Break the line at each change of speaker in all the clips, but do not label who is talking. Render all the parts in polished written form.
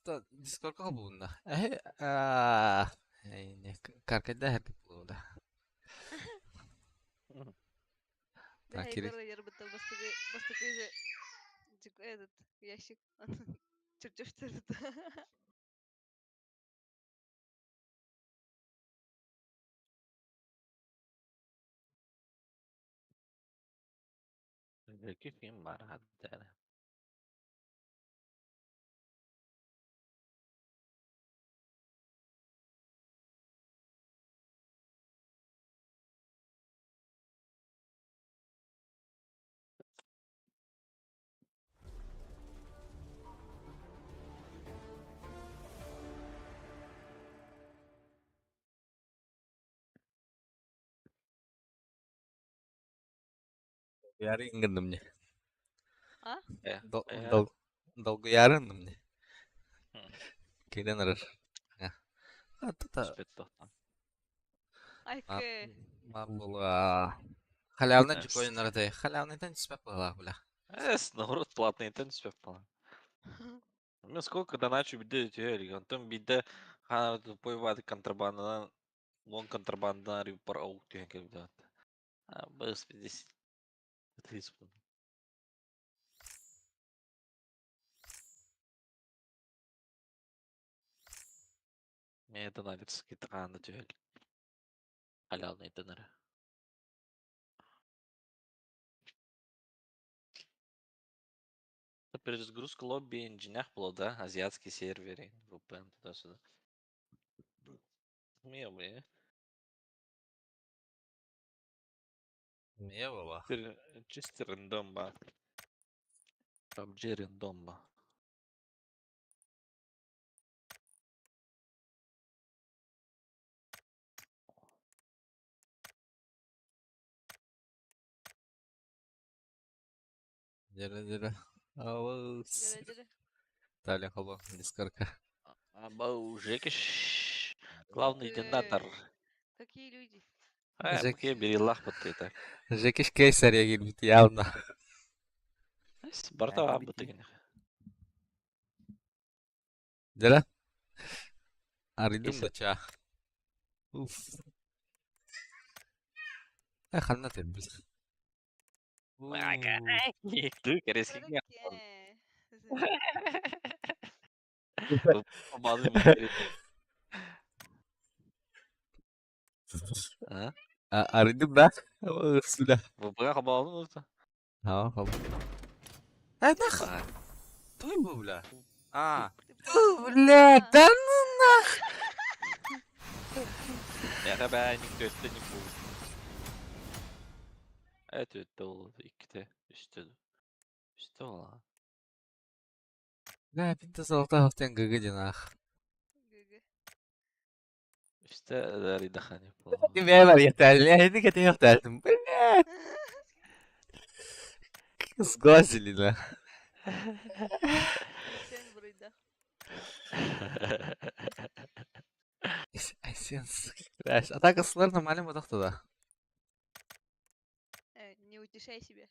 Кто Дискорд кабуна. Не, каркайда herkes bulunda.
Да,
Кирилл.
Егор Егор бытал бастыкы же этот ящик. Чертёж царит.
Какие фильм Марат, да.
Yarı ingin мне.
А?
Долго ярын мне.
Хм.
Кейден арар.
Спит тоқтан.
Айке.
Мар була. Халявна жукойын арады. Халявна тен спеп була була.
Наоборот, платный интернет спит пала. Мен сколько доначу биде тюэлик. Антон биде хана тупой вады контрабандадан, лон контрабандадан рипар аук тюэн келбидат. Быс бидес. Отлично. Мне это нравится, какие-то хана тюэлик. Халявный интернет. Перезагрузка лобби инженях было, да? Азиатские серверы, VPN туда-сюда. Мне.
Не була.
Чисто рандом, ба. PUBG рандом, ба.
Жера. Ауыз.
Жere.
Талия хабо. Дискордка.
Абау, Жекиш. Главный диндатор.
Какие люди?
Бухе берилах бутты так.
Жекиш кейсер я гилбит явно.
Барта бутты генех.
Жера. Аридым
Кейсер.
дача. Уф. Хална тедбис.
Ты керески генех. Базы мухерит.
Аридым да. Суdah.
Бухе хабалны это.
Хабо. Нах. Той бля. Бля, да ну нах.
Я хабай никто это не был. Это был икте. Что?
Да, пинта салта хостен гыгы нах.
Что дари дахани.
Тебе var yeterli. Ya hadi kete yok derdim. Bля. Сглазили, да.
Сен бурайда.
Ай, сенс. А так СЛР нормально мы да.
Не утешай себя.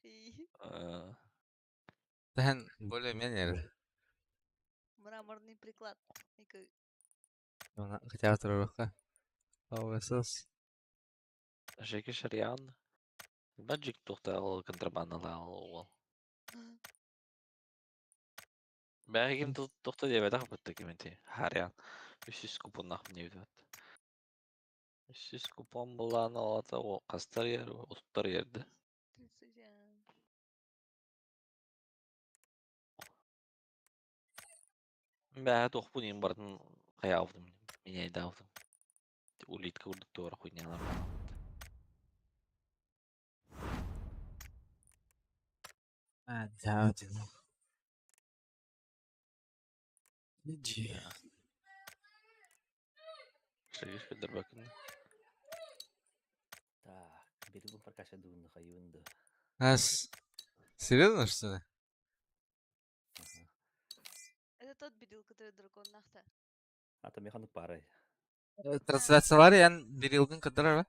Тен более-менее.
Мраморный приклад.
Хотя второй рука. ОСС.
Жеки Шариан. Баджик тухтал контрабанда лаал. Бәгем тухта дебе тах бутты кементи. Хариан. 300 купон нах мне видат. 300 купон булан алата о кастар ер, оттар ерде. Бәгә тухпун ин бардын каявдым. Меня айдавдым. Улитка урдук тора хуйнялар.
Да, иди.
Шегиш кедербакын.
Так, берегу прокача дунда хаюнда.
Серьезно, что ли?
Это тот бедил, который дракон нахта.
А то механик парай.
Трансляциялар ян берилгин кадrar.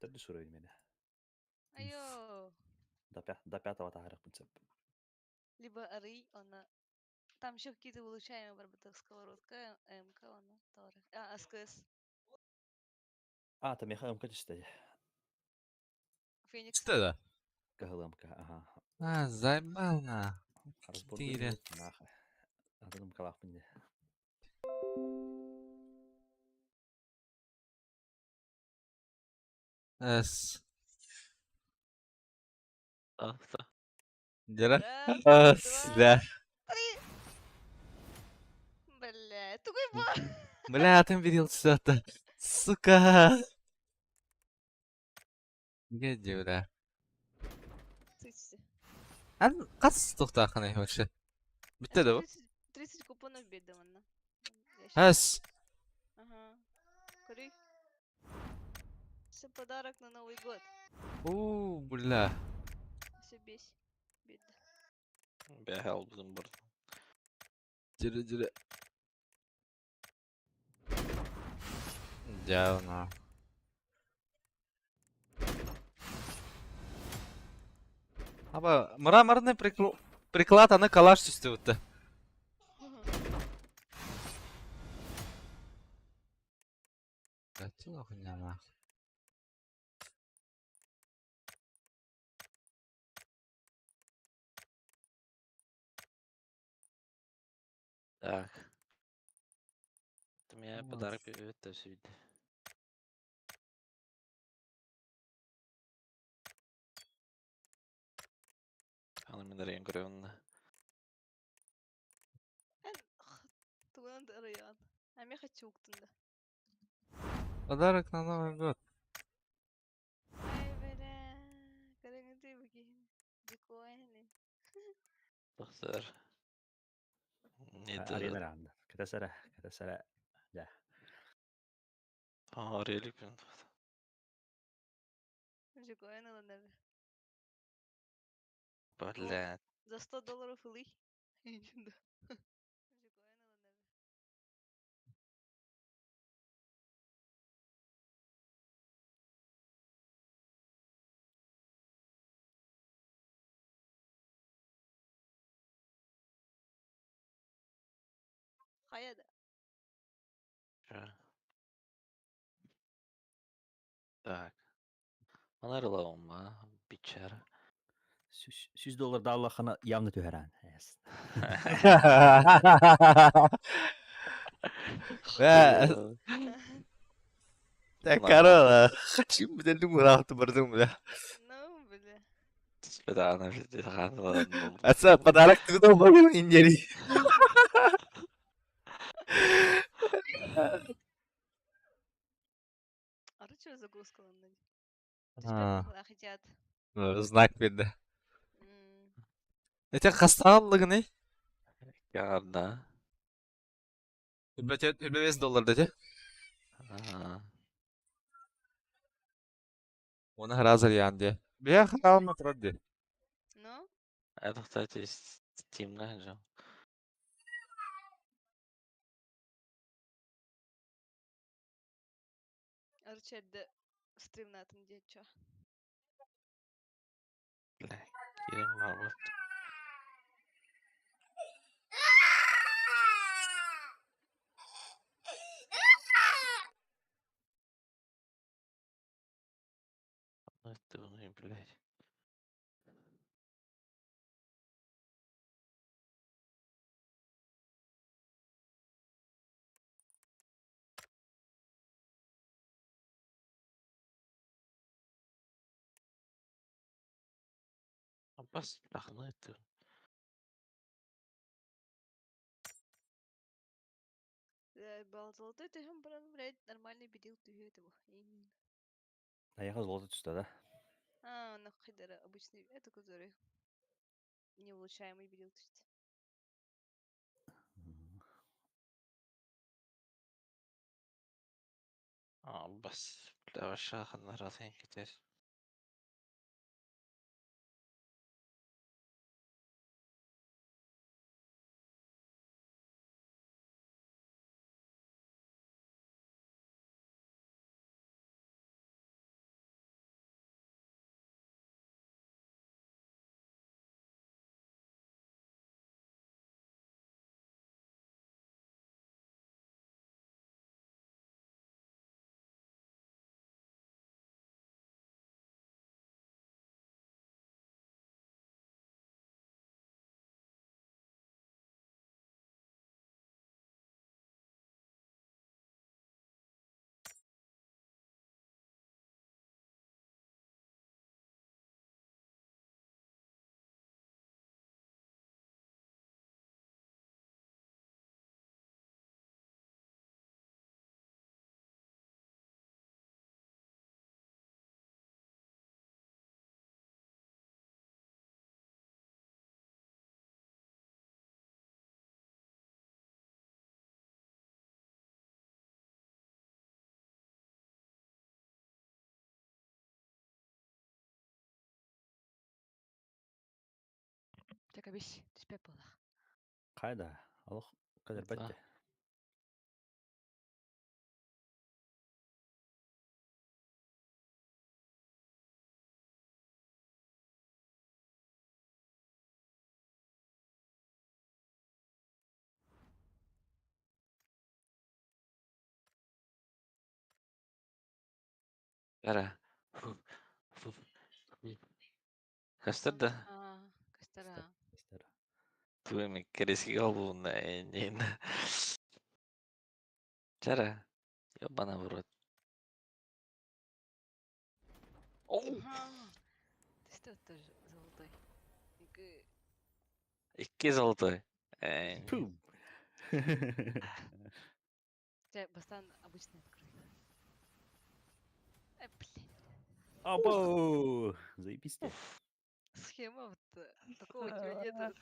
Тәді шурай мене.
Айо.
До пятого тахарак принцип.
Либо Ари, она там еще какие-то улучшаемые барбаток, сковородка, МК, она, тоже. А, СКС.
А, там я качестве.
Феникс.
Что это?
Кагаламка, ага.
А, заебал на.
Разборды
Четыре.
вот нахуй. А там калах мне.
С.
Да.
Дера.
Раз,
Да.
два, три. Бля, тугой бар.
Бля, отым что-то. Сука. Где бля?
Слышите?
Кас тоқтақаны вообще. Бітті де bu?
30 купонов бердім ана.
Әс.
Ага. Кори. Все подарок на Новый год.
Бля.
Все бесь. Берді.
Бәхәл bizim burada.
Жүрі. Javna. Аба, мраморный приклад, аны калаш түсті өтті. Кәтті оқыня ма?
Так. Ты мне
Вот.
подарок это все видно. Она мне дарит грёвно.
Туган район. А мен хочу уктунда.
Подарок на Новый год.
Ай, бля. Караңыды бігін. Дикуайны.
Тахсар.
Арена
Неdir.
randa. Катасара. Да.
Aa, relik ben.
Дикуайны ланары.
Блядь.
За $100 илый. Дикуайны ланары. Қаяда?
Что? Так. Анарлауым ма? Бичара.
$100 da Allah kana явно töhәрән.
Бля, так, Карола. Хочу бля думаю, ты бардым, бля.
Ну, бля.
Бля, она же ладно.
Аса, подарок ты долбоёб индери.
Ары чё загрузка ланады?
А,
Тишпәк хотят.
знак берді. Эте қастағалығы не?
Yarda.
$25 dedi.
Ага.
Оны разыр yandı. Бля, халалма тұрады.
Ну?
Это, кстати, Steam же.
Ары чәді стримнатын де чё?
Бля, Керим var bu. Это ну, блядь. Аббас, ну это.
Золотой тыгым, блядь, нормальный бедил тыгы этого.
Аяғы золоты түсті, да?
А, на хидера обычный, это который неулучшаемый бедил тышты.
Аббас. Бля, вообще охана раз я не
15 түспеп болах.
Қайда? Аллах қадір
Ата.
бәтте.
Кара. Кастырда.
Кастара.
Істер.
Туеме кереси албуна нен. Чара. Ёбана в рот. Оу.
Түстеп отыр золотой. Екі
2 золотой.
Пум.
бастан обычный открой. Блин.
Або! Заебись ты.
Схема вот такого у тебя нет.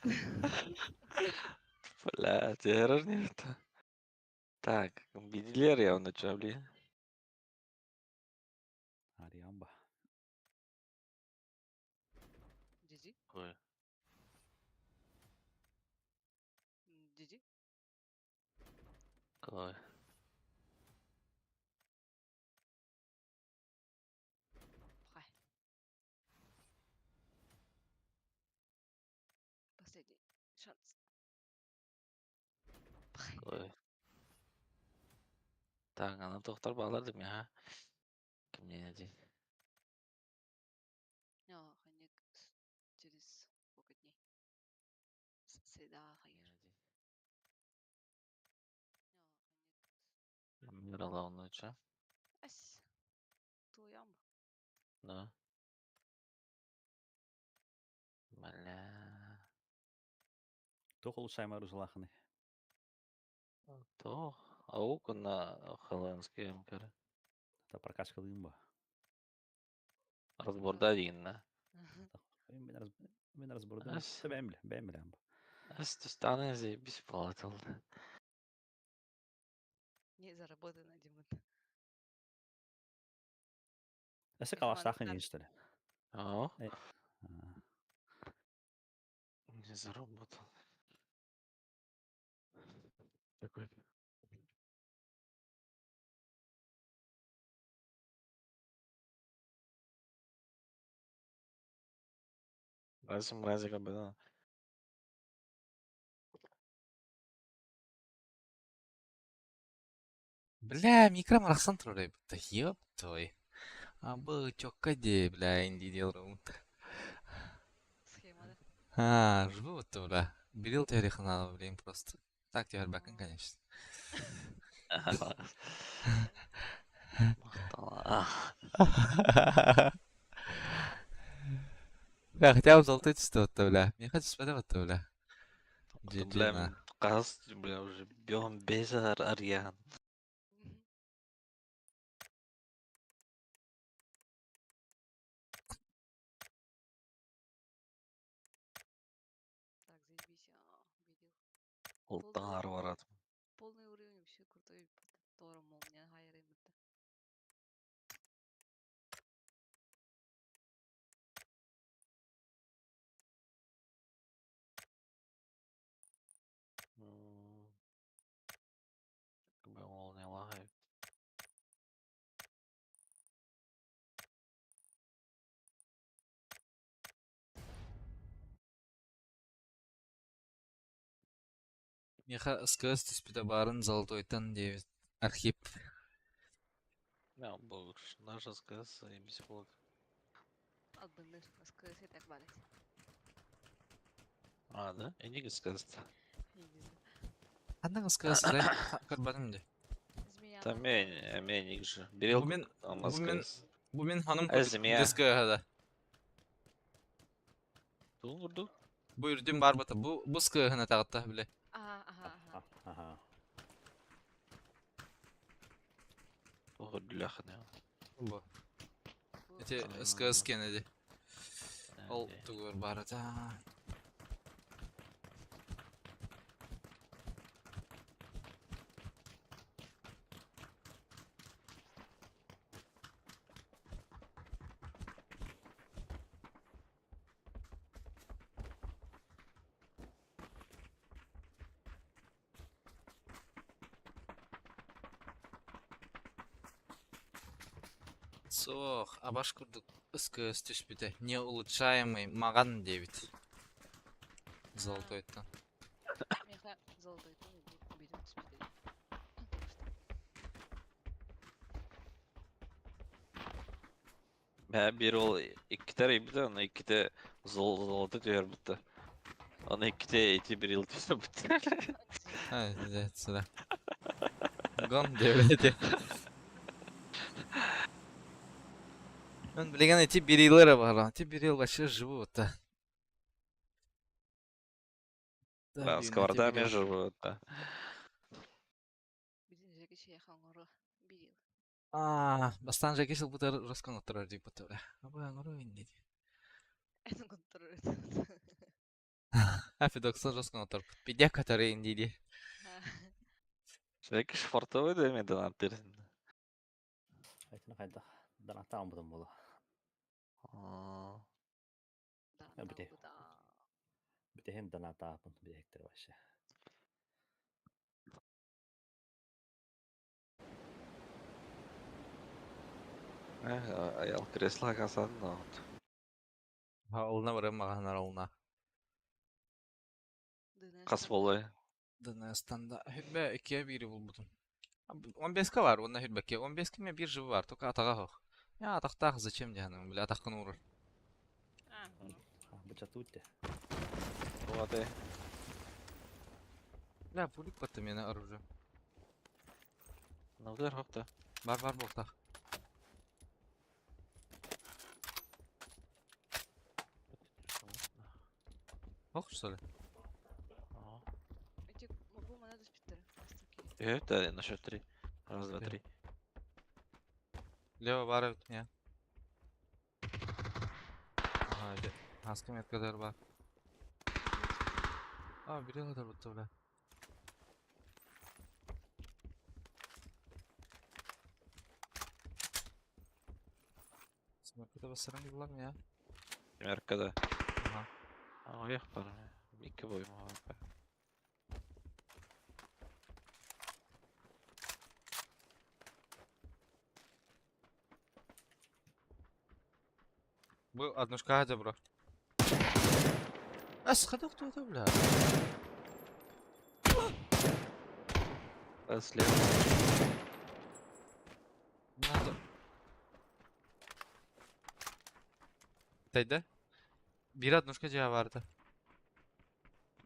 Бля, террор нет. Так, билер явно чё, блин.
Ариамба.
Джиджи.
Ой.
Джиджи.
Ой.
Пхай. Последний шанс. Пхай.
Ой. Так, аны тоқтар bağlardım ya. Kim ne diyecek?
Ханек через сколько дней? Среда хайыр.
Мирала onu için.
Ась. Туям.
Да. Бля.
Toch al zijn maar rozlachene.
То. Аук на холландский мкр.
Та прокачка лимба.
Разборда дейін на.
Ben разбордым.
Ас.
Та бәмле амба.
Ас тустаны заебись палатылды.
Не заработано, Димон.
Әсі
Эх,
қалаштақын
маңыздар.
еншілері.
О.
Эй.
Не заработал. Такой. Мрази как бы, да.
Бля, микро марахсан тұрай бітті. Еп, той. Абы чокка де, бля, инди дел раунд.
Схемада.
Жгу вот то, бля. Берил тарихана, блин, просто. Так теперь бакин, конечно.
Мақтала.
Бля, хотя бы золотой түсті вот то, бля. Мне хоть спада вот то, бля.
Бля, мен қаз, бля, уже бьем без ариян.
Так, заебись. Видел.
Ұлттан барат.
Полный уровень вообще крутой. Тора молния хайры бітті.
Как бы он не лагает.
Меха скыз түспіді барын золотойтан девет. Архип.
Ja, bo naša skaz je psiholog.
Adını скажи так балет.
A, da? E niye skaz?
Андан скыз да, көрбадым де.
Та мен же. Берел ama skaz.
Bu men hanım
Ezmiye.
diske hada.
Тул vurdu.
Bu yürüdüğüm var bata. Bu skı hana tağıtta bile.
Ага.
Ого, бляха,
Bu. Ete skı skenedi. Ol tugur barata. Сох, абаш курдук СКС түспүтэ. Неулучшаемый Маган 9. Золотойттан.
Меха золотой тон бирим түспүтэ.
Бә бир ол иккитер ибде, аны икките золоты түйер бутты. Аны икките эти бир ил түйер бутты.
Ай, да, сюда. Гон devleti. Мен билген эти bir yılları var. Эти bir yıl başı живут.
Да, сковорода между вот, да.
Бидин жеке чей хаңыры бирил.
Бастан жеке сыл бутар раскан отурар дейп бутар. Абы аңыры инди.
Этин контроль.
Афи 90 раскан отур. Пидя который инди ди.
Шеки шфортовый да мен донаттыр.
Айтына қайда даната амбыдан бола.
Да,
бите.
да.
Битehen даната апын битектер башы.
Аял кресло касан, но вот.
Алына барам маган аралына.
Кас болы.
Дыныстанда хүббе 2-ye 1 булбутун. 15-ка var, onda хүббеке. 15-ке мен bir живы var, только атага хох. Я атактах зачем дияным, бля, атакын урur.
Бычаты үтте.
Вот и.
Бля, пулик батты мені оружие.
Навдар хопта.
Бар болтақ. Ох, что ли?
Эти могу монеты спиттер.
Это на счет 3. Раз, два, три.
Лево бар не. Ага, де. Haskım et kadar var. Biri kadar buttu bile. Smoke'da basarım gibi var mı ya?
Arkada.
Aha.
Aa yok bana. İki boyum var.
Bu однушка hadi bro. Сходи кто это, бля?
Слева.
Надо. Тайда? Bir однушка cevap vardı.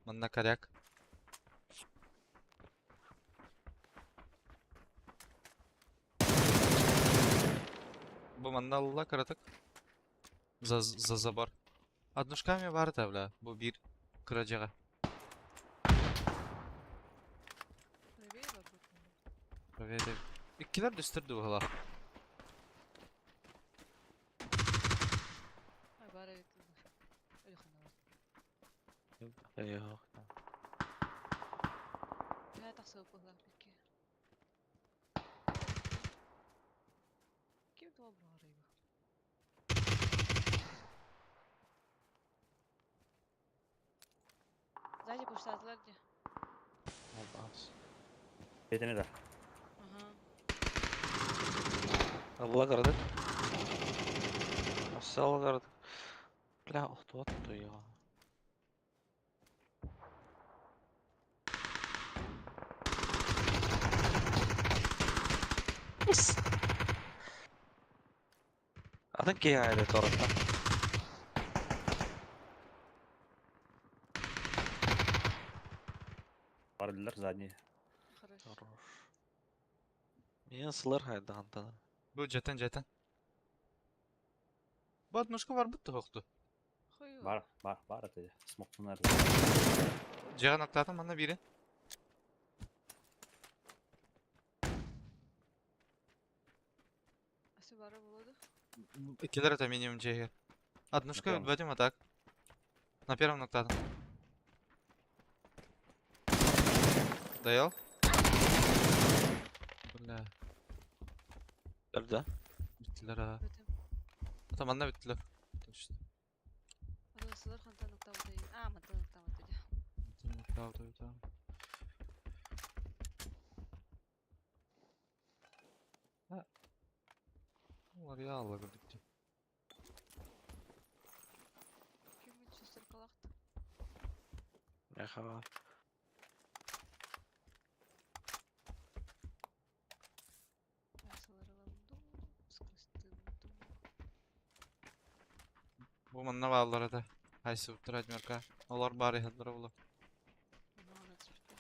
Manna karyak. Bu mandalla karatık. За забор. Однушками vardı bля. Bu bir kıracağı. Prověde. İkiler düştürdü bu hala.
Ay bari bekliyorlar. Öyle kanal.
Yok.
Ya taksa yapılar peki. Kim doğru arıyor? Сзади пуштатылар где?
Бетіне да.
Ага.
Allah karadı. Asal karadı. Bля, кто то я. Adam ki yani torundan.
Бардылар задний.
Хорошо.
Хорош. Мен сылар хайда антана.
Bu jeten. Bu однушка var buttu hoktu.
Хуй.
Бар это. Смоктун әрді.
Cega noktadan bana biri.
Асы бары болады?
İkiler это минимум cega. Однушка
первом.
вводим атак. На первом ноктадан. Даял. Бля.
Nerede?
Bittiler ha.
Бөтем.
Tamam da bittiler. Точно.
Адасылар хантан нокта болады. Мантан нокта болады.
Правда. Var ya Allah gördük.
Күймін сөздер қалақты.
Яха.
Айсалар аламды. Скрыстымды.
Bu manna bağlılara da. Haysi bu tıra etmerka. Olar bari hadlara bula.
Маған атышпықты.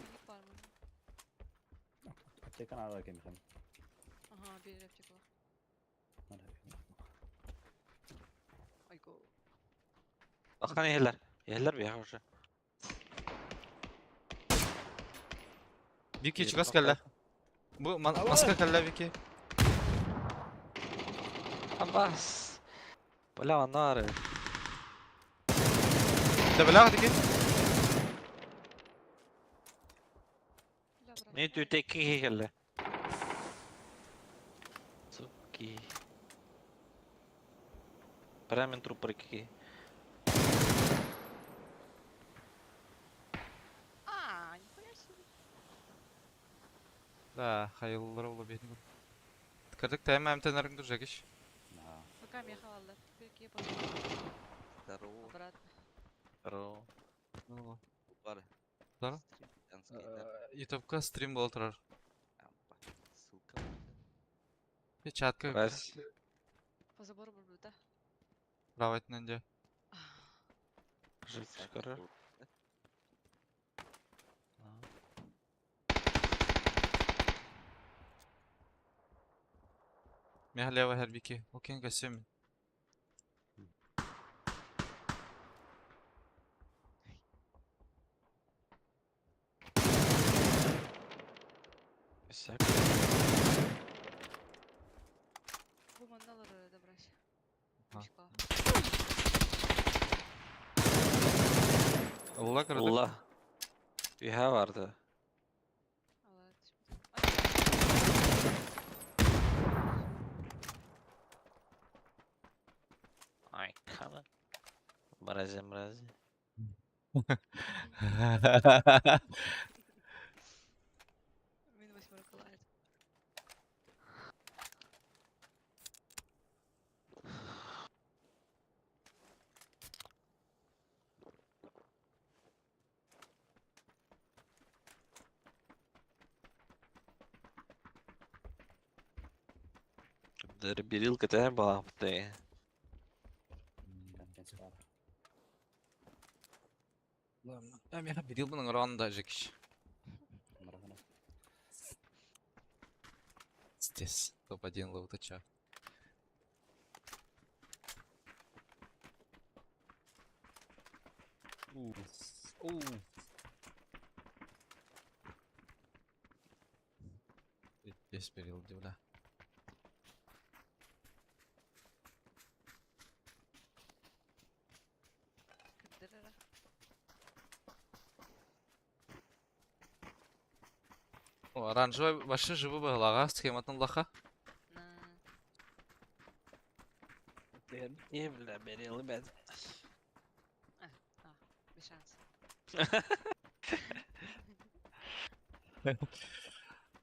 Minik var mı?
Aptekan ağır hakem efendim.
Aha bir replik var. Aygo.
Bakın yeğler. Yeğler bir yaha hoşa.
Viki
Yeri
çıkas
kapat.
kelle. Bu maska kelle Viki.
Abbas. Valla anlar.
Debela hadi ki.
Ля, брат.
Ne diyor tekki kelle. Суки. Прямо трупорки.
Нихуя себе.
Da hayırlılara ula beni. Tıkardık tayma hem tenerin duracak iş.
Пока меня хавалдар. Bir yapalım.
Здорово,
Обратно.
Ро.
бар.
Здорово.
Стримянский,
YouTube'ka stream bol turar.
Ссылка.
Bir chatka
Раз.
По забору буду, да?
bravo etnence.
Жить скоро.
Mehaleva her Viki. Okey kasem.
Исак.
Bu mandaları da bırak.
Ha.
Мишка.
Allah kırdık.
Allah. Ühe vardı.
Allah atışmadı.
Ay kanı. Mrazi mrazi.
Benim başıma kolaydı.
Дербирил кете балапты.
Ya meha bir yıl bunun oranında ajak iş. Здесь. Топ-1 лоутача. Здесь перил дивля.
Kırdırarak.
О, оранжевый вообще живы был, ага, схематын лаха.
Na.
Evle berili ben.
Bir şans.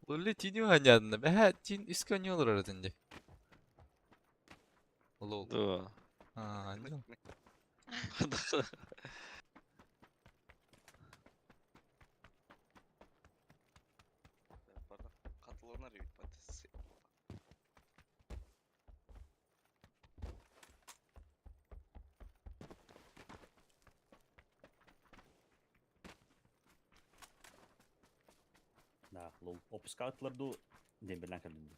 Лули тиню ханядна. Бэха тин искони olur aradınca. Лол.
Да.
А, не.
Қатылуына ревит батысы.
Да, лол. Опускатларду дембелен кадынды.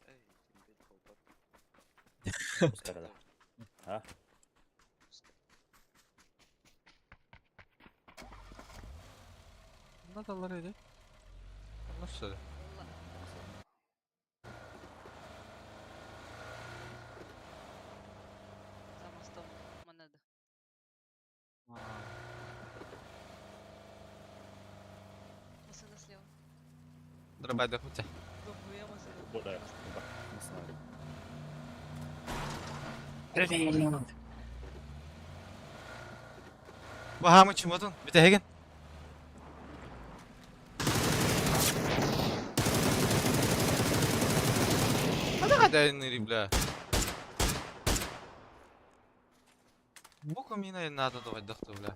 Эй, дембел колпак.
Опускарада. Ha?
Bunlar da öyle. Nasıl?
Allah. За мостом Монеда. Машина слева.
Драбай да хотя.
Бомбуя машина.
Bu da bak nasıl abi?
Bahamı çımadın. Bir de hegen. Hadi neri bla. Бука мина и надо давать дахту, бля.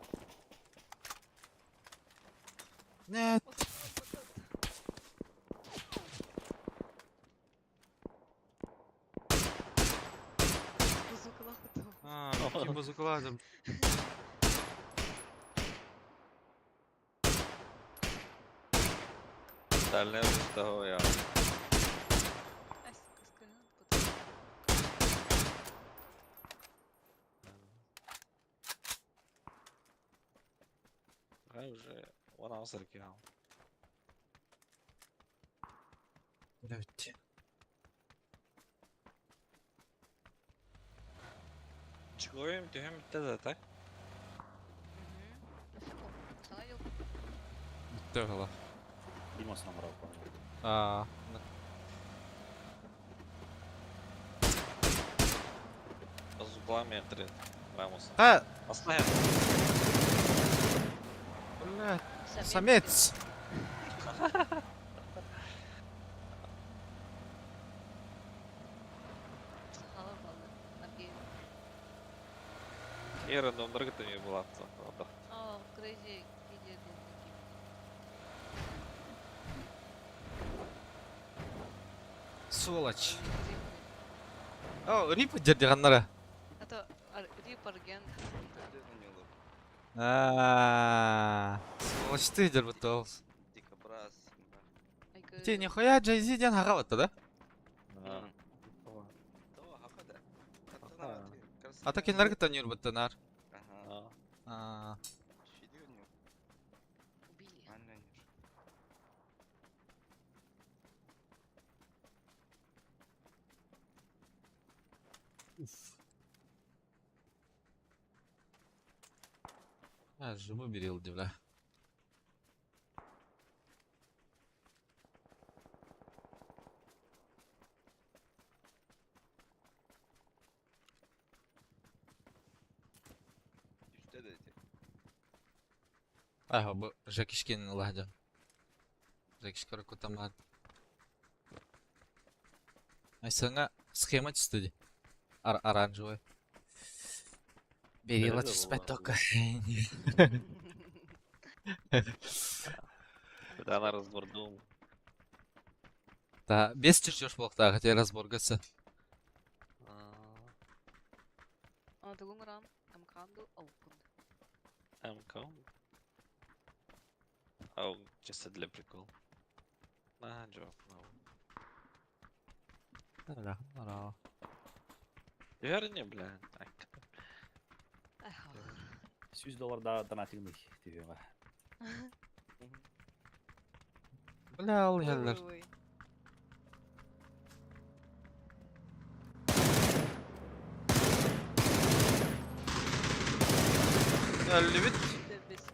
Нет.
Бузукалах это.
Kim bozukuladım.
Дальняя того я.
Ай, скажи, потом.
Ай, уже вон авсар киял.
Evet.
Чегоем тем да так?
Sana yok.
Bitti hala.
Bilmasın amına koyayım.
Aa.
С зубами трет. Vamos.
Ha,
Оставим.
bля.
Sen
Самец.
Hala vallahi. Nargile.
И рандомдор это не была. Правда.
Aa, crazy gidiyor dedi.
Сволочь. О, рип жардыганнары.
Это Reaper ген.
Сволочь ты жырбыттыл.
Дикобраз.
Ти нихуя Джейзи ден хагабатты да?
Того, хакада.
Ага.
Ата кенлерге таныр быттынар.
Ага. Шидюню.
Убили.
Анненер.
Жымы берилди бля.
Üçte dedi.
Ага, бу Жакишкин ладя. Жакишкара кутамар. Айсаңа схема түстү. Оранжевый. Берила
Берила
түспөт
була,
только.
Да, она разбордум.
Да, без чертеж блокта, хотя разборгаться.
Aa, Dugumran. Amkandu. Avukund.
МК. Ау, чисто для прикола. Джо. Верни, бля. Так.
Ay hava.
$100 daha donatılmış diyor.
Бля, ал яллар.
Ой.
Әллебит.
Debiste.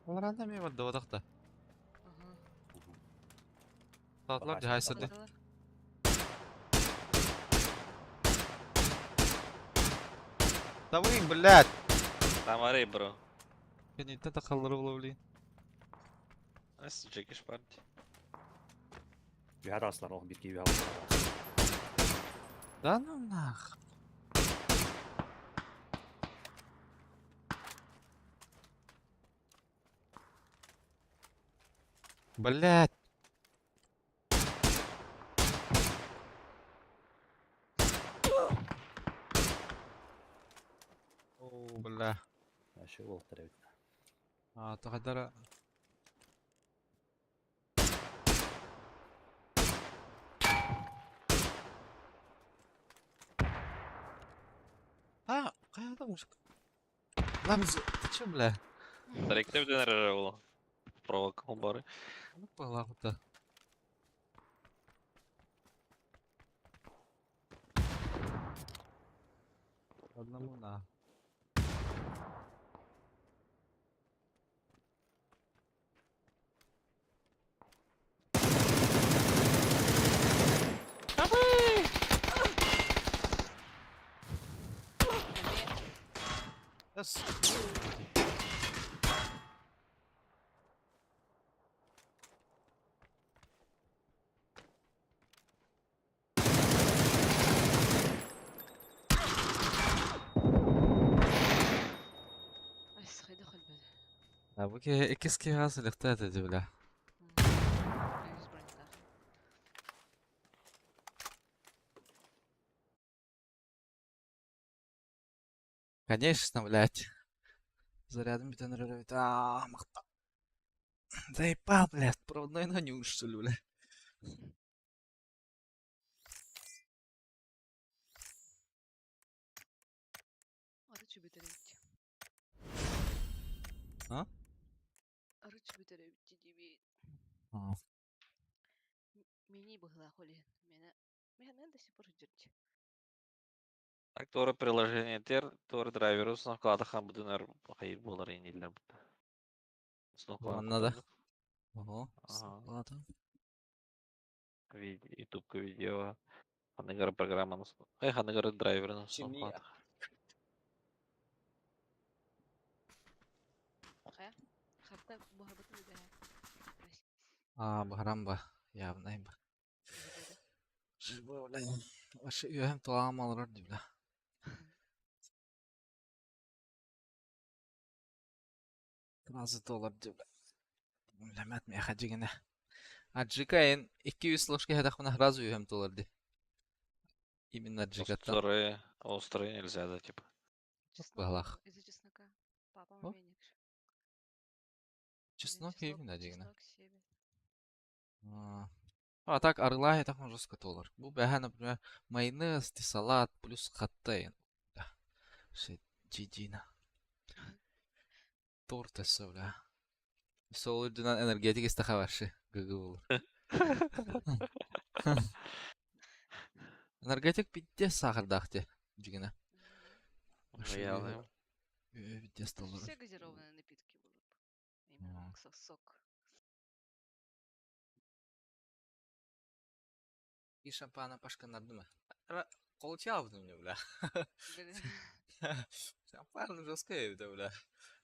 Алар анда мен бар давадакта.
Ага.
Татлар жайсырды.
Babalar.
Да вы, блядь.
Тамари, бро.
Кенетте такаллары була блин.
Ас Джекиш парти.
Bir her aslar o bir gibi alır.
Да ну нах. Блядь. О, бля.
Şey oldu tabii.
Тахадара. Каяда мужик? Ламз, ты чё, бля?
Директив денер было. Провокал бары.
Ну, палахута. Одному на. Yes.
بس خي دخل بده
ابوك اكس كي هاس اللي اختارت الجولة.
عايز برنت داخل
Конечно, блядь. Зарядом бетонировать. Махта. Заебал, блядь. Проводной нанюш, что ли, блядь.
arıcı bitirebitti.
Ha?
Arıcı bitirebitti gibi.
А.
Мені бігла холі. Мене до сих пор ждет.
Так, тора приложение тер, тора драйверу сноклада хан будунар хайır болар енилер. Сноклада
Ладно, да.
кутабы.
Ого.
Ага.
Ладно.
Ютубка видео. Ханагар программа. Ханагар драйвер на
Чемли.
сноклада.
Хэ? Харта бахабатı bir daha.
Бахрамба. Явно им.
Жибеді.
Живой, блядь. Вообще, я hem туам алыр ди, бля. $10 ди, бля. Bilemet mi ya gene. Аджикаен 200 ложки хедах мына разу hem $, ди. Именно аджикаттан.
Острые нельзя, да, типа.
Баглах.
Из-за чеснока. Папа
О.
меник.
Чеснок именно дигне.
Чеснок себе.
Так, арылай так можно $100. Бу бәһә, например, майонез, салат плюс хаттайын. Да. Жидина. Торт эссе, бля. Сол үдүнөн энергетик истаха баршы. Гыгы болур. Энергетик битте сахардахте. Жигине.
Я
Битте $100.
Все газированные напитки будут. Именно сок.
И шампана пашканарды мı? Колчавдым мне, бля. Шампан жестко evde, бля.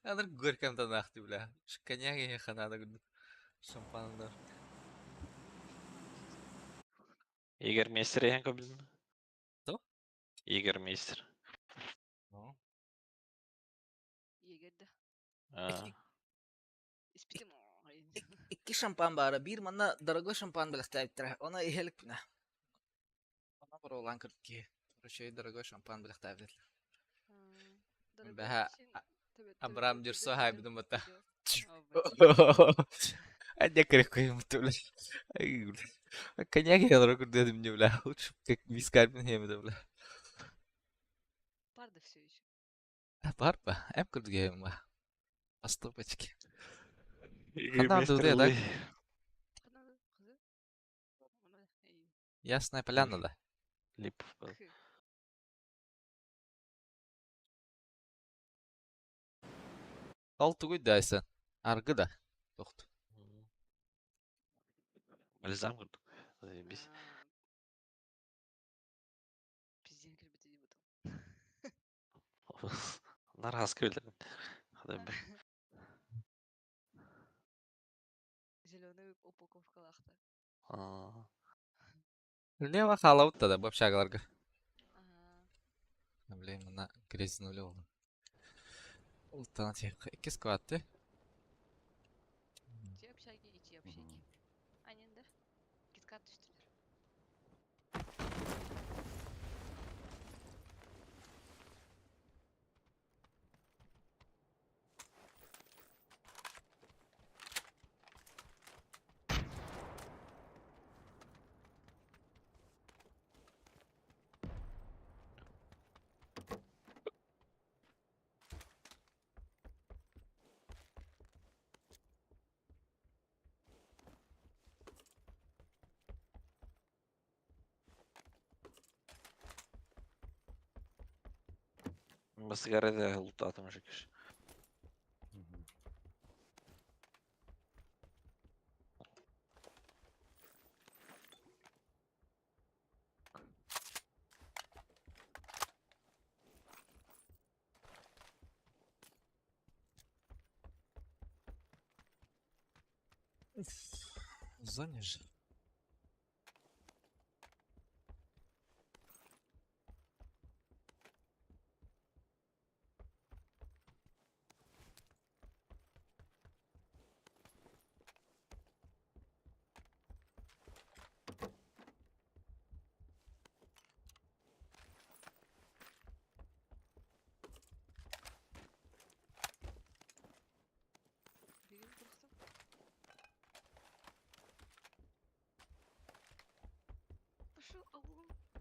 Надыр горьком-то нахты, бля. Коньяк я ханада шампандар.
Игорь Мейстер екен көбілін.
Кто?
Игорь Мейстер.
Егерді. İspitim o.
İki şampan bara. Bir manna darago şampan bilektaybittir. Ona ihelik bina. Ona bir olan kırk ki. Şey darago şampan bilektaybittir. Бәһә Абрам Дюрсо хайбыдым бата. Анне керек коем бата, бля. Ай, бля. Коньяк я дорого дедим мне, бля. Лучше как вискарь мен хемеда, бля.
Бар да все еще.
Бар ба? Эм кырд гейм ба. По стопочке.
Игорь
Ханам
Мейстер
дылды, да?
лый.
Kızı. Ona iyi.
Ясная поляна, да?
Липов.
Kı.
Алты гуй дайсын. Аргы да. Тоқты.
Бальзам курдук. Заебись.
Пизден кірбеті де бұтым.
Нараз көйлер. Хадай бір.
Зеленый упаковкалақты.
Лева халаутта да, бапшагаларга. Блин, мына грязнули олды. Ултана тек. 2 скватты.
Те общаги и те общаги. Анен да? Киткат түштілер.
Ба сигарета лутатым жекеш.
В зоні ж.
Бегим просто. Пошел, ау.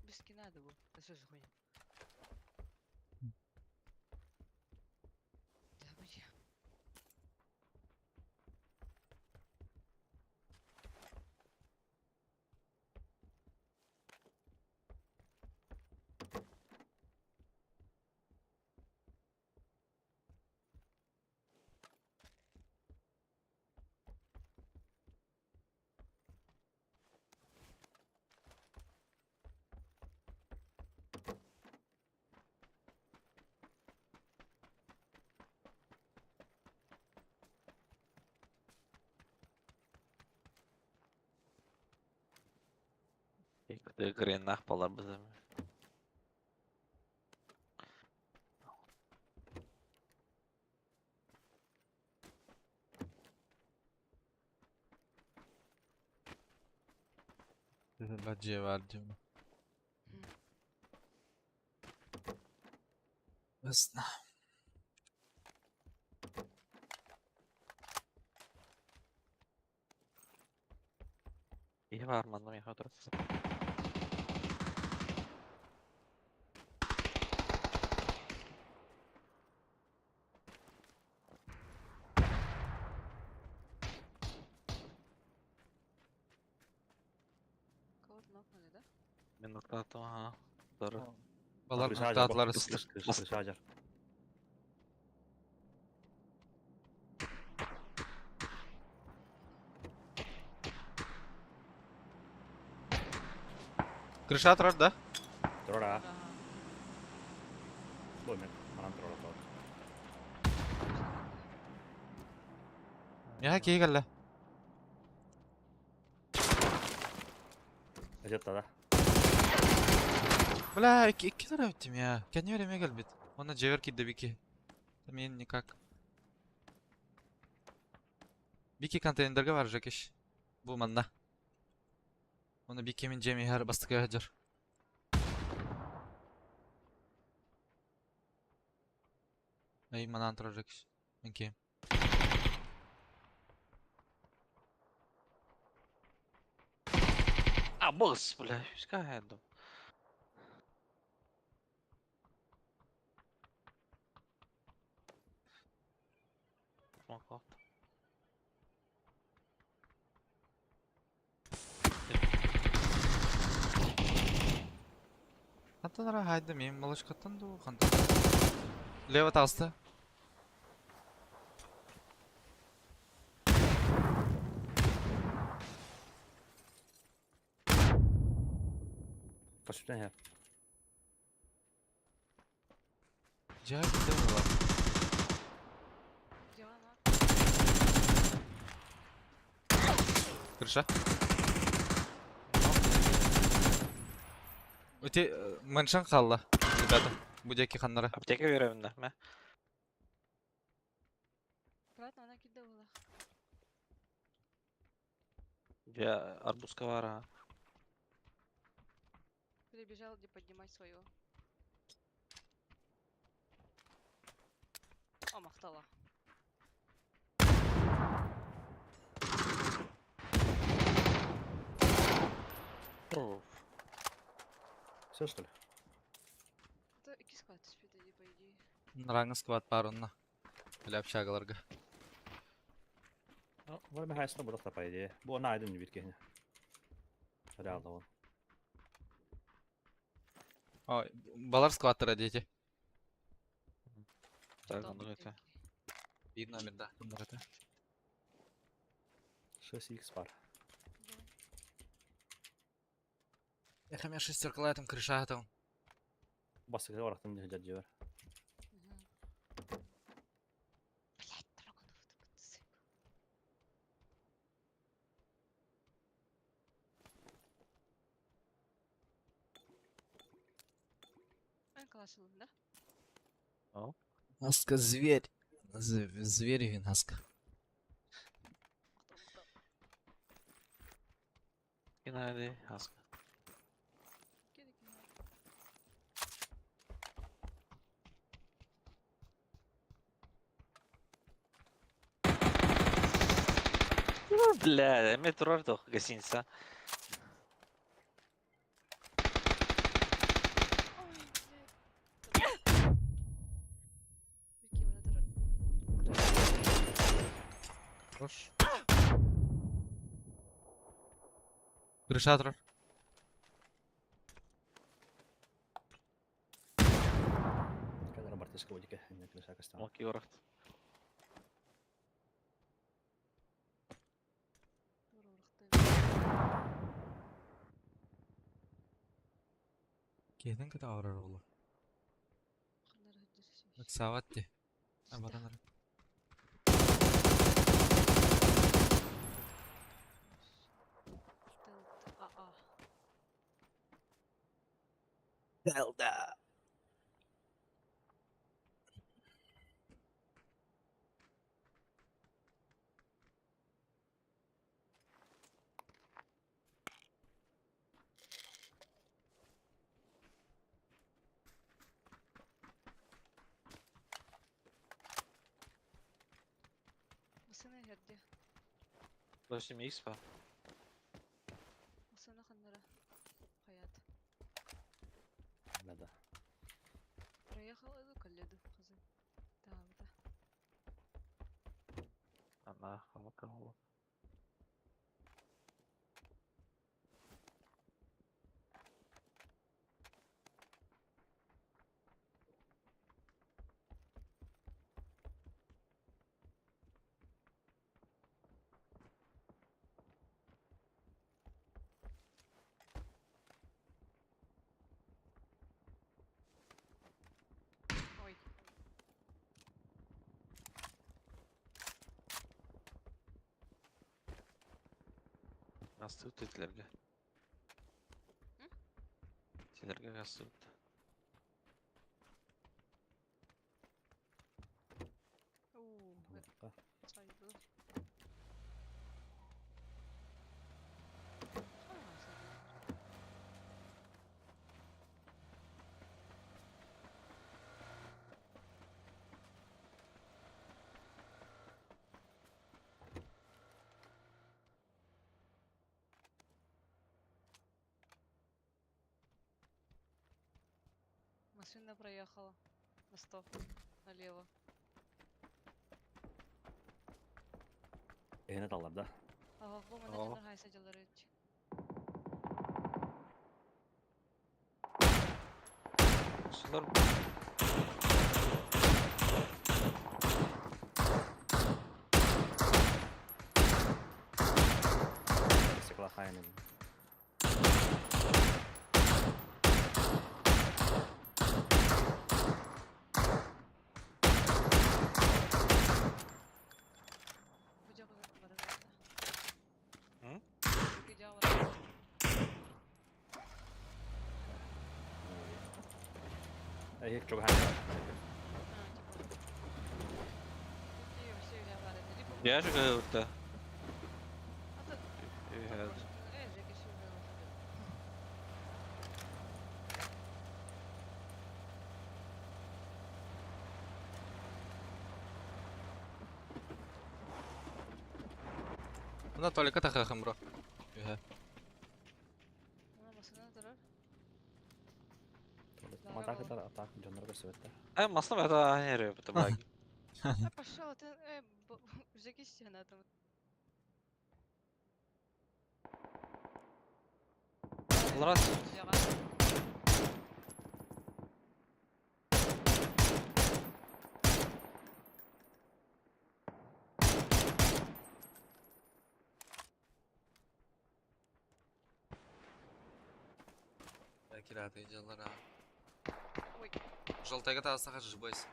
Без скина надо было. Да что за хуйня? Да, блин.
Икте гренах палар бизем.
Баджия var diyorum. Ясно.
İyi var mı? Я хотел.
Кого-то нокнули, да?
Минутка ага. Doğru.
Balar
Крыша ажар,
noktaatları
бос,
ыстыр.
крыша ажар.
Крыша тұрар да?
Тұрар, а?
Ага.
Бой мен, манан тұрар атады.
Ya key geldi.
Әжетті да.
Бля, iki tane öttüm ya. Kendi öyle gel bit. Ona cevher kidde biki. Tamam никак. Biki konteynerge var Jakeş. Bu manda. Onu Biki'min Cem'i her bastık hajar. Ey mandan тұрар Jakeş. Ben keyim.
А, босс, бля, пускай иду. Смоков.
Кантанара haydi мен малыш каттан ду кантан. Лево тасты.
Қашыптан хер.
Cevher kidde mi var?
Где она?
Крыша. Öte manşan kaldı. Rебята. Будяки ханнара.
Аптека беремін да, ме?
Обратно она кидала.
Я арбузка var ha.
Перебежал, где поднимать свое. О, махтала.
Оф.
Все, что ли?
Это кискат спидали, по идее.
Раңы сквад бар онна. Бля общагаларга.
Ну, var med hæsene borte på idé. Bo nei, den virker henne. Реально он.
Ой, балар скваттыра дети.
Так,
Там
ну это.
бутылки.
Bir номерда. Bunlar это.
6х бар.
Да.
Я хамя шестеркала там крыша атам.
Басқа орақтан не жад жібер.
Мгм. Блять, драгонов это подсып. Калашылын да?
Хаска зверь. Зверь він хаска.
Геннадий, Аска.
Керек не.
Бля, эме турар тох гостиница.
Ой, блядь. Бирке мына турар.
Хорош. Крыша тұрар.
Käydään Bartiska kuitenkin, ennen kyllä säkästä on.
Окей, урахт.
Тура урактай.
Кейден кіті ауырар олы.
Кандары хөддөрсү.
Бak сават де. Баранар.
АА.
Delta.
Мısına herdi.
8х па?
Мısına кандара. Хаят.
Да.
Проехал эту колледу кызы. Тавда.
Ана, хамакалу.
Ой.
Астыт итлерге.
М?
Тилерге астыт.
Tamam.
Saydı. Машина проехала на 100 налево.
Ehne dallarda.
Ага, bu
Ага.
mana haysa jalar etçi.
Сулар
Sıkla hayının.
Bu jaga barın ata.
Hı?
Bu jaga barın.
Hiç çok hayın.
Ha, jaga. İyi bir şey jaga barın.
Я же говорю-то.
Ata.
Jaga.
Jaga şey var.
Bunda tuvalete takakım bro. Ühe.
Mana masana durar.
Mata kadar atak canları gösterdi.
Ай, маслом это нервы, это баги.
Пошел, ты Жеки стена там.
Раз.
Jaga.
Belki rahat heyecanlar ha.
Ой.
Желтайга тағыстаға жыбайсың.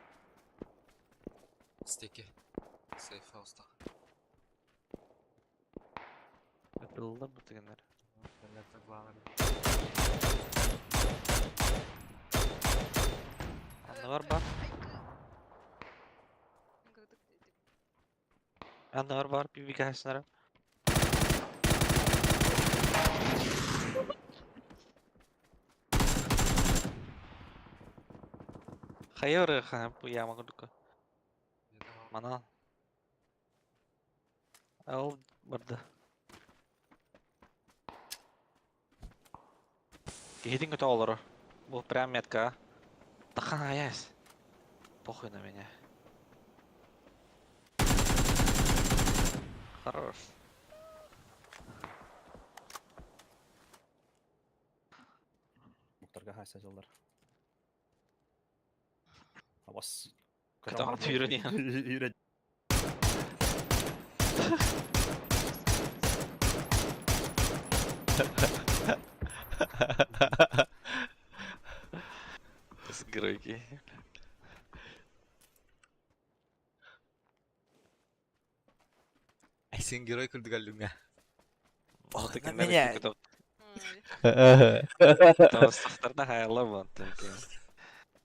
Стеки. Сейф хауста.
Пылда бутыгынар. Аннар бар. Аннар бар бибигасынара. Хайыр хан бу яма гудук. Мана. Ал барды. Гейтинг это олар. Бу прям метка. Тахан аяс. Похуй на меня. Хорош.
Muhtarga haysa жылдар. Авас.
Катаман түйрөнү.
Үйрен.
С гройки.
Сен герой күрдік әліңе.
Вот
на
такие
меня.
Тавастахтарда хайла вон.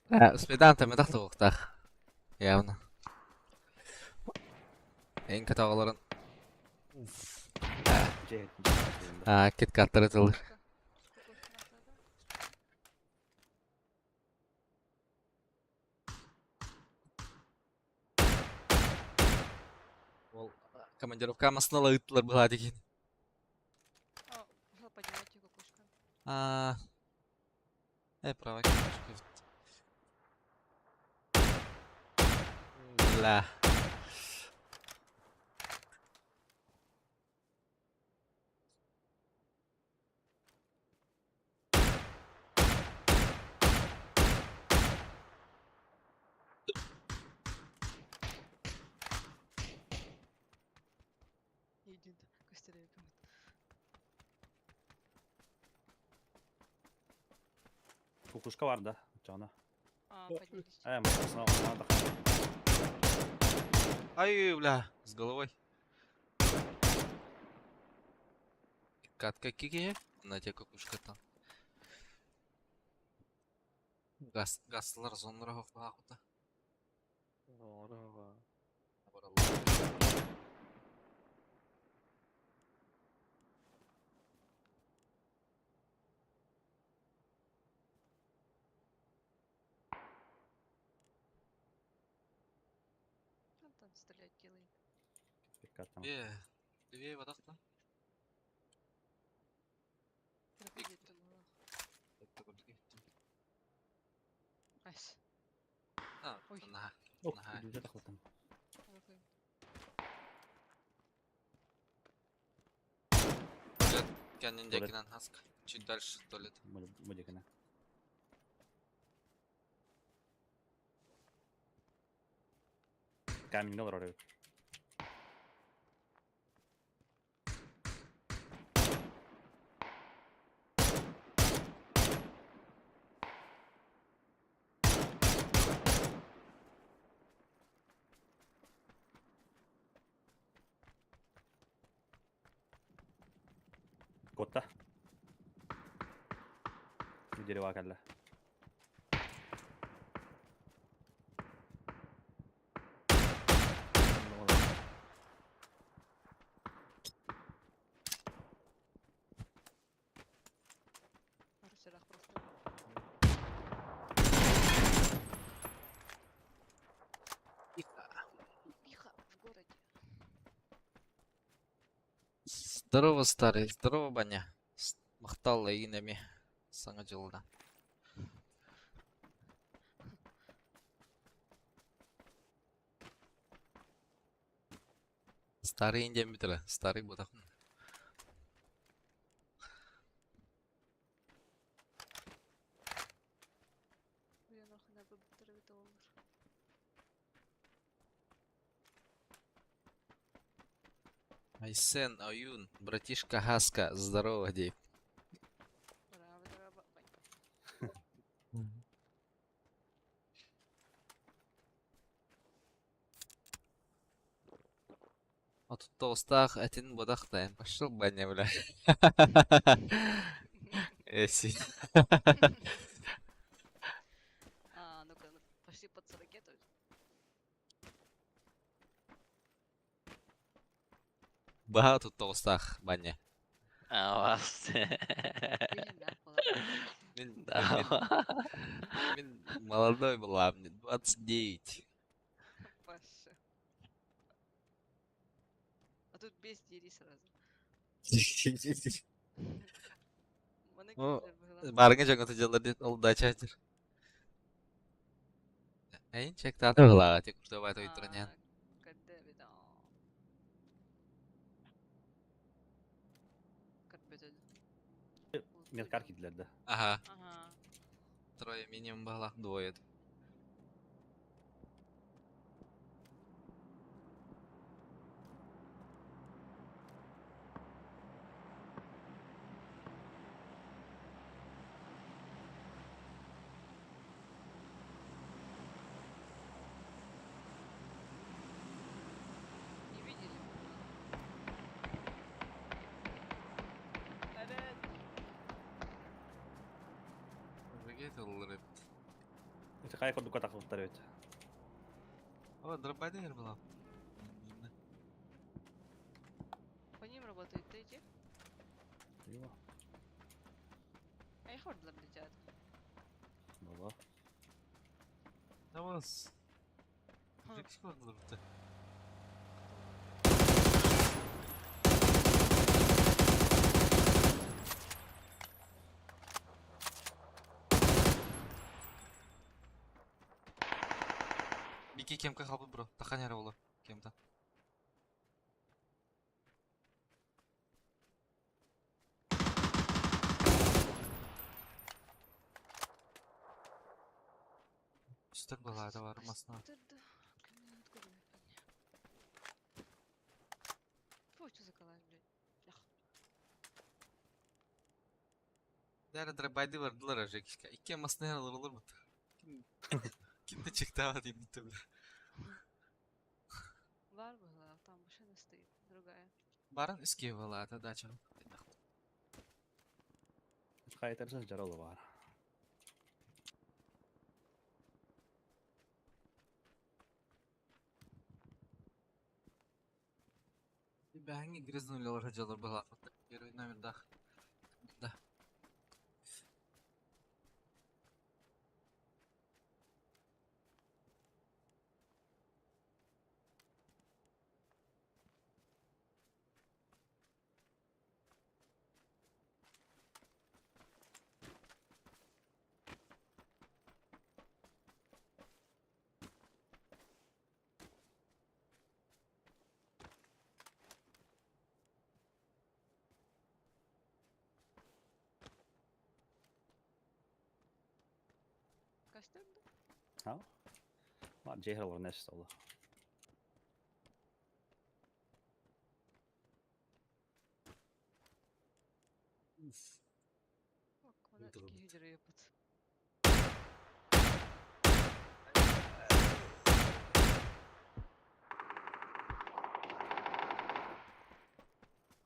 Успедан тәмі тақты оқтақ. Явно. Ең катағаларын. Кет каттары тылыр. Ол командировка амасына лағыттылар бұға деген.
Поднимайте кукушка.
Права кнопочка. Бля.
Един костерей комит.
Кукушка var da. Cana.
Поднялись.
Masasına da.
Ай, бля, с головой. Катка киге, на те кукушка там. Гаслар зонларға бағыта.
Там стрелять делай.
Dikkat
Две водахта.
Айс. Ой.
На.
Oh,
Aha.
güzel takıldım.
Kendindekinen hask. Чуть дальше туалет.
Мудикine. Камень var oraya. Kotta. Geri vakalla.
Арселах просто. Тихо, в городе.
Здорово, старый. Здорово, Баня. Мақтал инеме. Саңа жылда. Старый индем бітірі. Старый бұдақын.
Я нахуй на бутыровый доллар.
Айсен, Аюн, братишка Хаска. Здорово, Дейв.
Браво.
А тут толстах, әтін бұдақтайын. Пошел, Баня, бля. Эси.
Ну-ка,
Baha tuttoğustaq banne.
Awas.
Үйін ақылы.
Мен молодой была, мне 29.
Башы. А тут без дери сразу. Мана
О,
келдер бұғыла.
Барыңа жаңа тыжалар ол дача айтыр. Әйін чек таты бұлаға, тек күрті байты ойттырын ян.
Кәдді беді. Кәдбетеді.
Медкар кидлерді.
Ага,
Ага.
трое минимум бағлақ, двое.
Не видели? Evet.
Регет олар.
Өте қай көрді көтақ қылықтар өте.
О, дробайда ер была.
По ним работают эти. А их ордер летят.
Бала.
Тавас.
Ха.
Жексик ордылар бітті. Бики кемка қалбы бро, тақан әрі олы, кемта. Üstek balayda var masna.
Откуда откуда мне понять? Фу, что заколаешь, блядь? Ях.
Дәрі драбайды вардылар әжекішке. Ике масна әрі олар бұд. Kimde çıktı ama diyeyim bir türlü.
Бар была, там машина стоит, другая.
Барын үске болады, дача.
Қай етерсіз жаралы бар.
Бәңі грязнули олар жалар была. Первый номер да. Да.
Kaçtırdı?
Ha? Var cehir olur neşet olur.
Bak, bana
Dur,
iki hücre yapıt.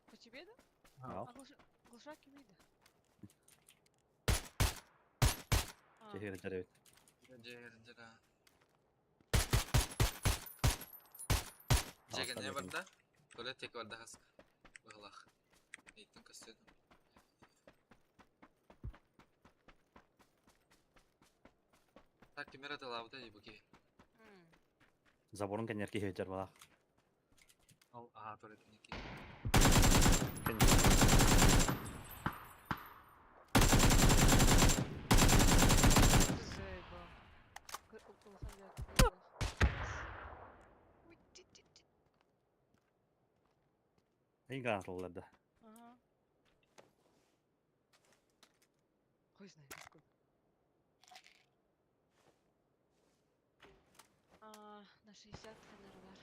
По тебе, да?
Ha?
А глушак видно. А,
Cehir eder evet.
Cera.
Altta
Cega ne
bakayım.
var da? Böyle tek var da hask. Bağlaq. Eğitim kastıyordum. Так, камера да лавда и буги.
м.
Заборun kan yerki hejar bala.
Ал, тоже это неки.
Ken
Зайба. Глушак я. Ой, ти.
en kanatlılarda.
Ага. Хуй знает откуда. На 60 фонарь.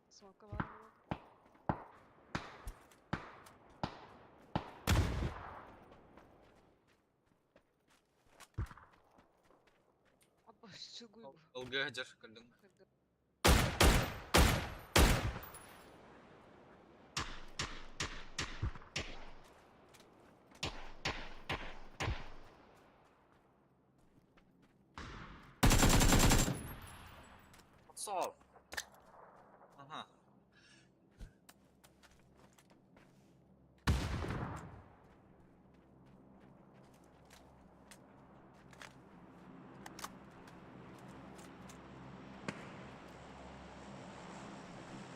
Смока var mı? Abba şu bu.
Алга hajar kırdın.
Kırdı.
Sol. Aha.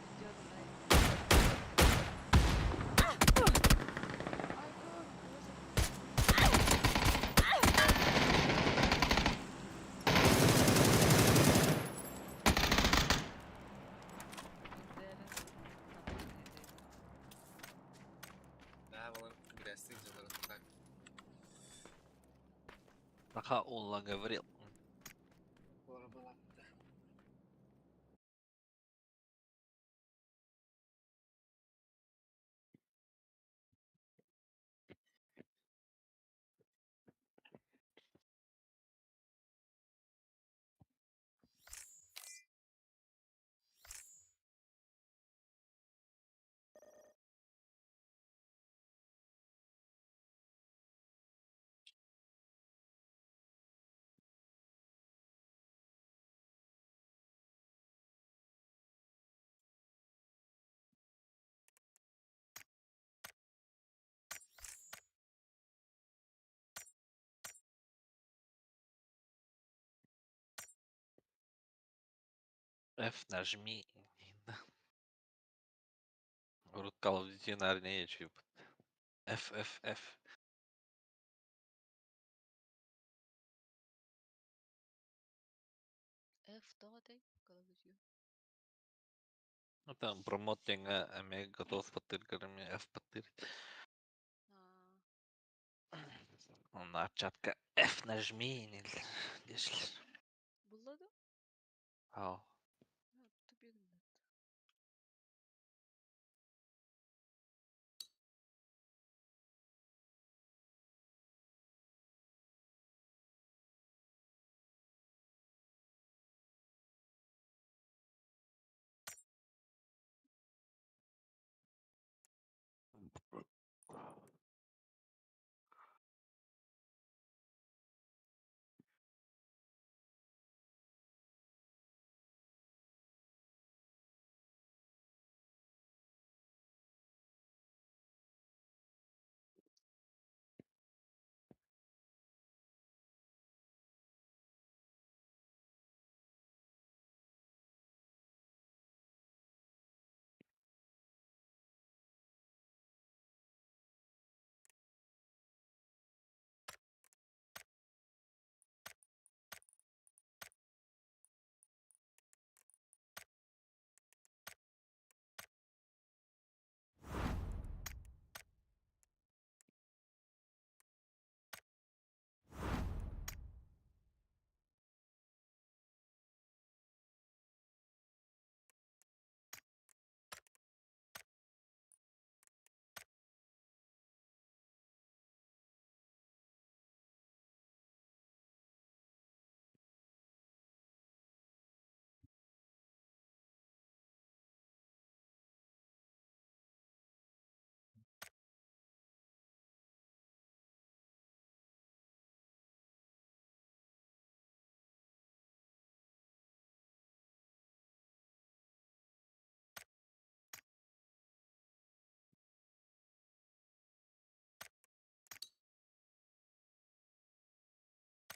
Gidiyordum ben. Ay dur. İzleyelim. Tabii izleyelim.
Daha var biraz sığınca так.
Пока Улла говорил. F нажми. Урут Call of Duty наверное geçiyor. F F F.
F давай. Call of Duty.
Ну там промот деньга, ами готов подтыркарами F подтырит. Onlar çatka F нажми. Geçler.
Bulladı.
Ау.
Ha, tüpüyordum ben.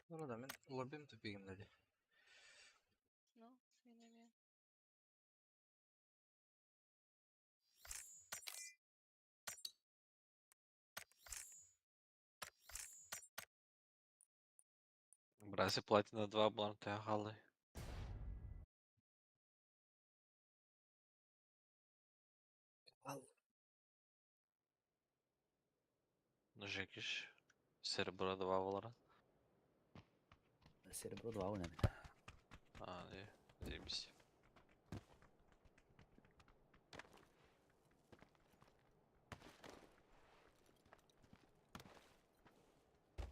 Orada men lobim tüpüğümdedi.
No, söylemiyorum.
Браси платина 2 бланка гали.
Al.
Нужно якісь серебро 2 волара.
Серебро 2 önemli.
А, не, заебись.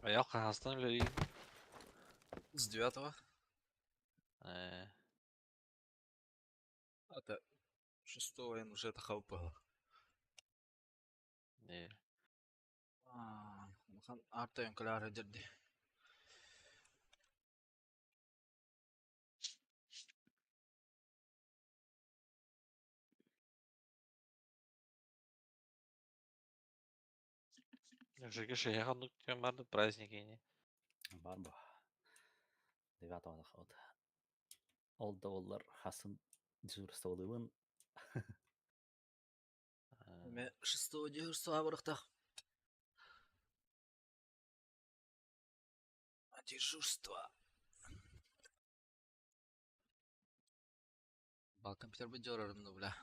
А я Казахстан или...
С 9-го.
Э,
Это 6-го я уже тахау было.
не.
Махан арта йонкалары жерди.
Жеге шеяханлык деген барды праздник ини.
Бар бу. 9 ада ход. Ол да олар хасын дежурстволыбын.
Мен 6 дежурство барықтақ. Дежурство. Бал компьютер бы дёрарым, ну, бля.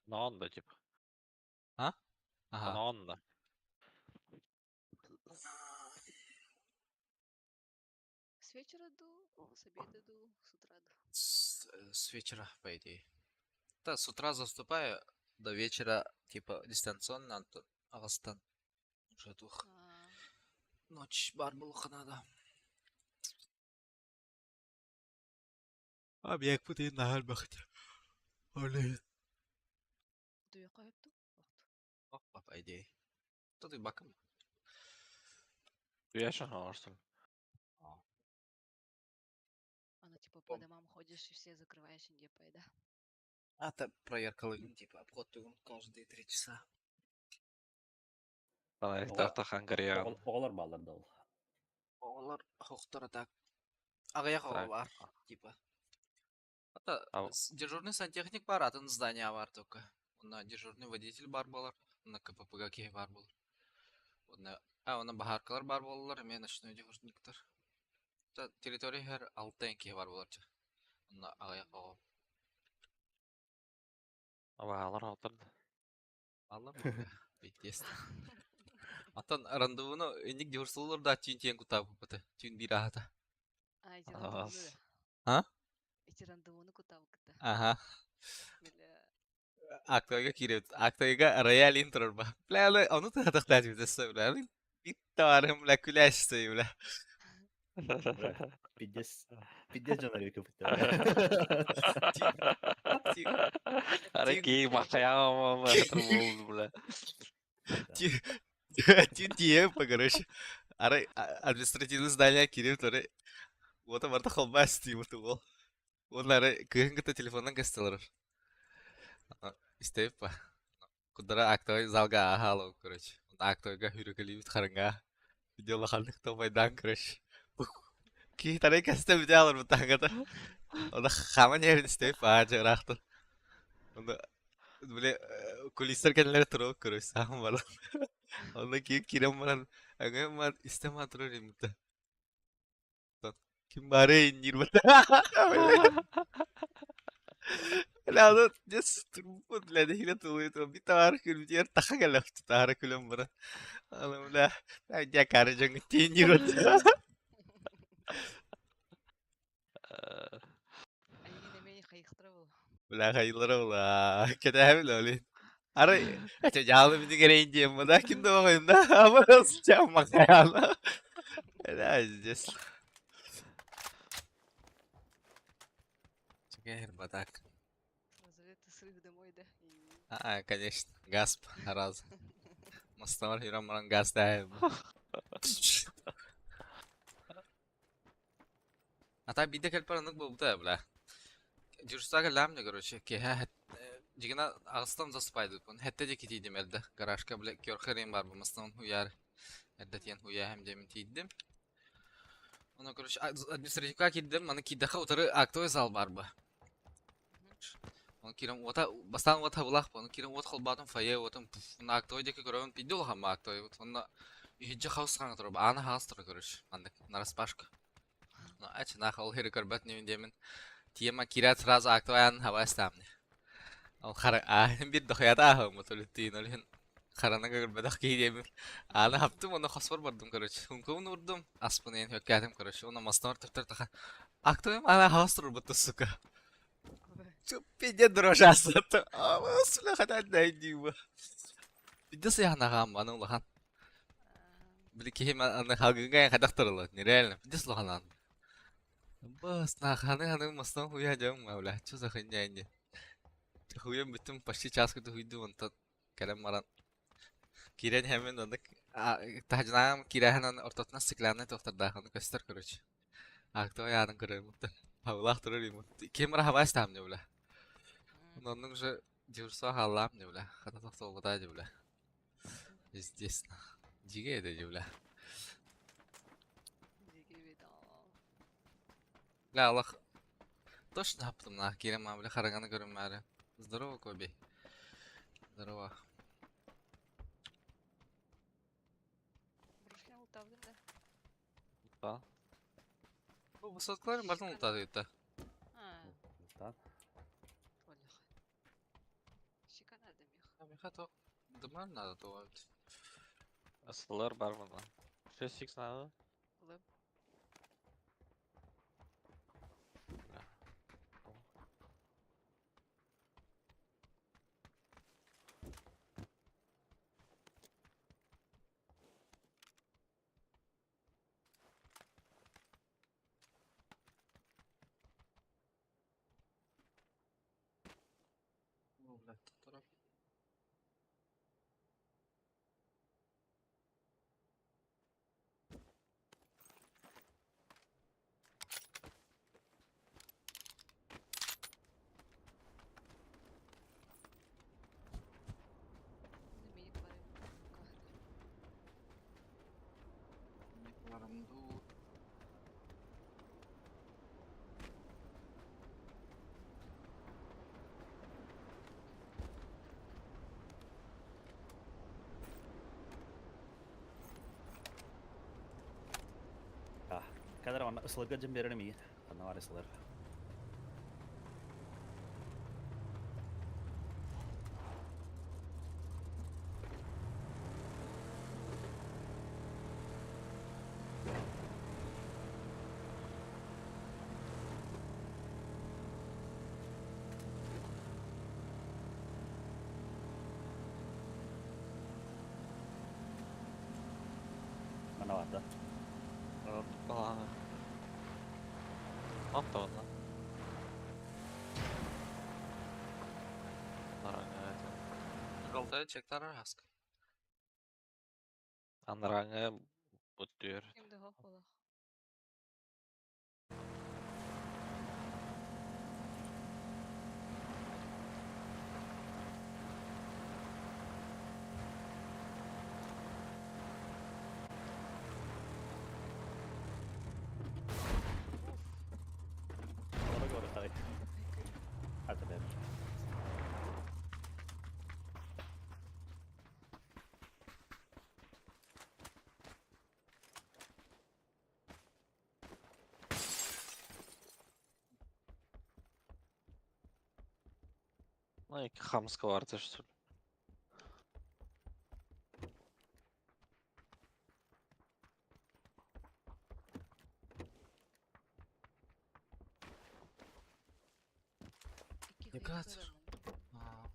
Но да типа.
Ага.
Но да.
С вечера с обеда с утра
С вечера, по идее. Да, с утра заступаю, до вечера, типа, дистанционно, ағыстан. Уже дух. Ночь бар болуға надо. Abi bu değil nahal bakıt. Öyle.
Дуя кайыпту?
Hoppa, по идее. Тут и bakım.
Я что что?
Она типа по домам ходишь и все закрываешь инде пайда.
А то проверкалыгын, типа, обход тугун каждые 3 часа.
Бана тахта хангариян.
Оғалар балдар да ол.
Олар хоқтары так. Ағаяқ оғы
Так.
бар, типа. Это
А-
дежурный сантехник бар, атын здания бар только. Онна дежурный водитель бар болар, онна КППГ кей бар болар. Онна бахаркалар бар болар, мен ночной дежурниктар. Территория хер 6 кей бар болар. Онна ағаяқ оғы.
Абаалар отырды.
Аллар бля, естественно. Atan рандевуну эник дежурстволар да түйін тен кутап купаты. Түйін бир ахата.
Эти
Ас.
рандевуны.
А?
Эти рандевуны кутау кыта.
Ага.
Бля.
Актойга кирет. Актойга рояль интро ба. Бля, onu da hatırlat bize söyle. Bir tarım la küleşti bля.
Пидес жанар көпітті.
Аре кей махаяма матыр болды бля.
Түйін тие по короче. Ара административный здание кирет торы. Вот амарта холбас тима тугол. Онлары кыгын телефондан кастылар. Истеп па. Кудара актой залга ахалу, короче. Актойга хүрекелибит харынга. Видеола халдык топайдан, короче. Ки тарай кастым видеолар бутангата. Онда хаман ерин истеп па, жаграхтыр. Онда биле кулистер кенелер туру, короче, сахым бала. Онда кирем баран, ага мат истема туру римта. Ким баре инирбата. Lalu dia serumput lah dia hilang tu itu. Kita harus kerja tak kalah kita harus kulam berat. Alhamdulillah, dia kerja jangan tinggi rot.
Они на меня хайхтраву.
Belah hayırlar ola. Kita hamil oleh. Ara, acha jauh lebih tinggi range mana kita orang dah apa sejam makan. Lah, just. Чекай, батак.
Назовет срыв домой, да?
Конечно, газ раз. Мастамар хирамаран газ да. А так биде кальпаранык болду бля. Журстага лам не короче, ке жигина агыстан заспайды бун. Хетте де кетидим элде. Гаражка бля көрхерим бар бу мастан хуяр. Элде тен хуя hem демин тидим. Ona короче административка кидdim, маны киддаха утары актовый зал бар бу. Он кирам ота бастан ота булах, он кирам от холбатын фае отын на актовый деке көрөм пиддул хам актовый. Онна ихинче хаус хана турба, ана хаус тура короче. Анда на распашка. Ну, ач на хол хер көрбөт немин демин. Тема кират сразу актовый хава стамны. Ал хара бир дохята ахым мутултин олин. Харана көрбөдөх ки демин. Ана хаптым, оны хосфор бардым короче. Хумкун урдум, аспынын хөккәтим короче. Оны мастар тыртыр таха. Актовый ана хаус турбуту сука. Пиде дрожасы. А, сула хата дайдиба. Пиде сыяхнагам аны улахан. Били кихим аны халгыга хадактырылы. Нереально. Пиде сулаханан. Бас наханы ханы мастан хуя жам мавла. Чо захыньяйни. Хуя бүтүн почти час күтү хуйду онтан калем маран. Кирен hemen оны тажнам кирен ортотна стеклянный тоқтарда ханы көстер короче. Актовый янын көрөм. Павлах турарым. Кемера хавас там не бля. Onun же дежурство халам не бля. Хата тоқтол буда же бля. Естественно. Jige de jibla.
Диги бит.
La Allah. Точно yaptım nah. Kerem abi karagana görünmeli. Здорово, Коби. Здорово.
Брушкин ултабдым да.
Та.
Bu высоткаларын бартын ултады это.
Tan.
Валлах. Шикана демих.
Меха то. Дымар надо то вот.
Asıllar var mı lan? 6x надо?
Лэп.
Ну, блядь, тут тарап.
Демейк бар.
Мекларымду.
Kadar ama ısılık acım verelim iyi. Kanı var ısılır. Kanı var da.
Falan. At da ondan.
Галтая чектар араск.
Anlaranga bu diyor.
Кимди хоп болах.
Doğru doğru tabii. Hadi be.
Ну, iki хамска vardı что ли.
Iki
Декатор.
хыйкырым.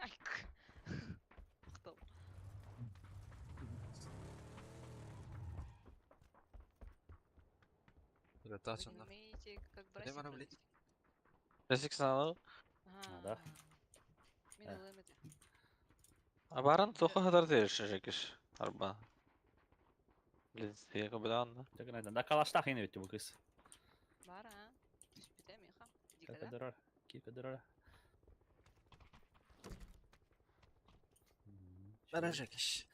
Айк. Кто?
Ротация
Вы
на.
не умеете как
Где
бросить
мара, блядь?
провести.
6x надо.
да.
Мен
Э.
ылым эте.
Abaran toka kadar değişecek iş. Arba. Linseye kabul da.
Çakın aydan. Da kalaştak yine bitti bu kız.
Бар, а? Түспүтем меха.
Kaka
Дикада.
durar. Kika durar.
Barajak iş.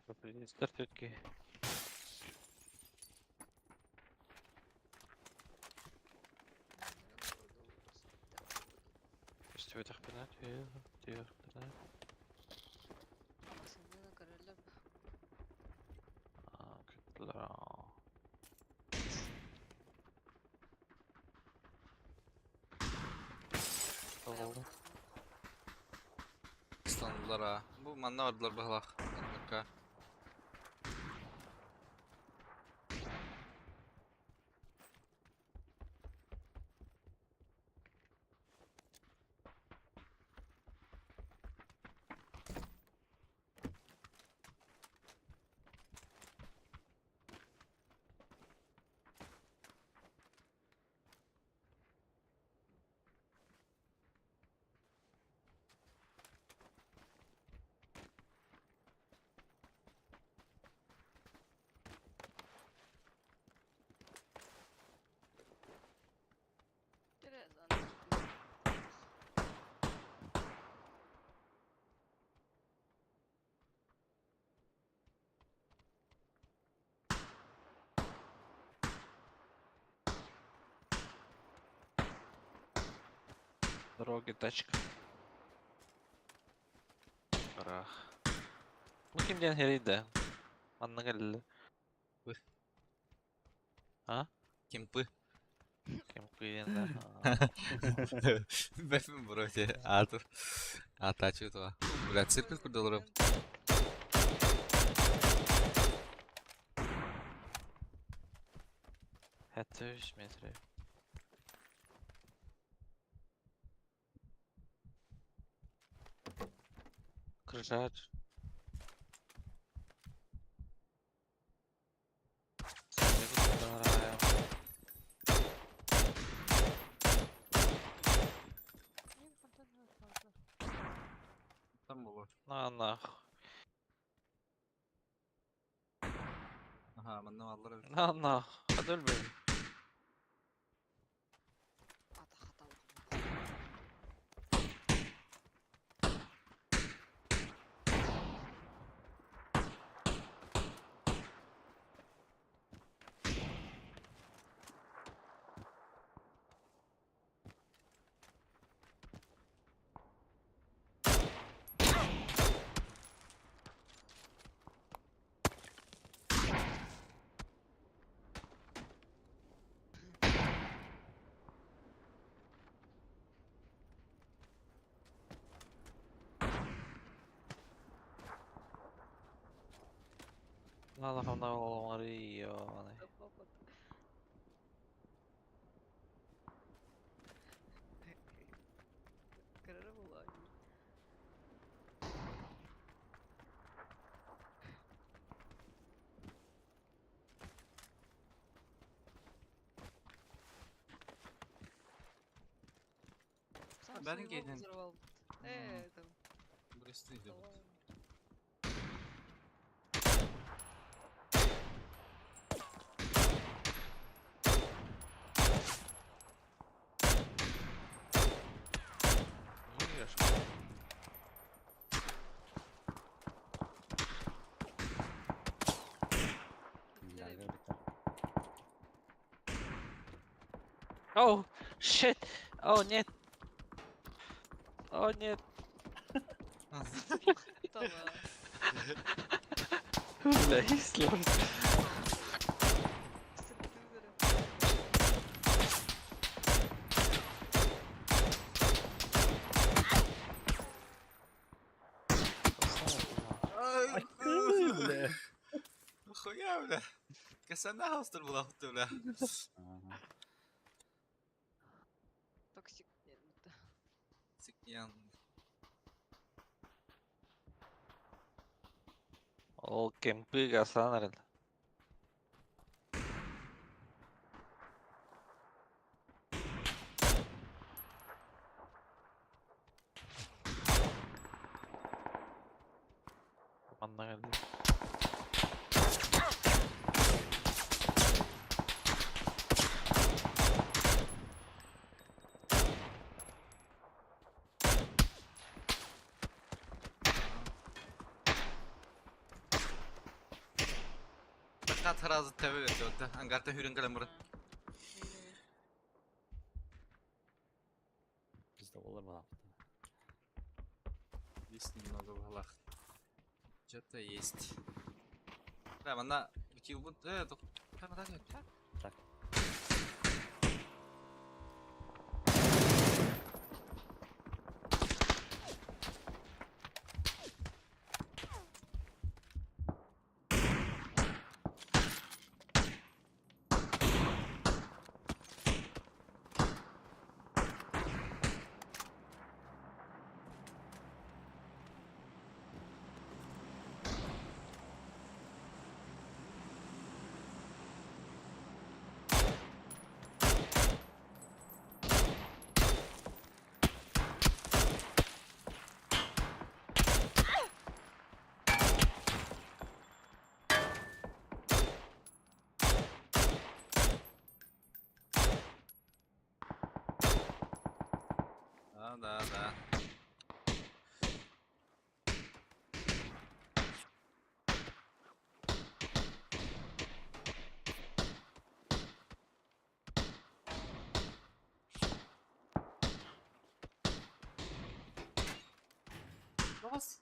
Kapitalizler Türkiye. Üstüme takpinat diyor. Diyor.
Амасыны көрөлөп.
Kötüler. Oldu.
İstanbullar ha. Bu manna vardılar bahlak. Amerika.
Дороги, тачка. Барах. Bu kimden heriydi? Anla geldi. Ha?
Кемпы.
Kim kıyında?
Бэфин вроде. Артур. Атачу това. Блядь, циркус курдаларım.
Hatta 100 metre. Kırşar. Seni kurtar ayağım.
Niye bu kadar fazla?
Там было.
Na nahı.
Aha, benden aldılar.
Na nahı. Hadi ölmeyin.
Hata.
Allah'ım ne oluyor?
Kafa bak. Karara mı var? Sen
ben
sonra
geldim.
взорвал. Там.
Burası değil.
Салам.
Uyuyor.
İleride biter.
Oh shit. Oh нет. Oh нет.
Tamam.
Бля, если он...
Sıkıntı üzere.
Ay,
Bля.
Хуя, бля. Касана хастır bu lafta, bля.
Aha.
Токсик. Нет, будто.
Sikyan.
Ол кемпи gaslan herhalde. Anla geldi.
Bakka tarazı tebe ediyor. Angarta hürün kalemuru.
Bizde olur mu hafta?
Есть немного в голах. Что-то есть. Да, она бутил вот эту. Прямо так.
Так.
Да. Bas.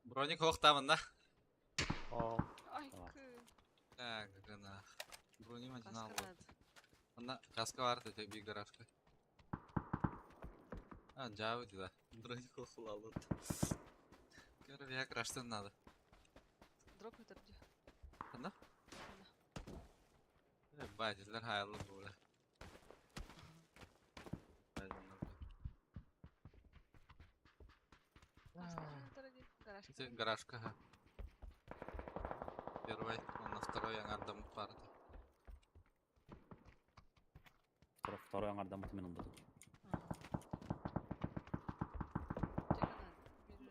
Броник хоқтамын да.
О,
Ай,
Tamam.
Так, гана. Брони мадина алып.
Касканад.
Анда каска бар деді биг гаражка. Жабы да. Броник хоқыл алды. Көріп я краштан надо.
Дроп өтірді.
Анда? Байтилер хайылы болды. Это гаражка, ха. Первый, он на второй аңардамы барды.
Второй аңардан мұты мен ұмдыдым.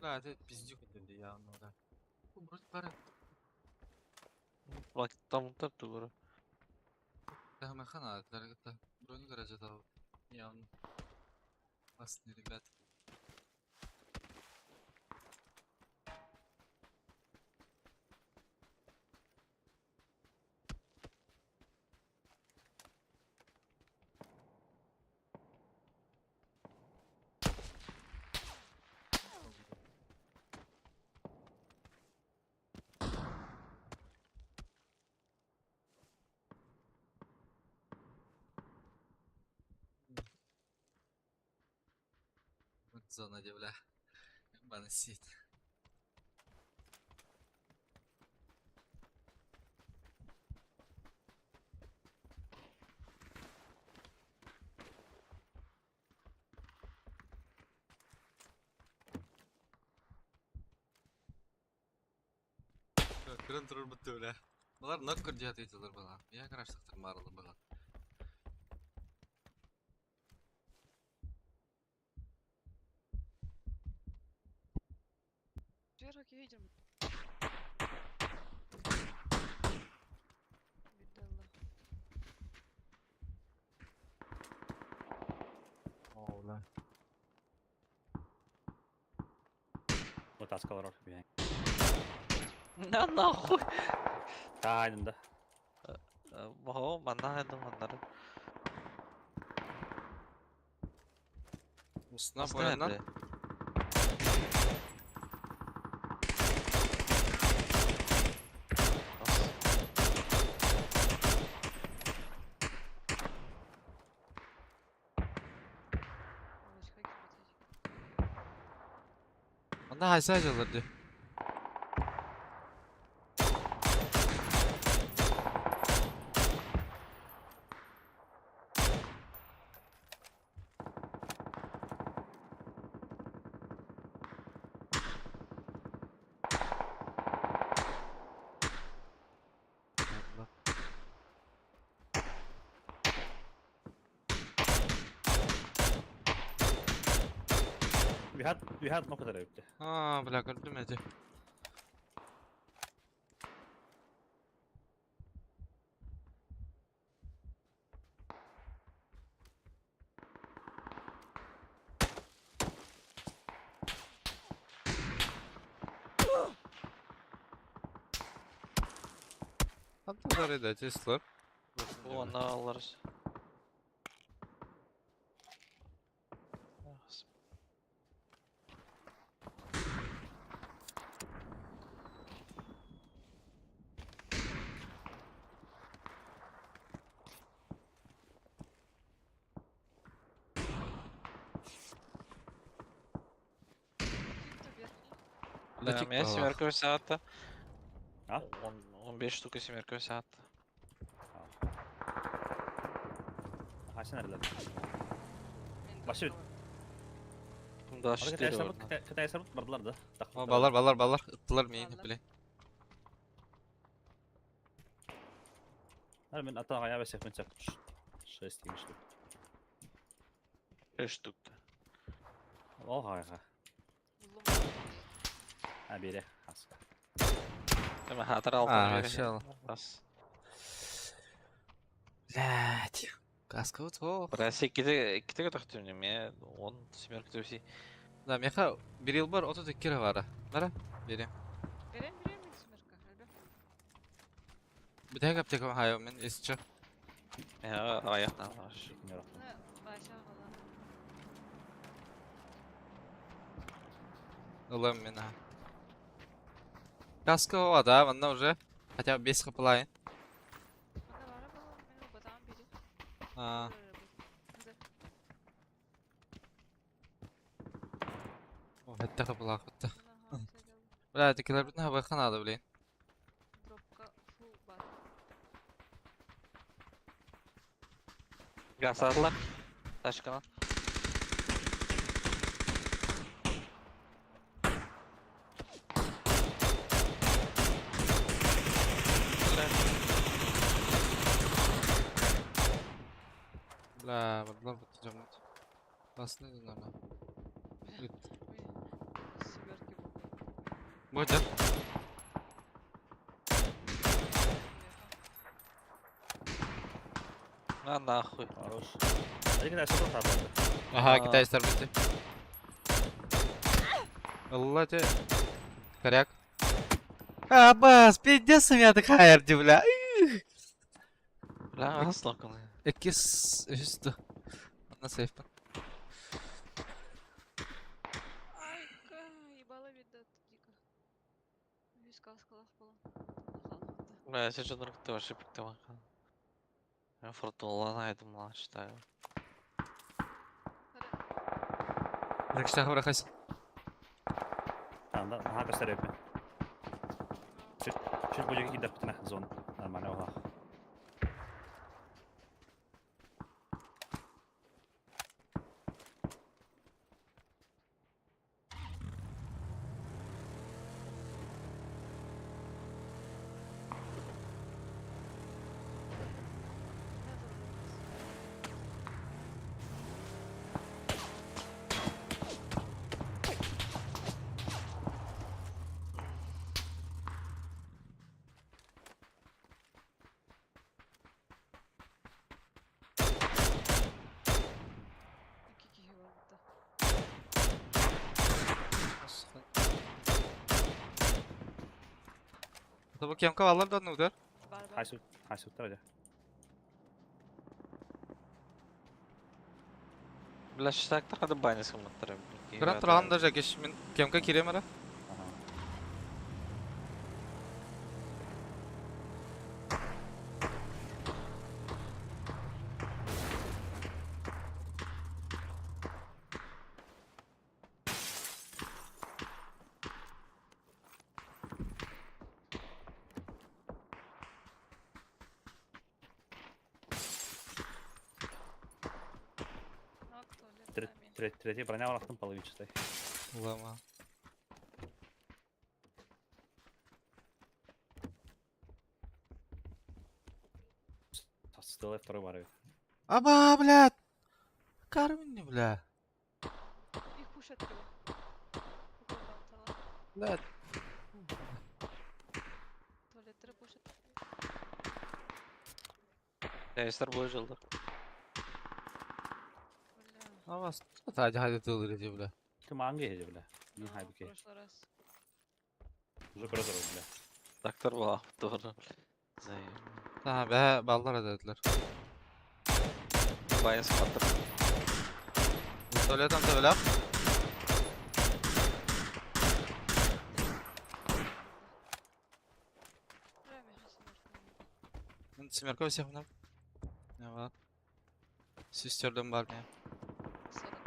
Да, это пиздюк dedi явно, да. Брось бары.
платиттан ұмтап тугары.
Да, мы хана, это брони гаража дал. Явно. Классные ребята. Вот зона девля. Банасит. Кырын тұрыр бұтты өлі. Бұлар нөк көрде атайтылыр бұла. Я қараштықтыр марылы бұла.
Первый видим. Видала.
Оула.
O taska var orada bir yani.
На нахуй.
Aynen.
О, манна едім аннары.
Устына бойынан.
Алочка кипятить.
Анда хайса жалырды.
Vi hade något där ute.
Бля, gördüm Ece. Hatta zarı da Tesla.
О, ана аларыз.
Какие-то верхние.
Да, у меня семерка саата.
А?
15 штука семерка саата.
Haşin nerede?
Мен
Başı-
дроп
Да,
Orada
4
Kıtay
orada.
Kıtay Sarut vardılar da.
Балар, ıttılar mıyım
Ballar.
bile.
Ben ata ayağa basıp ben çakmış. Şey isteymiştim.
5 штук.
Oh ha.
Лом.
Ha biri. Haska.
Ama hatır altı.
А, вообще.
Бас.
Блядь. Kaska to.
Burası ikide götürdüm ya. 10 семерка tösi.
Da meha bir yıl var 32 kere var. Nara? Berem.
Берем мен семерка, албе.
Bir tek aptek hayvan men esçi.
Ya ayaktan var.
Bilmiyorum.
Мына баша кала.
Ulan men ha. Kaska o da bana уже. Хотя бы без хапалайн.
Мына бара бала, мен батам бири.
Ha. O hatta kapılar hatta. Bla tekiler bütün hava kanadı bilen.
Дропка фул бар.
Gasadılar. Taşkana.
Bla bunlar biteceğim. Bas ne diyorlar lan?
Семерки был.
Bu hocam.
Lan nahуй.
Хорош. Hadi gidelim sonra tabi.
Aha
Aa.
Китайстар bitti. Allah te. Коряк. А, бас, пиздец, у меня такая бля.
Lan asla konu.
Экис üstü. Ana сейфпен.
Айка, ебало видно дико. Весь каскалах была.
Lan я сейчас норкты вообще пиктем. Я фортуна найдем lan считаю.
Рыкшта бырахайсың.
Tamam da ha göstereyim mi? Şimdi bu yeki gidip bitine zon. Normal oha.
İki kişi var burada.
Tabu kemka vallar da nuder.
Бар бар.
Haysu da öyle.
Бля, считаю, так надо баня смотрим.
Гран туран да жакеш мен кемка кирем ара.
Aha.
Ак, туалет, ами.
Третий броня валақтың половичтой.
Улама.
Стеллай второй барыг.
Аба, блядь. Кармин бля.
Их пушат его. Уколдан тала.
Блядь.
Туалеттері пушат.
Neyse boy жылды.
Бля.
Ama sadece hadi tığılır ediyor bля.
Ты манги еди, бля. Не
А,
хайбики.
в прошлый раз.
Уже прозору, бля.
Doktor bu doğru. Zay.
Tamam be ballar dediler.
Banya смотрим.
Tuvalet amca bля.
Бля, мен семерка.
Ben Simerka ve Sefner. Ne var? Sistörden var ne?
Сорок.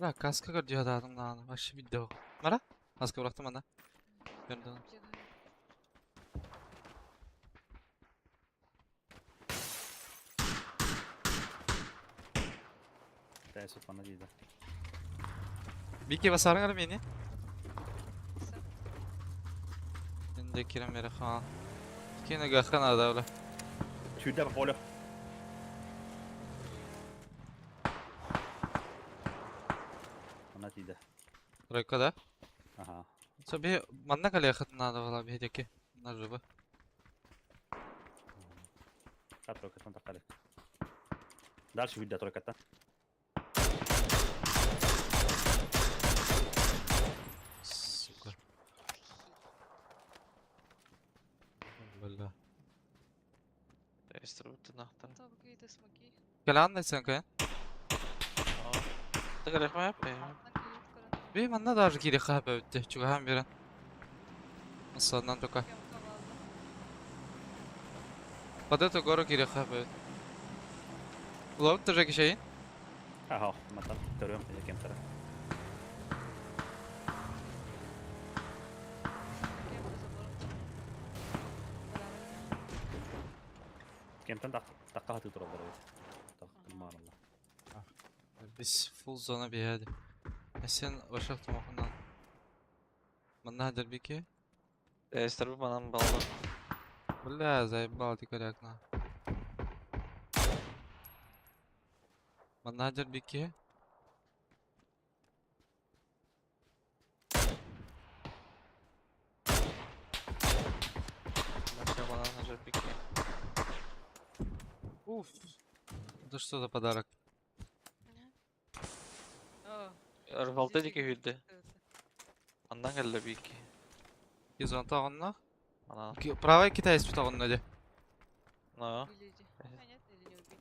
Bırak kaska gör diyor adam lan. Başı bir de o. Mara? Kaska bıraktım bana. Ben de.
Бегаю.
Да, я супа надеюсь, да.
Bir kere basarın ara beni.
Сап.
Ben de kirem yere falan. Kine gakkan arada öyle.
Tüyde bak oğlum. Ona değil de.
Röykka da.
Aha.
So bir manna kalaya khatın arada valla bir hedeki. Bunlar röba.
Kat roketman takalek. Дальше видят рокета.
Сука. Бля.
Değiştir bütün anahtarı.
Tabii ki de smoky.
Gel ne sen kaya?
Aa. Da gerek mi yap ya?
Alttan kıyıp karan.
Bir manna dar giri kahve öttü. Çünkü hem biren. Masadan toka.
Kem kavallı.
Pada to goro giri kahve. Ulan tırcak şeyin.
Aha, matan. Görüyorum seni kem taraf.
Kem kızı borum. Beraber.
Kemten takka hatı durallar evet. Takılma Allah.
Biz full zona bir hadi. Sen başak tomakundan. Manna hadir bir ki.
Değiştir bir bana bağlı.
Bля, заебал ты коряк на. Манадер бики.
Başka bana anahtar bir ki.
Уф. Это что за подарок?
Aa.
Revolta ki hüldü.
Evet.
Ondan geldi bir ki.
Изон тағынна.
Ana.
Правай китай спи тағынна де.
No.
Bileci. Понятно или не убить?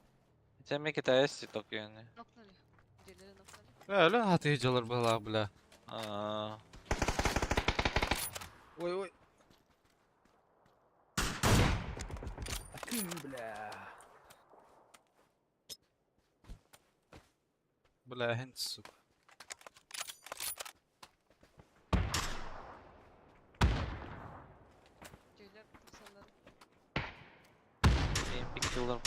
Sen mi kita esti tok yani.
Noktalı. Diğerleri noktalı.
Öyle hatıyıcılar bala bля.
Aa.
Ой, ой.
Akı bля.
Бля, хент, сука.
Diğerler tırsalları.
Benim bir kıllar.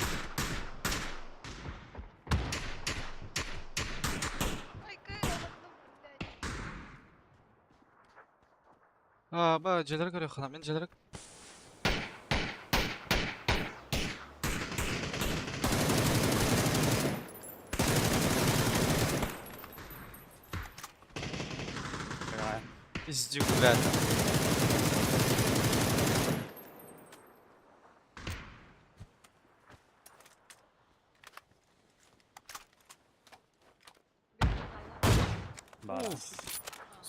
Ay kıyamadım. Блядь.
Ба, желер көрек қана, мен желер. Пиздюк, блядь.
Bir Allah.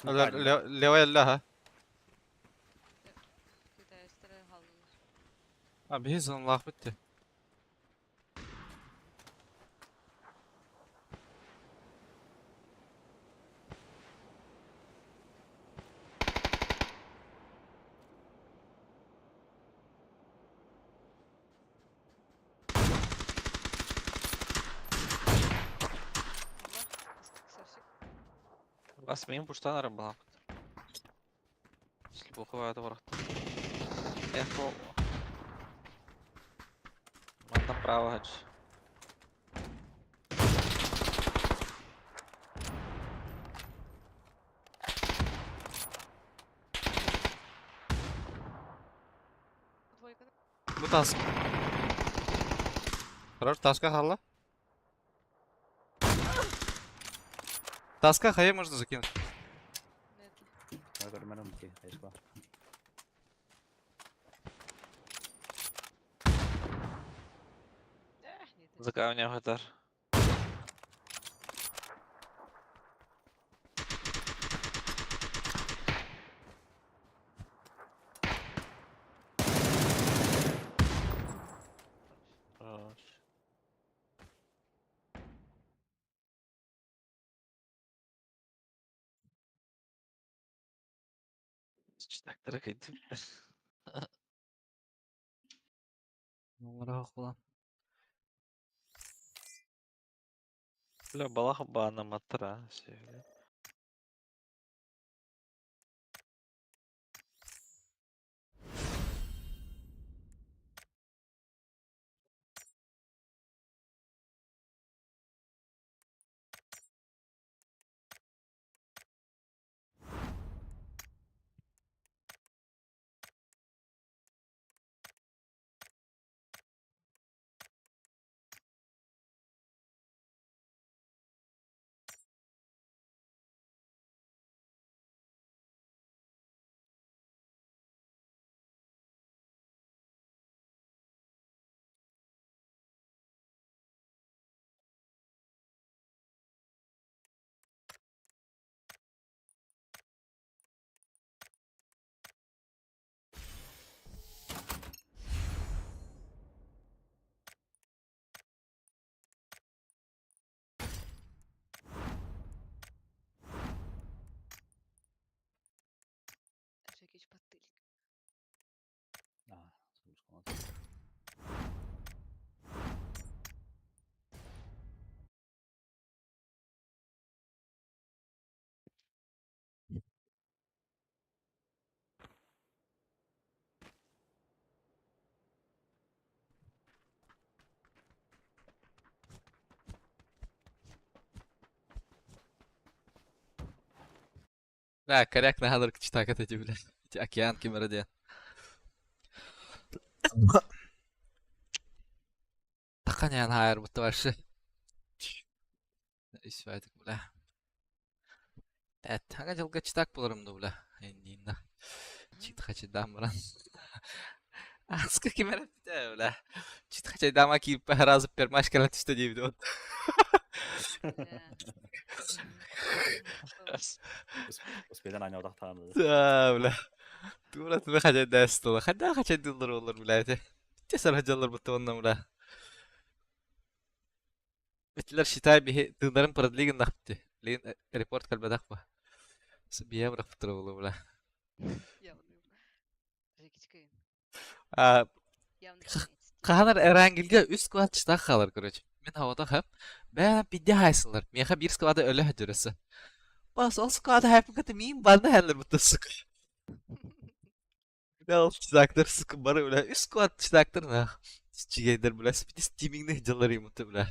Bara.
Öler, leva elle ha.
Gitaristleri hallılar.
Abi hizan lağ bitti.
Allah. Kısarşık.
Бас benim puştan araba. Слепухова это ворот. Эхо. Man направо hač.
Двойка.
Bu task. Хорош, таска хала. Таска хае можно закинуть.
Нет.
Я говорю, мене мки. Айшла.
Нет.
Закавня гитар. Хорош. Çıtaklara kaydım.
Numara ulan.
Бля, балаха бана матра. Şey.
Бля, коряк на хадыр кичтакат эти, бля. Океан кемері ден. Тақан ян хайыр бұтты баршы. Исфайтык, бля. Таңа жылға читак болырымды, бля. Эндейінда. Чит хачайдан баран. Аска кемері бітті, бля. Чит хачайдама киіп разып пермаш кәлі түсті дейбді от.
Uspeden aynı odak tanıdı.
Да, бля. Тура тура хачайда столы. Хада хачайдылар олар, бля. Тесар хачалар бұтты ондан, бля. Бетилер шитай бихи тыңдарын парадлигін нақпты. Лейін репорт калбадақ ба. Бия бұрақ бұтыры болу, бля.
Явно. Жекичкайын. Явно.
Қағанар әрәңгілге үст квад читақ қалар, короче. Мен хавада қап. Бәна бидде хайсылар. Мен қап бір сквада өлі хөдірісі. Бас, ол сквада хайпын кәті мейін банда әлір бұтты сұқ. Бля, ол читақтар сұқ бары, бля. Үст квад читақтар, на. Чигейдер, бля. Спиді стимингні жылар емінті, бля.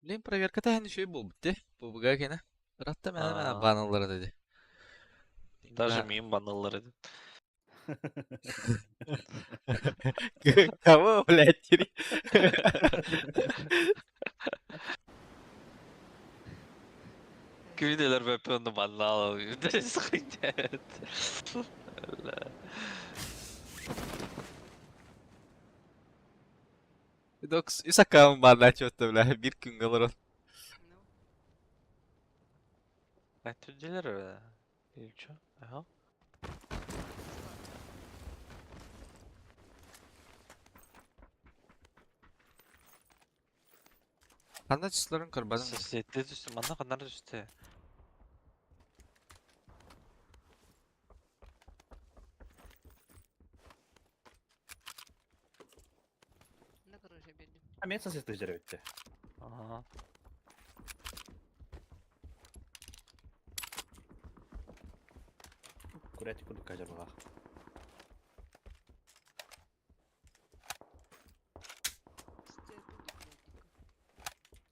Блин, проверка-то не еще и был, бітті. Бұл бұға кені. Ратта мәна баналары деді.
Даже мим баналар еді.
Кого, блядь, тери?
Күйделер бәпі оны банал. Дәрес қиндет.
Докс, үсаккамын банна чөтті, бля. Bir күн қалыр ол.
Ну,
Айтүрделер бә. Елчі. Ага.
Қанда түслерін көрбадым.
Сетте түсті. Мана қанар түсті.
на гараже бердим.
Мен сосиски жері өтті.
Ага.
Күрәті күлік кажар бұға.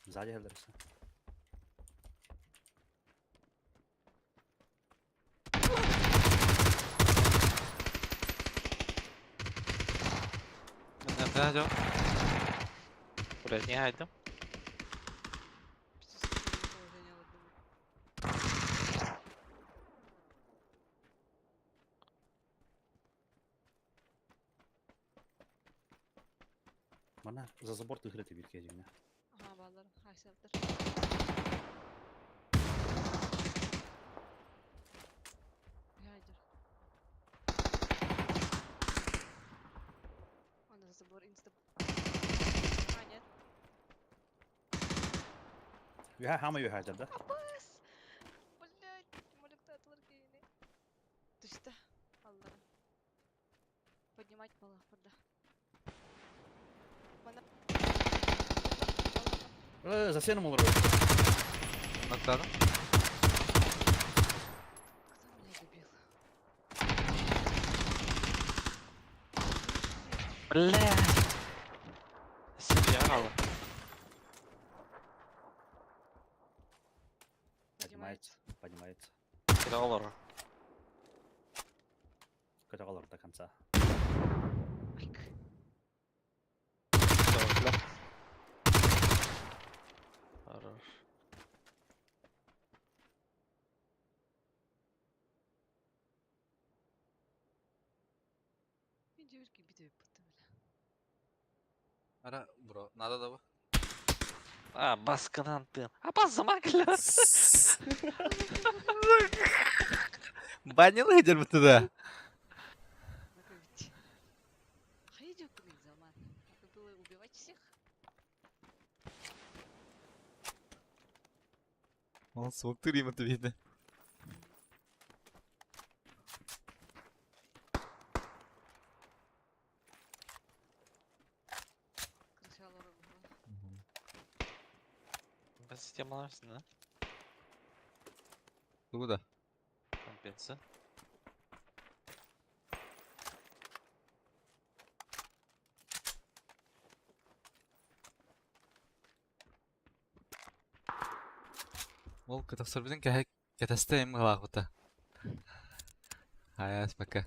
Сзади хелдерісі.
Nereden acaba? Buraya niye haydım?
Положение алып.
Мана за забор тыгыреті бір кезіміне.
Ага, балдар, хайсалдар. Яйдер. Он за забор инста. А, нет.
Хама үйе хайдар да.
Абас! Блядь, молюкта атылар кейіне. Түсті. Алларым. Поднимать балах burada.
За сенім olur öyle.
Нокладым.
Кто меня добил?
Бля. Себе алып.
Поднимается. Поднимается.
Кіре олар.
Көте қалар до конца.
Айк.
Бля. Хорош.
Мен жіберген битіп бұтты бля.
Ара, бро, надо да bu.
А, баскынан тым. А басыма кілі.
Банил хедер бұтты да.
Такой ведь. Хайдёк блин, Залман. Надо было убивать всех.
Он соğuk durayım atı bir de.
Крышалары было.
Біз системаларсың, да?
Bu da.
Компенса.
Ол кытаксыр бидин кетестейм гылакыта. Hayas baka.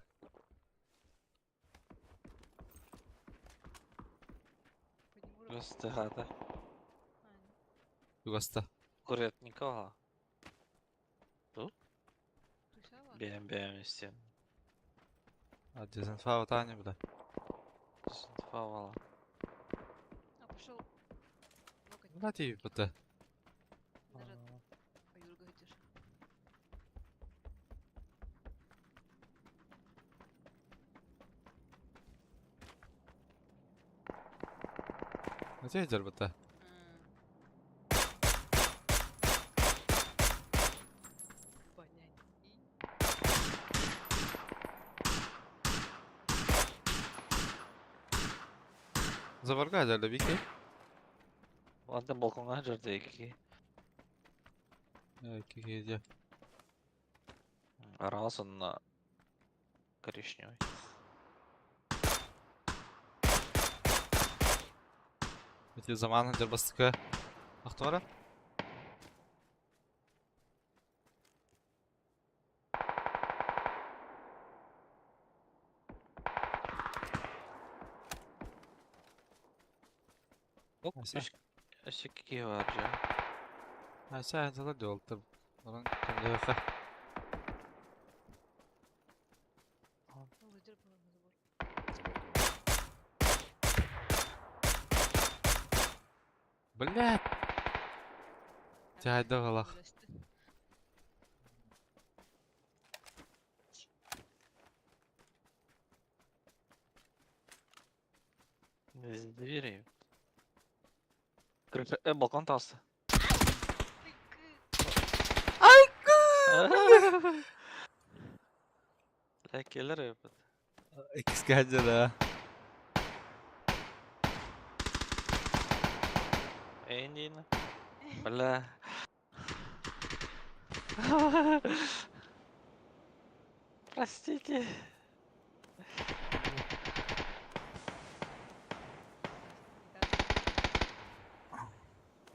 Подниму руку.
Просто хата.
Ань,
Yugosta.
Курятникова.
крыша var.
Бем истем.
Adjacent фау тани буда.
Фавала.
А, пошел. Локоть.
Лати буда.
Нажат. Ой, Юрга идешь.
Lati ejder bуда.
Понять. И
Zavarga ejder biki.
Ладно, балконга жерде iki.
İki gece.
Араласын на коричневый.
Biti zaman ejder bastıkı. Aktıvara.
Yok,
Neyse.
Eşek iki var ya.
Ayşe ejder de oldu. Onun kendi yok.
лидер был на забор.
Блядь. Cayda galak.
Вылезти.
Без двери. Крыша, балкон тасы. Ләкелер yapıp.
İkisi ejder ha.
Эндин. Бля. Простите.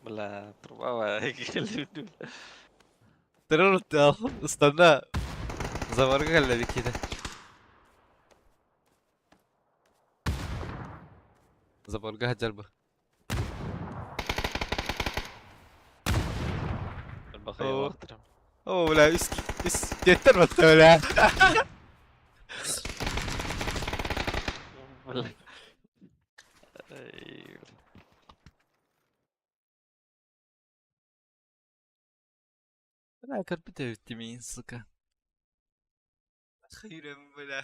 Бля, труба geldi.
Terör ya. Istana. Zavarga geldi biki de. Zavarga ejder bu.
Bakaya
Oo.
baktırım.
Oo ulan üst yeter mi öyle?
Bля. Ey,
Ulan karpı devletti mi sıkı? Hayırım böyle.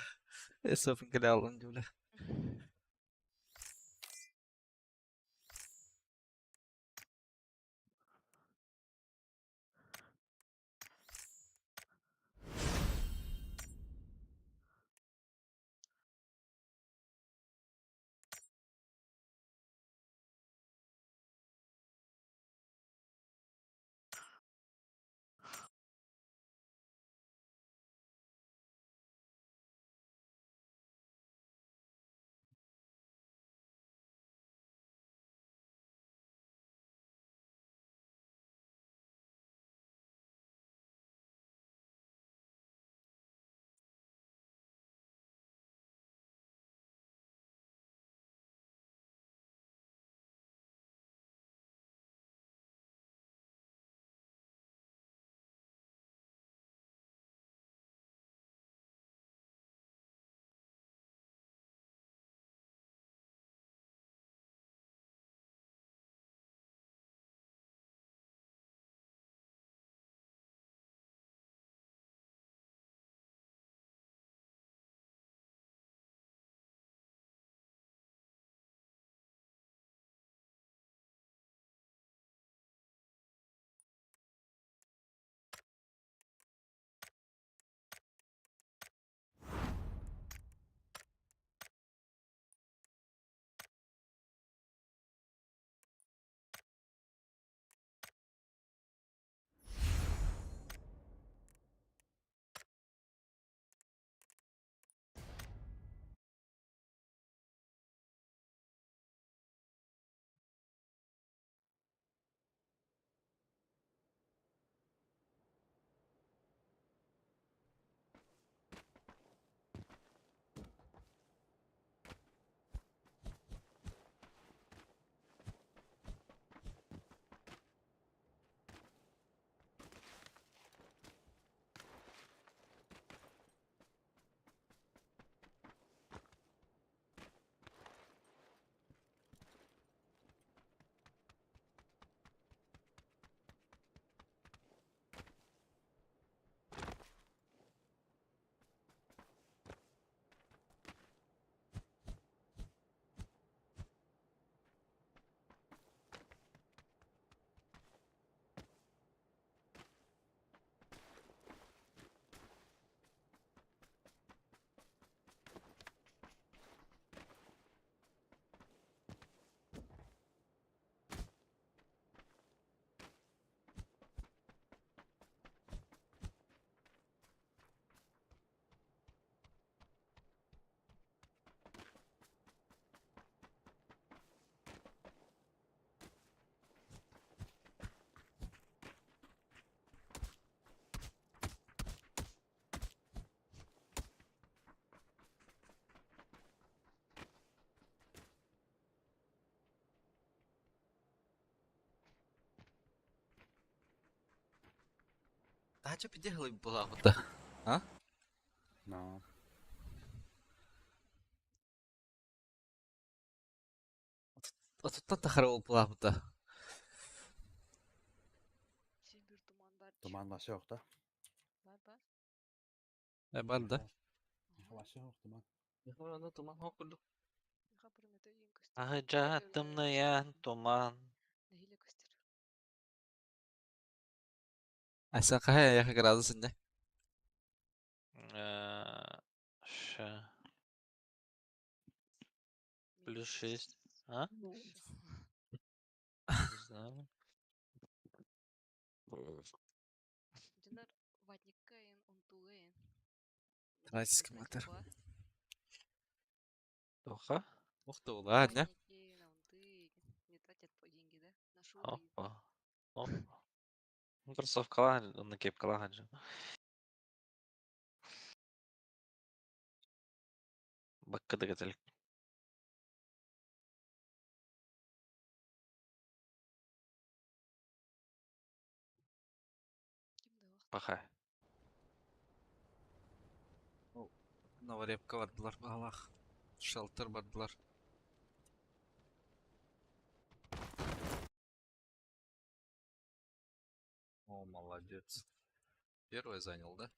Esofun kale alınca böyle. Aja bir de halı bulah burada. Ha?
No.
Atuttan tahara ol bulah burada.
Şimdi bir duman var.
Duman başı yok da.
Var.
Ben de.
Başı yok duman.
Yalan duman hokullu.
Kapırım öte yiyin göster.
Ağaca attımlayan duman.
Neyle göster.
Asa kahaya ya gradasın ya.
Şu. Плюс 6. А? Не знаю.
Динар ватникаен, унтугаен.
Klasik mater.
Тоха?
Ухты ула, не?
Ватники, унты не тратят по деньги, да? На шубы.
Опа. Опа. Ну, кроссовкалар, на кепкалар же. Баккыды кетелик.
Kimde vaqt?
Пахай.
Новорепка бардылар бағалақ. Шелтер бардылар. О, молодец. Первый занял, да?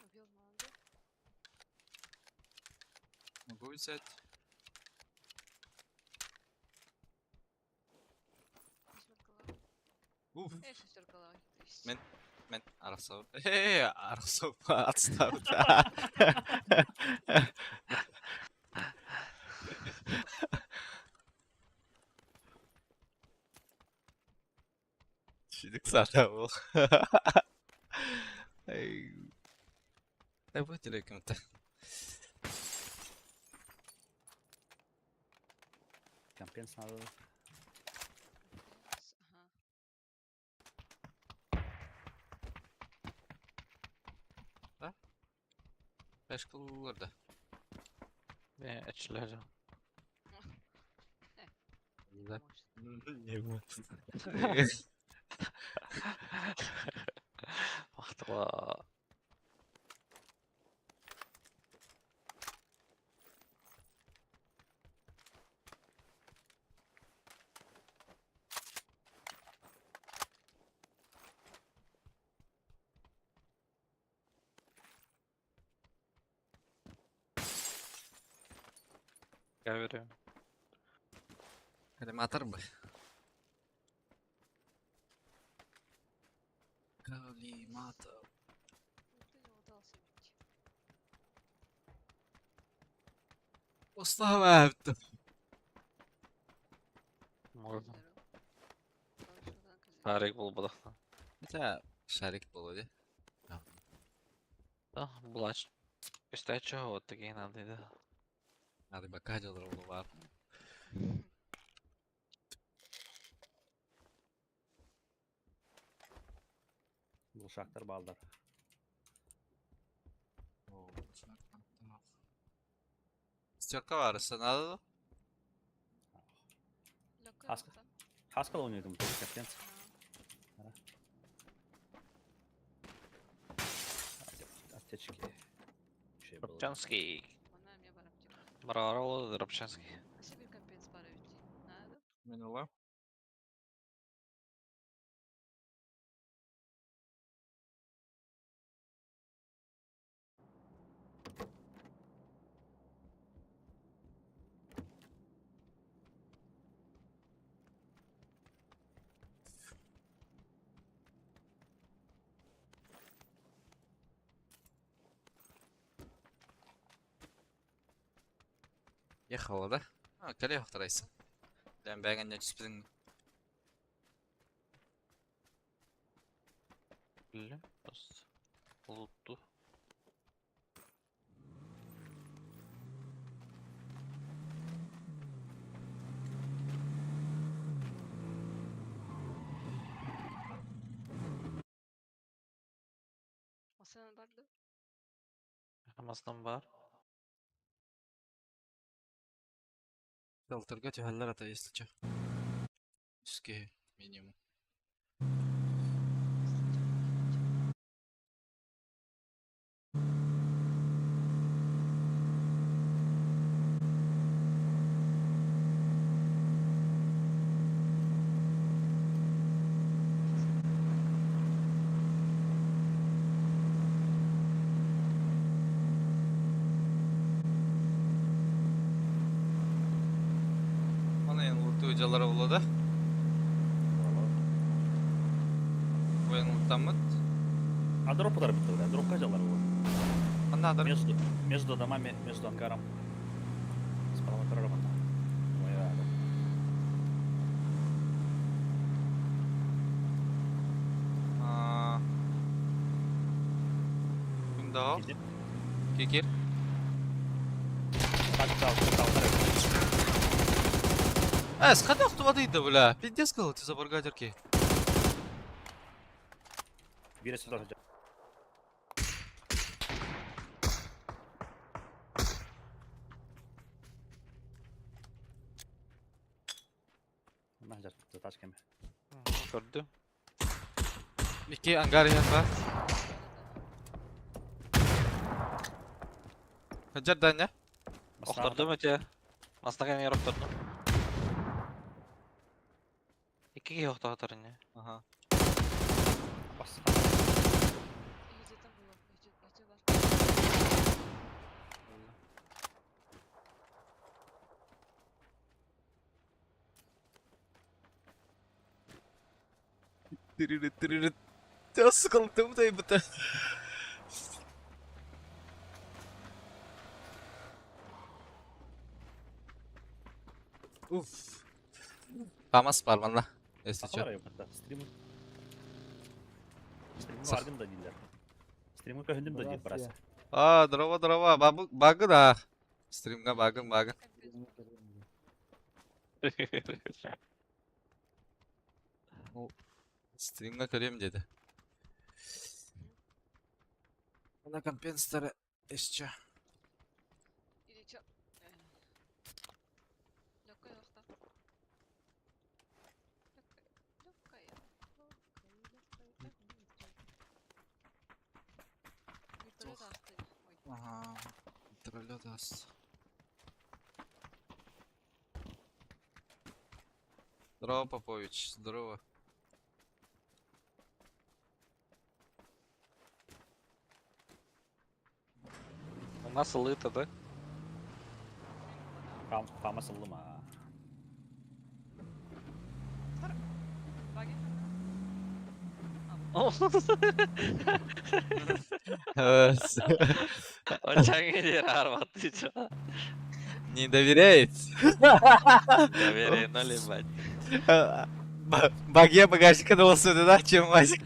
Объем молодой.
Могу взять.
Шестеркалар.
Уф.
Шестеркалар. То есть.
Men Arasov. Arasov atstavdı. Şimdi kısa bu. Ay. Ne bu direkt mi?
Kampen sağlığı.
Ага.
Beş kullanılır da.
Ne açılacağım.
Güzel.
Может.
Ne bu?
Вахтала. Говорю.
Коллиматор бы. Коллиматор.
Ты не удался ведь.
Уставляю.
Можно.
Здорово. Хорошо, так.
Тарик был бадахтан.
Хотя шарик был, да?
Да, булач. İşte çoğu такие надо, да.
Надо бы кадил var.
Bu şaktır balдар.
Sтерка varsa надо.
Лёгкая
Хаска.
вахта.
Haskell oynuyordum bu kapten. Аптечки. Şey buldu.
Рыбчанский.
Она мне бар аптека.
Бараролы Рыбчанский.
Ася bir компенс бар өйти. Надо.
Минула. Ехала, да? А, коллега вторайся. Лям бәгән нәчис біздің.
Білі. Просто. Лутту.
Асанан барды.
Хамасынан бар.
Filtrga tühəller ata esliçə. Üske minimum. Mana endi urtu ucalara buladı. Bu endi urtanmıd.
А дропlar bitti oraya. Drop kacalar bu.
Anladır.
Между домами, между ангаром. Справа прорвано. Моя.
Kimde o?
Gidip.
Kekir.
Dal.
Скада автоводıydı бля. Пиздец кылы ты забаргадерки.
Birisi duracak. Mahcar taş kemi.
Көрді.
İki angar yan var. Hajar dan ya.
Оқтырдым өте. Мастаған ер оқтырдым. Екіге оқтағатыр не?
Aha.
Bas.
Үйде там было. Үйде бар.
Tiririt. Ya sıkıldım da bu. Uf. Famas var valla. Esliçe.
Akalar yok hatta. Streamer. Streamer
Sağ-
vardım da değiller. Streamer köhündüm de değil burası.
Aa, дрова. Bagı da. Streamga bagın. Streamga körüyorum dedi. Bana компенсаторы еще.
Или чё? Лёгкая вахта. Лёгкая. Вертолет асты. Ой.
Ага. Троллёт даст. Здорово, Попович. Здорово.
Nasıl ıta da?
Fama sıldım ha.
Баги?
Evet.
Очаң едер арбатты чо.
Не доверяет.
Доверие ноль ебать.
Баге багажника долсуды, да, чем Вазик?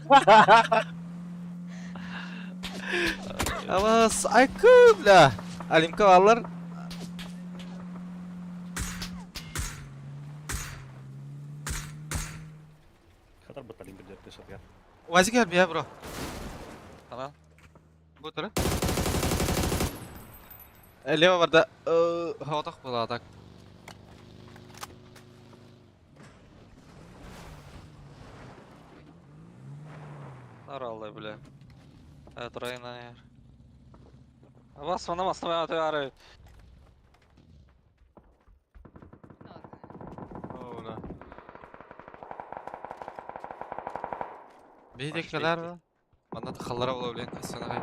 Ama saykı bля. Alimka varlar.
Kadar batalım bir dört yaşat ya.
Vazi gel bir ya bro.
Tamam.
Bu taraf. Leva var da. Havada buladak.
Aralda bile. Evet rayına yer. Basma ben atıyorum.
Ola. Bir
Baş
dakikalar
bekle.
mı? Bana da kallara olabilen kaçsana kay.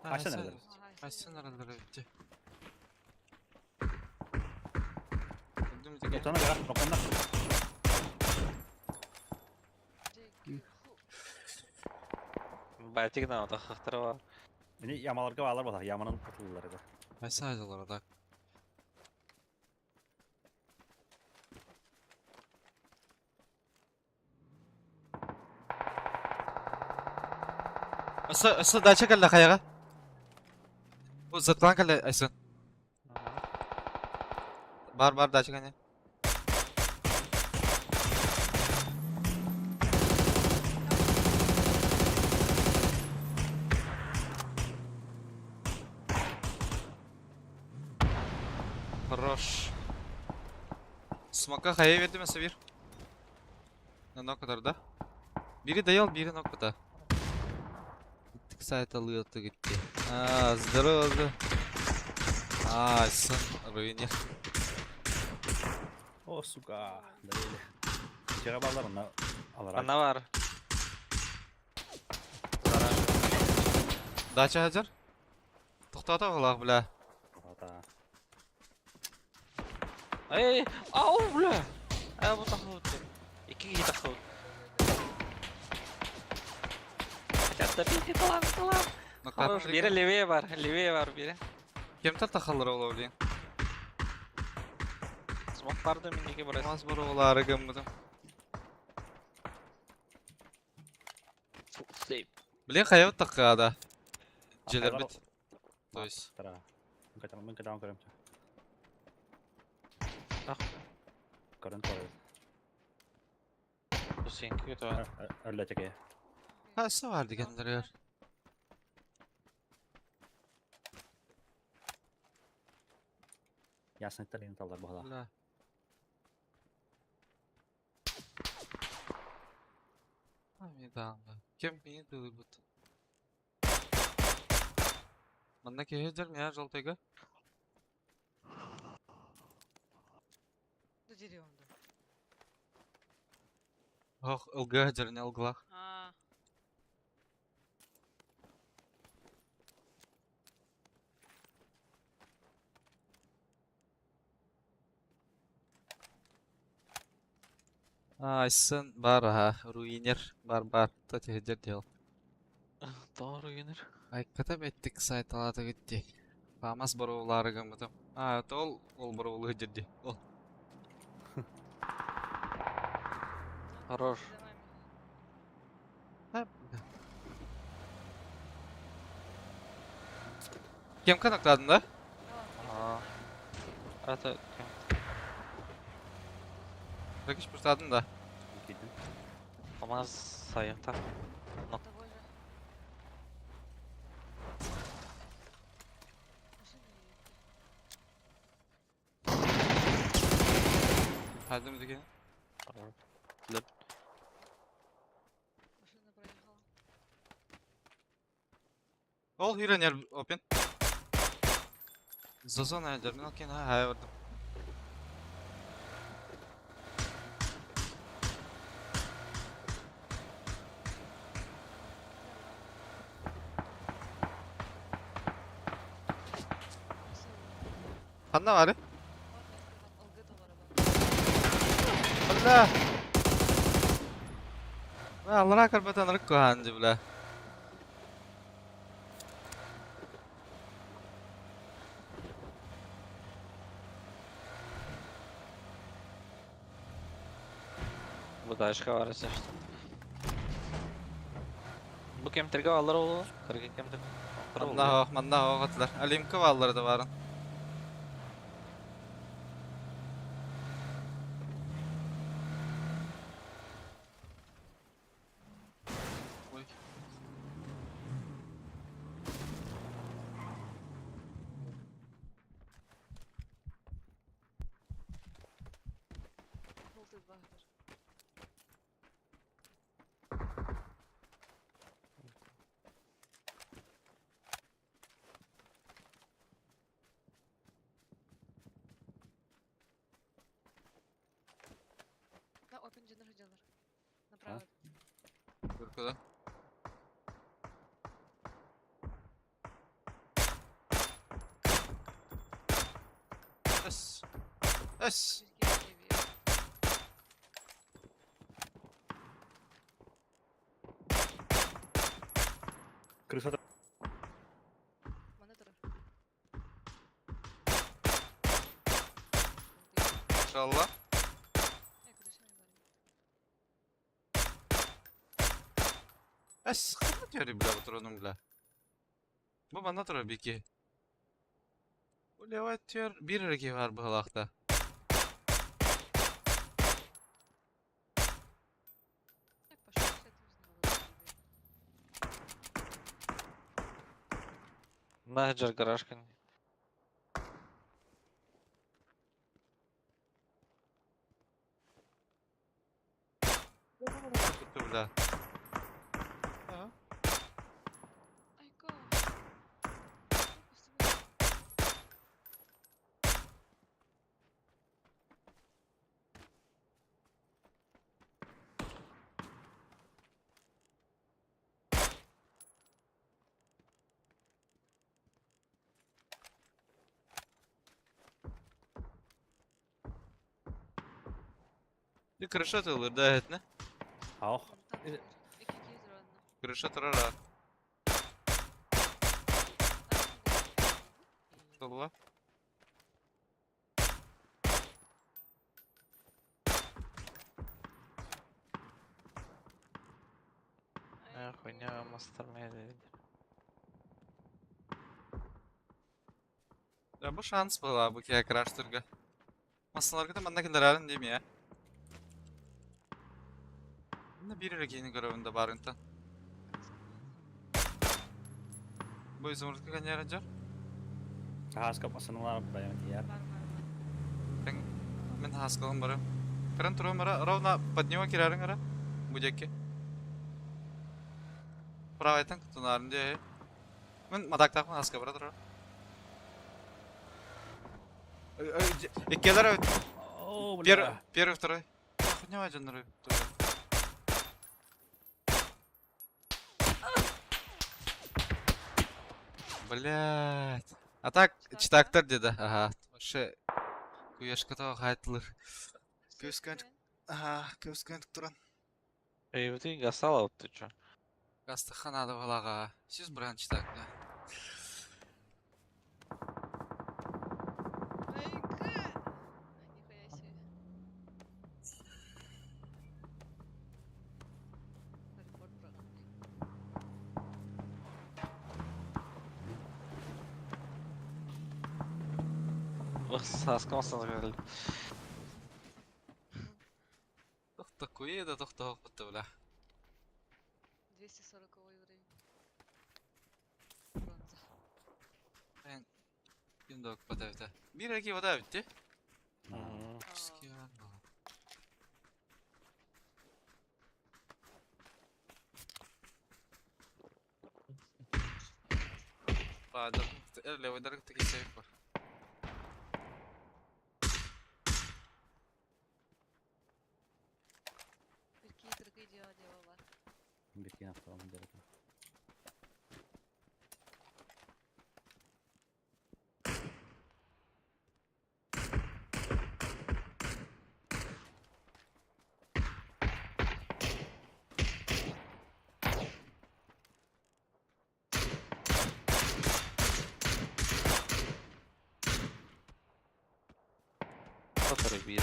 Kaçta nereler?
Kaçsana araları bitti. Öldüm bir
Utana bir at. Rokonlar.
Belki de o da hıhtırı var.
Beni yamalarga bağlar bata. Yamanın atıldıları da.
Kaçsana acılar da. Asa daha çekil la kayağa. Bu zıtlan kale Aysun. Bar daha çekil. Хорош. Smoke'a kayaya verdi mesela bir. Ne kadar da. Biri dayal, biri noktada. Gittik site alıyor gitti. Aa, здорово oldu. Aa, Aysun. Ruiner.
O suka. Böyle. Cega bağlar onlar. Alarak.
Bana var.
Daça Hacer. Toxtata oğlaq bile.
Ata.
Ay, au bile. Ay bu takut. İki takut. Çatta bir talan. Хорош, biri leveye var biri.
Kimta taxalır olabilin?
Smoke vardı mindeki burası.
Mas buru oğları gımıdım.
Save.
Bilin kayavut taqqada. Jeler
Kaylar-
bit. Toys.
Tara. Ben kadar görüyorum.
Ah.
Görüntü var.
Bu seninki kötü var.
Öyle çekeye.
Ha, su vardı kendileri yer.
Yasinlikler yeni tallar bu hala.
La. Abi dağında. Kim beni dövür bu? Bana ki Hacer mi ya Joltega?
До деревни.
Hoh, Ilgı Hacer ne Ilgılar?
А,
Aysun bar ha, Ruiner bar. Tati Hacer diyor.
Doğru yenir.
Ay katap ettik site alata gitti. Famas buru oğları gımıdım. Ha, ol buru oğlu Hacer di. Ol.
Хорош.
за вами.
Ha. Kim kanakladın da?
Aa. Evet.
Bakış fırsatın da.
Gittim.
Olmaz sayıkta.
Того же.
Hadi mi dikene?
Машина проехала.
Ol Hiraner open. Zazon Hacer ben okey ha vurdum. Hanna var ya? Allah. Ve Allah'a karbatan rıkkı hancı bile.
Bu da aşka var işte. Bu kemterge alır oğlu. Kırık kemterge.
Manna ho atlar. Alim kıvalları da varın.
Junior hocalar. Направо.
Kırkıda. Es. Es.
Bir kere seviyor.
Крыша
Bana taraf.
İnşallah.
Arkadaşım var.
Es. Kımat yeri bile bu turunun bile. Bu bana turu bir ki. Bu levat diyor. Bir reki var bu halakta.
Hep başka bir şey atıyorsun.
Наджер гаражка.
Tuttu bile. Ha.
Ayko. Üstüme.
Bir kırışa atılır da evet ne?
auch.
Tam bir. 200 lira onunla.
Kırışa atırar ha. İnşallah.
Хуйня мастер медведь.
Ya bu şans bu ki arkadaşlar. Masalarga da bana kinderalım diyeyim ya. Ne bir rekini görevinde barınta. Bu izomurtka kanyar ajar.
Haska pasınlar bayan ya.
Var.
Men haskalan bara. Karan turo mara ravna padniwa kirarın ara. Bu jekke. Pravaitan kutunarın diye. Men madak takma haska bara turo. İkkeler evet.
Oh,
Первый, второй. Охуенный жанр. Блять. А так, читактар dedi. Ага. Вообще. Куяшка то хайтылыр. Көскөн. Ага, көскөн туран.
Эй, ты гасала вот ты чё?
Гастаханада балага. Сиз бран читакта.
Айка. Нихуя себе. Рекорд программки.
Саскамасына говорили.
Тохта куеда, тохта хопта бля.
240 уровень. Бронза.
Юндок подавите. Bir eki vada bitti.
Мгм.
Скиан. Ладно, левый дорог таки сейф var.
Bir keyifli deva var.
Bir kere yapalım dedik.
Фоторебида.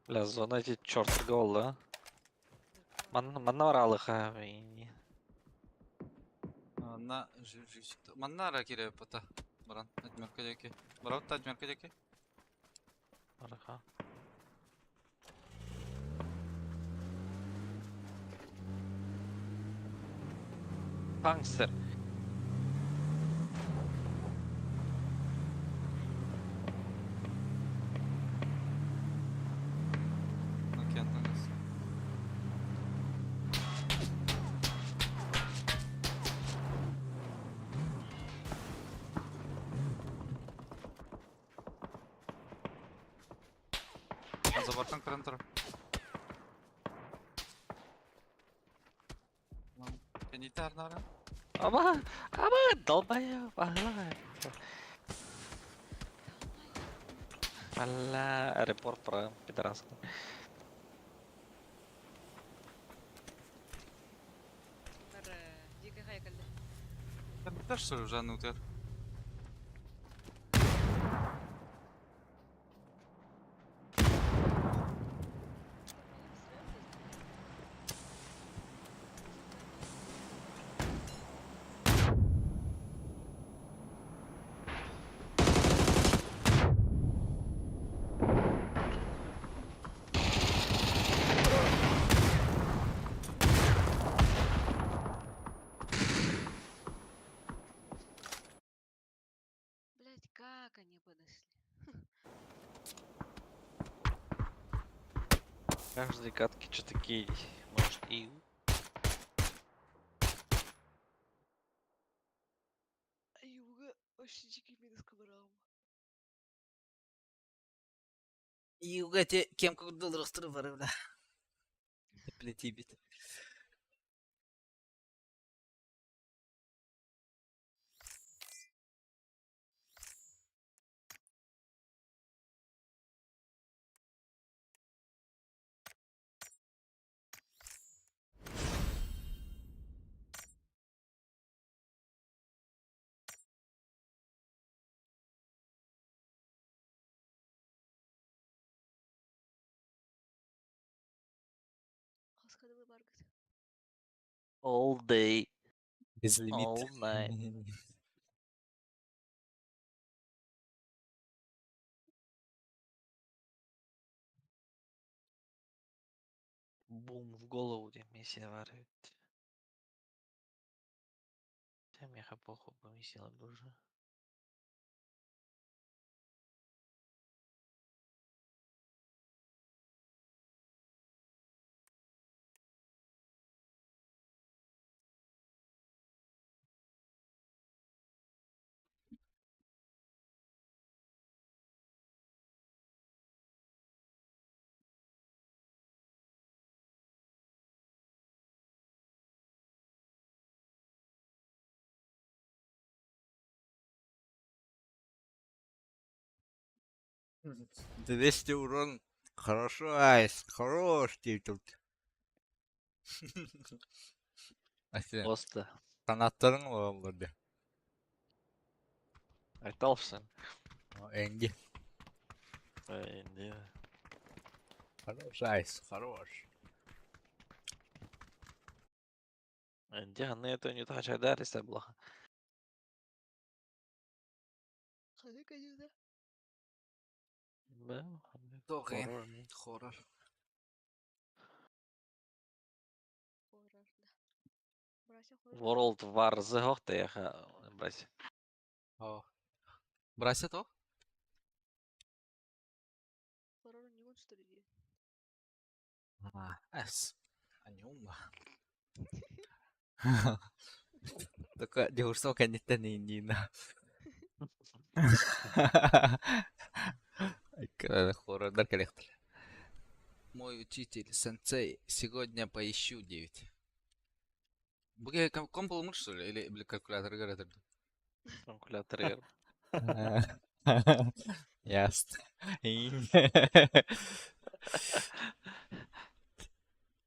Бля, зона эти чёрт гол, да? Манна оралыха.
Anna jüj çıktı. Manna ara kire pata. Baran, ajmerka jeki. Barat da ajmerka jeki.
Араха. Пангстер.
Kentten gaz. Забортан кырын тұр. Кенеті арнара.
Ама, долбоёб, ага. Бля, аэропорт про пидораску.
Нар жеке хая калды.
Кенеті что ли жанны утер?
Блять, как они подошли?
Каждой катки что-то такие, может, и...
Юга вообще чеки минус камерам.
Юга те кем как долларов тұры бля. Плети бит.
Хаскадылы баргыз.
All day,
Без лимит.
all night. Бум в голову, где миссия варит. Да мне похуй помесила бы уже.
Мгм. 200 урон. Хорошо, Айс. Хорош ты тут. Әсен,
Просто
қанаттарың ғой оларда.
айталсың.
Әңге.
Енді.
Хорош, Айс. Хорош.
Енді ғана это не так жайдар есе бұлаға.
Хады кадюда.
Бә,
Тоқин.
хоррор.
Хоррор.
Хоррор, да. Брася хоррор.
World War Z хоқта яха, бәс.
О. Брася то?
Хоррор не он что ли? Ди?
Әс. Анюма. Только девушка кәнеттен дейін. Хоррордар коллектор. Мой учитель, сенсей, сегодня поищу 9. Буге ком болмуш что ли? Или бля, калькулятор гаратыр?
Калькулятор ер.
Ясно.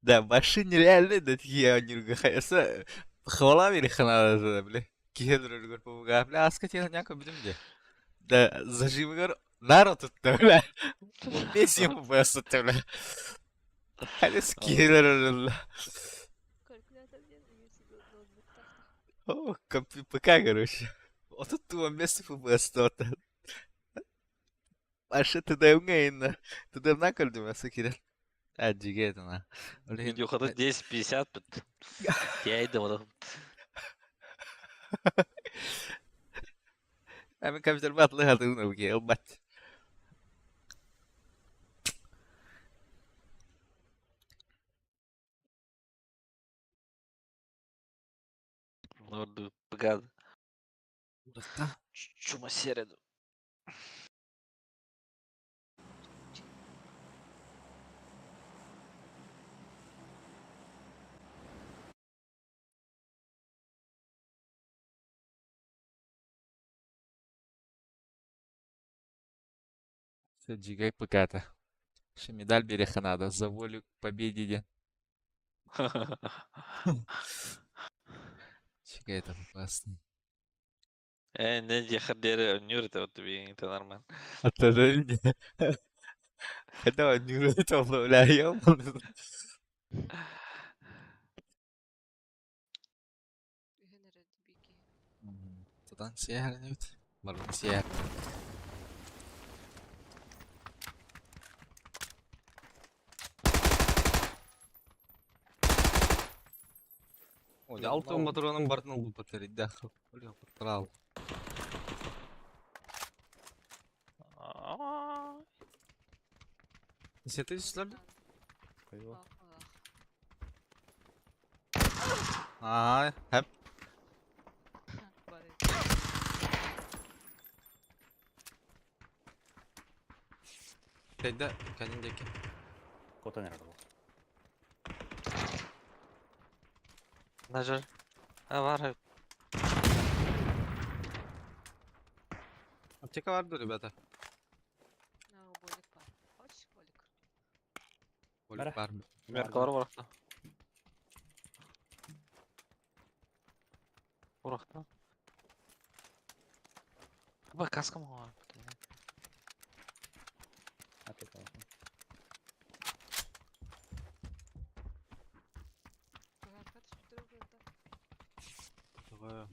Да, машине реально, да, такие они хаяса. Хвала бери хана, бля. Кедр гор побуга, бля, аскатил няко бидим де. Да, заживгар народ тут, бля. Песни побеса, бля. Халис кедр.
Калькулятор нет, имеется в виду ноутбук так.
О, ПК, короче. Вот тут tu место побеса, Аша тудемгайна. Тудемна көлдүмөсү кирел. Аджигетна.
Видео хода 10-50 бит. Яйды вода.
Ами компьютер батлы хатыгын өбге, ылбат.
Норду пгад.
Братта.
Чума середу.
Джигай Пыката. Ще медаль береха надо за волю к победе. Ден. Чекай, это опасно.
Ne diye kadere önüyor da bir internet.
Отожали. Это не это управляем.
Ühenere biki.
Тудан сияр нет. Барбан сияр. Ой, алтын моторының бартын бұл батарея дахыл. Өлі құттырал. Сеті жүзлерді?
Koyuyor.
Aa, hep.
Bari.
Şeyde kendindeki.
Kota nerede bu?
Nacar. Ha var hep.
Аптека vardı rебята.
Болик бар. Хочешь болик?
Болик
Бәрі.
var mı?
Merkalar var da. Urakta. Bak kaskım var.
Hadi bakalım.
Пожарка түсіп тұр burada.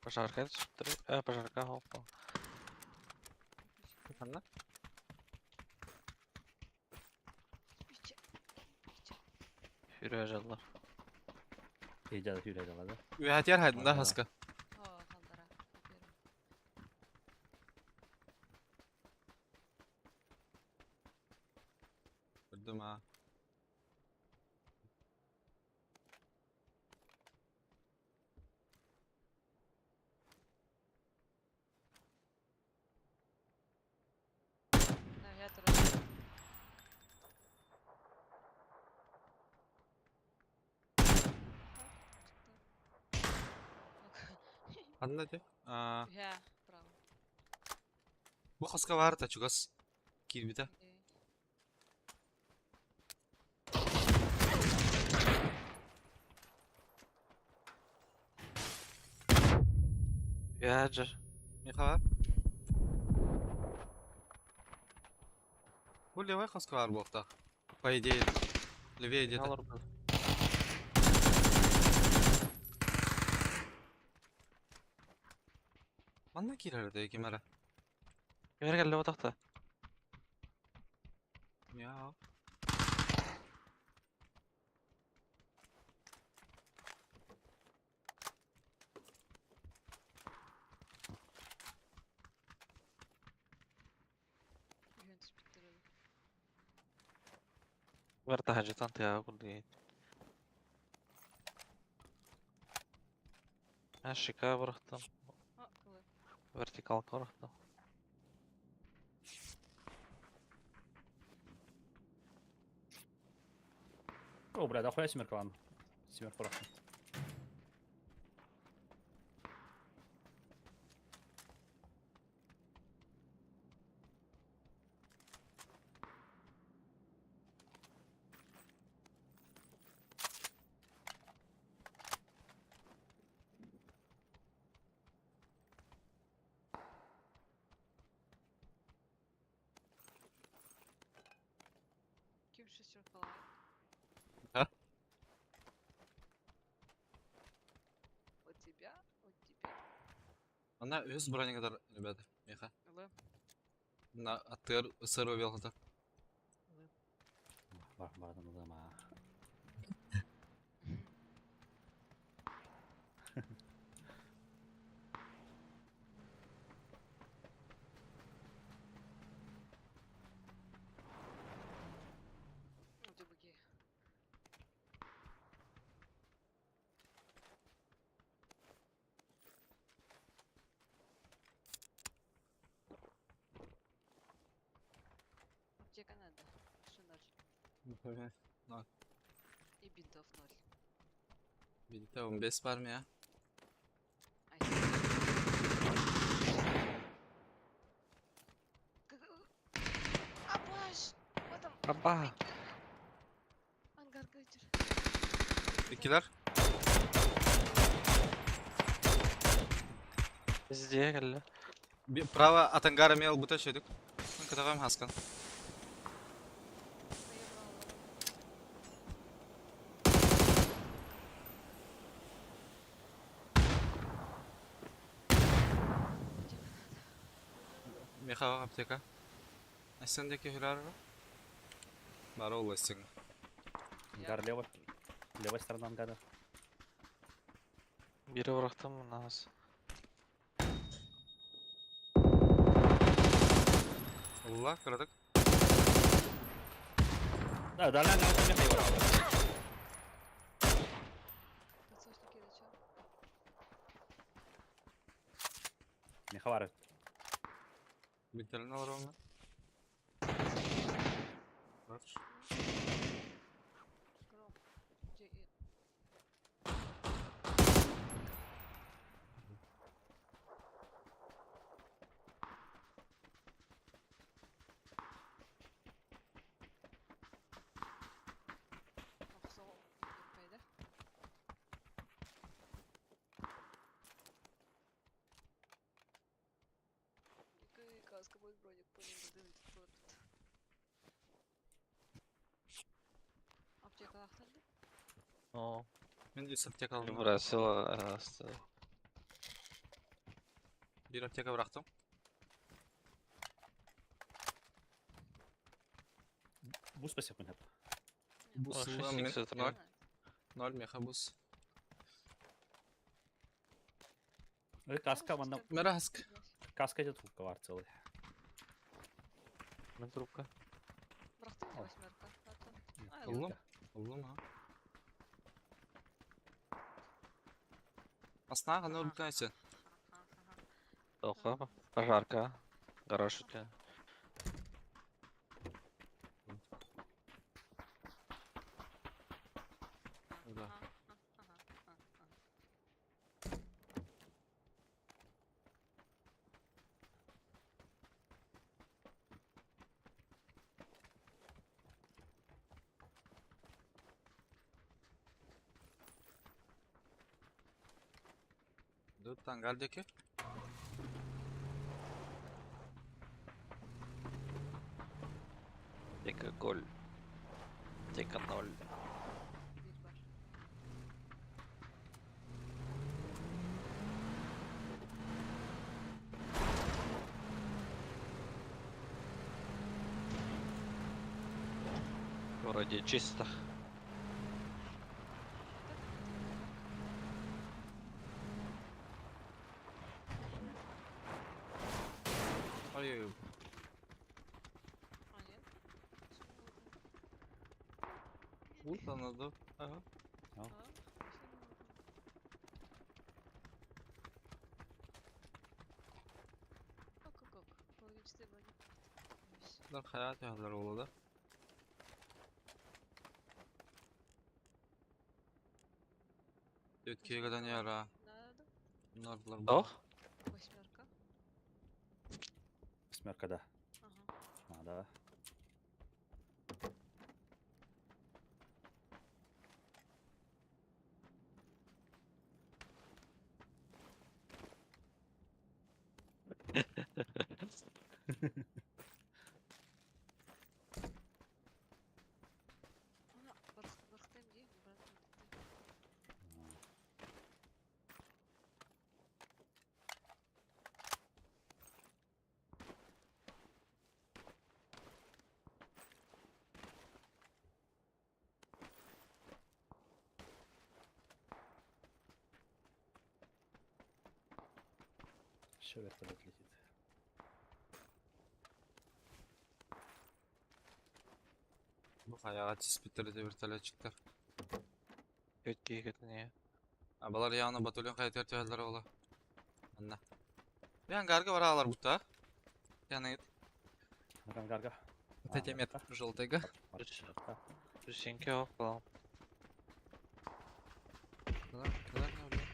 Пожарка түсіп пожарка hoppa.
Anla.
Биче.
Yürüyecekler.
İyice de hüle daladı.
Üyet yer haydın da
Aa.
haska.
О, халдара. Көтерім.
Gördüm ha.
Навигатор.
Anla de. Aa,
Я, право.
bu haska var da çugas. Gir bir de.
Yürüyecek.
Mika var. Bu levay haska var bu hafta. По идее, левее где-то.
Alır bu.
Anla girerdi kimere.
Yürü gel otakta.
Ya.
Үйен түсіп тұрады.
Ver tahacıtan ya kulli. Ben şika bıraktım.
О, кылы.
Vertikal bıraktım.
О, бля, да хуя семерка ладно. Семерка просто.
Ким шестер қалай?
Да?
От тебя, от тебя.
Она өз броня kadar ребята. Миха.
Ылы.
На аттыр ысыр обел kadar.
Bak bardın adama.
От ебаги. Аптека надо. Что ноль. И бинтов ноль.
Bir de 15 var mı ya?
Ай,
Abba.
Angarga jir.
İkiler.
Bizde geldi.
Bir prava atangara mel buta şedük. Katafam haskan. Meha apteka. Asendeki hürar. Baro ulaşsın.
Гар левой. Левой сторона ангара.
Biri bıraktım mı nas?
Allah kırdık.
Да, дальняя ангара меха его.
Подсошник келечи.
Меха var.
Bitirin olur mu? Var.
Гром. Же и. Аксоо кетпейди. Екі каска будет броник полинді дымтып тұрды. Аптека ақтарды?
O.
Ben de apteka aldım.
Бросил оставил.
Bir apteka bıraktım.
Buz basıp mı hep?
Bu
О,
sıvı
6
min.
х это 0.
0 meha buz.
Каска ванда.
Merask.
Каска идет трубка var целый.
На трубка.
Бұрақтың
Ал.
восьмерка.
Oğlum. Oğlum ha. Aslında ne oldu kanka?
Плохо. Пожарка. Гараж у тебя.
Да. Dur Tangal'daki.
Тека голь. Тека 0.
Bir var.
Вроде чисто.
Ay
Aynen.
vur tanıdı. Aha.
Ha, Kok. Polgiçte böyle.
Bunlar hayat yahlar oldu. Ötkiye kadar yara.
Надо.
Bunlar bunlar.
Ох.
Восьмерка.
Восьмерка, да.
Ага.
Надо.
Бұрықтайым деймін, бірақ өтті.
Еще вертолет летит.
Bu hayat ispitleri de bir tane çıktı.
Ötki ketine.
Abalar yağına batılyon kayıt yahlar ola. Anna. Ben garga var ağlar bu da. Yani
Наган гарга.
tekemet жолтайга.
Маршрутка.
Сеньки около.
Kadar ne oluyor?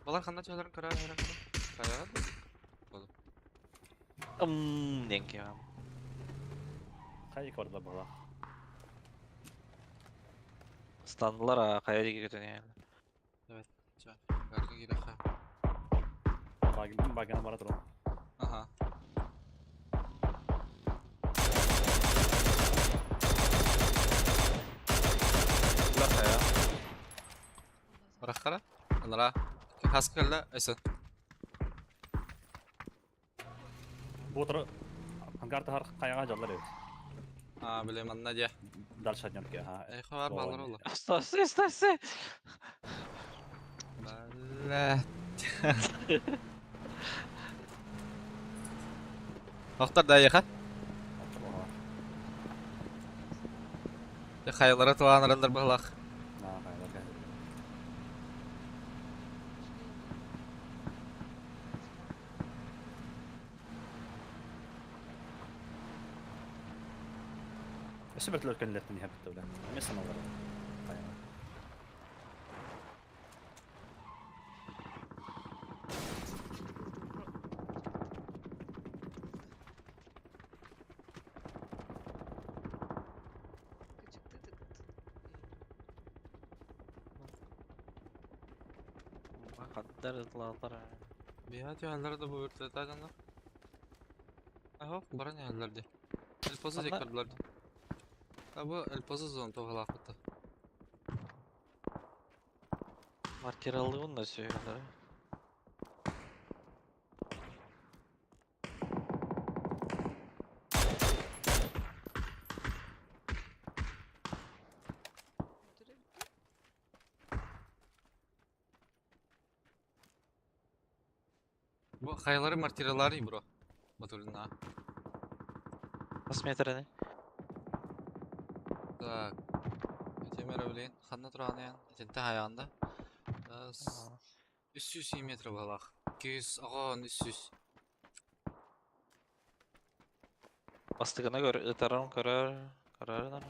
Balar kandan çağların karar her kadar. Karar da. Oğlum.
Denk ya.
Kayı korda bala.
Standlar ha kaya dige götün yani.
Garga girek ha.
Bagin bagana bara durum.
Aha.
Ulan kaya.
Barak kara. Alara. Haskella esen.
Bu tara hangar tahar kayaga jallar evet.
Bileyim anna diye.
Dal şadyan ki ha.
Ey xabar
Doğru.
ballar oğlum.
Stasi.
Balle. Oktar da yakan. Ya hayallara tuğanırındır bıhlak.
Ha kayalar kaya. Esibet lörken lettin hep tövle. Mesela var. Kaya.
Kadar ızlalar ha.
Bihat yerlere de bu ürtület ajanlar. Aha, baran yerlerde. El pozu
Anla-
tekrar Ha bu el pozu zon toğal akıttı.
Markeralı bunu da söylüyorlar.
Bu hayalları martiraları bro. Batulina.
Nasıl metre ne?
Так. Темер öyle. Xanna turağını yan. Tente hayanda. 300 metre balaq. 200 ağan 300.
Bastığına göre ıtaran kararlar.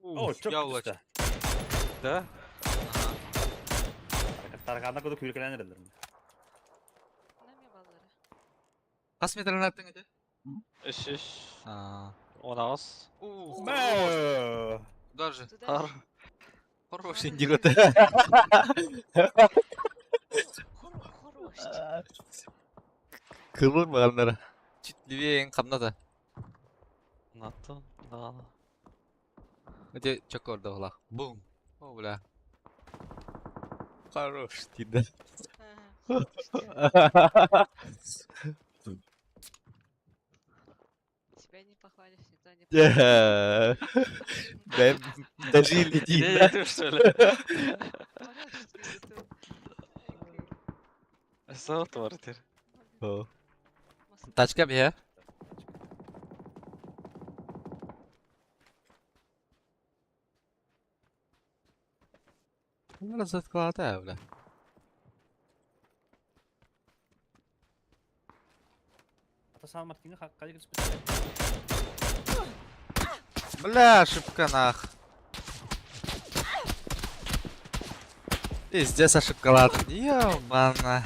Oo çok
Yavlaç.
güzel.
Da?
Aha.
Hareketler kadar kürkelenir ederim.
Ne balları?
Kaç metreden attın hadi?
İş.
Aa.
Ona az.
Be.
Даже.
Туда.
Хороший
Хороший.
диготе.
Хорош.
Kılır bakanlara. Çitliğin kamda da.
Nattı. Da.
Hadi çok orada ola. Boom. O bula. Хорош dedi.
Тебя не похвалишь, никто не похвалит.
Ben даже не
Ne
diyeyim.
yedim şöyle.
Хорош, двигатель.
Sağ var ter.
Taçka bir ya. Bunlar zat kaldı ya bula.
Ata sağ markini kaya gitsin.
Бля, ошибка нах. Пиздец, ошибка, ладно. Ёбана.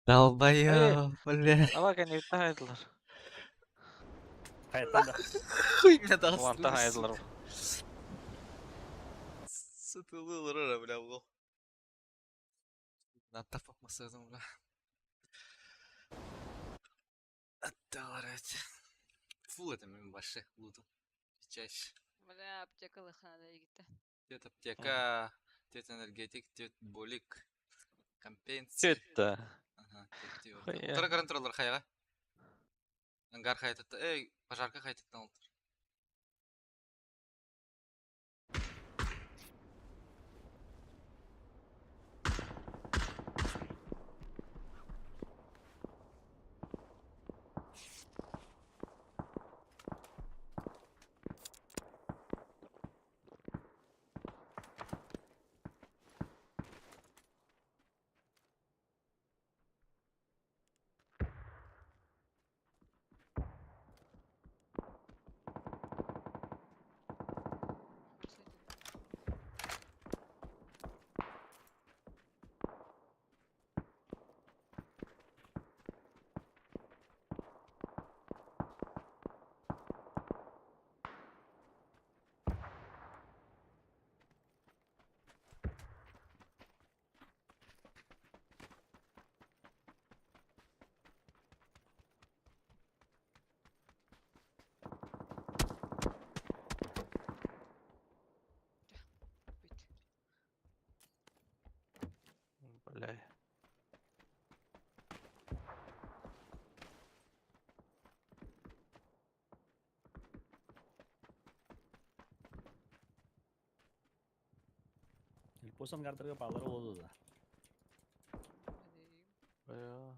Долбоёб, бля.
Ama kan iptal ettiler.
Kayıttan da.
Хуй меня дал
Ulan daha ettiler.
Сутулы лора, бля, угол. Надо фокусом, бля. Отдалать. Фу, это мимо больших лутов. Чаще.
Бля, аптека лыхана gitti.
Тет аптека, тет энергетик, тет болик. Компенсия.
Kötü.
Ага, тет
Хуя.
Кара карантуралар хайга. Ангар хайтатты. Эй, пожарка хайтаттан ултыр.
Бля.
Ilpos angardarga bağları oldu da.
Бля.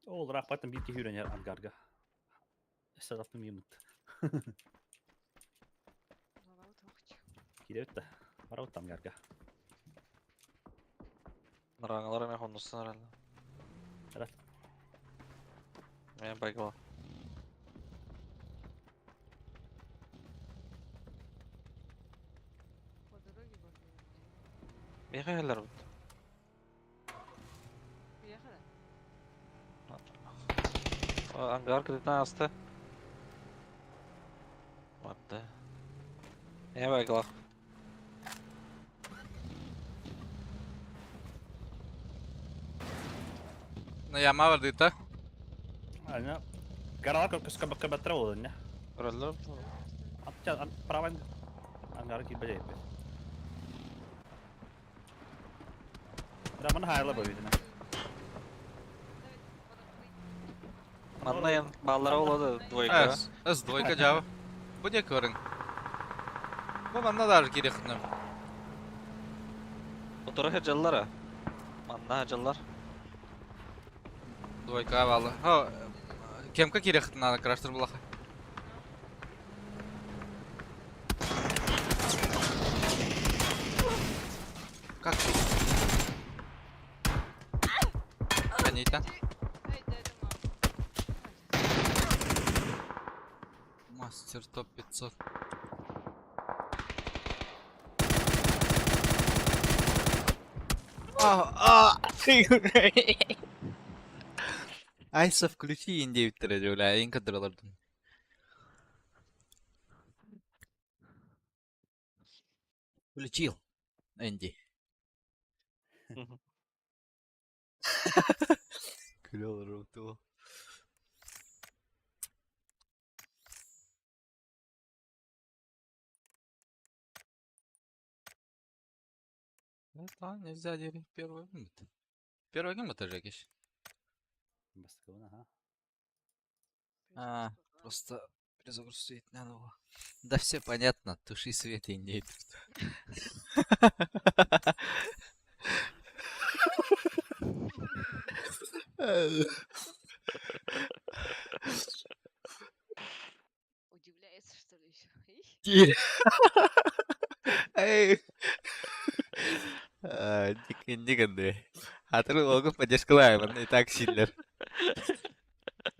Olur akbattan bir ki hüren angarga. Saraptım yumut.
Занау тоқч.
Kirevit de. Var o tam garga.
Нараңалар мен хонусын аралда.
Evet.
Мен байгала.
По дороге барды.
Мен қайғалар бұд.
Приехали?
Ангар кредитен асты. Батты. Мен байгала.
Na yama var dita.
Aynen. Garala kıska batra oldu ne?
Ұралар.
Atça pravan angarga ki baca yapıyor. Raman hayırlı böyle ne?
Манна баллара болады двойка.
Ez двойка жабы. Bu ne körün? Bu bana da kirextinem.
Отора хаджаллара. Манна хаджаллар.
Двойка bağlı. Ha, kemka kirextin ana kraştır bulaxa. Как? Канита.
Ай, дядя, мама.
Мастер топ 500. Айса включи индивидтер бля, ең кадрлардан. Включил. Энди. Клёвый рот. Это нельзя делить первый гимн. Первый гимн это же киш.
Bastık ona ha.
А, просто перезагрузить надо было. Да все понятно, туши свет и индейцев.
Удивляется, что ли, еще?
Эй. Никогда. А ты лого поддержкала, и так сильно.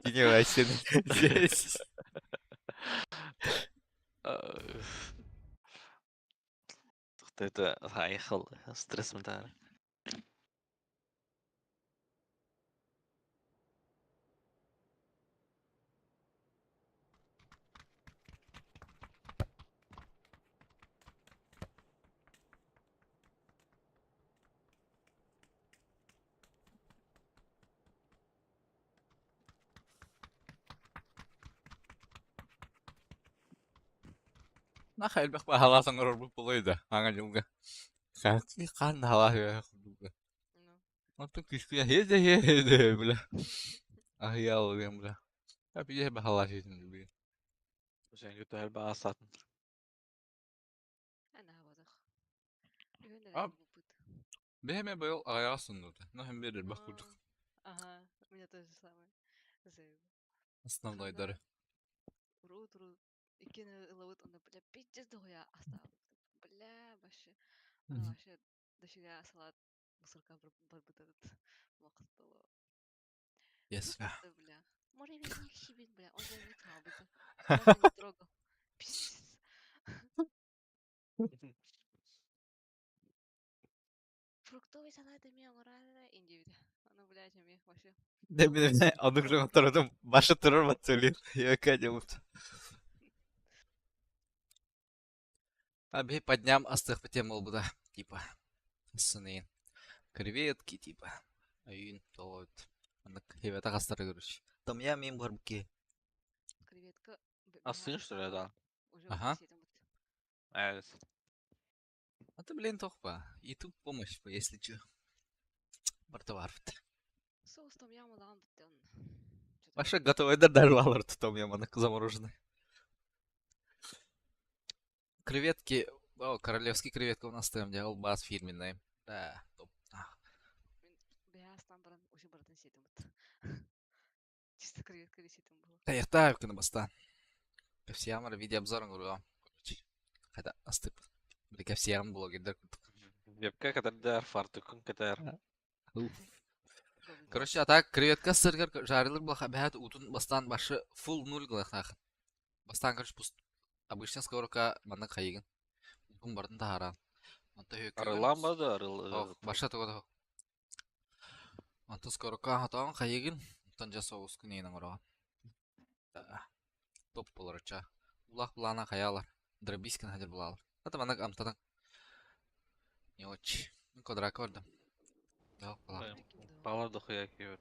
Не вообще здесь.
Это хайхал стресс ментар.
Нахай бах халасан орор бу полойда. Ага жумга. Қан хала я худуга.
Ну,
Антон кишкия хеде бля. Ахял гем бля. Tapi dia bahala sih sendiri.
Sen götü her bağısat.
أنا هبطخ. يقول لك
أب.
بوبوت.
Beheme bayıl ayağı sınırdı. Nahim verir bak kurduk.
Ага, у меня то же самое. Зайду.
Основной дары.
Урут. И кино ловит, он, бля, пиздец, да я оставил. Бля, вообще. Она вообще дофига салат мусорка барбыт этот. Вақыт было.
Yes.
Да, бля. Море ведь не хибит, бля. Он даже не трогал. Даже не трогал. Пиздец. Фруктовый салат имел рада индивид. Ну, блядь, мне вообще.
Demin adıklı oturdum. Başı tırır mı söyleyeyim? Yok hadi mut. Abi по дням остых по тем был да. Типа. Сыны. Креветки типа. Аюн толот. Ана хевета хастары görüş. Там я мим барбки.
Креветка.
А сын что ли, да?
Уже
Ага.
вот
Evet.
Это, блин, тохпа. YouTube помощь, если чё. Бартоварфт.
Соус том ямы лаган битте он.
Ваша готовая даже валар том яманок замороженный. Креветки. О, королевские креветки у нас там делал бас фирменные. Да, топ.
Бястан баран уже баратын сетим бит. Чисто креветка сетим было.
Да я таю на баста. Кавсиямар видеообзорын көргөм. Кайда астып. Били кавсиям блогердер.
Вебка кадардар, фартукун катар.
Короче, а так креветка сыргар жарылыр была бәһәт утун бастан башы full нуль глахнах. Бастан короче пуст. Обычно сковорка манна кайгын. Утун бардын тахара. Манта хөккө.
Арылан бады, арыл.
Ох, баша тугада. Манта сковорка хатан кайгын. Танжа соус күненен орага. Топ боларча. Улах булана каялар. Дробискин хадер булалар. Это манак амтадан. Не очень. Ну квадрак ордым. Да, була.
Палар да хуя киет.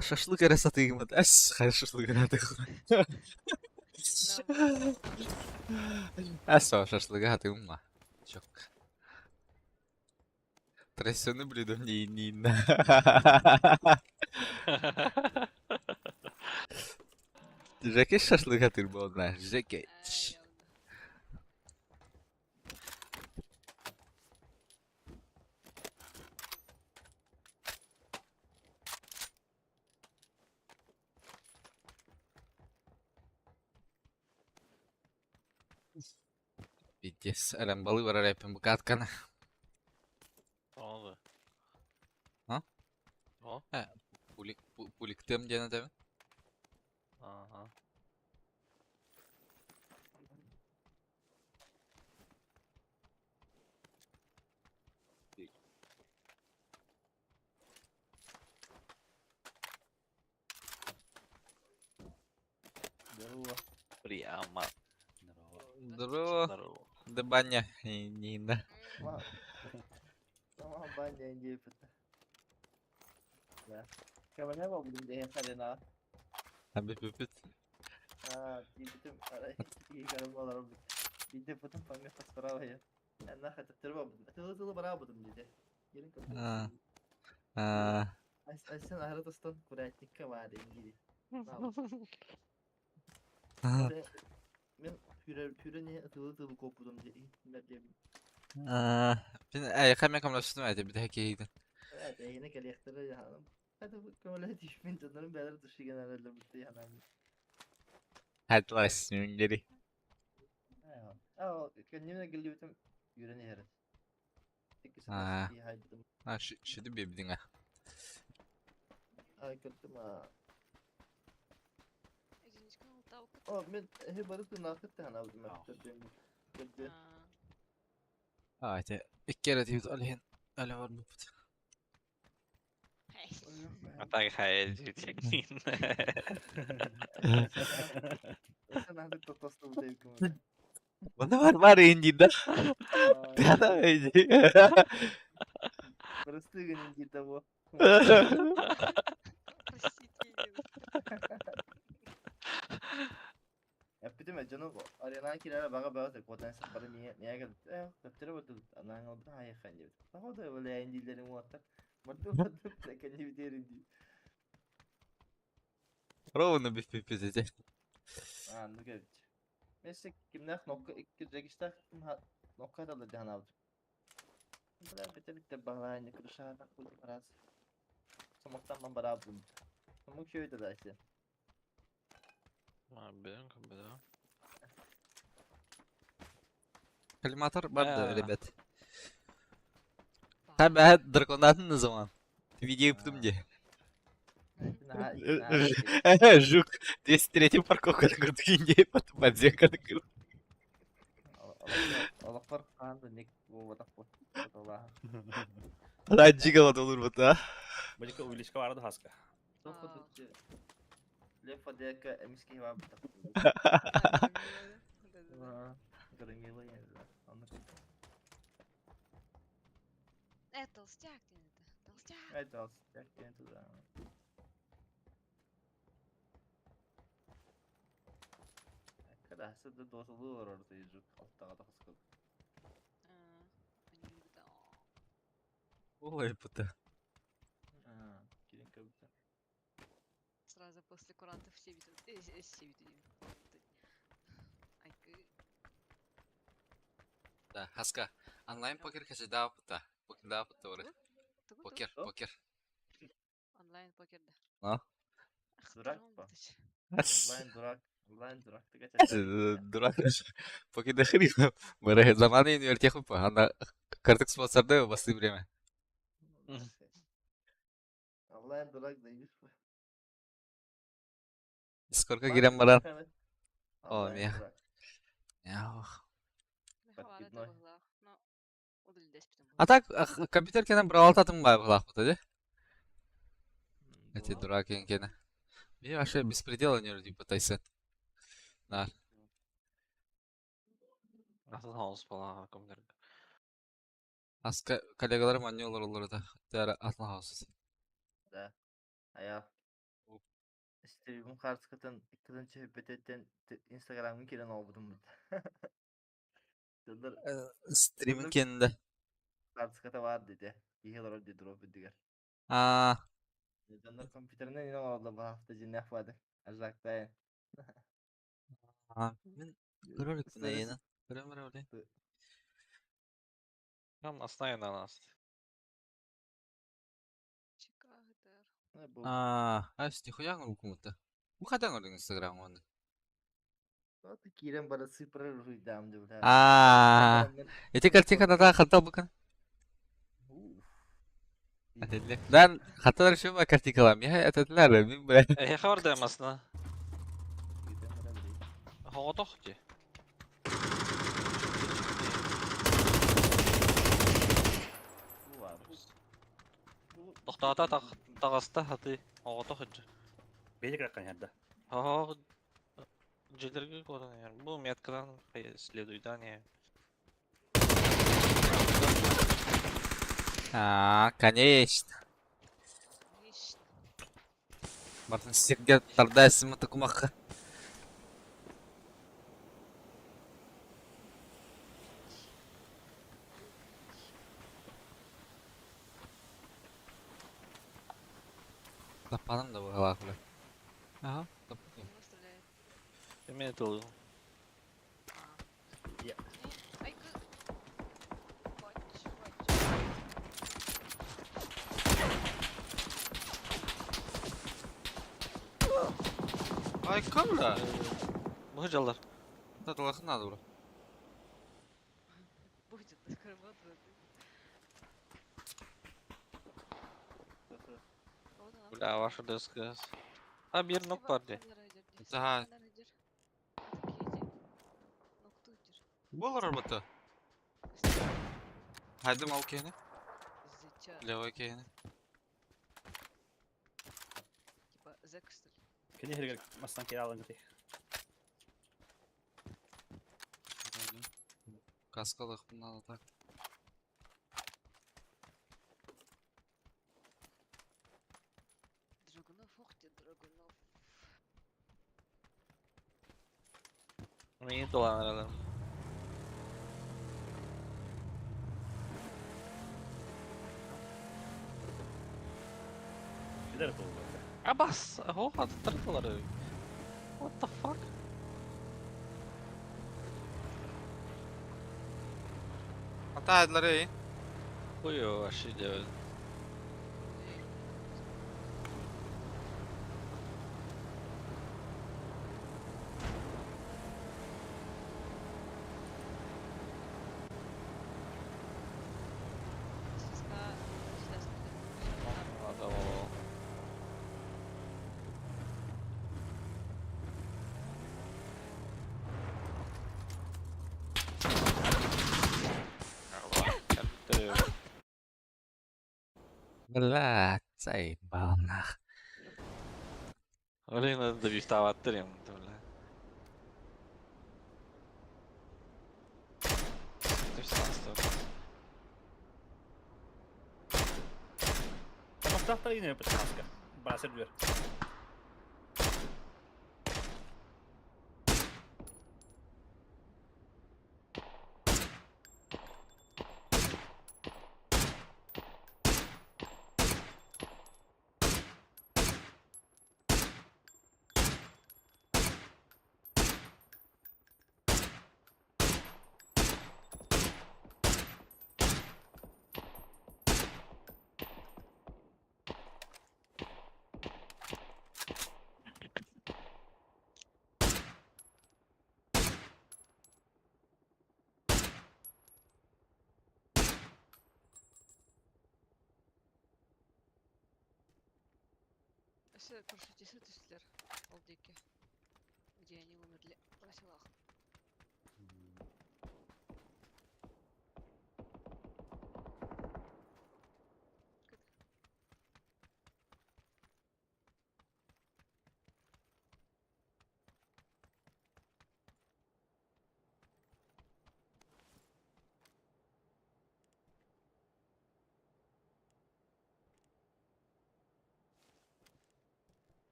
Шашлык араса тыгмат. Ас, хай шашлык араты. Аса шашлык атыгма. Чок. Трясёный блюдо не. Жеке шашлык атыр болна. Жеке. Пиздец. Рамбалы var рэпен букаткана.
Oldu.
Ha?
O?
Пуликтем дена да?
Aha. Прямо.
Здорово.
Здорово.
Да баня. Нина.
Tamam ben de yenge yapıtı. Ya. Kamera mı buldum diye sana.
Abi püpüt.
Ha, bütün ara iyi karamalarım. Bir de bütün panga tasvara ya. Ben daha hatırlamam buldum. Tığızılı bana buldum dedi. Gelin
Ha.
kapı. Ay sen ahıra dostan kuratnik kamadı İngiliz. Ben püre niye tığızılı kopudum diye. Ne diyeyim.
Ben kamera kamlaştım hadi bir de hekeydi.
Evet, yine gel yaktırır ya hanım. Hadi bu kamera düşmeyin canlarım beyler dışı genelde mutlu ya hanım.
Hadi lan sinirleri.
Aa, kendime geldi bütün yürüne herif. İkisi
Ha.
iyi haydım.
Ha şimdi bir bildiğin ha.
Ay kötüm ha.
Ejinçka ulta okut.
O ben hep barısı nakıttı hanım abim. Kötü.
Hadi. İlk kere diyoruz Ali'nin. Ali var mı?
Hey.
Atak hayal çekmeyin.
Sen hadi totosta bu devkimi.
Bana var incide. Daha önce.
Barısı günün ciddi bu. Ya bir de canım arena kirara baga baga potansiyel para niye geldi? Kaptırı batı. Anan oldu hayır kandı. Daha da böyle yayıncıların muhakkak. Mutlu kendi bir derin diyor.
Ровно без пипизити.
Ну говорит. Mesela kimler nokta 200 nokta da alacağın abi. Böyle betelik bağlayın kırışa bak bu biraz. Somoktan ben beraber bunu. Somok şöyle de işte.
Abi kapıda.
Калиматор барды,
А.
ребят. Tabi драконатын ne zaman? Video yaptım diye. Жук. 203 парковка на Гудвине, потом подземка на Гудвине.
Allah var kandı nek bu vadak bu. Allah.
Раджигала olur bu da.
Бачка увеличка vardı haska.
Çok kötü. Lefa deka emiski var bu da. Grangelı yani. Anladım.
Толстяк ты это. Толстяк.
Evet az. Yani tuza. Karası da dosulu var orada yüzük. Altta da kıskıl.
Ой, puta.
Kirin kabita.
Сразу после курантов все видят. Все видят. Айкы.
Да, Хаска. Онлайн покер каче да puta. Покер да puta ora.
Тугу,
Покер,
тугу.
покер.
Онлайн покерда.
А?
Дурак
Ахтарам
па.
бутыч.
Онлайн дурак. Онлайн дурак. Ты кача.
Дурак. Покер да хрен. Мара заманы университет хуп. Анда картык спонсорда басты время.
Онлайн дурак да yüz.
Сколько гирем баран?
Онлайн
мех.
дурак.
Ях.
Хавара да
Подкидной.
была. Но удалились потом.
А так компьютер кенен брал татым бай булак puta де. Эти дураки кене. Би вообще беспредел не типа тайсы. Да.
Атын хаус бала комдер.
Аска коллегаларым анне олор да. Тара атла хаус.
Да. Aya. Stream'in karşıkatan ikinci hüppetetten Instagram'ın kiren olbudum bu. Dıldır
Стримин кенде.
karşıkata var dedi. İyi olur dedi drop ediyor.
А,
Dıldır kompüterine yine oldu bu hafta cinnet vardı. Azaktayın.
мен көрөлүк мына эни. Көрөмөр эле.
Там оставим на нас.
Чикагдар.
Bu
Ась нихуя гукмута. Бу кадан көрдүң Instagram онду?
da kiren bana sıfır ruydam diyor.
Эти картинка да хатал букан. Ателе. Дан хаталар şu var kартинкалар. Я ателер мен бля.
Хабар да масна. Хоотох ти.
Bu var.
Тохтата тагыста хаты. Хоотох жи.
Бейдик раккан ядда.
Хоо жилерге кодан яр. Бу меткадан следуйдание.
Конечно.
Конечно.
Мартин Сергей тардайсың такумакка. Тапаным да была бля. Ага, тапаным.
Кто стреляет?
Мен тыл.
Айкы. Бач.
Ай, камера.
Бу жаллар.
Таталах надо бро.
Будет кармат.
Бля, ваша деска. А бир нок бар де.
Да. Болар арбата. Хайдым ал кені. Левой кені.
Типа Зекстер.
Кини херге мастан кире алын гыты.
Каскалых надо так.
Драгунов, ух ты, Драгунов.
Мен долан аралар.
Кидер тулду.
Абас, хо хаттырдылар. What the fuck?
Ата айдылар ей.
Хуё, вообще делают. Надо было.
Блядь, заебал нах.
Блин, надо добивать трем, бля. Ты все осталось.
Тамақтақта ине пытаска. Барасыр дүр.
Все парашютисты түстілер ол дейке. Где они умерли в селах.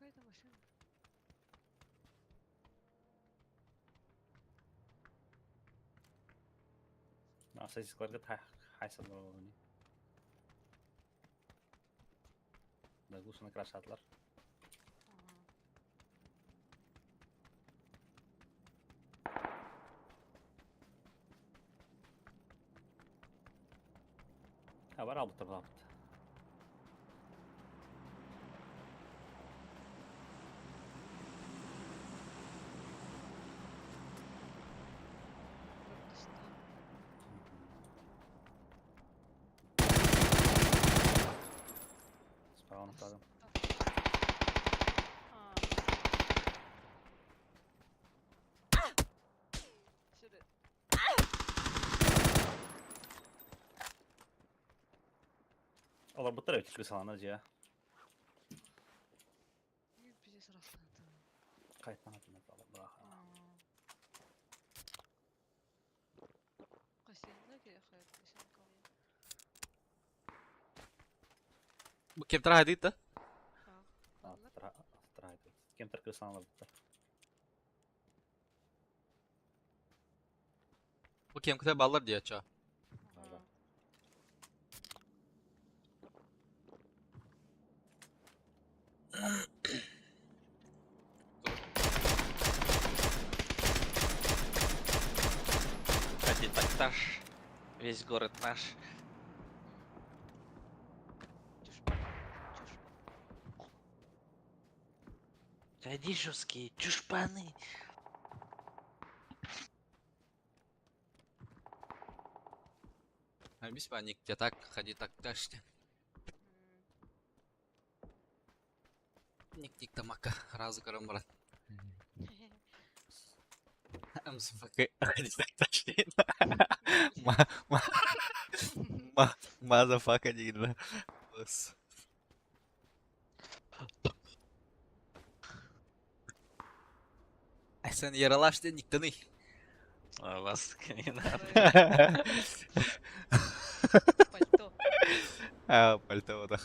Какая-то машина.
Сосискаларга хайсалар оны. Дагусуна крашатлар.
Ага.
Var albuta bu albuta.
Көрдүстө.
Spawn atladım.
Şöyle.
Olar bu tarafı çıkıyor sanırız ya.
Bize sıraslandı.
Kayıttan atılmak alır bırak.
Kaçtığında ki hayat yaşam kalıyor.
Bu kim tarah hadid da?
Astıraydı. Kim tarafı sanırız bu.
Bu kim kıta ballar diye çağ.
Vallahi.
Кстати, тактаж. Весь город наш.
Чушпан.
Радишевские чушпаны.
Biz panik yatak hadi taktаш. Ник тамака разу карам брат. Амс пакай hadi taktаш. Motherfucker değil. Bas. Ay sen yaralaş de niktanı.
А вас не надо.
Пальто.
А, пальто да.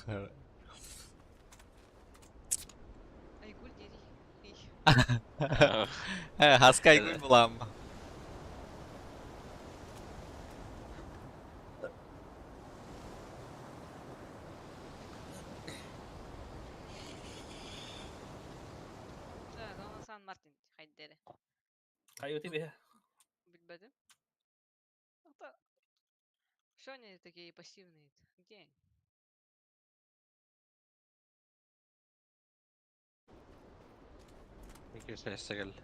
Айгуль дери.
Хаскай гүн булам.
Да, Сан Мартин хайдere.
Kayıtı bir.
Bilmedim. Hatta что они такие пассивные? Где они?
Никиса Эстегель.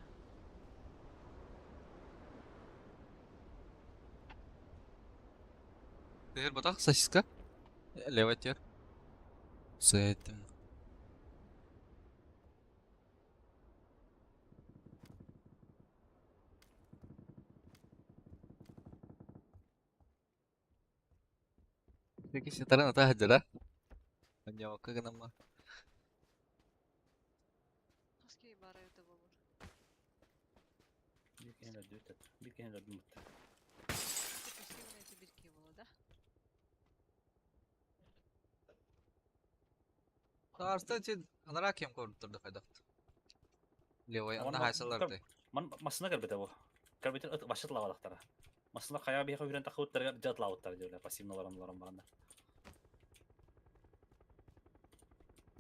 Tehir batak sosiska. Lewat yer. Setim. Peki setaran atah aja dah. Menjawab ke nama.
Тоски бара это было.
Bir kere de düğüt. Bir kere de düğüt.
Пассивные это бирки было, да?
Tarsta için anarak kim korkutturdu fayda. Leway anda haysalardı.
Man masına garbete bu. Garbete başlat lavadaktara. Masına kaya bir hüren takutlar jat lavutlar diyorlar. Pasivnalarım baranda.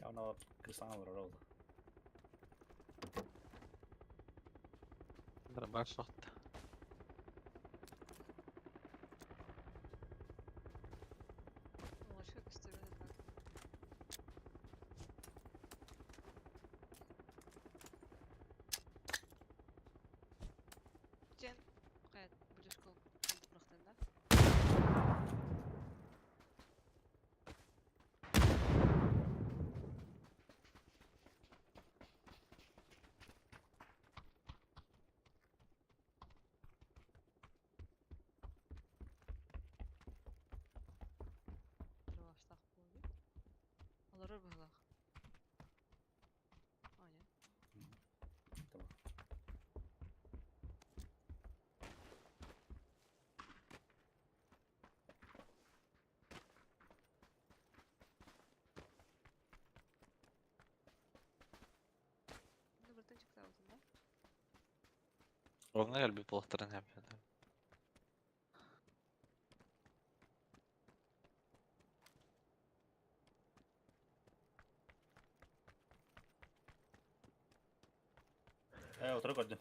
Ya ona kırsan var oldu.
Драбаш шот.
Лошадь поставили так. Тен. Хайт, будешь кол.
Оңа әлбі болықтарын әбді.
Отуруп көрдüm.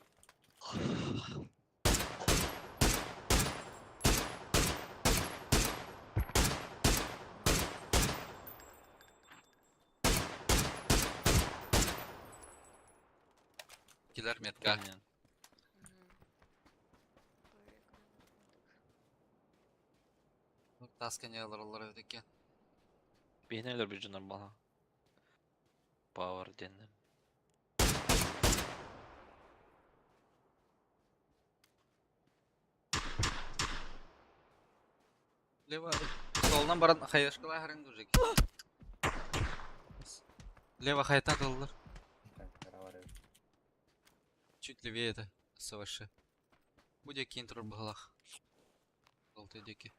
Kiler metka. Таскания алар экен.
Бейнелер бір жынан бала. Power деннен.
Лева солдан баран хайышкыла харың дужек. Лева хайта кылдыр. Чуть левее это СВШ. Будет кинтер бгалах. Желтые деки.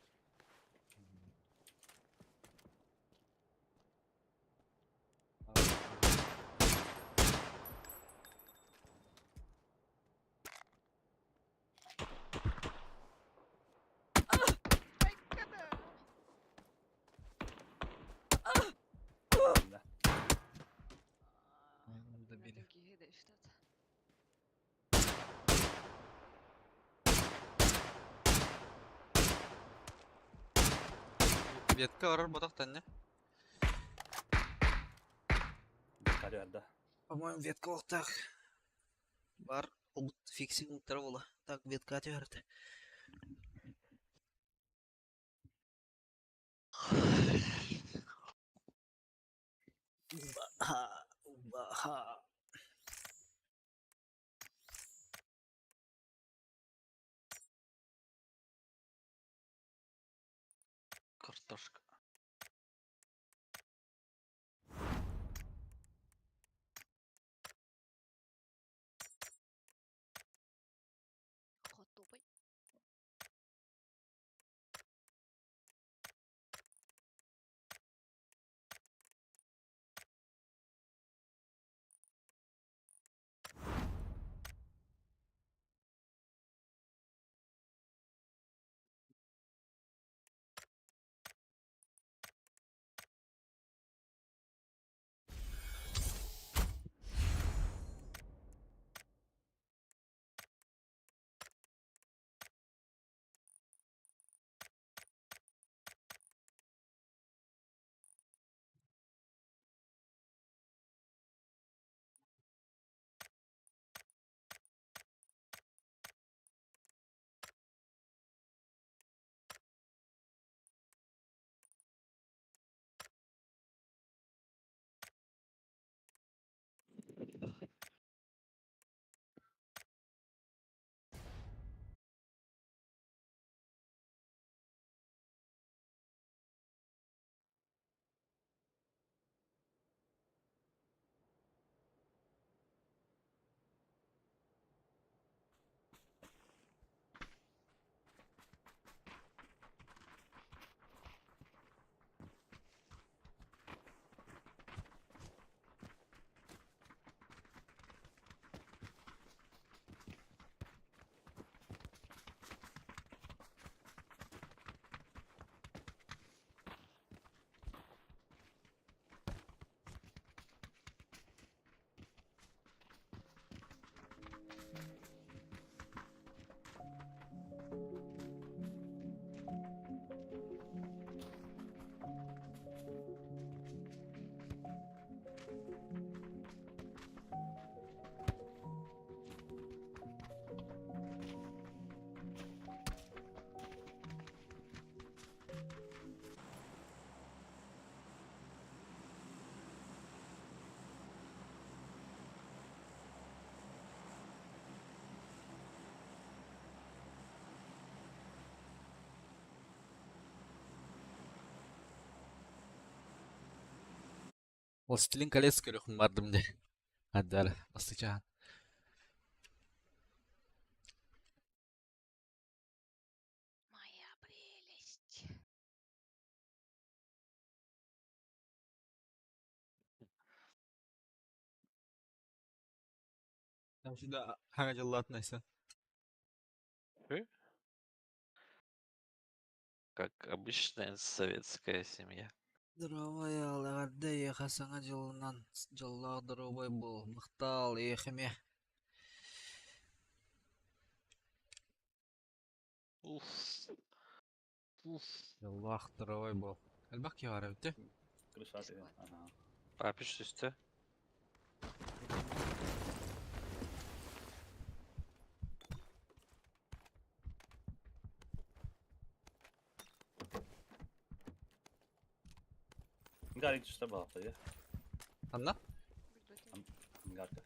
Добили. Ветка орар ботактан не?
Кадерда.
По-моему, ветка вот так. Бар фиксинг травола. Так, ветка твердая. Баха, баха.
Картошка.
Хотопай.
Властелин колец көрөкүн бардым де. Аддар, астычаан.
Моя прелесть.
Там сюда хага жыллатнайса.
Как обычная советская семья.
Дровая аларда ехасаңа жылынан жыллах дровой бол. Мыктал ехеме.
Уф. Уф.
Жыллах дровой бол. Элбак ки бар бите?
Крыша атыгын. Ага.
Папиш üstte.
Гарик düştü bu hafta ya.
Анна?
Билбетим.
Garika.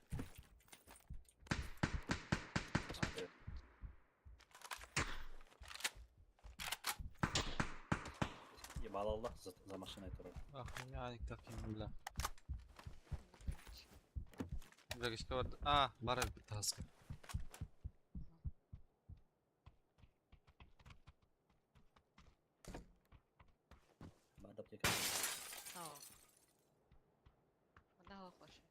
Ебал Allah за машиной туру.
Ах, меня так не бля. Бля, бар. А, бар бит таска.
Бада аптека.
Ау. Мында хавак башы.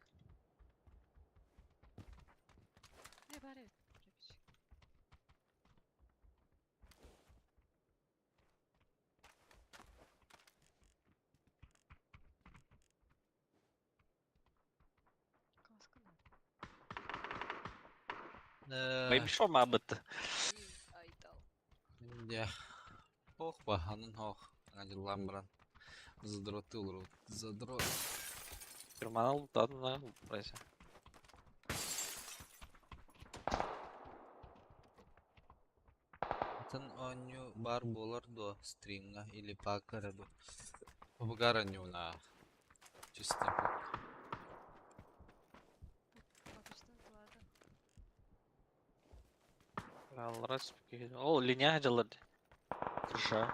Не бар бит. Препич. Каскана.
Baymış olma bıttı.
Айтал.
Я. Ох, ба, анын ох. Ажылам бран. Задроты улрут. Задрот.
Терминал тадına burası.
Тан оню бар болар до стримга или пакара до. Побгараню на. Чисто.
Пакистан туады.
Аллара спики. О, линия acıladı. Kırşa.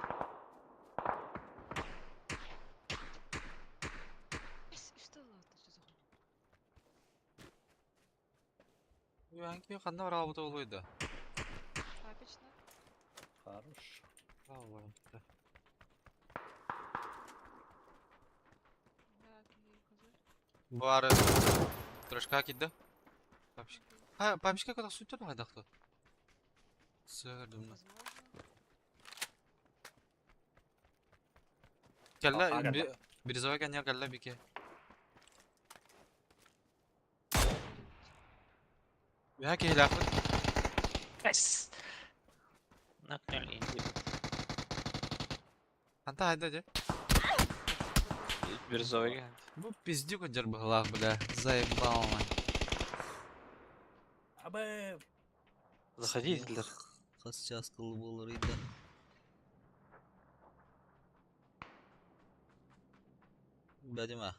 Что ладно, что за хуйня?
Юанки кандай работа болойду.
Папична.
Хорош. Яки козы.
Бар. Трошка кидди. Папишка. Ha, папишка kadar sütür mü haydakta? Sığırdım.
Возможно.
Kalla
Ага,
bir zaten ya kalla bir ke. Ya ki hilafet.
Yes. Nakal indi.
Anta hayda je.
Bir zor geldi.
Bu пиздюк отдер была, бля. Заебал он.
Абе.
Заходи,
Сейчас кылбол рейда. Бәдима.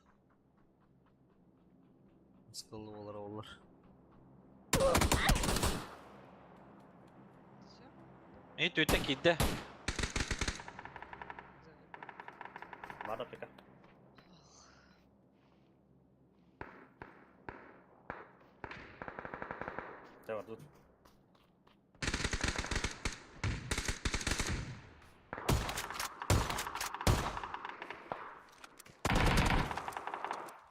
Скылы болар олар.
Всё.
İyi tüyte giddi.
Бада аптека. Давай тут.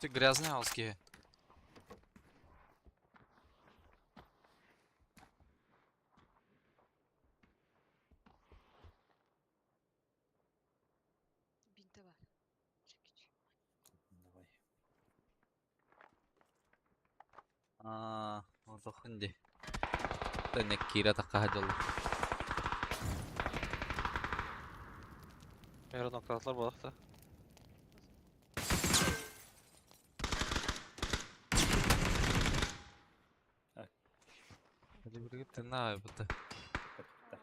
Ты грязные алски.
Бинты бар. Чекич.
Давай.
Вот хунди. Тәнек кира таққа
Yarın noktalar balıkta.
Hadi buraya git ne yaptı?
Да.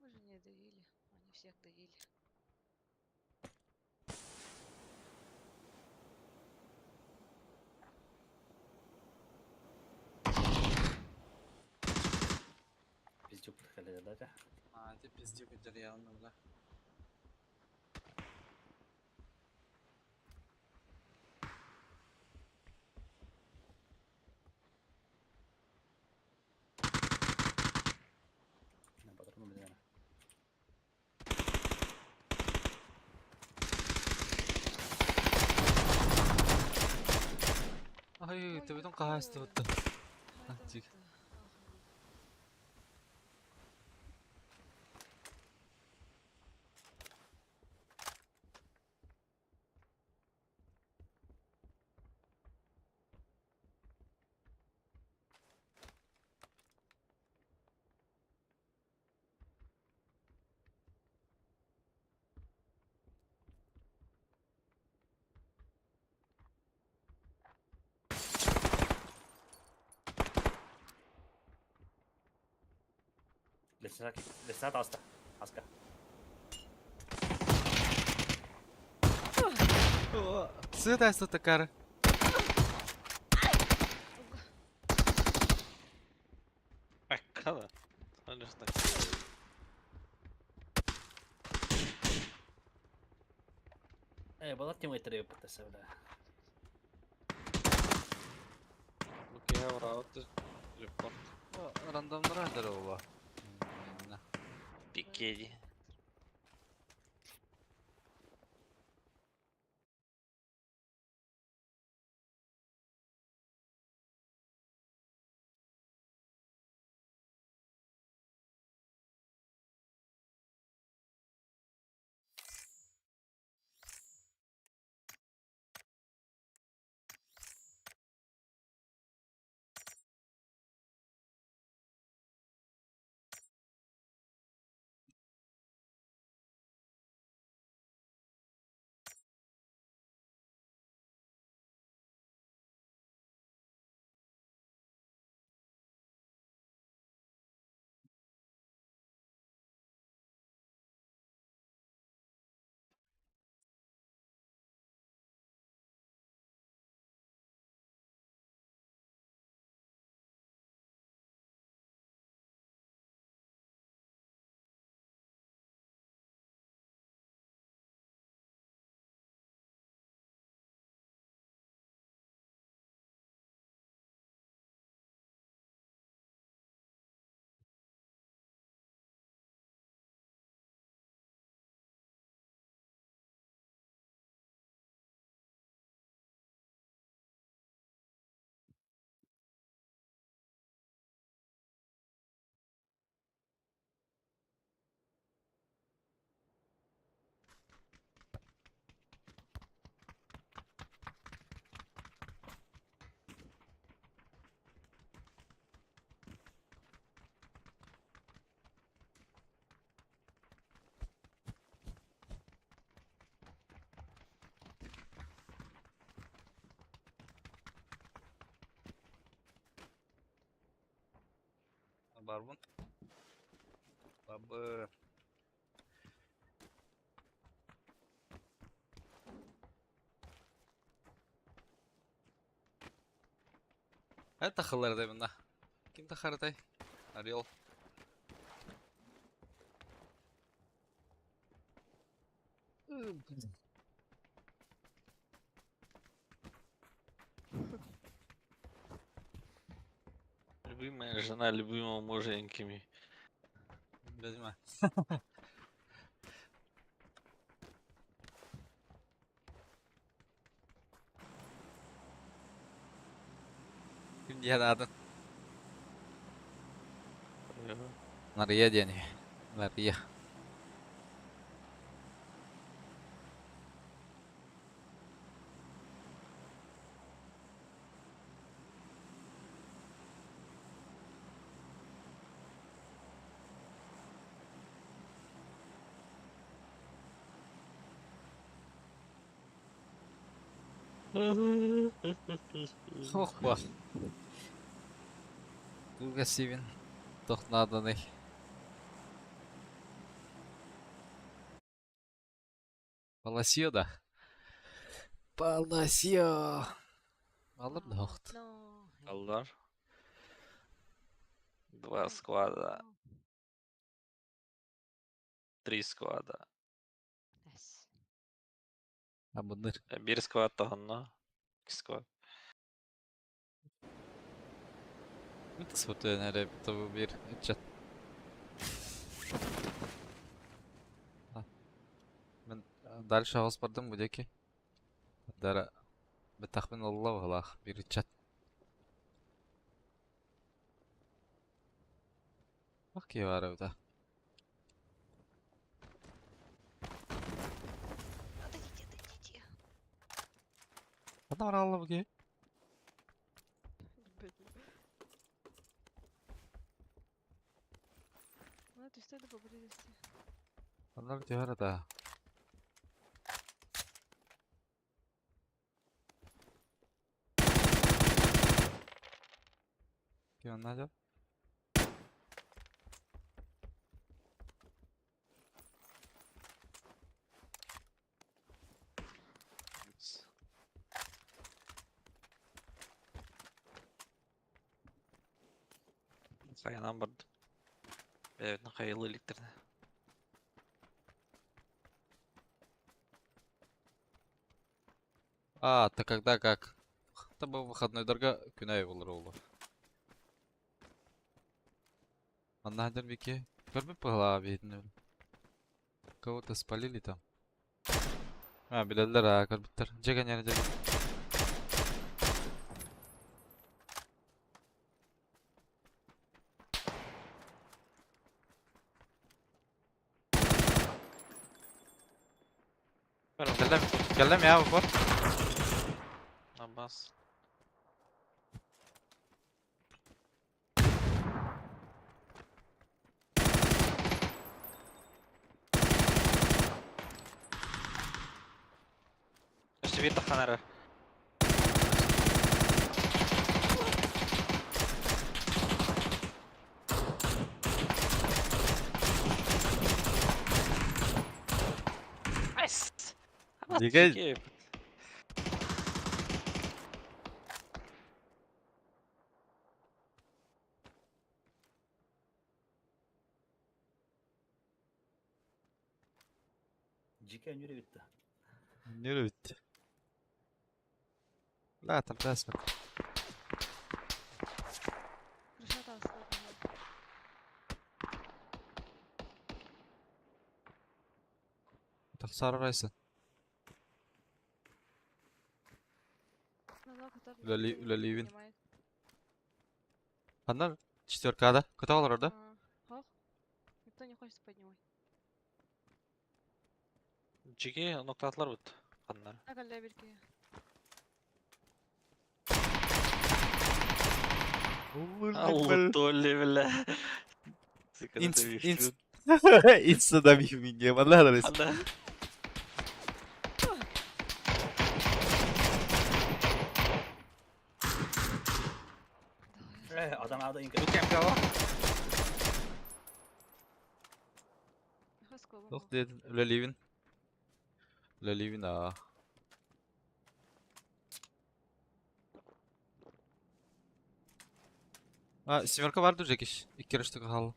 Мы же не доели. Они всех доели.
Пиздюк подходили, да?
Hadi пиздюк отдер явно, бля.
На патрону блин.
Ай, ты видишь, кахасты вот.
Хайда
Антик.
вот.
Desnat hasta. Aska.
Sığ da takar.
Kada. Hani işte.
Balat yang itu dapat sebelah.
Look, you have route report.
Randomlar eder ola.
Pikedi.
Barbun. Babı. Hadi takılır da bunda. Kim takar tay? Arıyor.
Любимая жена любимого мужа инкими.
Bezme. Kim diye adın? Maria diye ne? Maria. Oh bu. Długa Steven. Doch nada ne? Palasio da. Palasio. Alır da hoht.
No.
Aldılar. Два склада. Три склада.
Yes.
Ha bunlar.
Bir squad tahınna. İki squad.
Ne tasvurt nereye tabu bir chat. Ben дальше ağız bardım bu ki. Dara بتخمين الله والله bir chat. Bak ki var evde.
Отойдите.
Bana var Allah bu ki.
Ну, ты что это поблизости?
Onlar diyor da. Kim onlar diyor?
Sayanan bardı. Evet, hayırlı elektrine.
Ты когда как? Да был выходной дорога күнәй булыр улы. Анна хәдер бике. Көрбеп була битне. Кого-то спалили там. Биләләр, көрбеттер. Җәгән яны җәгән. Geldim. Geldim ya bu.
Abbas. İşte bir dakika nere? Nice.
Diga-
Çekip.
Жеке өнері бітті.
Nere bitti? لا طب اسمك
Крышат астына.
تخسر رئيسا Ливин. Onlar четверкада. Кто var orada?
Хох. Никто не хочет поднимать.
Çeki noktalar bit. Kanlar.
Агалля берки.
Allah tolle bile.
Инц. Инца добив меня. Vallahi da resim.
Allah.
Адам ада инка.
Ülkem kava.
Yok dedin. Öyle Livin. Öyle Livin Семерка var duracak iş. İlk yarışta kaldı.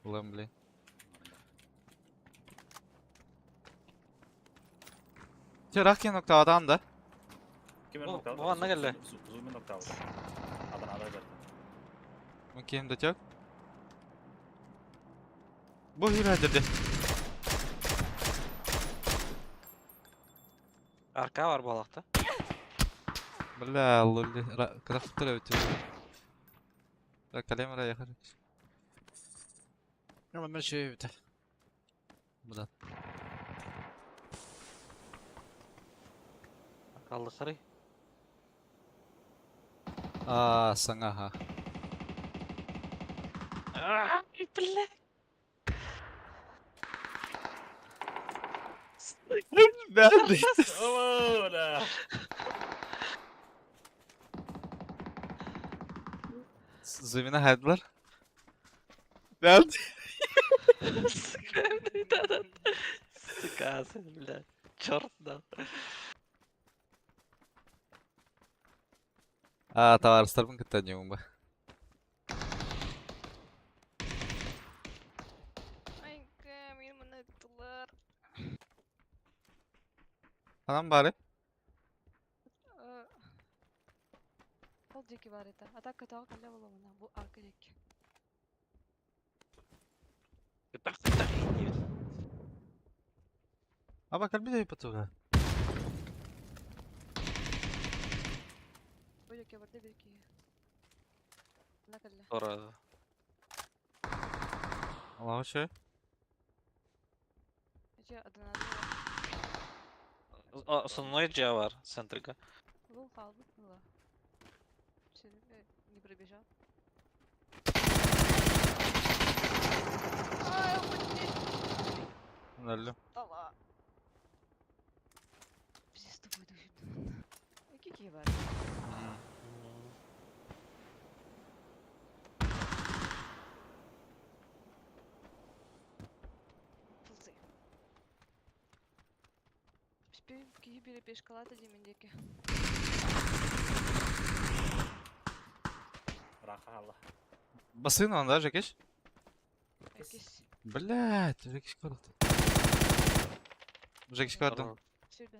Ulan bile. Rakya nokta adam da.
Кемен
Бұл-
ноктау.
бұған не келді?
Зумен ноктау. Адан ада берді.
Bakayım da çok. Bu hile dedi.
Arka var balıkta.
Bلا الله كده خدت له لا كلام ولا يا خالد يلا ماشي بتاع بدأ
Kaldı kırı.
سناها
İple.
بعد
Ola.
زمينا هادلر بعد
Sıkasın bile. Çort da.
товарищ мungkin tanya mbak
Айка, мені мене туттылар.
anam bari
Ол жеке бар еді. Атака тағы қаля бола мына. Бұл арка жеке.
Tak tak iyi.
ama kalbi de yapatıyor
Бұл жеке барды берке. Мына қаля.
Sonra.
Allah'a şey
Ece адына.
Основной Джа var. Центрика.
Бұл қалды. Мыла. Не пробежал. Ай,
öldüm
Ала. Biz с тобой душим. Какие бар? Пылсы. Спей, киги бери пешкалата демендеке.
Рах.
Басын он, да, Жекеш?
Экис.
Блядь, Жекеш көрді. Жекеш көрдім.
Сюда,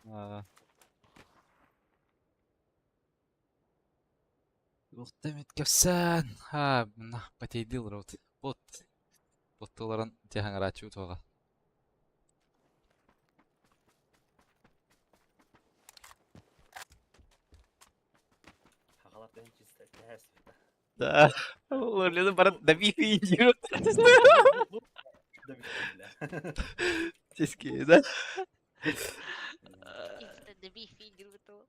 ха.
Ултамит кепсән. Ха, мына патейдил рот. Бот. Боттоларын тяхан рачу тоға.
Хахалат бен чисто тәс.
Да. Оларды барат даби финдиро.
Да бит.
Тески, да?
Инста да бифи дирбито.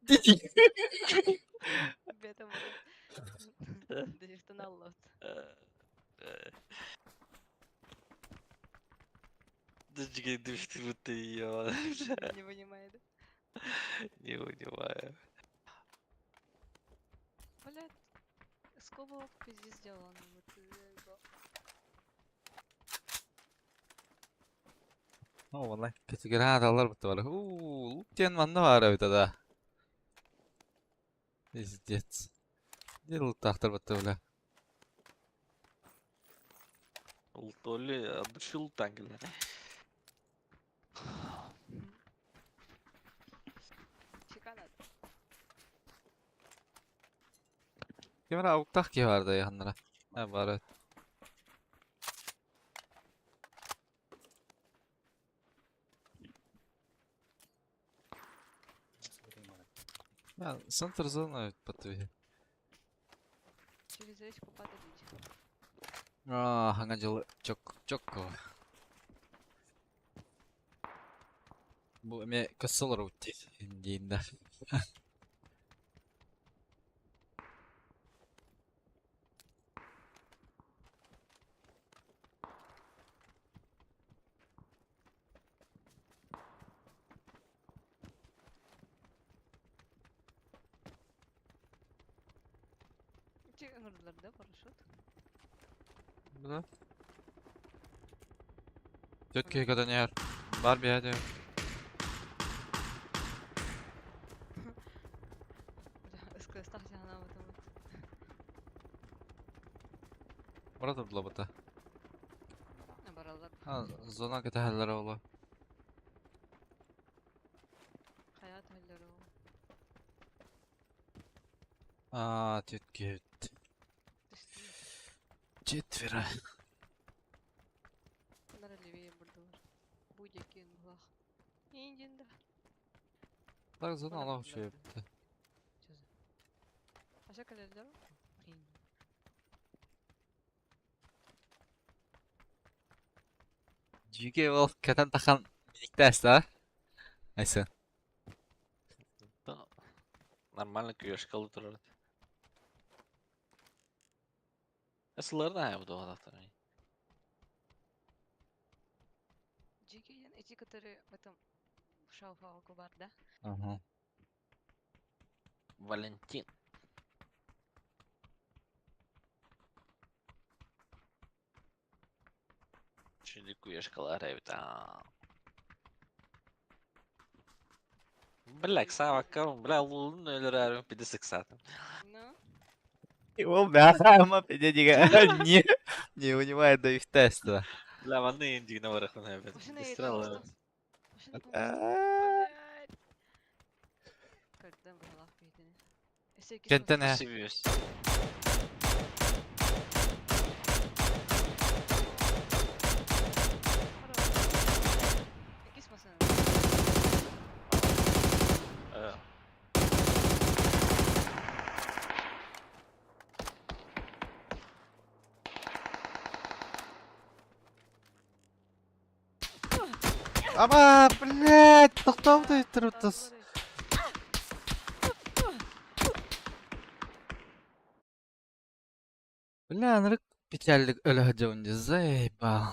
Бета может. Да что на лот.
Дочки, ты вот ты её.
Не понимает.
Не понимаю.
Блядь. Сколько пиздец сделал, ну вот.
О, валай. Кечигер адалар бутта бар. Луктен манна бар битада. Пиздец. Дел тахтар бутта бля.
Ултоли от души лутангелер.
Чеканат.
Кемера ауктах ки бар да яханнара. Ha бар. Evet. Ya center zona patı.
Через речку подавить.
Hangi yıl çok ko. Bu eme kısıl ruti indiğinde.
Чек ыңырдыларда парашют.
Burada. Tepkiye kadar ne yer? Var bir yerde yok.
СКС тахте ана вот там.
Orada bula bata.
На баралар.
Ha zona kete haller ola.
Hayat halleri o.
Tepkiye.
Düştü.
Четверо.
Bunlar leveye burada var. Bu yekin bulak. İncinde.
Так zona
Bana
Allah
bunlar
şey
da.
yaptı.
Çözüm. Aşağı kalırlar o.
Jüge ol keten takan minikte asla. Neyse.
Нормально күйешкал тұрады. Əsılları da bu doğadaqlar.
Джиген эти, которые в этом шауфауку бар, да?
Aha.
Валентин. Şimdi kuyешкалар evet. Бля, ксавакам, бля, лулун өлөр әрім пиді сықсатым.
Ну,
Его бляха, пидя не понимает да их теста.
Бля, ванны индигна барахын әбет.
машина едет
Бистрал
просто.
әбет.
Машина блядь. Когда брала в пейтине. Если
Кенттен ә.
Сибиус.
Экис машина.
Ama блядь, тоқтауды тұрыптыз. Бля, нырык печальдік өлі жауынды заебал.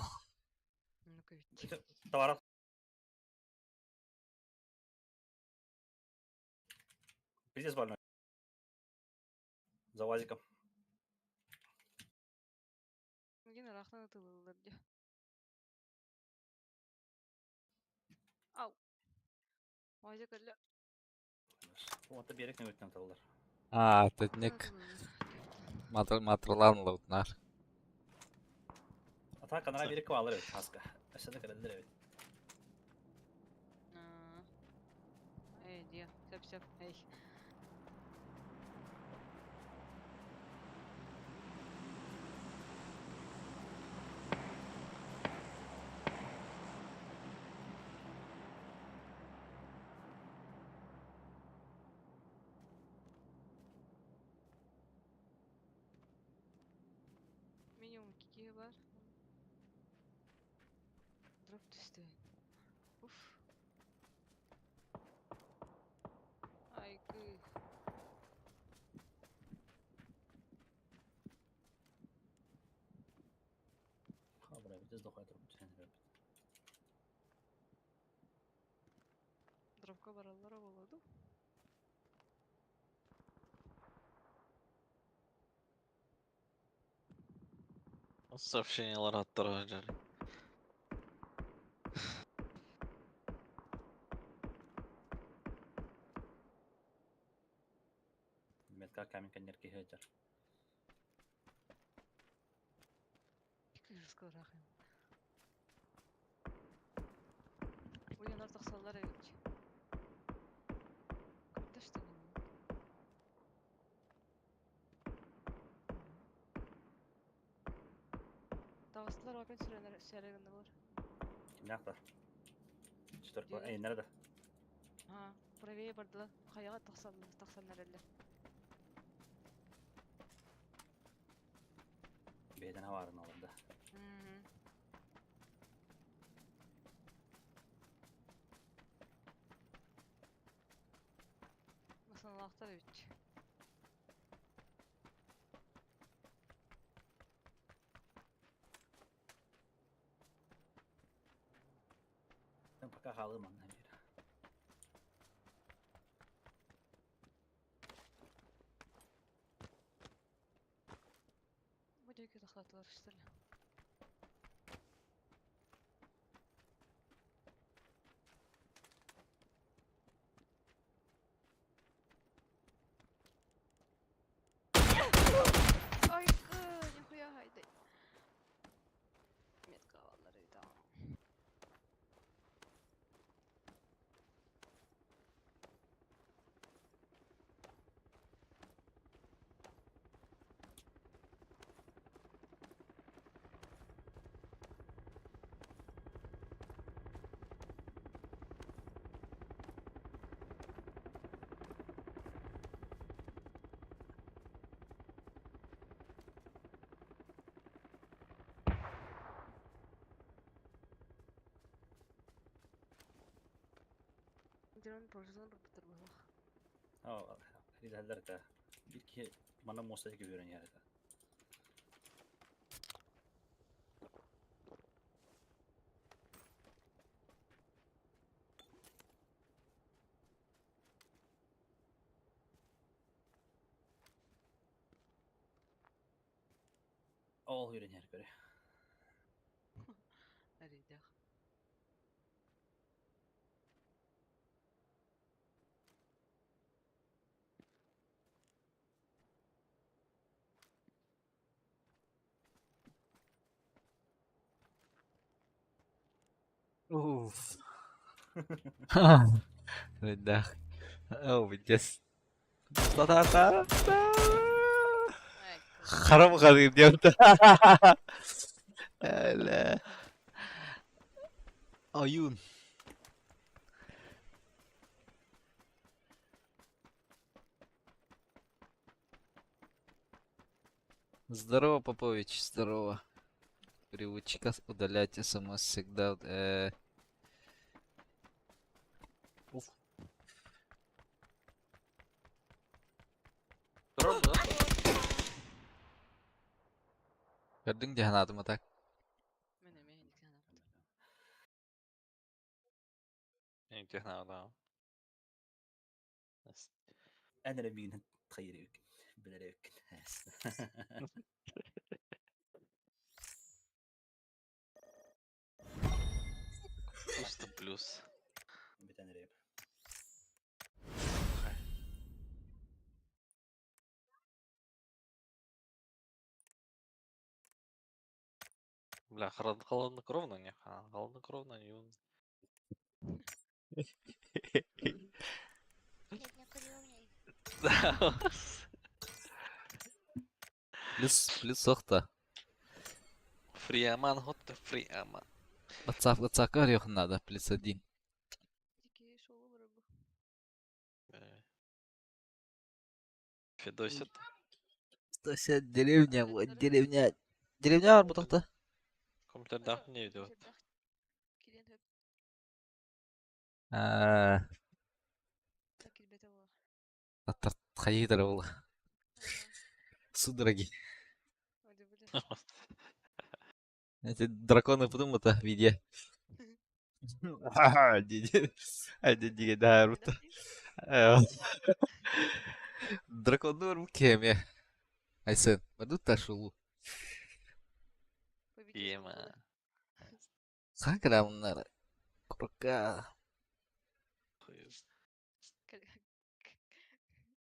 Ну-ка ведь.
Товаров. Пиздец больной. За УАЗиком.
Yine rahtan atılırlar diye. Au. Ойда көллө.
Уонта берек не өттен талдар.
Тетник матралан лаутнар.
Ата канара берек квалыр өт хаска. Ашада калдыр өт.
Эй, дия, сеп, эй. Минимум 2 бар. Дроп түсті. Уф. Айгы.
Хабра бит дохай турып сенер.
Дропка бараллар болоду.
Сообщениялар аттарға жарый.
Метка камень каннер ки хәҗәр.
200 рахим. Уянар тақсалар эвич. Кырдашты. Тағыстылар опен сөрегенде болар.
Кимнәкта? Четвер по
Диде.
эй нерде?
Правее бардылар. Хаяга тақсаннар әлле.
Бейден хаварын алында.
Масаналақтар эвич.
Sen пока халы манна бир.
Бөдөйкі тақлатылар іштілі. Айгы, нихуя хайды. Метка авалар үйді ағам. Диран прожитан бір бітір болақ.
Aa, ridaller ta. Bir ki bana mosa gibi görün yani. All görün yani göre.
Әрейді ақ.
Уф. Редах. Видес. Та-та-та. Харам гадим диyordu. Öyle. Oyun. Здорово, Попович, здорово. Привычка удалять смс всегда. Уф.
Тұрады.
Gördün Cihan adıma tak.
Мен әме ендіктен ағады.
Ең технада.
Әнere bir hayır yok. Bilere yok.
300 плюс.
Bir tane rap.
Бля, холоднокровно, не? Холоднокровно не он.
Плюс сохта.
Фриаман, хотта фриаман.
Бацак арёх надо, плюс 1.
Тики шоу вырубу.
Федосит.
160 деревня, вот деревня. Деревня var bu tokta.
Комплектах не идет.
Килен хөп
Ааа,
та килбете була.
аттар хайыдыр ол. Судороги.
Оди биле.
Эти драконы потом это видео. Ха-ха, диди да рута. Дракондар bu keme. Aysen, badu taşulu.
Ема.
Kanka bunlar. Korka.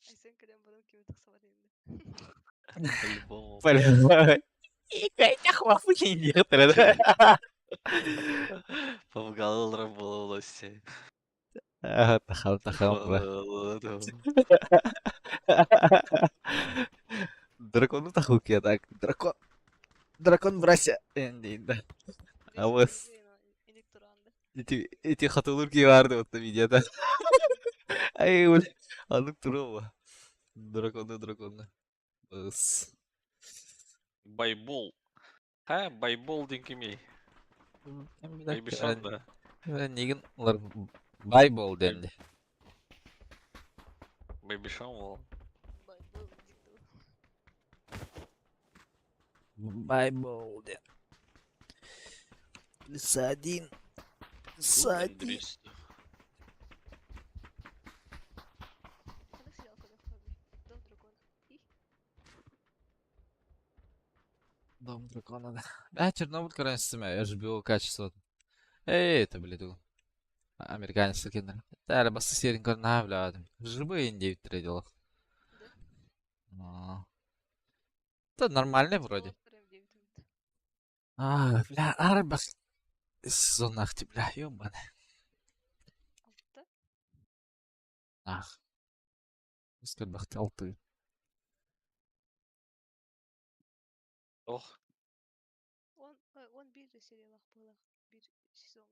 Айсен кадам барам кеме таксалар енді.
По-любому.
Кайта хвафу не хатырады.
Повгалылар было все.
Тахал бра. Дракону таху ке так. Дракон брася. Енді. Авыз.
Электоранды.
Эти хатулur ki vardı o videoda. Ay öyle. Anlık duruyor. Драконы. Ис.
Байбол. Ha, байбол дейін кемей. Байбишан да.
Неген олар Байбол денди.
Байбишан ол.
Байбол ден. Плюс 1.
Андрис.
Кадак сериал, кадак фаби. Дом дракона. И
Дом дракона, да. Чернобыль, короче, HBO качество. Это, блядь, американец кино. Да, басты серин корна, блядь. Живые индейцы трейдилов. Это нормально вроде.
прям 9 минут.
Бля, арбас. Сезон ахти, бля, ёбаный.
Алтı.
Ах. Искать бахты алты.
Ох,
Он bir de сериалах было. Bir сезон.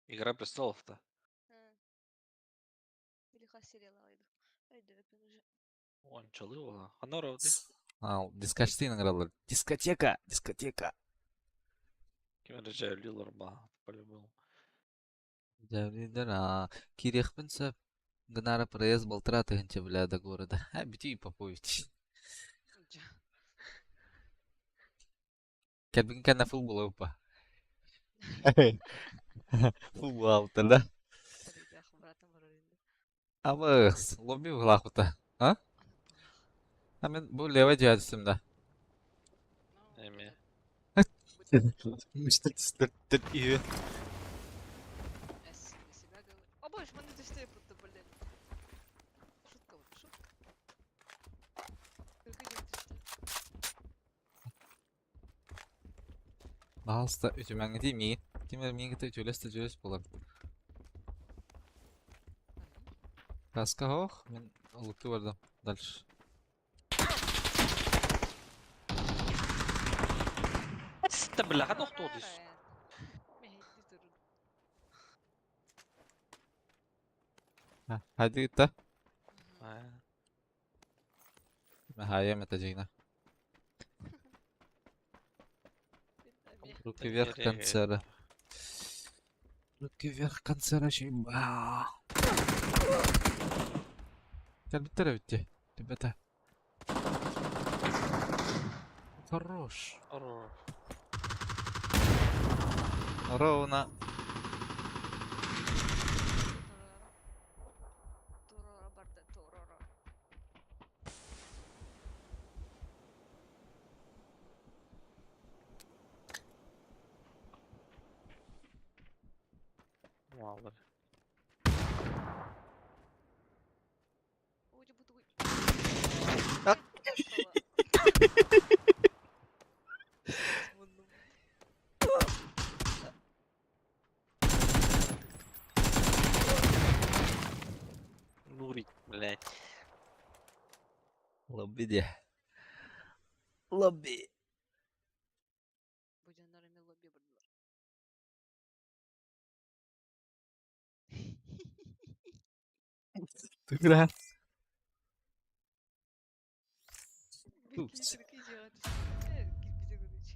Игра престолов-то.
Или ха сериал айду. Айду öpün уже.
Он çalıyor. Она роды.
Дискотека играла. Дискотека.
Кем режиссерлер ба, по-любому.
Дәвлидер, кирих пенсеп. Гнара проезд болтыра тыгынча бля до города. Бити Попович. Кәлбеген кәнә футбол опа. Футбол алты, да?
Tabii братым бар енді.
Абыз, лобби влахута. А? Мен бұл лева жадысымда.
Эми.
Мистер Стертер iyo.
Себя говорю. О боже, мене дістає будто, блин. Шутка вот, шутка. Только не дістає.
Балста ütümәңе деймей. Кемер мен гите ütülес болар. Каска хох, мен лукты бардым. Дальше.
Сітті біля, қана оқты одыз.
Hadi git de. Hayır metacığına. Руки вверх концера. Руки вверх концера щиба. Gel bir tarafa bitti. Tepete. Хорош. Ровно.
Турора барды, турора.
Vallahi.
Уйди, буду
Блять.
Лобби де. Лобби.
Бу жандар эми лобби бардылар.
Тыгра.
Бир кирки жаға түшкенде кирпиче көрүч.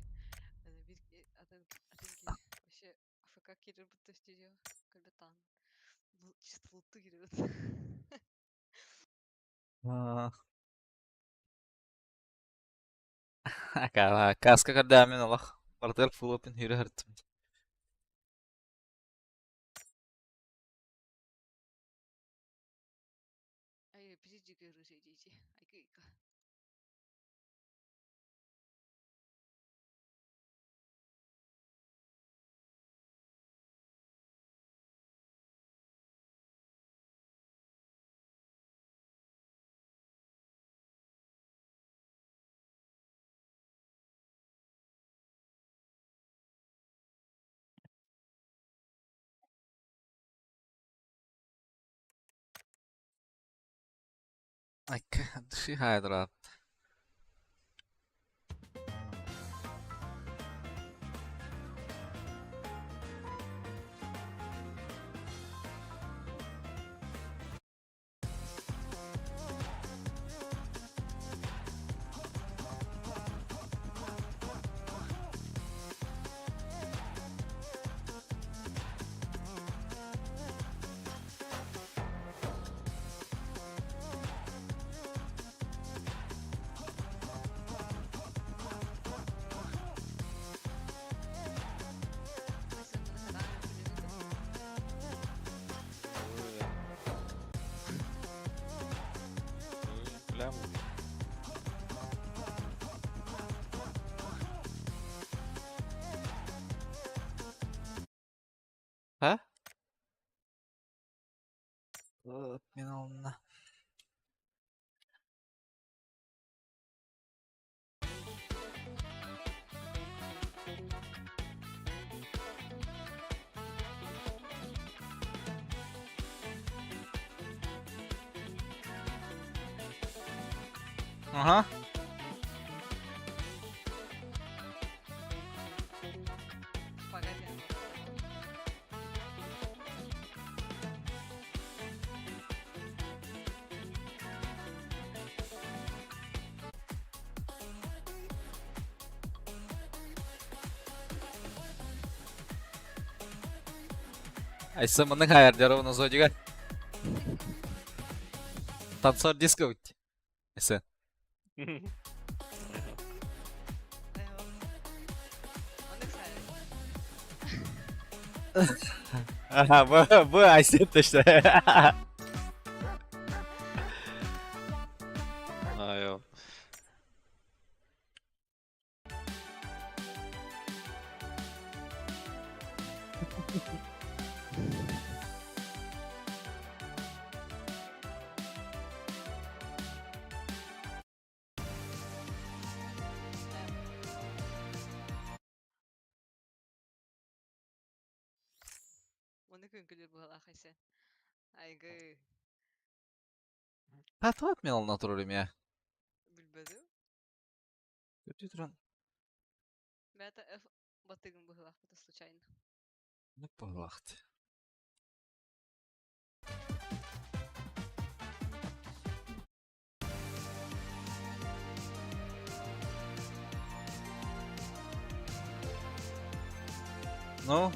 Ана бир атанки вообще АФК кирер бутта студия көлбө таан. Бул чистылыктуу киребет.
Ага, каска когда мен алах. Бартер фул опен хире хартым.
Ай, пиздец көрүш эйдичи. Айкыйка.
Ай, дыши хайдра.
Прям.
Ha? Мен алына. Ага.
Погоди.
Айса мының хайырдары оны зодига. Танцор диско бит. Айса. Ага, bu Айсет işte.
Айо.
Оны күнкүлөр була хайсен. Айгы
Татуат мен алына турурум я.
билбедим.
Көтü туран.
Бата F батыгын була это случайно.
Ne bu vakti? Ну?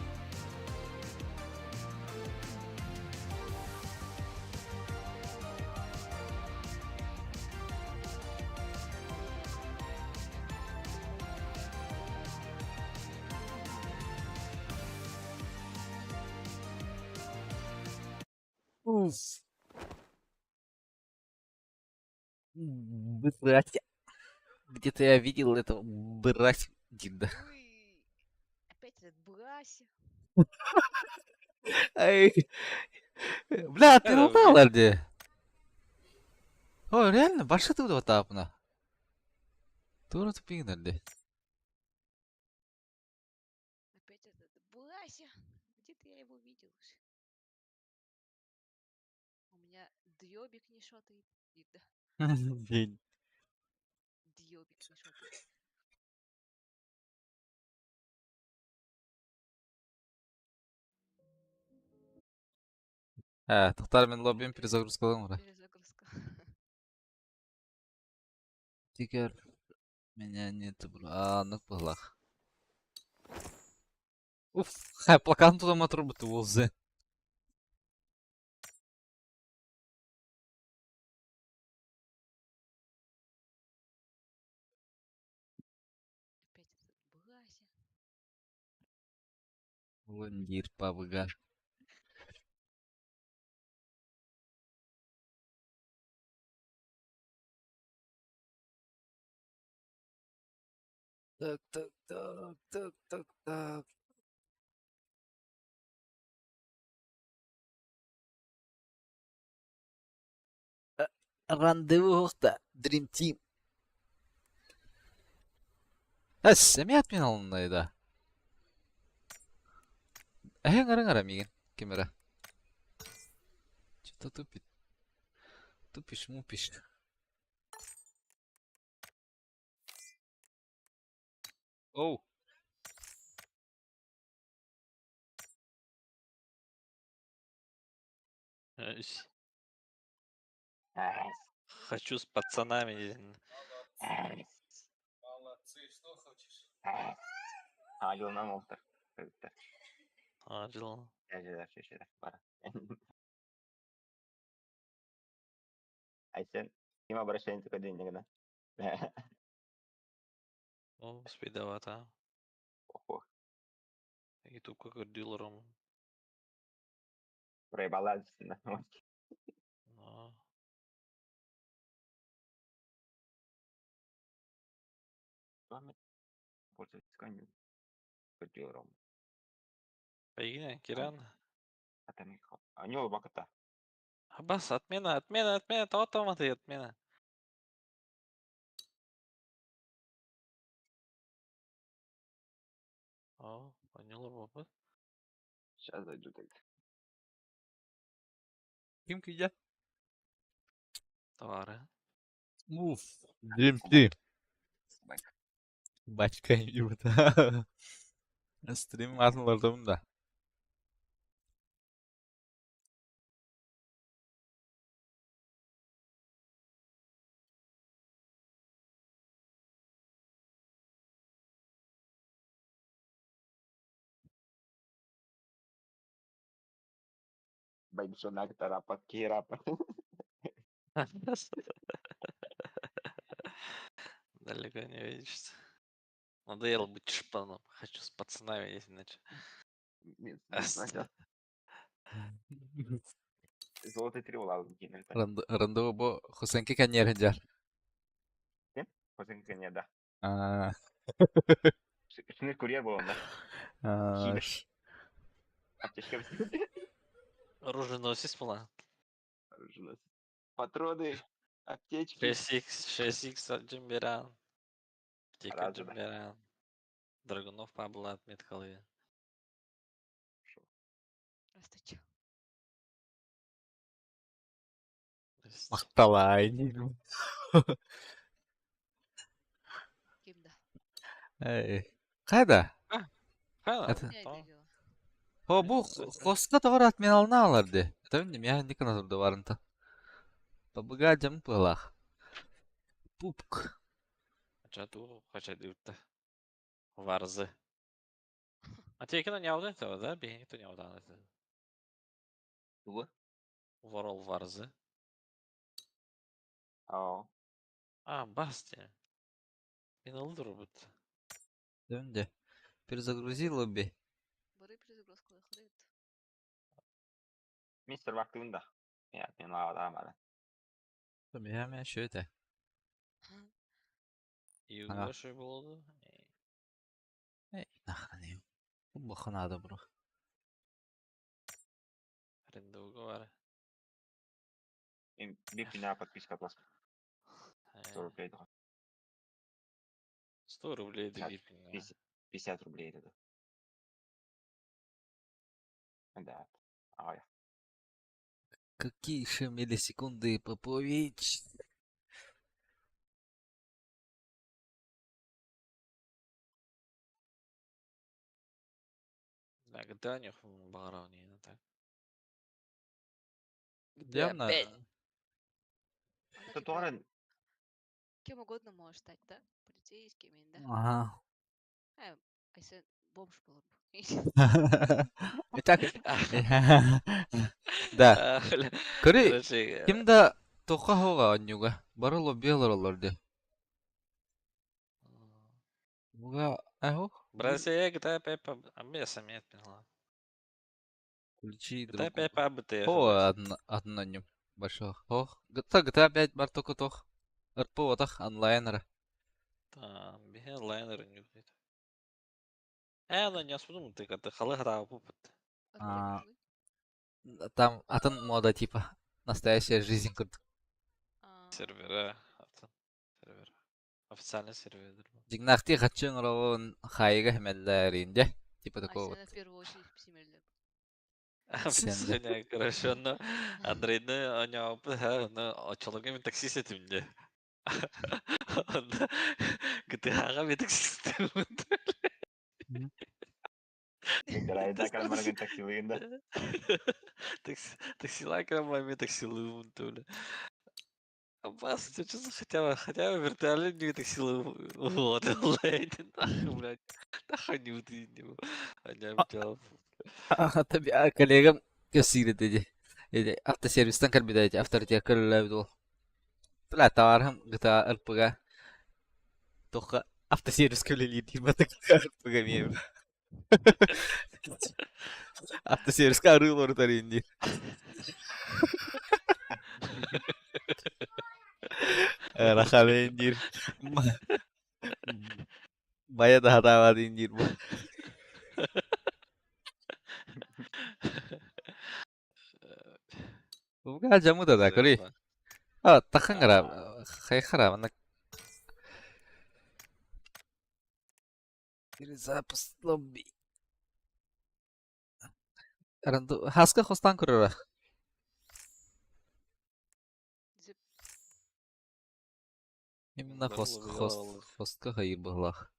Уф. Брать. Где-то я видел этого брать Динда.
Уй. Опять этот Брася.
Ай. Бля, ты
Это,
лутал,
блин.
Арди? Ой, реально, башы тут вот так на. Тура тупик, Арди.
Опять этот Брася. Где-то я его видел уже. У меня Диобик не шотый. Дейді.
Дейін.
Диобик не шотый.
Тоқтар мен лоббиім перезагрузкалығым ұра.
Перезагрузка.
Тикер меня нет, анық бұлақ. Уф, плакан тудама тұрбыты олзы.
Опять быгаси.
Лондир пабыга. Так. Рандеву хоқта, Dream Team. Сәмият мен алынайда. Әйін ара меген, кемера. Что-то тупит. Тупишь-мупишь. Оу.
Ась. Хочу с пацанами.
Acil nam oldu.
Acil.
Şeşeler. Para. Aysen, kim обращается к деньги, да?
Ну, спидовато.
Ого,
И тут как дилером.
проебала действительно.
Но.
Пользуйтесь конем. Котелом.
Поигне, Киран.
А там их. А не оба-то.
Аббас, отмена. Тауатаматы отмена. О, понял, баба.
Сейчас зайду тогда.
Ким күйде?
Товары.
Уф. Dream Team.
Собака.
Бачка юрта. Стрим атылардым да.
Байбусона kita rapat kira apa?
Далеко не видишься. Надоело быть шпаном. Хочу с пацанами, если иначе.
Золотый тревол aldım yine.
Рандеву бо Хусенки каньер хенджар.
Kosen kenya da.
А,
Şimdi kuryer bu onda.
а,
Аптечка без.
Оруженосец была.
Патроны, аптечки.
6х Джимберан. Птика
Разы да.
Джимберан. Драгунов Пабло отметкалы.
Здравствуйте.
мақталай.
Кимда.
Қайда?
Хана,
Это-
Не
то.
видела.
О, бұл қосқа тоғыр атмен алына аларды. Тәуіндім, я не канатырды барынта. Бабыга жам пылақ. Пупк.
Хоча дырта. Варзы. А тебе кино не аудит этого, да? Бей, никто не аудит.
Bu.
Ворол Варзы.
Aa.
А, Басти. Минал робот.
Тәуінде. Перезагрузи лобби.
Бары перезагрузка выходит.
Мистер vaktinde. Ya ben ağlamadım.
Я что это?
И
Ага.
Гоша было.
Нахрен ее. Баха надо, бро.
Аренда уговора.
Bir bina подписка плоска. 100 рублей.
100 рублей
Пятьдесят.
добит.
50 рублей dedi. Да. Ага.
Какие же миллисекунды, Попович?
Да, GTA них багарау не так.
Явно.
Она
Это
типа
тоже
кем угодно может стать, да? Полицейским, да?
Ага.
А если бомж был бы?
Итак, да. Көрі,
Короче,
кимда тоқа хоға анюга. Барыло белороларды. Буга, ахо?
Бразилия GTA 5 самет пила.
Включи
GTA
другу.
5 АБТ
О, одна нем. Большой. О, GTA 5 бар тока тох. Арпо отах онлайнера.
Там, бихен лайнер не будет. Она не особо ты как-то халыгра опыт.
А, там атын мода типа. Настоящая жизнь.
Сервера. Сервер. Официальный сервер.
Жигнахти хачын ровон хайга хмелләринде. Типа такого вот.
в первую очередь псимельдер.
Сенде.
Объяснение, короче, он Андрейны аня опыт, но человеком такси сетимде. Он GTA-га bir таксист.
Грайда калмарган таксилыгында.
Таксилар крамами таксилуун туле. Бас, ты что хотя бы виртуально не таксилу. Вот, онлайн, нахуй, блядь. Нахуй не утынем. Аня битал.
Tabii kolegam كثير dedi. Автосервистен карбидайте, авторитет кырылабыдыл. Тла товарым гыта ырпыга. Тоха автосервис көлелейді. Батык ырпыга мем. Автосервис карыл орытар инди. Рахаме индир. Бая да хатавады индир bu. Буга жаму да кори. Тахан гара. Хай хара мана. Запуск лобби. Хаска хостан курара. Именно хостка хайыр быглах.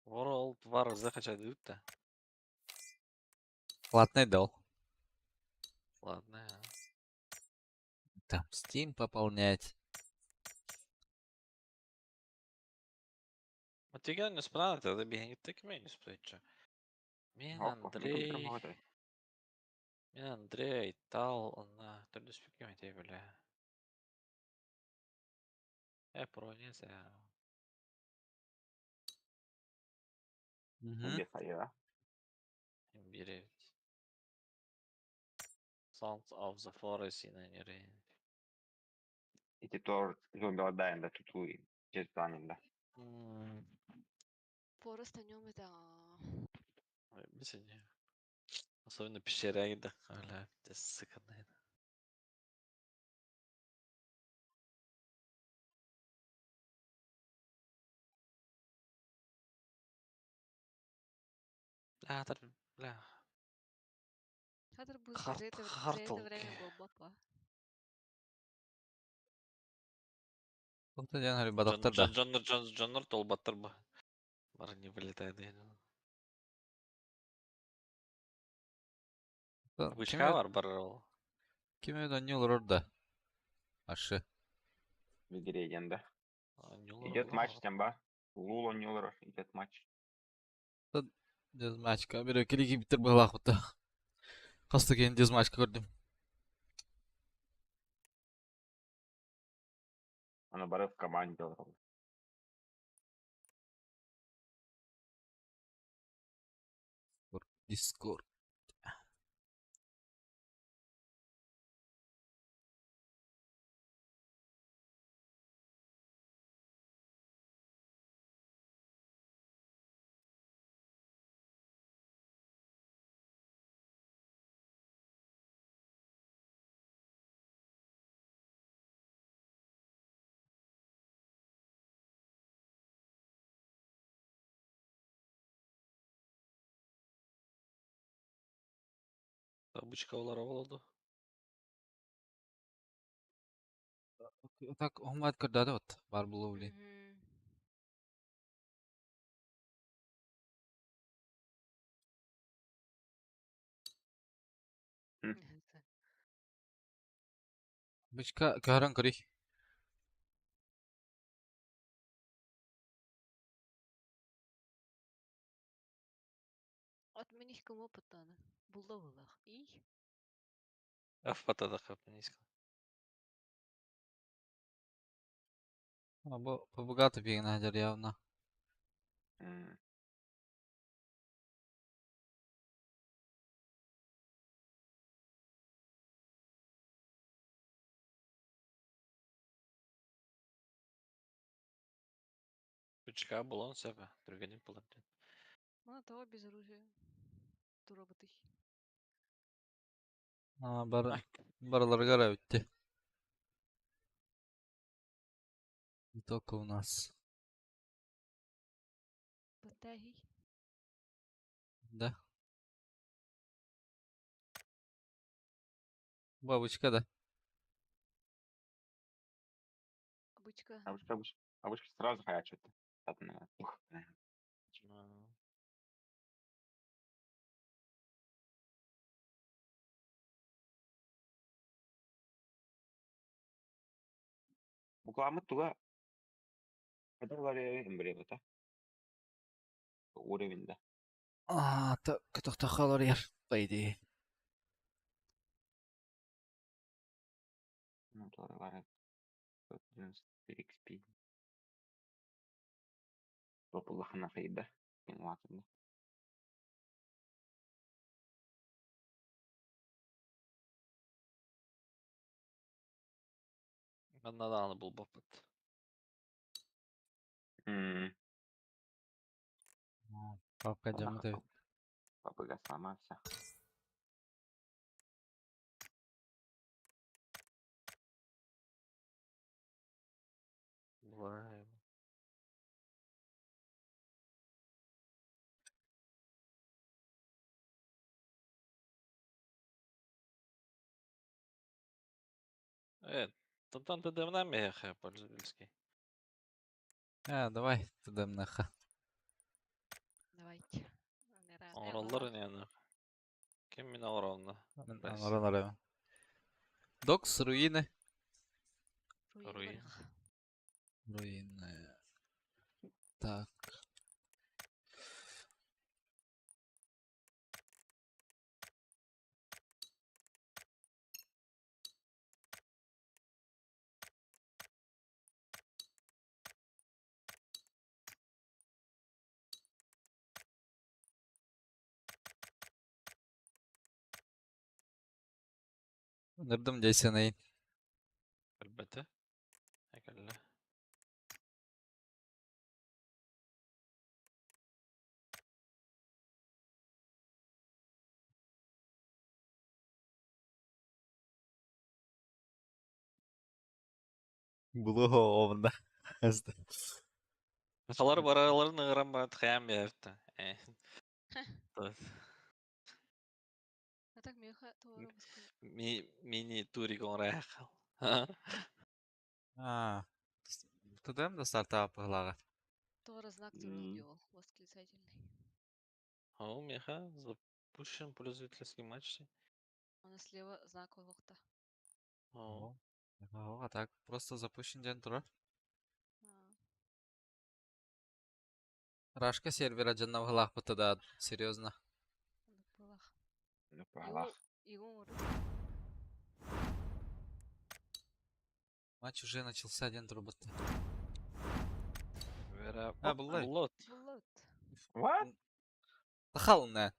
World War захочет да?
Платный дал.
Ладно.
Там Steam пополнять.
Вот тебе не справа, это бегает, так меня не справить. Мен Андрей, Тал, она, то ли спикем эти, бля. Про не знаю.
Без хайра.
Имбиревич. Sons of the Forest inanırım.
Эти тоже зомби да тут честанында.
Форест о нем это...
Mesela. Особенно пещеря да, hala sıkıntı. Бля.
Хатер был за это время был бапа.
Вот я говорю, бадактар да.
Жанр толбаттар ба. Бары не вылетает. Вышка бар бар ол.
Кime de не olur da. Aşı.
Видерегенда. Идет матч там ба. Луло не olur. Идет матч.
Dizmaçka. Bir ökeli bitir bıglak bıta. Hasta kendi dizmaçka gördüm.
Она бары в команде olur.
Discord.
бабочка олар болду.
Так, омат кырдады вот, бар булу билин.
Мгм.
М.
Бычка көрөн кыри.
От мен их кому опытаны. Булда булах. И
Афата да капниска.
Бу побогато бігна хажар явно.
М.
Бычка булон себе, другені полетять.
мана того без оружия. Дуроботый.
Барыларга да битти. Не только у нас.
Бантахи.
Да. Бабочка да.
Бычка.
Обычка сразу хаячит. Ух. Букламы туга. Когда ларе эмблема, та? Уровень, да.
Кытыкта қалар ер. Байди.
Ну, то ларе 194 XP. Топулахына кыйда. Мен ватымда.
Маннадан бул бапыт.
М.
Папка жамы да.
Папыга сломался.
Булар. Тантан ты демнам меха пользовательский.
Давай, тудам наха.
Давайте. Неран.
Ораллар yani. Kim min oranla?
Аноран арайм. Докс, руины.
Руин.
Руины. Так. Нырдым дейсен айын.
Elbette. Ekelle.
Булы овында.
Салар бараларын ығырам барат хаям бәфті.
А так меха товара баска.
Мини турик оңраяқ.
Тудам да стартап пыглага.
Товара знак турал делал. Восклицательный.
О, меха, запущен пользовательский матч.
А слева знак лохта.
О,
А так просто запущен ден тура. Рашка сервера жанна пыглах да серьезно.
Пылах.
Ну, палах.
Его ору.
Матч уже начался ден тура бытты.
вера.
Буллай.
Буллот.
Булат.
What?
Тахал не.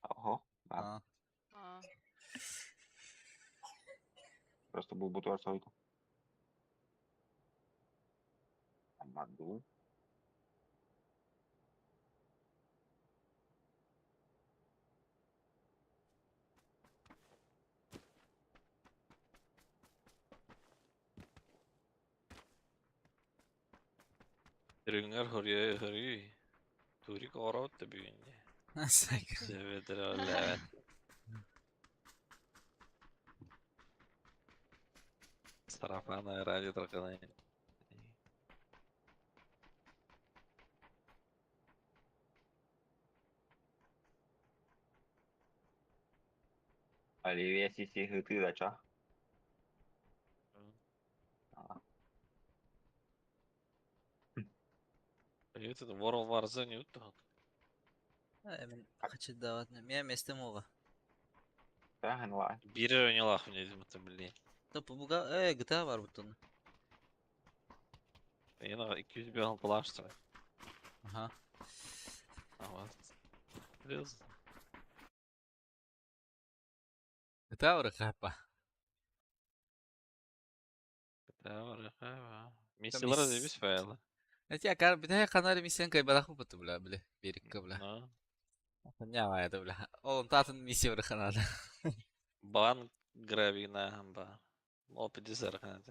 Ого. Да.
А.
Просто был бутуар сойду. Амаду.
Ryngar hörjö. Turik orat da büyünde.
Сайка.
Sevedir öyle evet. Сарафанное радио только.
Оливия Сиси Хыты, да чё?
Это World War Z не утто.
Мен хачы даватны. Мен местем ого.
Да, ла.
Бире не лах мне это, блин.
Топу буга, GTA бар бутун.
Я 200 бегал плашта.
Ага.
Ага. Плюс.
GTA бар хапа.
Да, варха. Миссилар да без файла.
Я кар битая канары миссиян кай бараху буту бля, берик бля.
Ну.
Не ва это бля. Он татын миссия бар канада.
Банк гравина ба. Опыт дизайна.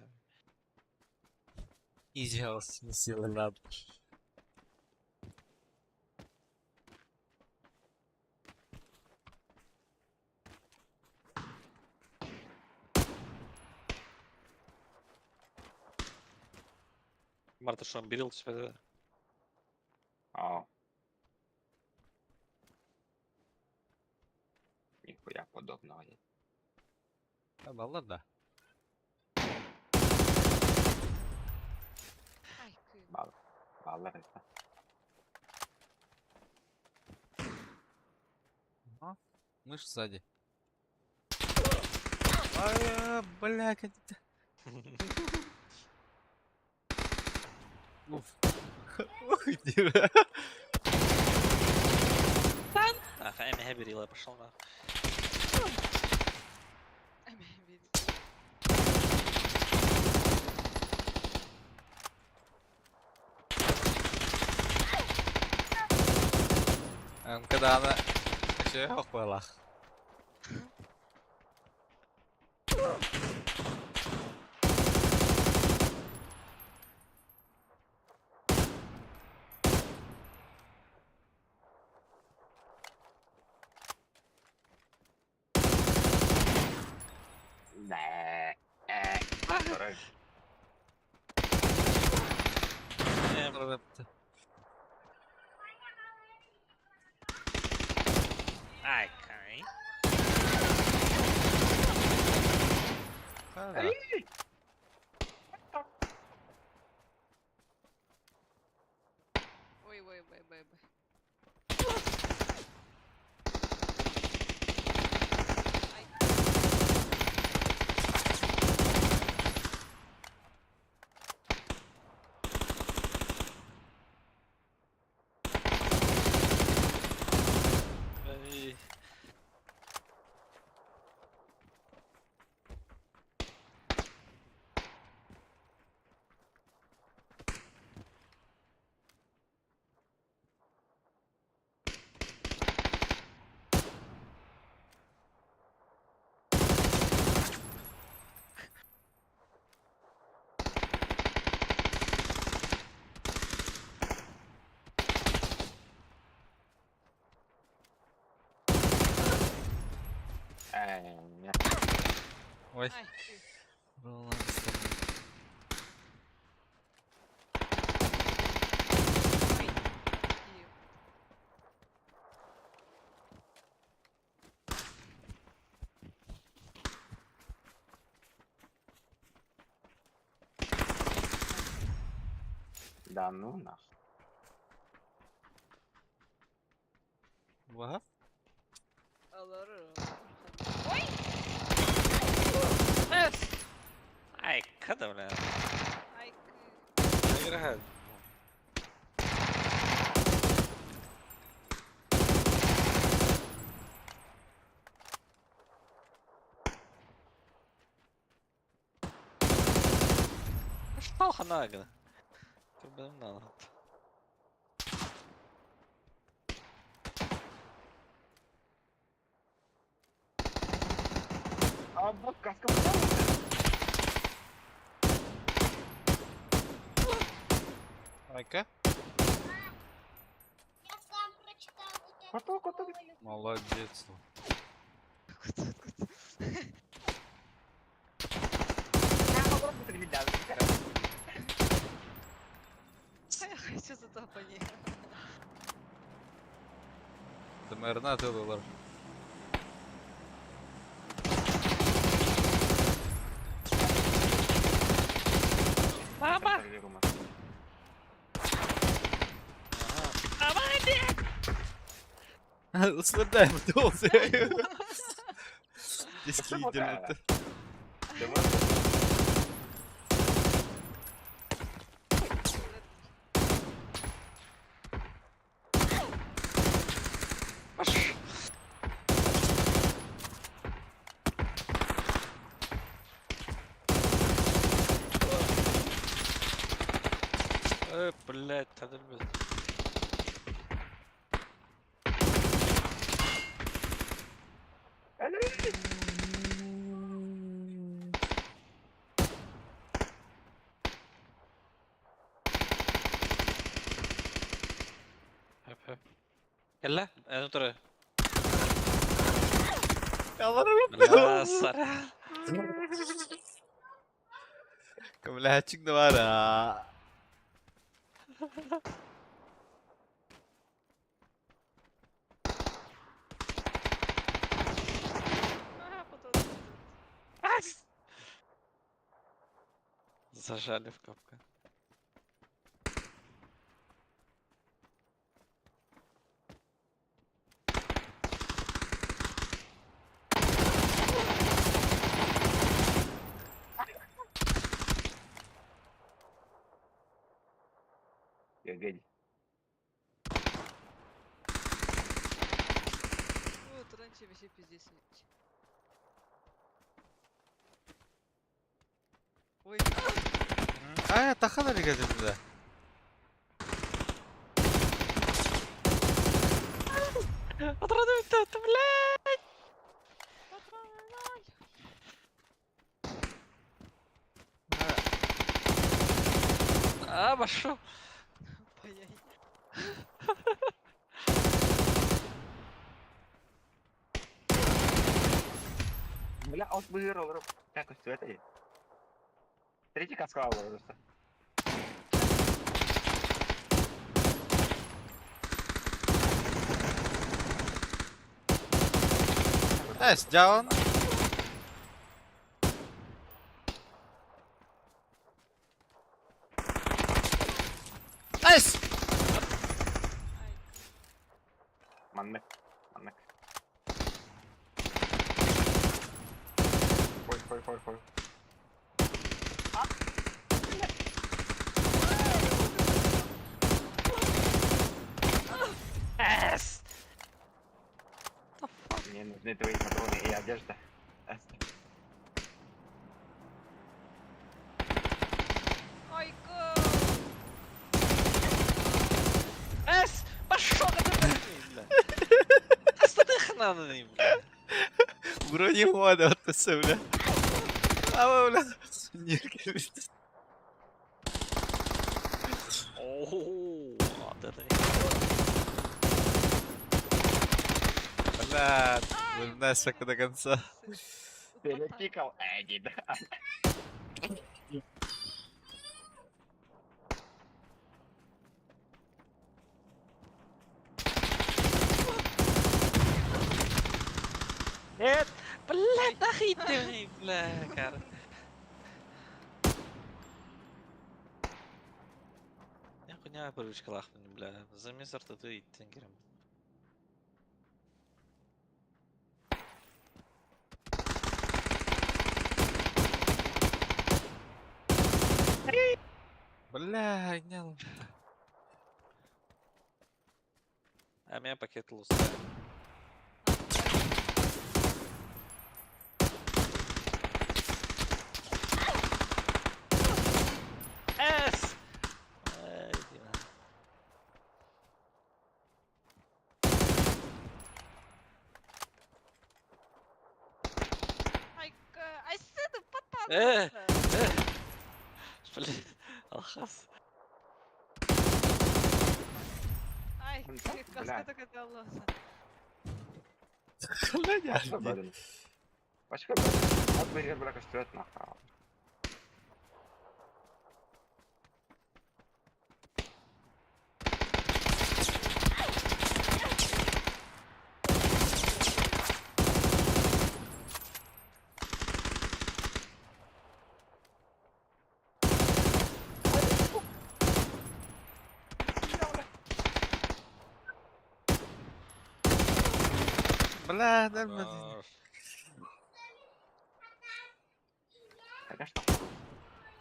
Easy house миссия лаб.
Марта что он берил себя?
А. Нихуя подобного нет.
Баллар да.
Ай, күйін.
Баллар это.
Мышь сзади. Бля, как это. Уф. Ух, дира.
Ах, я берил, я пошел на.
Әмей бейді.
Когда она еще охуела.
Да. Второй.
Ай, кай.
Ой, ой, ой, ой, ой. Ай.
Ай.
Нет.
Ой.
Ай, күй.
Ролан
Ай. Күйі.
Да ну нах.
Вага?
Алары.
Ай, когда, бля.
Ай, күй.
Играет. Что ханага? Ты бы надо.
А вот каска.
Айка?
Я сам прочитал вот это.
Коту.
Молодец.
меня.
Я хочу за то поехать.
Дымарына атылылар.
Мама!
Isırdı mı? Ne oldu ya? Diski
Isırma
indirmedi.
Блядь, тадыр біз. Höp höp. Gel lan, en otur. La sara.
Kamilahachik na var ha.
Потом.
Зажали в капкан.
Гэгэнь.
Ой, Транчи вообще пиздец. Ой,
Aya takan ali gadimde.
Отрады это, блядь! А, пошел.
паяй.
Бля, он выиграл. Как это? Третий каскал просто.
Nice, down. Nice.
Маннек. Хой.
Эс!
Мне нужны твои патроны и одежда.
Айко!
Эс! Пошел ты, блядь! Останови надо, блядь!
Вроде мода отписал, бля. А, бля. Не рекомендую.
Оу, вот это.
Бля, знаешь, как до конца.
Перепикал Эдди, да.
Нет! Блядь, нахуй ты, бля, кар. Я хуйня привычка лахнуть, бля. За мизер ты и тенгером.
Бля, не.
А меня пакет луста. Эс! Ай, Дима.
Айко! Ай, сыны, потом!
Блин, Алхас.
Ай,
Бля.
каска так это лоса.
Бля, не.
Başka bölüm. От выиграл, бля, костюет нахуй.
Bla, delmedi.
Хорош.
Конечно.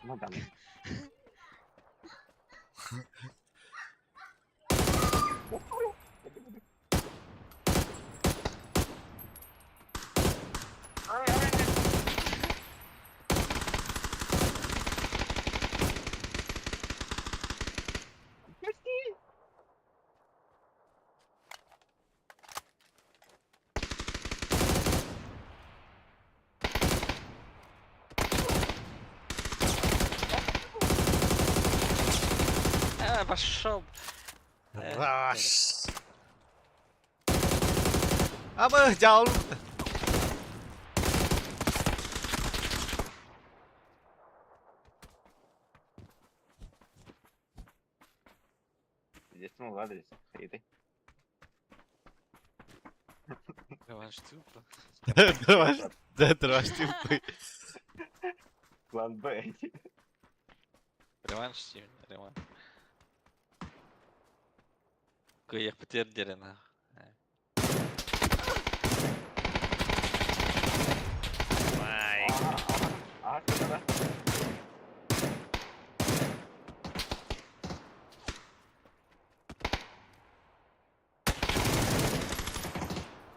Ну да.
Пошел.
Rush. Ama yavrum.
Здесь ну ладно, здесь. Хайди.
Реванш тупо.
Дрожь тупый.
План Б.
Реванш Стивен, реванш. Кыйык бітер на. Вай.
Что-то.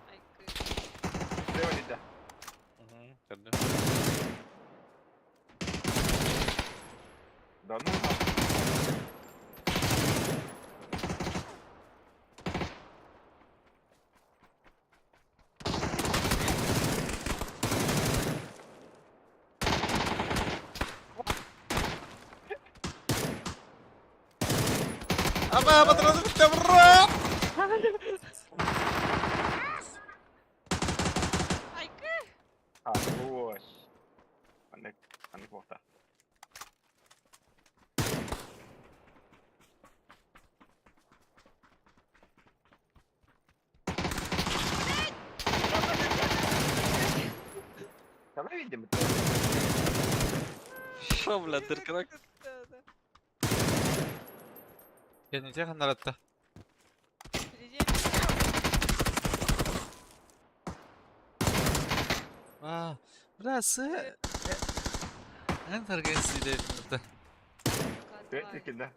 Айкы.
Слева нельзя.
Gördüm.
Да ну.
Ama patronum bitti bro.
Айкы!
Хорош. Анек вахта. Давай видим.
Шо, бля, дыркрак.
Да-да.
Kendini kanlar attı.
Впереди.
Burası en terbiyesizliği burada.
Третий килл, да?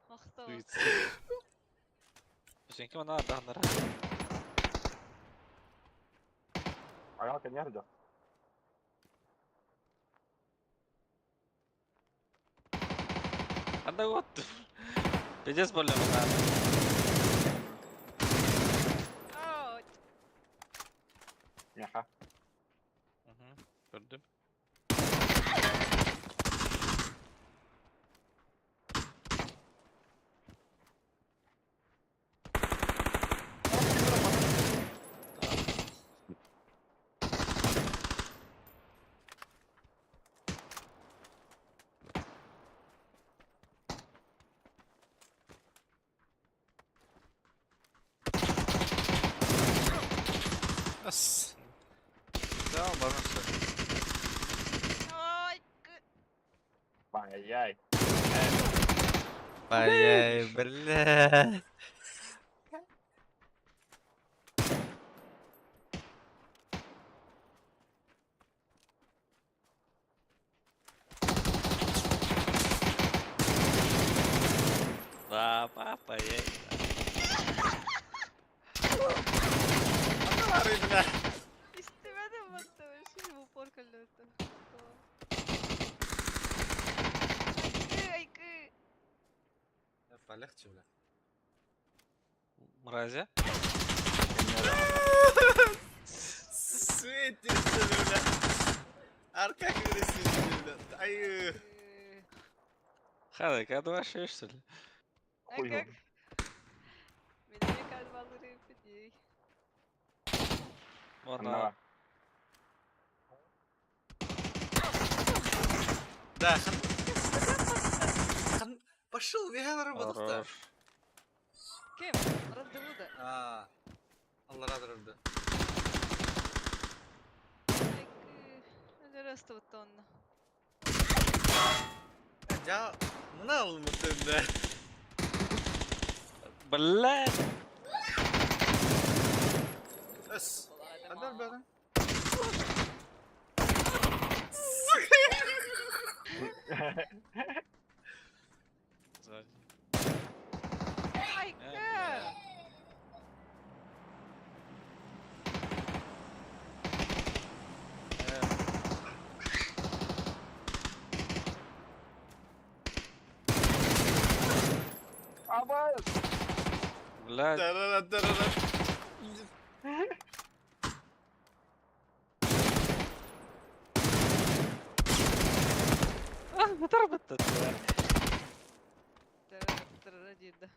Мактау.
Seninki bana adamlara.
Ага, конечно.
Anda вот. Пиздец больно надо.
Ау!
Яха.
Gördüm.
As. Tamam bana söyle.
Айкы!
Ай-яй-яй.
Ay bля.
Да, папа, ей.
İstemedim baktım. Şimdi bu porkalıyordu. Айкы!
Полегче, бля.
Мразя.
Светится, бля. Арка красивая, бля. Ай.
Хадык, а ты вообще что ли?
Хуй
Как?
его.
Меня кальмалыры пидей.
Вон
Аннава.
Да. Пошел, я работал.
Хорош.
Kim? Randevuda.
Allah razı olsun.
Айкы. Öyle rastı onunla.
Ya mına olmasın da.
Bella.
Ös. Hadi böyle.
Ay kız.
Bella.
Darara darara.
ضربت
Tırırı ciddi.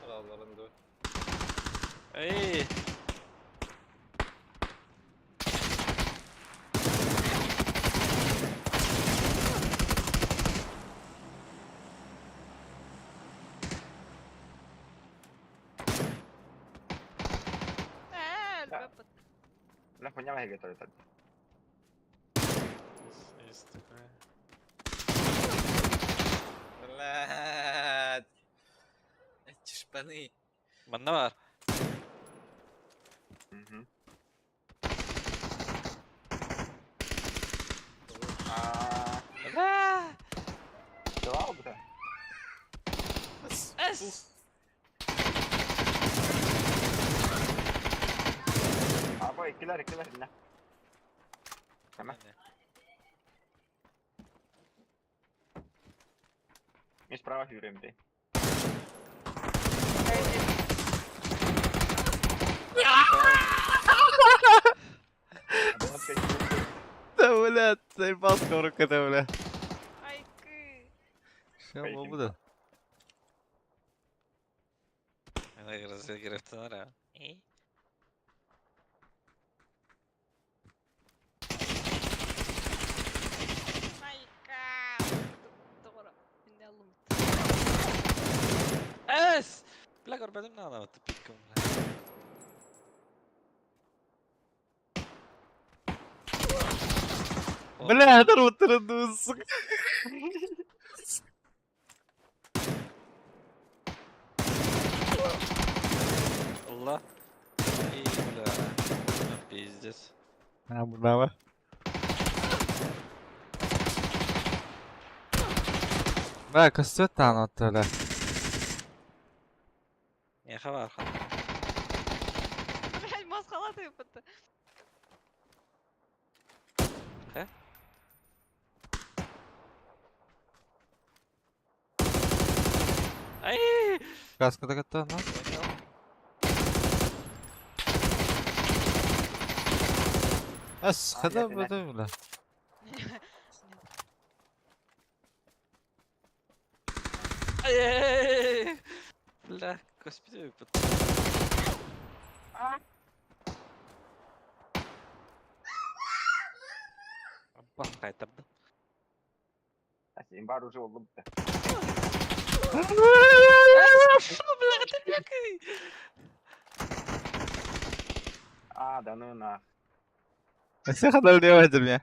Kralların da.
ايه
لا.
Lah punya lah gitu tadi.
Belat. Çişpani.
mana var?
Mhm. Ah,
Ah!
jawab betul.
Es!
Apa ikiler nah. Sama. Ini справа Юрий МД.
Devlet. Sen bas korku devlet.
Ay kız.
Şey bu da.
انا قرفت انا ايه
Ay kız. Doğru. Şimdi alım.
اس لا قرب بعدين انا بتبيكم
Bela hadar oturduğuz.
الله ايه ولا بيزدس
Ha burada var. Bak kısmet tanıttılar.
يا خبر
Блядь, маскалаты yapıttı.
اي
Kaskı da kattı lan. As kadar böyle bile.
اي لا كوسبيتو Apa kayak tebel.
Asyik baru je oldu bitti.
Şunu bıraktım ya ki.
Ah, Danuna.
Nasıl kadar diyemedim ya.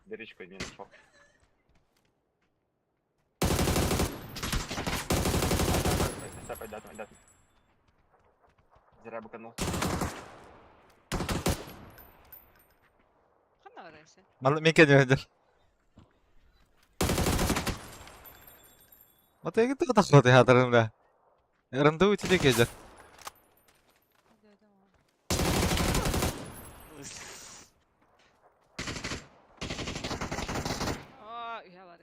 Дырочку не нашел. Пойдет. Зря быканул.
Kana orası.
Malı meke diyemedim. Mataya gitti o takla diye hatırımda. Yarın da uçucu gece.
Hadi hadi ama. Aa, üye var.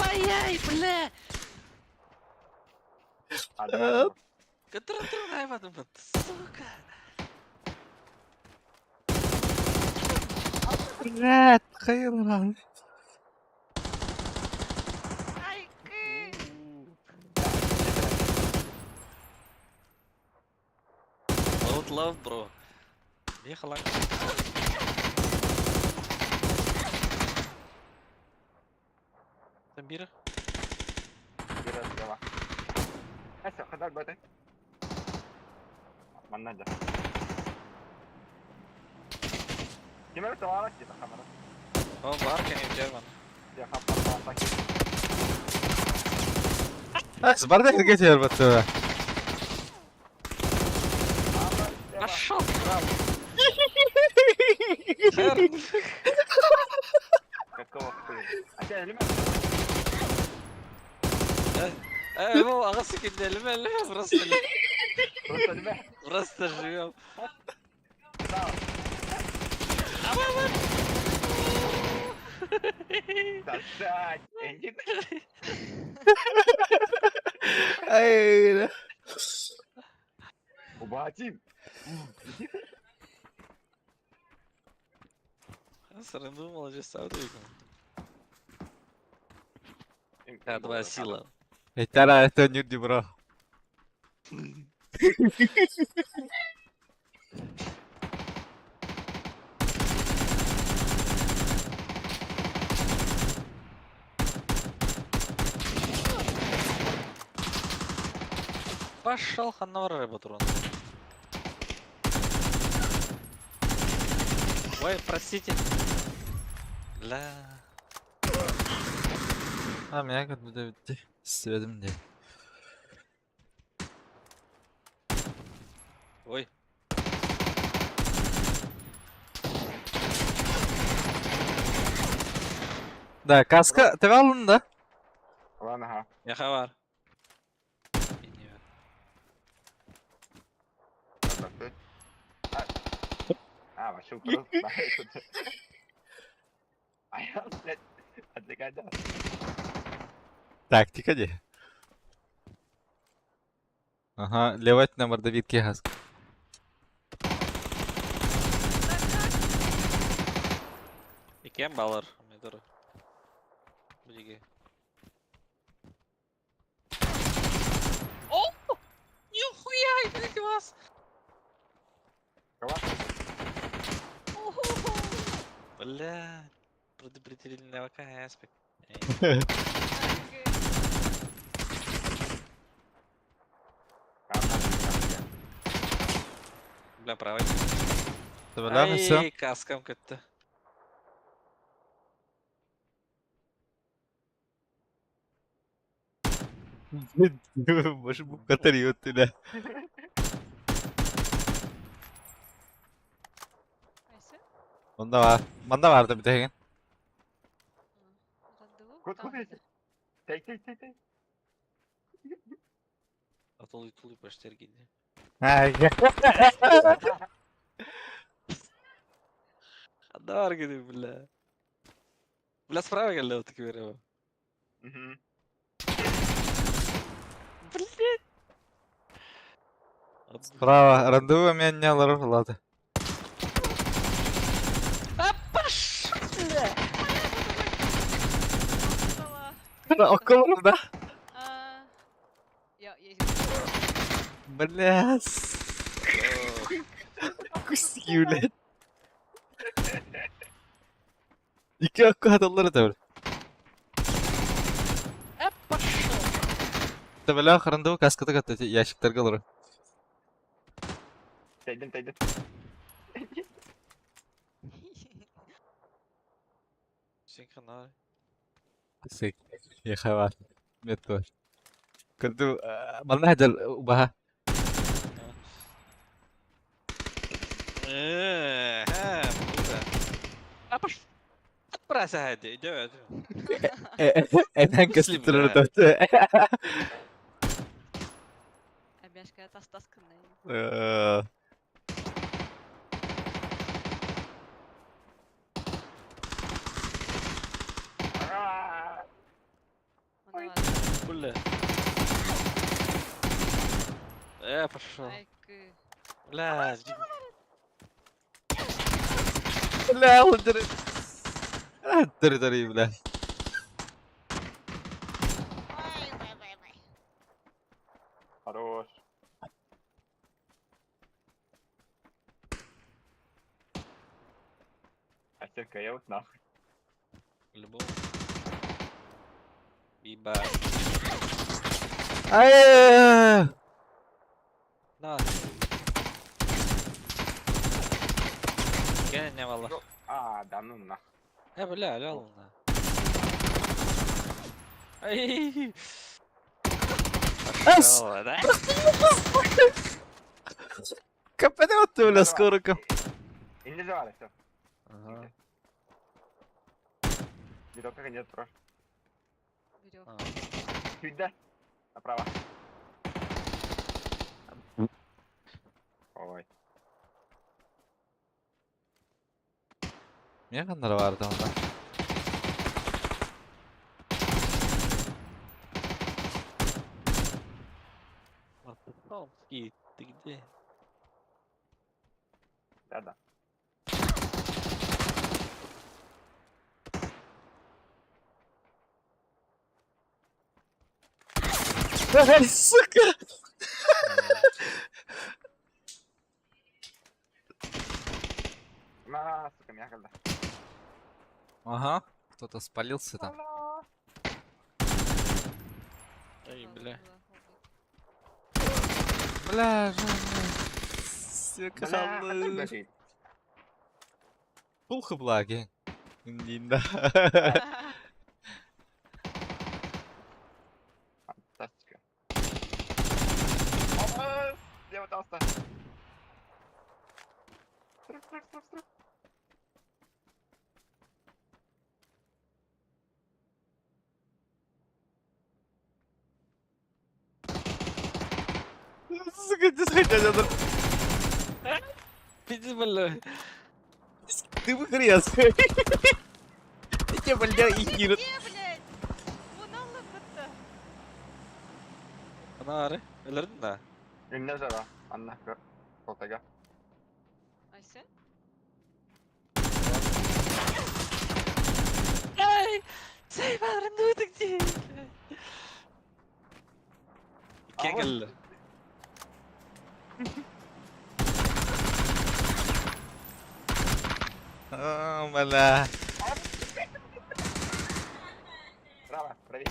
Ay bile.
Ada.
Keter hayvanım ben. Suka.
Red, hayır.
Loud love bro. Niye kalan? Sen biri.
Biraz devam. Neyse o kadar böyle. Atmandan da. Kime bir tavalak gibi kamera.
Oh varken imkan bana.
Ya kaptan sakit.
Sebenarnya harga jual betul.
Maşal. Hayır.
Kakao waktu. Aja elime.
Bu ağası kendi elime burası elime.
Terus elime.
Burası da живем.
Dasar. Engin.
Ay.
Ubacım.
Сарандум молодец, сауду виком. K2 сила.
Cara, itu nyudi bro.
Пошел ханна var araba turun. Ой, простите. Ла.
Tamam ya bu da bitti. İstedim diye.
Ой.
Da kaska tabi alın da.
Ладно, ага.
Яха var.
Masuk terus. Ayo, lihat. Adik aja.
Taktik aja. Aha, lewat nomor David Kehas.
Икем балар. Медор. Бүжеге. О! Нихуя, это вас.
Кого?
Бля. Предупредительный аспект. Бля, правый.
Sebelah все.
Ай, каскам кетті.
Başı bu kadar iyi öttü de.
Ayşe?
Onda vardı bir de.
Randevu?
Kut kut esi. Tek.
Атол ютулы баштар келді.
Ha,
Анда бар келді, бля. Бля, справа келді, вот таки берем.
Mhm.
Блядь.
Справа, рандеву меня не ладно.
Пошел, бля.
Стала.
Около, да?
Я
Бля. Kusiyor lan. İki hakkı hataları da var.
Пошел.
Tabi la randevу kaskıda kattı yaşıklar kalır.
Teydim.
Sen kanal.
Sek. Ya khabar. Betul. Kuntu malah hajal ubah.
Burada. Пошел. Отправься, hadi. Идет.
Enen
Muslim
kasıtır
be.
orada.
Әбәшкә тас кынай. Мана бар.
Бля. Пошел.
Айкы.
Бля.
La öldürün. Territory бля.
Ой.
Хорош. Астерка, я вот нахуй.
Любого. Биба.
Ай!
На. Gene ne valla.
А, да ну нахуй.
Бля, лял на. Ай.
Ас!
Пошёл, да?
Капене отты бля скоро кап.
Индивидуально все.
Ага.
Видок как нет прош.
Берёг.
А.
Чуть да. Направо. Ой.
Ne kadar vardı onda?
Мартыновский, ты где?
Да-да.
Ай, сука!
На, сука, мягко да.
Ага, кто-то спалился там.
Ай, бля.
Бля, Сука,
Бля,
халлы.
хоть бежит.
Пулха благи. Инда.
Фантастика. Опа! Слева толсто. Струк.
Сука, ты сходил.
Пиздец, бля.
Ты выхрес. Я, бля, идиот.
блядь? Bunallık bitti.
Ana arı. Ölürdün de.
Ünlü zara. Anla. Koltuğa.
Aysen?
Ай! Сей барын дүйдік де. Кегіл.
Бля.
Право, правее.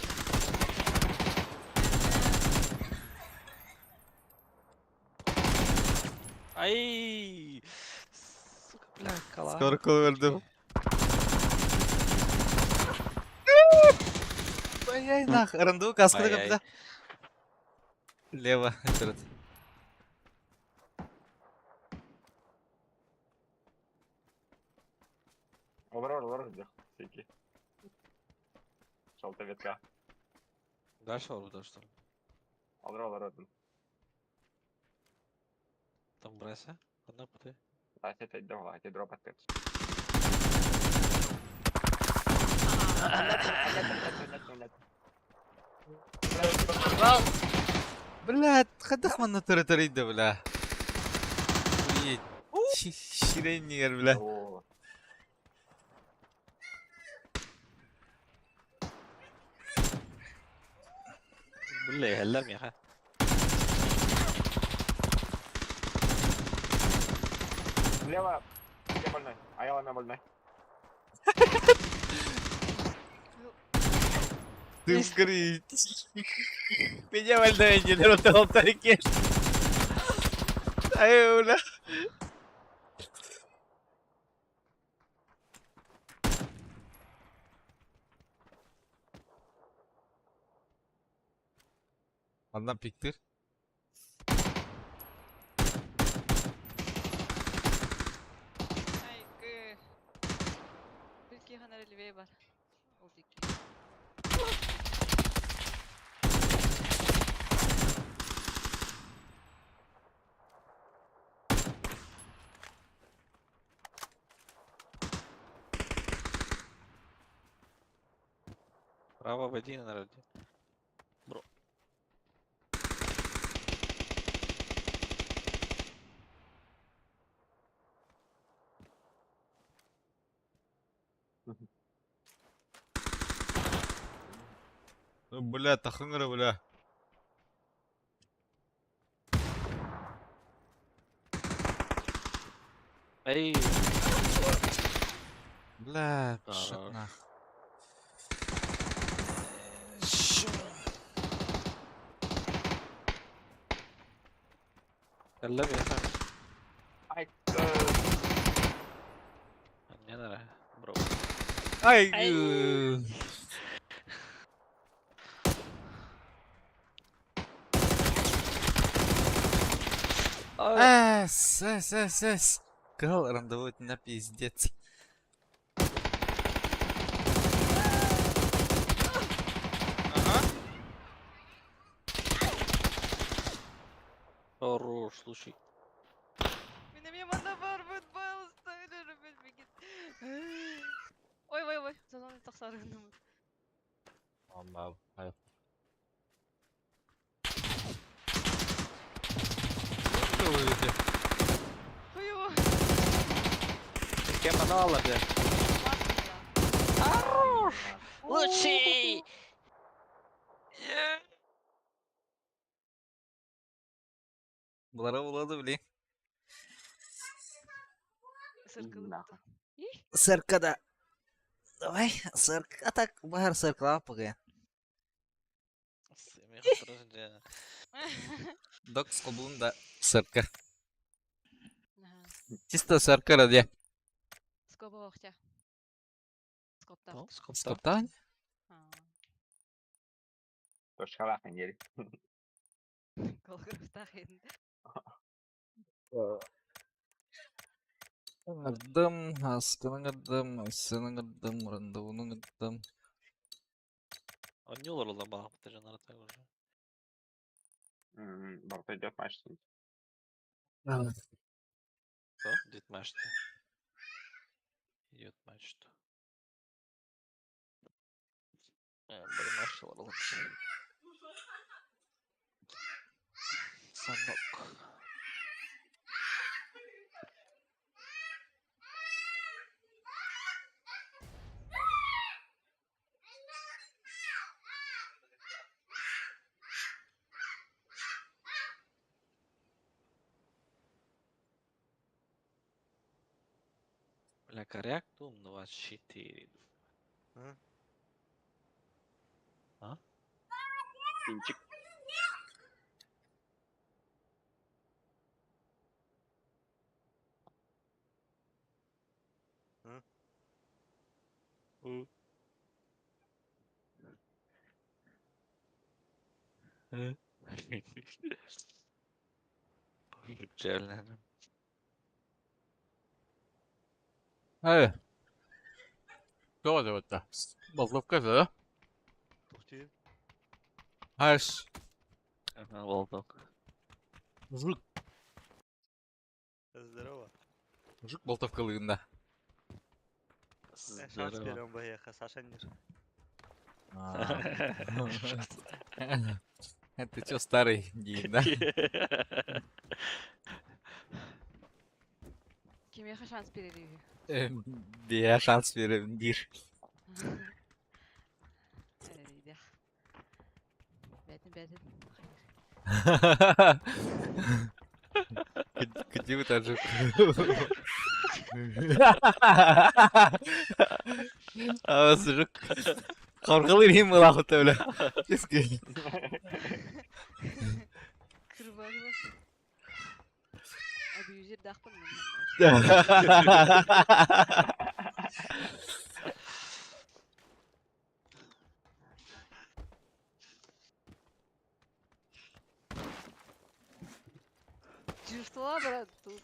Ай! Сука, бля, кала.
Скоро öldüm. Ай-яй, нах, РНДУ каскада
Ай-яй.
капта. Лево, вперед.
Olur. Сики. Желтая ветка.
Дальше оруда, что ли?
Olur.
Там брайся. Одна пути.
А это давай, ты дроп открыть.
Блядь, خدخ من التريتوري ده بلا. شيرين ير بلا.
О,
Бля, heller mi ya?
Слева. Я больной. А я ламя больной.
Ты скорее. Меня больная не дерутал таки. Ай, бля. Одна пиктыр.
Ay, Tilki han eleveye var. O tilki.
Право в один народе. Бро.
Бля, тахыңыры, бля.
Эй,
Бля,
Хорош.
шит нах.
кәлләм ясам.
Ай,
Не надо, бро.
Ай, Эс. Крал рандовой на пиздец.
Хорош, слушай.
Benim yanımda var futbol sayılırım bilmeyin. Oy. Zaman taksarını mı?
Amma, hayır.
Huyu.
Кем она алла бля?
Хорош.
Лучший!
Bulara buladı bile.
Сыркылыпты.
Сырка. Давай, сырка так, бар сырка пога.
Смех отражения.
Док с кобunda сырка. Чисто сырка ради.
Скоба вахтя. Скопта.
Скопта.
Скоптан?
тошкалах недели.
Колгырыфта хен.
Ngedem, Haskell ngedem, Aizen ngedem, Randavunu ngedem.
Он не улорил на балах, ты же на так уже.
Барта идет матч.
Что? Идет матч-то. Идет матч-то. Бір матч улорил. Санок. Бля, коряк Doom 24.
Пинчик.
Реально.
Эй. Что это вот-то? Болтовка, да? Аш.
Ага, волток.
Жук.
Здорово.
Жук болтовкалыгында.
Шанс
Здорово.
берем бэха, Саша не
Это чё, старый день, да?
Kime şans verir?
Diye şans verelim bir.
Öyle Bedim.
Где вы так же? А жук. Korkalı değil mi lan öyle? Keşke.
Kırbaç bas. Abi yüzür dağpın mı? Чувствовала, брат, тут.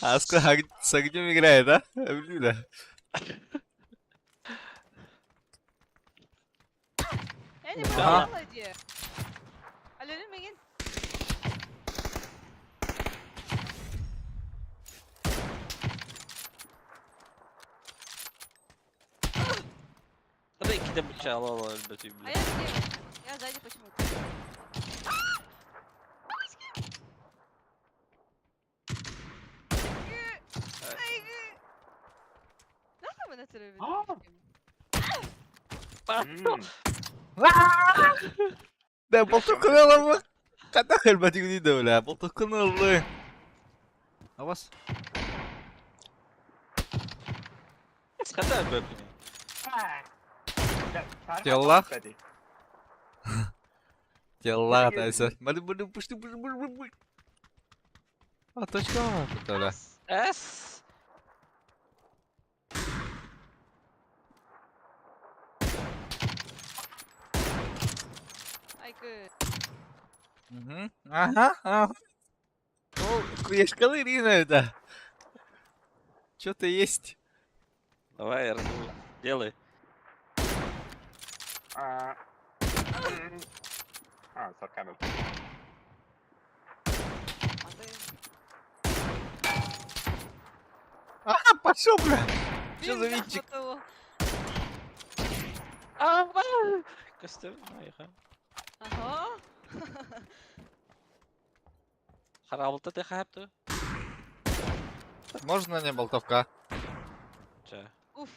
Аско с огнем играет, а? Блюда.
Yani bu vallahi. Alo'nun megin.
Hadi iki de bıçağı al elbette.
А я слева. Я сзади почему-то. мене треба
Да болтукнала мı? Kata kılmadı gibi de öyle. Boltuknalı. Авас.
Скатай бэпни.
Теллах. Телла катайся. Бады пушты. А, точка var тут öyle.
С.
Aykut.
Ага. Ну, крешкалы Ирина это. Что-то есть.
Давай, Эрну, делай.
Саркадов.
А, пошел, бля. Что за винчик?
Костюм, айха.
Ага.
Харабылта ты хапты?
Можно не болтовка?
Че?
Уф.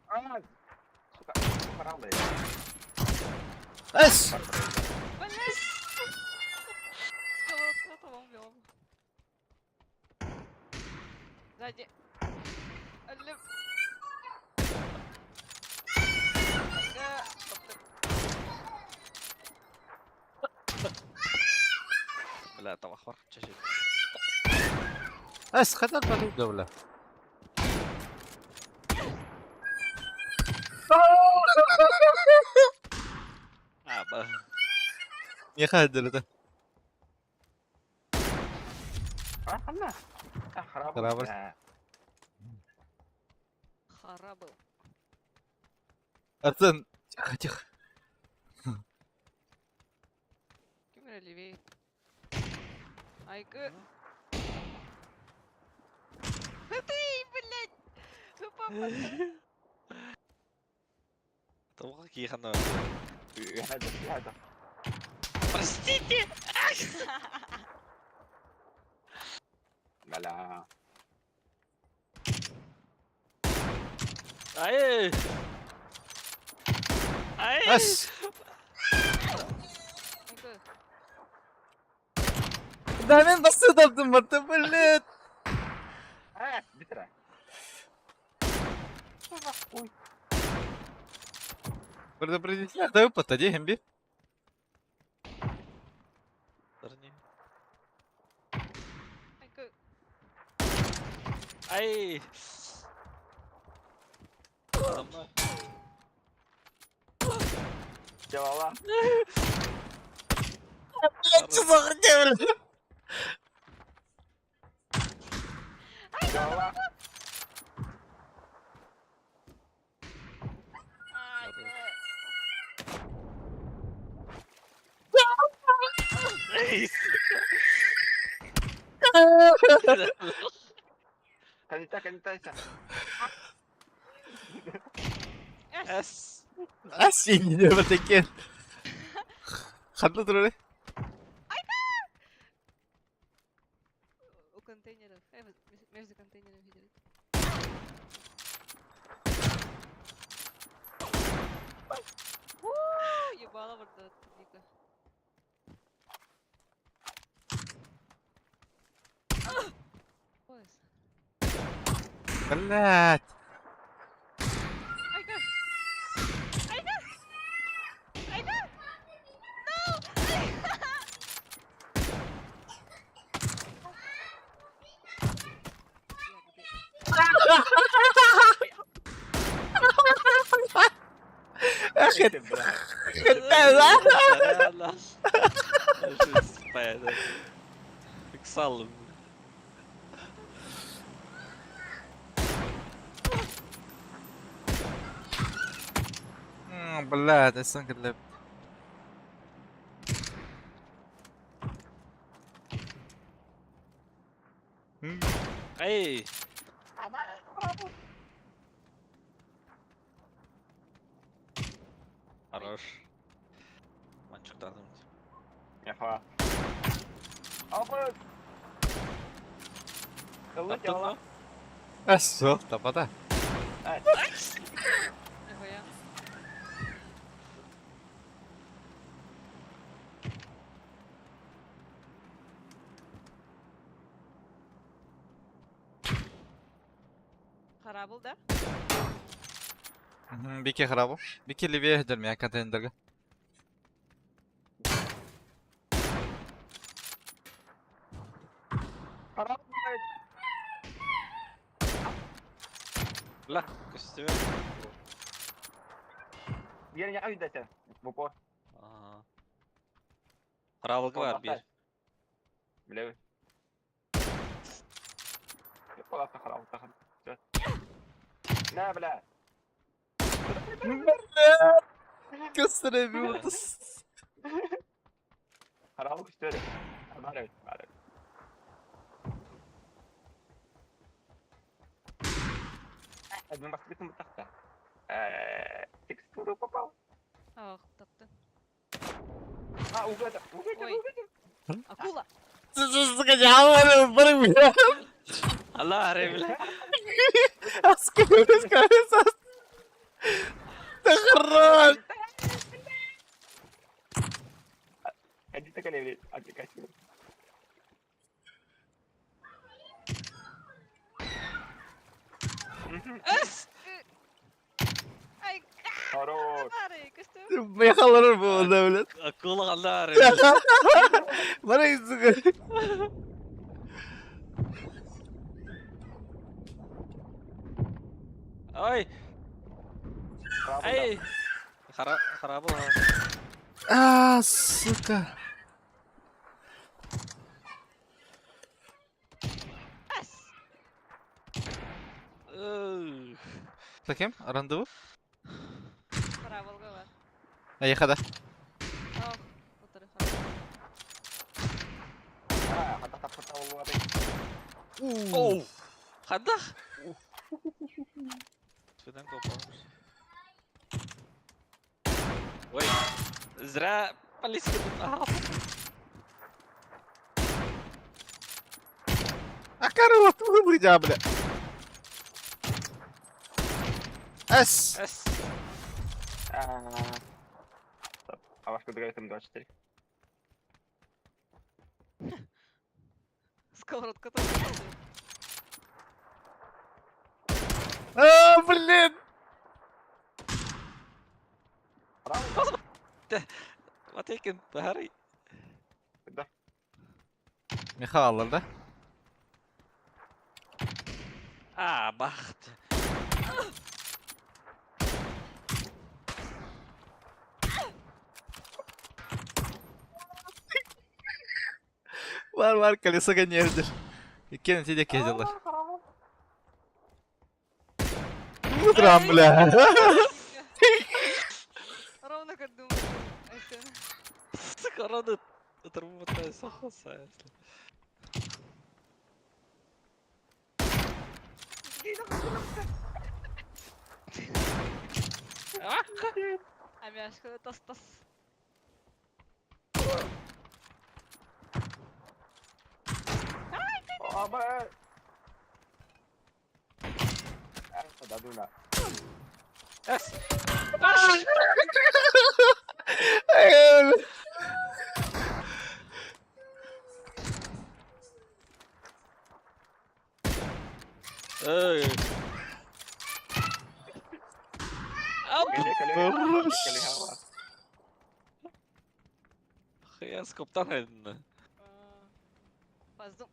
Айба.
Сука, харабы.
Эс!
Блядь. Сковородка tamamlayalım. Сзади. Алло.
Бля, это вахвар. Чешет.
Эс, хотел подуть, да, бля.
А, ба.
Не хадер это.
Хамна. Харабы.
Харабы.
Харабыл.
Артен. Тихо.
Кемер левее. Айкут. Ты, блядь. Ну, папа.
Это вахвар кихана.
هذا
Простите!
بلا
Ай! Ай!
Эс!
Айкут.
Да, мен басты таптым, бата, блядь.
بترى
Предупредительно, дай подойди, Хемби.
Верни.
Айкут.
Ай! Adamlar.
جوالا
Чувак, где, блядь?
جوالا كان
С.
Осенний, не вот такие. Хатlı dur öyle.
У контейнеров. Между контейнерами сидит. Ебало вот это дико. Пояс.
Блядь.
Айка! Айка! Айка!
Ахет.
Реально. Жесть, понятно. Фиксал.
Блядь, это сын для...
Эй! Хорош. Манчуктадым.
Яха. Абы! Кылы
Таптın
жала.
mı?
Әс, жоқ, тапада.
Нихуя. Харабыл да?
Бике харабы. Бике левее дерме контейнерге.
Харап.
Ла, костюм.
Diğer ne ayda sen? Bu por.
Ага. Харабылгы бар бир.
Bilevi. Yapalasa harap takın. Ne bile?
Gösteremiyoruz.
Harap istiyorum. Harap. Harap. Один бас битим тахта. Текстуру попал.
Ах, тапты.
А, угадал.
Ой. Акула!
Сука, я говорю,
Allah haremle.
Аскарис, Ты хорош.
Иди так левее. Аппликацию.
Эс! Ай,
Хорош.
карый, костюм.
Мехалар bu orada öyle.
Akıl Allah haremle.
Bana izin.
Ay. Ay. Harabı var.
А, сука.
Эс!
Таким, рандеву?
Харабылга бар.
Аяқада.
Ах, отыры харабыл.
Хата тапта болуады.
Оу. Хадах. Свидан kopalmış. Ой. Зря полиция тут.
А корот, выбрыгай, бля. Эс.
Эс.
А ваш куда там 24?
Сковородка тоже.
А, блин.
Matekin Bahari.
Да.
Михалар, да?
Baxt.
Var, колесо гоняешь. Иккен тебе кезелер. Утром, бля.
Ровно как думаю. Айсен.
Скоро оторвутая сахоса.
Амяшка тас-тас.
Абы. Да, дуна.
Эс. Эй.
Кали хава.
Я скоптан edin.
Паздум.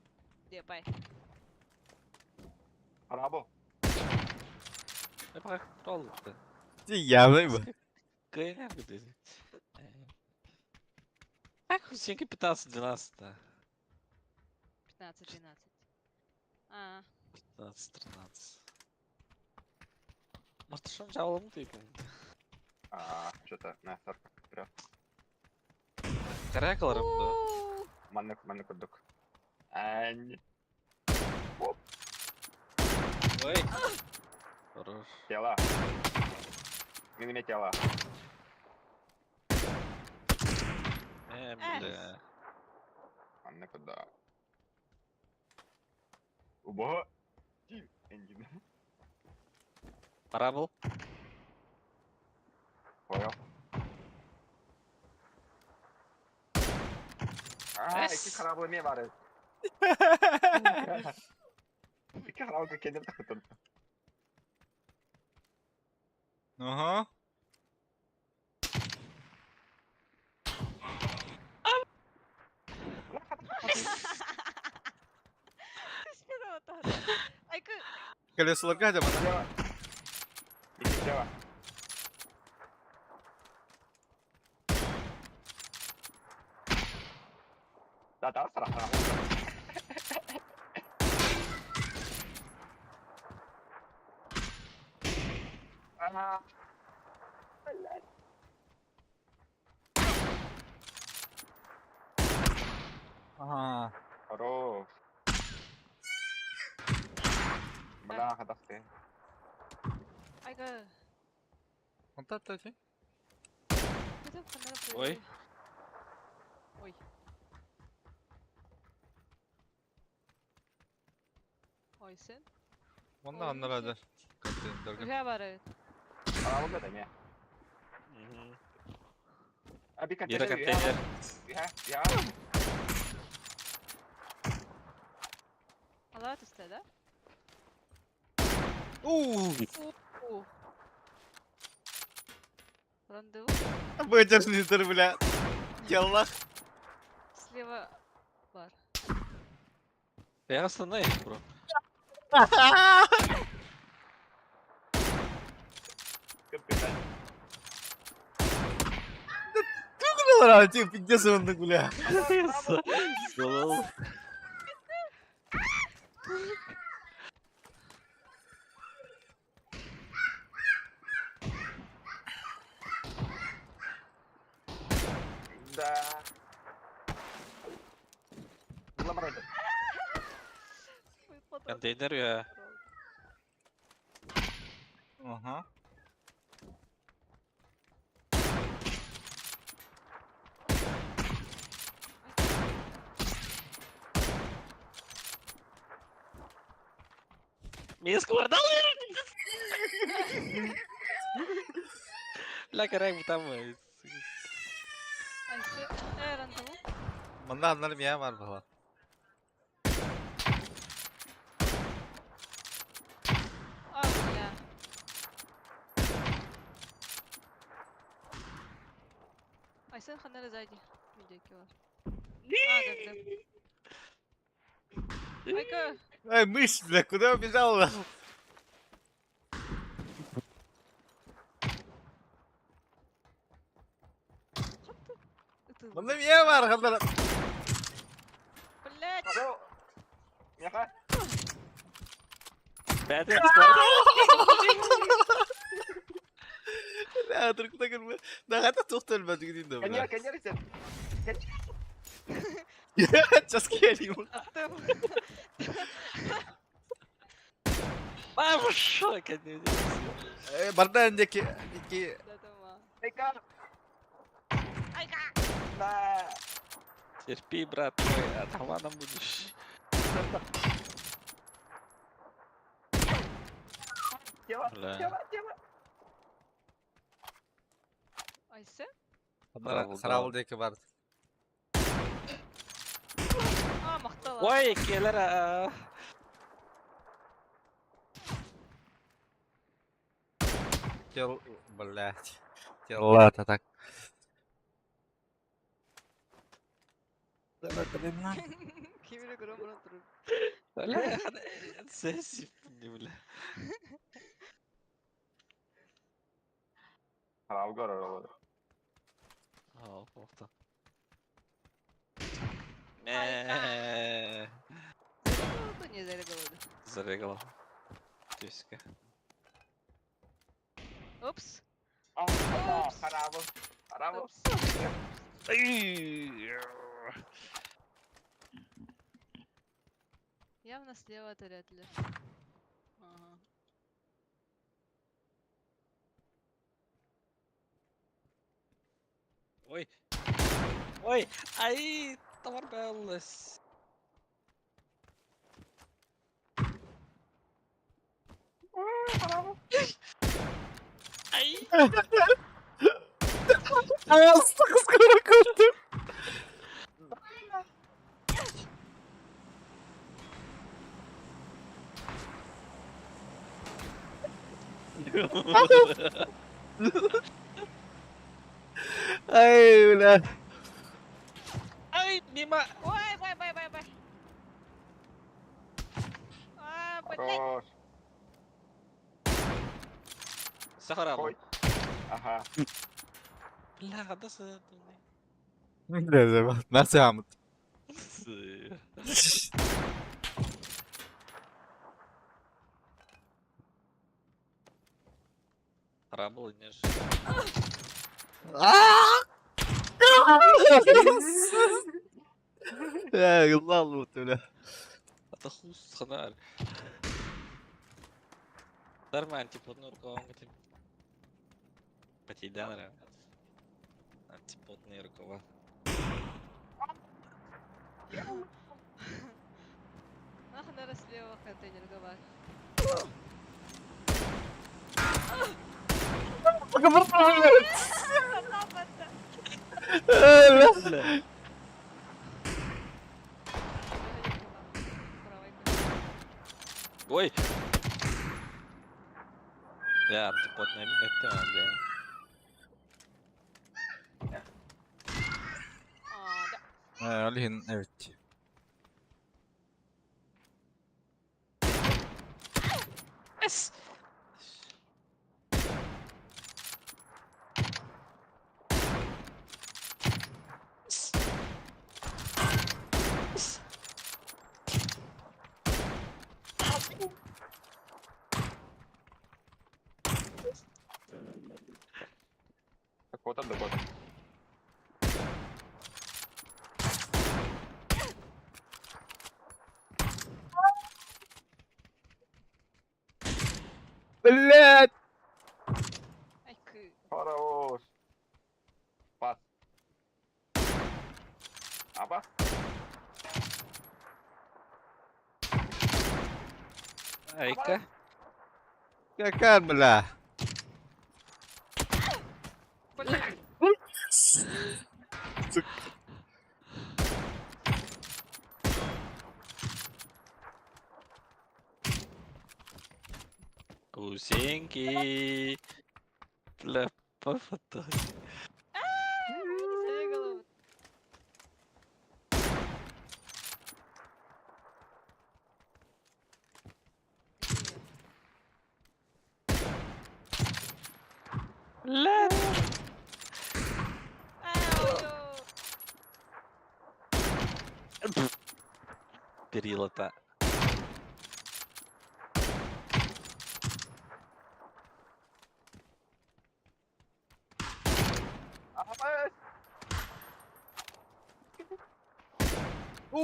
Депай.
Арабо.
Ne bak oldu işte.
Явный бы.
Кайня где. Как всеньки 15-12, да.
15-12. А,
15-13. Может, что жалом ты
Что-то на 40 прям.
Каракаларым да.
Манны курдук. Ань.
Ой. Хорош.
Тела. Миниме тела.
Бля.
Анна куда? Убого. Тим, Энгин.
Пора был.
Понял. İki karabı ne var? İki karabı kendim takıttım.
Ага.
Кішкені отады. Айкы,
Колесолорга да бана.
Слева. İki слева. Да, сразу. Ага.
Ага.
Хорош. Бля, хатафты.
айкы.
Он таптати.
Көтөп кандырып
Ой.
Ой. Ой, sen.
Onda anladı. Kattın
Ühe bari.
Karabı da ne? Bir
Bir konteyner.
Ya.
Алат üstte de.
Ууу.
Рандеву.
Выдержанный, бля. Яллах.
Слева var.
Я остановись, бро.
Куда типа, пиздец он бля.
Сделал.
Да. Ламарайда.
Контейнер ya.
Ага.
Меня сквардал. La caray, puta madre.
Ayşe. Randevu.
Bunda anlarım ya var baba.
Abi ya. Ayşe kanara zaydi. Videoki var. Gördüm. Ayka.
Ай, мышь, бля, куда убежал? Bunda niye var kadar?
Блять.
Алло. Мяха.
Бәден сквардал.
Ya Türk'te girme. Daha hatta çok tölmedi gideyim de bля.
Коньяк, sen.
Сейчас келим.
Attım.
Vamos, конечно.
Barda önceki iki
Dedim ha.
Айка.
Ayka.
Да.
Терпи, брат мой, атаманом будешь.
Тела,
Бля.
тела.
Ayşe.
Саравылдеки бар.
Maqtalar.
Ой, келер.
Тел, блядь. Тела-то так.
Kimine göre buna durur.
Бля, сессив, бля.
Kavga oraları.
Aa, korktum. Eee.
Oldu niye zere kaldı?
Зарегал. Тюська.
Ups.
Allah, harabı. Harabı.
Ups. Явно слева отрядили. Ага.
Ой. Ой, ай, товар беллес. Ай,
Ağzı kıskara koştu. Ay ulan.
ay, Dima.
Ой, бай. А, блядь.
Хорош.
Сахара.
Ой. Ага.
Бля, nasıl?
Ne zaman? Nasıl Ahmet?
Рабл, не ж.
Ya lan muhtemelen.
Это хуст, ханар. Дарма антиподный рукавом этим. Потейда, наверное. Антиподные рукава.
Ах, наверное, слева контейнер гавар.
Ой! Да, антиподная мина, это, бля.
Да.
Alihin, evet.
Эс!
Какого-то дохода.
Блядь.
Ай, кы.
Хорош. Пас. Аба.
Ай-ка.
Какая бля.
Блядь.
Гусеньки. Бля, пофотай.
Своей головы.
Ля. Перила-то.
Аба.
У.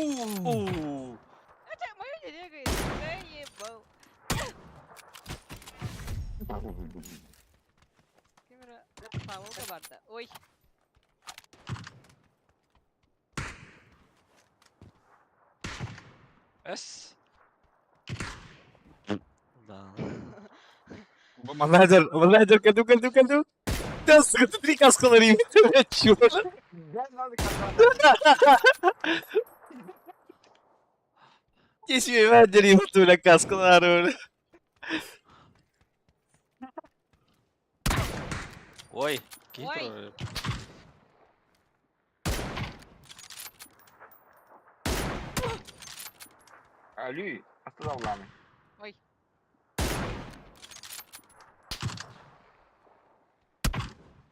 Это мою не регает. Да ебал. Камера. Павел барда. Ой.
Эс. Да.
Мадер, каду. Да, сука, ты 3 каскаларим. Чёрт. Keşke ben deneyim böyle kaskılar öyle.
Ой,
Ой.
Кипр.
Али, остановлен.
Ой.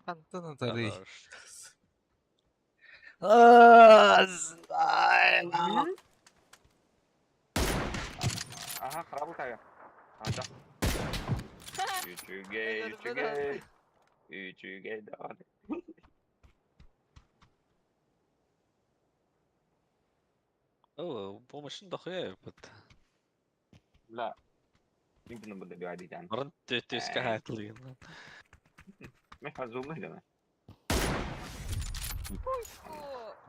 Антон Тарый.
Хорош.
Ага, работаю. Ага. Ючугей. Ючугей, давай.
О, помощь дохуя.
Бля. Именно буду говорить, Ан.
Маран төскә хәтлеген.
Мен хазулны гына.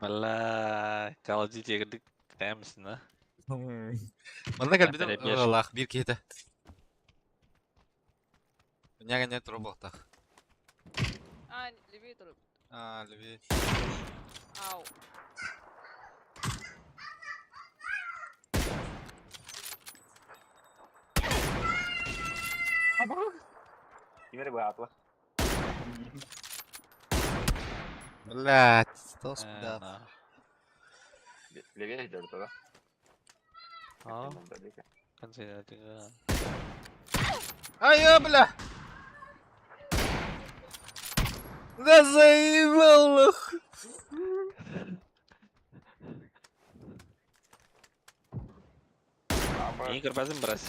О.
Valla Call of Duty'ye girdik. Gider misin ha?
Manda kalbide
Rehber yapıyor.
Allah bir kete. Nyaganya robota.
А, левее труп.
Levi.
Ау.
Gimana buat apa?
Блядь, стос
Ee,
да.
nah.
Lebih dari itu lah.
Aa,
Tadi kan.
kan saya juga.
Ай, бля! Да заебал их!
Apa?
Ini kerpasin beras.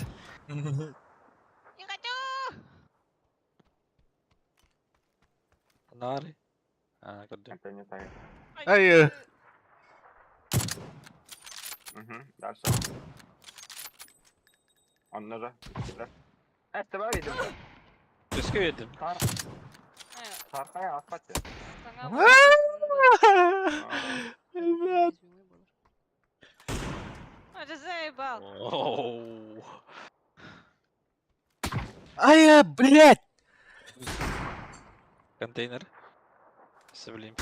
Не хочу!
Nari. Ah, kerja.
Katanya saya.
Ай,
Ders. Onları. Tamam yedim.
Düzgün yedim.
Sarkaya atmak ya.
Таңа
Ребят.
А, ты заебал.
Оу.
Ай, блядь!
Контейнер. Söyleyeyim.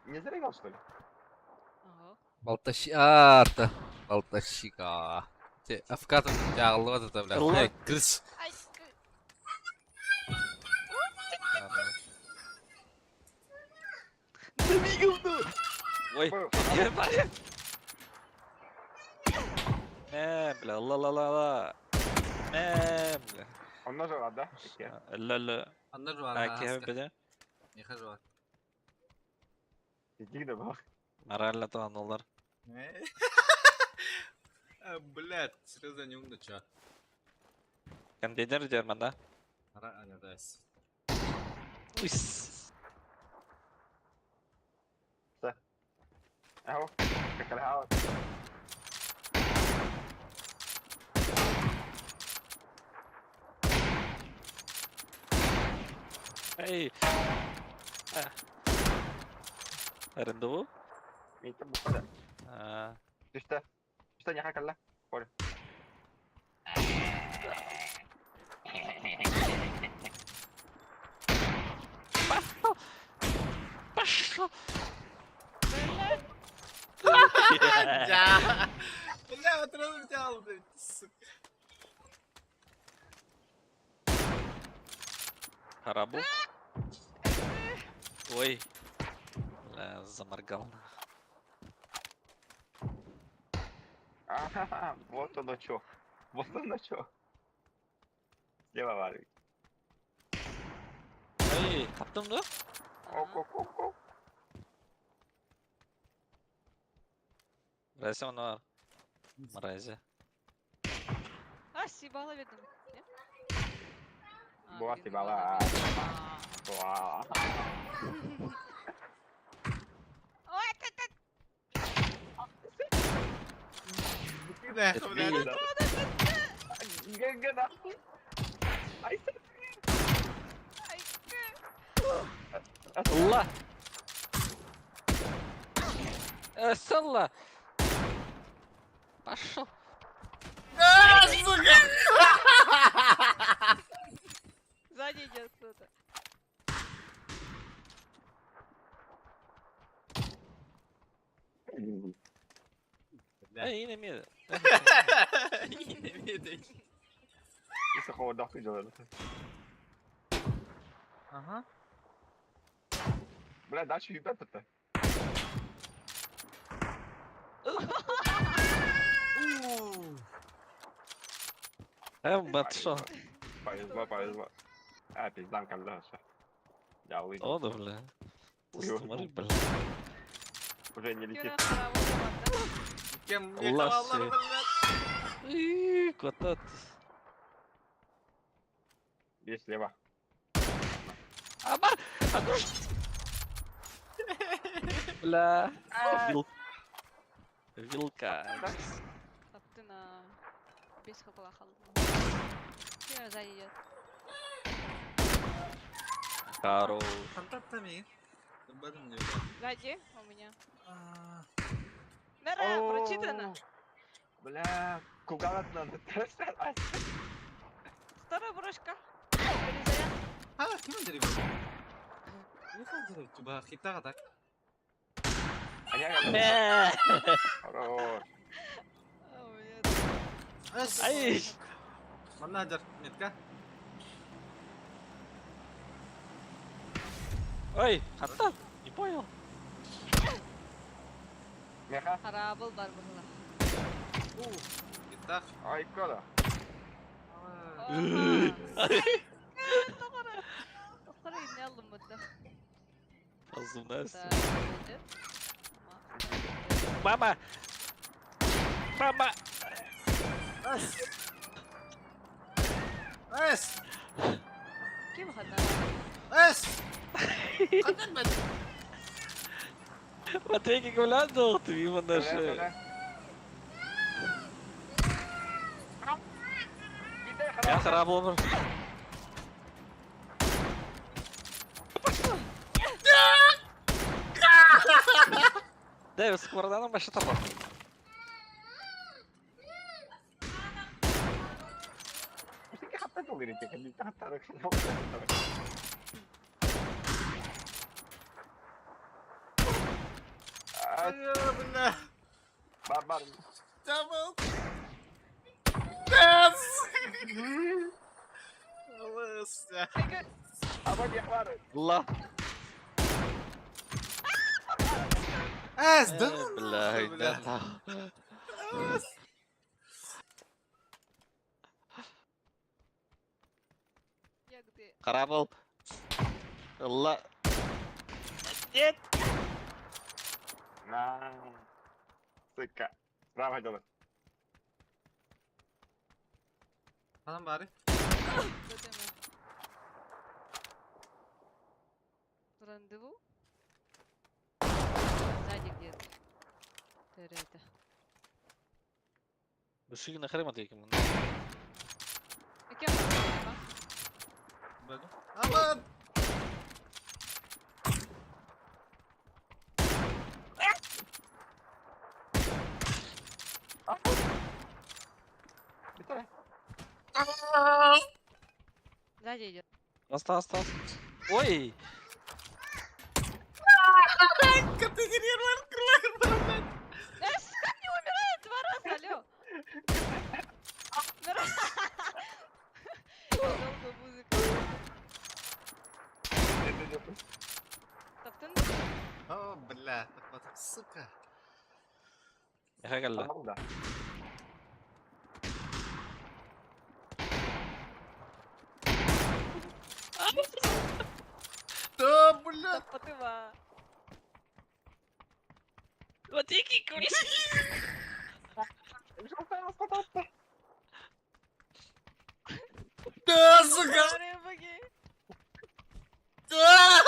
Не зря играл, что ли?
Ага.
Балтащата. Балтащика. Те, авката тягло это, блядь.
Аллах.
Крыс.
Ай,
Ой, я парень. Бля, ла. Бля.
Ondan sonra da. Peki.
Ла.
Анда жуар.
Аки hem bile.
Неха жуар.
Ciddi de bak.
Maralla tamam onlar.
Блядь, серьезно не умнича.
Konteyner diyorum ben de.
Ара, Аня, дайс.
Uys.
اهو. شكلها عوض.
Hey. Arındı bu.
Minta bu kadar.
Ha.
Düştü. Düştü nyaka kalla. Koy.
Başla.
Ja. Бля, вот раз взял, блядь, сука.
Харабу. Ой. Бля, заморгал.
Ага, вот оно чё. Вот оно чё. Слева варик.
Hey, kaptım da.
Оп.
Resim onu var. Marayze.
А, съебала, видно. Нет? А,
Была
видно,
съебала.
ладно, видно.
Вау.
Ой, ты
Нахуй, блядь.
Г-г, нахуй. Ай,
Allah. Salla. Пошел.
Сзади идет кто-то.
Hey, yine mi yedi?
Yine mi yedin?
Isso rodou com o jogo.
Ага.
Бля, дальше ребята-то.
Батшо.
Повезло. А, пиздан когда все. Я увидел.
O da bile. Tıstımarı bile.
Уже не летит.
Кира вправо, ладно.
Кем
Allah
yakaladılar,
seni.
блядь.
Iiii, kotat.
Есть слева.
Ama! Aduş! Bla. Вилка.
А ты на... Без хапалахал. Кира сзади идет.
Кару.
Фантастами.
Сзади у меня.
А,
Нара, прочитано.
Бля, куда надо?
Вторая брошка. Перезаряд.
gimana jadi? Ini kan jadi coba kita kata.
Хорош.
А, у меня
Ай!
Mana ajar net kah?
Ой, Хантар, не понял.
Меха?
Харабл бар burada.
Kita.
Ай, кода.
Тохара ине алдым burada.
Разумность.
Да, evet.
Мама! Мама!
Es.
Kim хана?
Es. Kanan ben.
Матвейки гуляндо, ты мимо наши. Я харабл. Да, с кварданом больше того.
Ayo benar.
Барбар.
Double. Yes. Alas ya.
Або не хвары.
Ла.
Es, dur.
Бля, да.
Alas.
Я где?
Харабл. Ла. Нет.
На. Сука. Справа идёт.
Kanan bari.
Зачем? Рандеву? Сзади где-то. Это.
Бушиги нахрен Матвейки.
Кем?
Bagus. Aman.
Сзади идет.
Осталось. Ой!
Ketinggian keluar banget.
Как не умирает два раза, алло? Долго музыка. Таптың?
Oh, belah. Tepat suka.
Я галла.
Да.
Да, бля.
Таптыва.
Матвейки, курис!
Да, сука.
Рыбаги.
Да.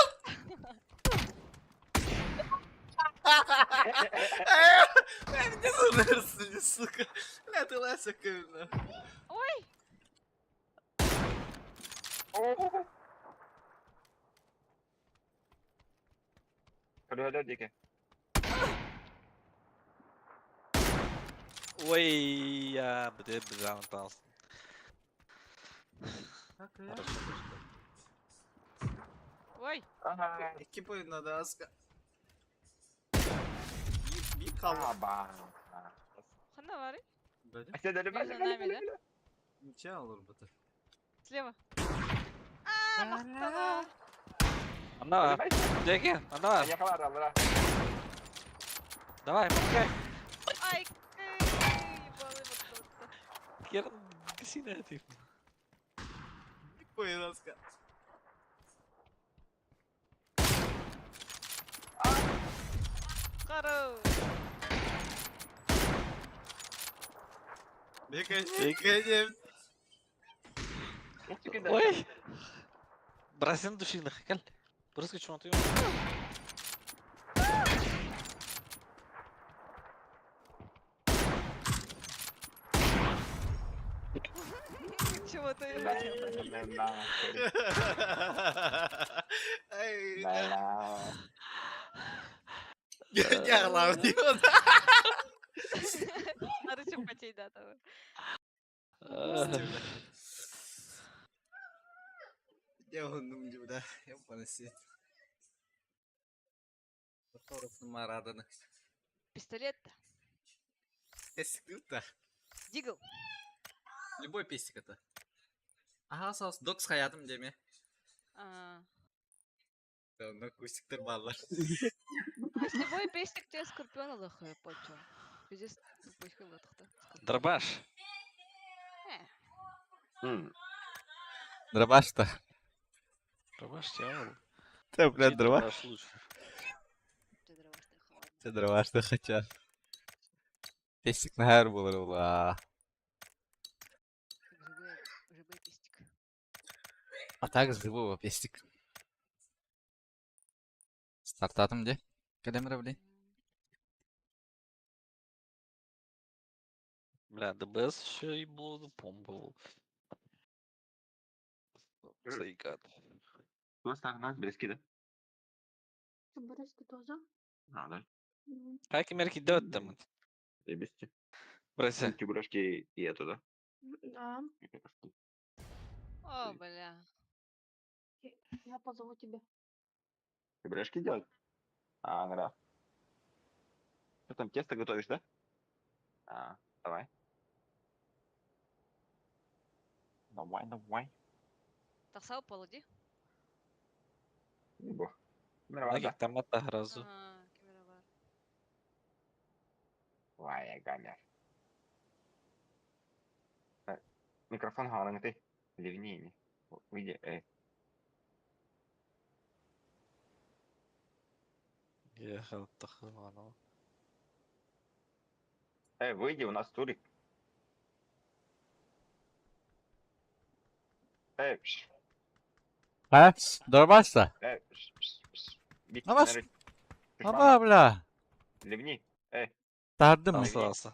Не злость, сука. Бля, ты лася кырна.
Ой!
Kedua dikit.
Ой, я безамтался.
Ой!
İki boyunda da az bir kaldı.
Хана вари?
Böyle.
Между нами, да?
Ничего olur bu da.
Слева. А, мақтана.
Ана, Деки, ана,
Hanya kelar lah.
давай, пускай.
Ай, ебалый мақтана.
Кер, гаси на это.
Bir boyunda az kaldı.
Қару.
Беканем.
Ой! Брасен душиных, кал. Брызгай чего-то.
Чего-то я
Ay. Я главный.
Надо симпатии, да, того.
Я он juga yang paling sih. Harus Марадона.
Пистолет.
Пестик это.
Дигл.
Любой пестик это. Ага, сос. Докс хаятым деме. На кустиктер баллар.
Любой пестик тебе скорпион алахы, почем. Пиздец, тупочка лотохта.
Дробаш.
Дробаш-то.
Дробаш тял.
Ты, блядь, дробаш?
Дробаш лучше.
Ты дробаш-то хотя. Пестик на гайр был, ла.
Живой пестик.
А так живого пестик. Стартатым де. Кадем равли.
Бля, ДБС еще и был помпал. Заикат.
Кто стагнат, близкий, да?
Чебуреки тоже?
А, да.
Как и мерки делать там?
Ребести.
Братья.
Чебурашки и это, да?
Да.
О, бля.
Я позову тебя.
Чебурашки делать? А, нравится. Что там, тесто готовишь, да? А, давай. Давай.
Тахсау полуди.
Бо. Нормально,
Наги
да?
там это грозу.
Камера бар.
Вай, гамер. Микрофон галанг ты. Ливнее. Выйди,
Ехал тахлану.
выйди, у нас турик. Пш.
А? Дробаш-то?
Бит,
Аваш.
наверное,
Аба, бля.
Ливни.
Тардым.
Асасы.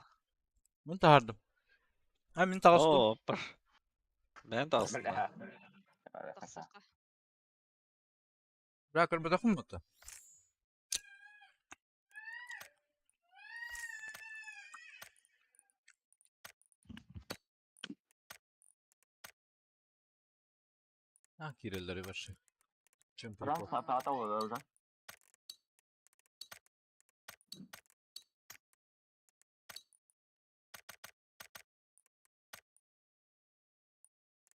Мен тардым. А мен тағыстым.
О, паш. Ben de aslında.
Бля.
Тахсака.
Бля, көр бөтәхім бұты. А, киреллері башы. Чем прикол?
Ата уже.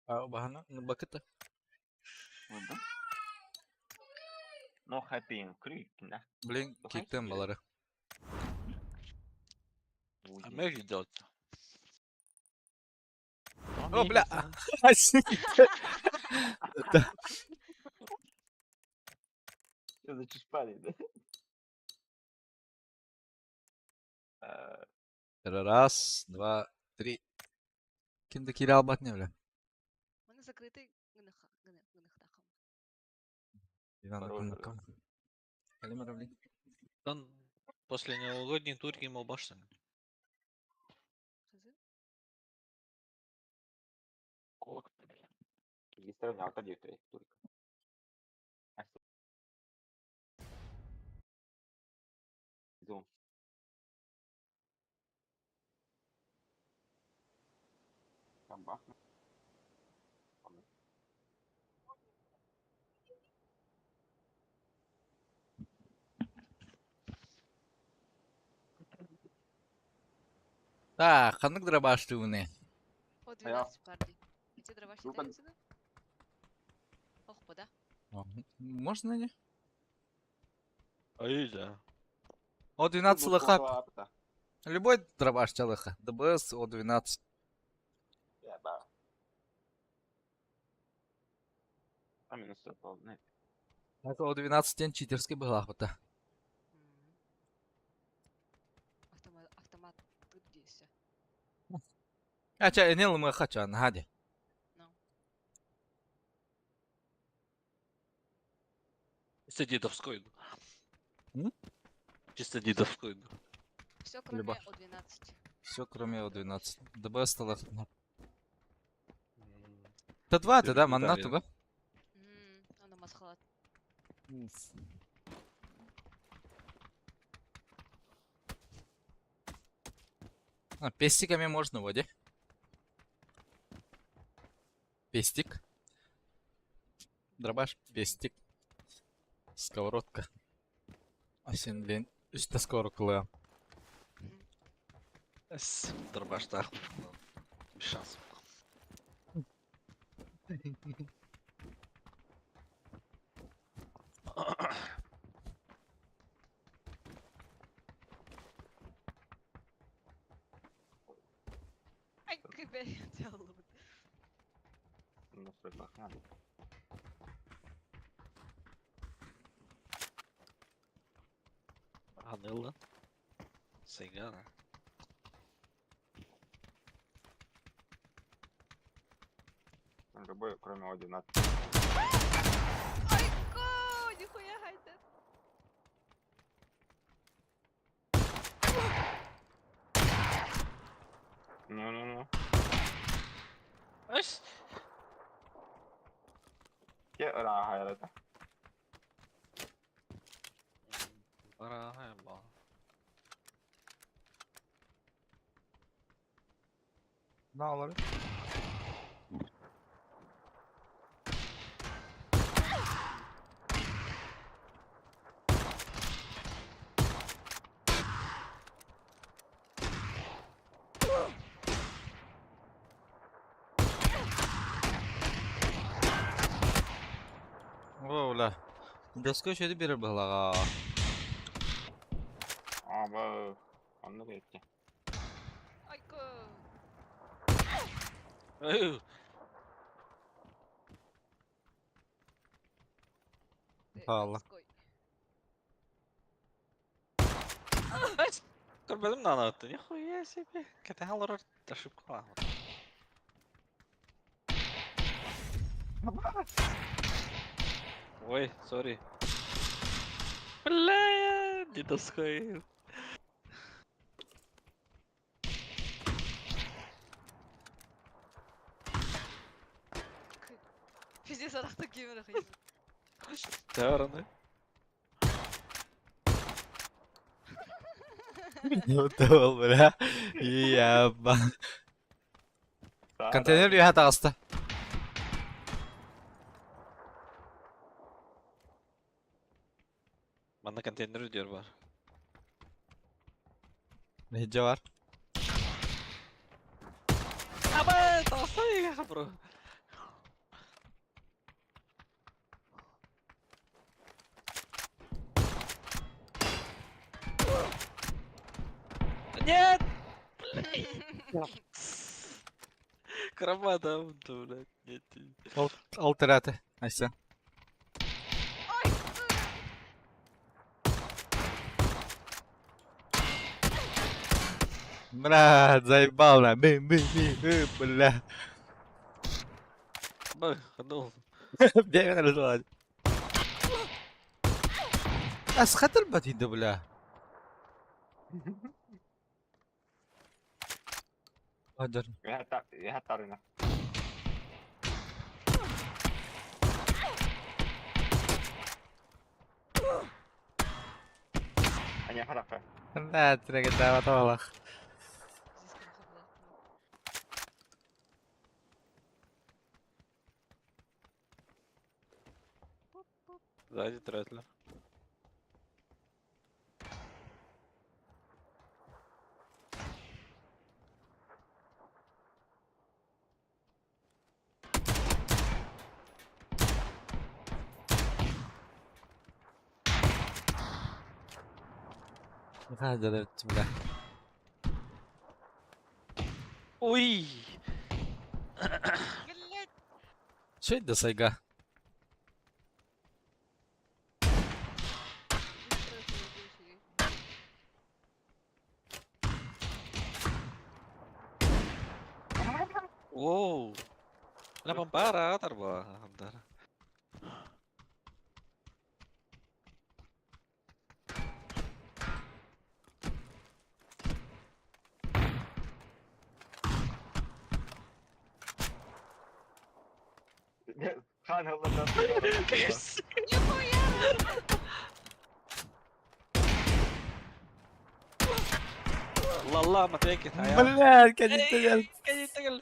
А, бағана, бакыты.
Да? Но хэппи крик, да?
Блин, киктен балары.
А Мэгги делать?
О, бля.
Что за чушпали, да?
Раз, два, три. Кимді кире албат не, бля?
Мана закрытый гынах тахым.
Иван Акунакам. Калима равли.
Он после новогодней турки ему башен.
Хазы?
Регистрирование автодик, то есть турик. Зум. Там бахнул.
Так, ханнык дробашты уны.
О, 12 парди. Эти дрова
Группа-
считаются, да? Ох, пода.
Можно не?
А и да.
О 12 лыха. Любой дробаш лыха. ДБС о 12.
Да. А минус 100, нет.
Это о 12 тен читерский был ахвата.
Автомат прыгдейся.
Ача, энел мы хача, нагади.
Чисто дедовской.
М?
Чисто дедовской.
Все, кроме
Любо.
О12.
Все, кроме о 12. ДБС стало. Т2 ты, да, манна туга?
Она масхалат.
Пестиками можно вроде. Пестик. Дробаш, пестик. Сковородка. А сен мен üstte сковородкалыгам.
Дробашта. Без шансов.
Ай, кыбе, делала.
Ну, стой, пахнет.
Анелла. Сейгана.
Любой, кроме Одина.
Ай, ко, нихуя хайдет.
Ну-ну-ну.
Ась!
Ke ora hayalete.
Барагай ба.
Ne olur? Ola. Desko şöyle bir balaga.
Aba. Onu geçti.
Ай, ко.
Эй!
Allah.
Ской.
Көрмедім мынаны атты. Нихуя себе. Кете алыр ошибка каламын. Ой, сори. Бля, не доской.
Пиздец, арахта кемер хайдет.
Тәріні.
Betul bra. Iya, Bang. Kontainer ya hata asta.
Bana konteyner diyor var.
Ne var?
Ama tasla ya bro. Нет! Кромада унту, блядь. Нет.
Alterate. Neyse.
Ай,
Бля, заебал на. Бим, бля.
Бах, ну.
Бегай разладь. Асхат البتين ده بلا. قدر.
Ya tarina. Hanya harap ya.
لا ترى قدامه والله.
здесь кроха была.
Сзади тратля.
هذا بلا.
Ой!
Блять.
Что это сайга?
Wow! Kenapa parah terbang? Bentar.
Kan Allah'tan.
Нихуя.
Allah, Матвейки,
Блядь, конечно, я...
Конечно,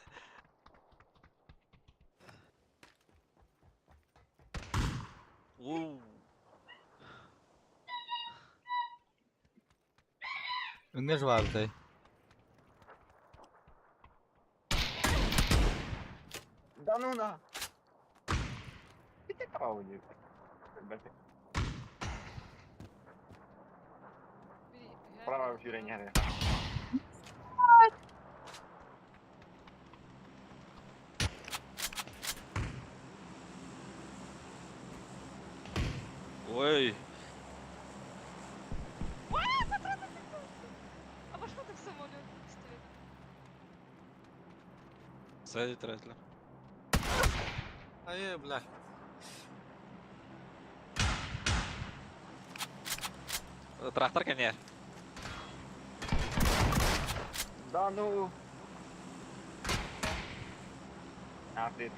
Не ж вартий.
Да ну на! Иди пауди. Право в юре не.
Ой,
Обошла так самолет стоит.
сзади Третлер.
Ай, бля.
Трактор, конечно.
Да ну! А, ты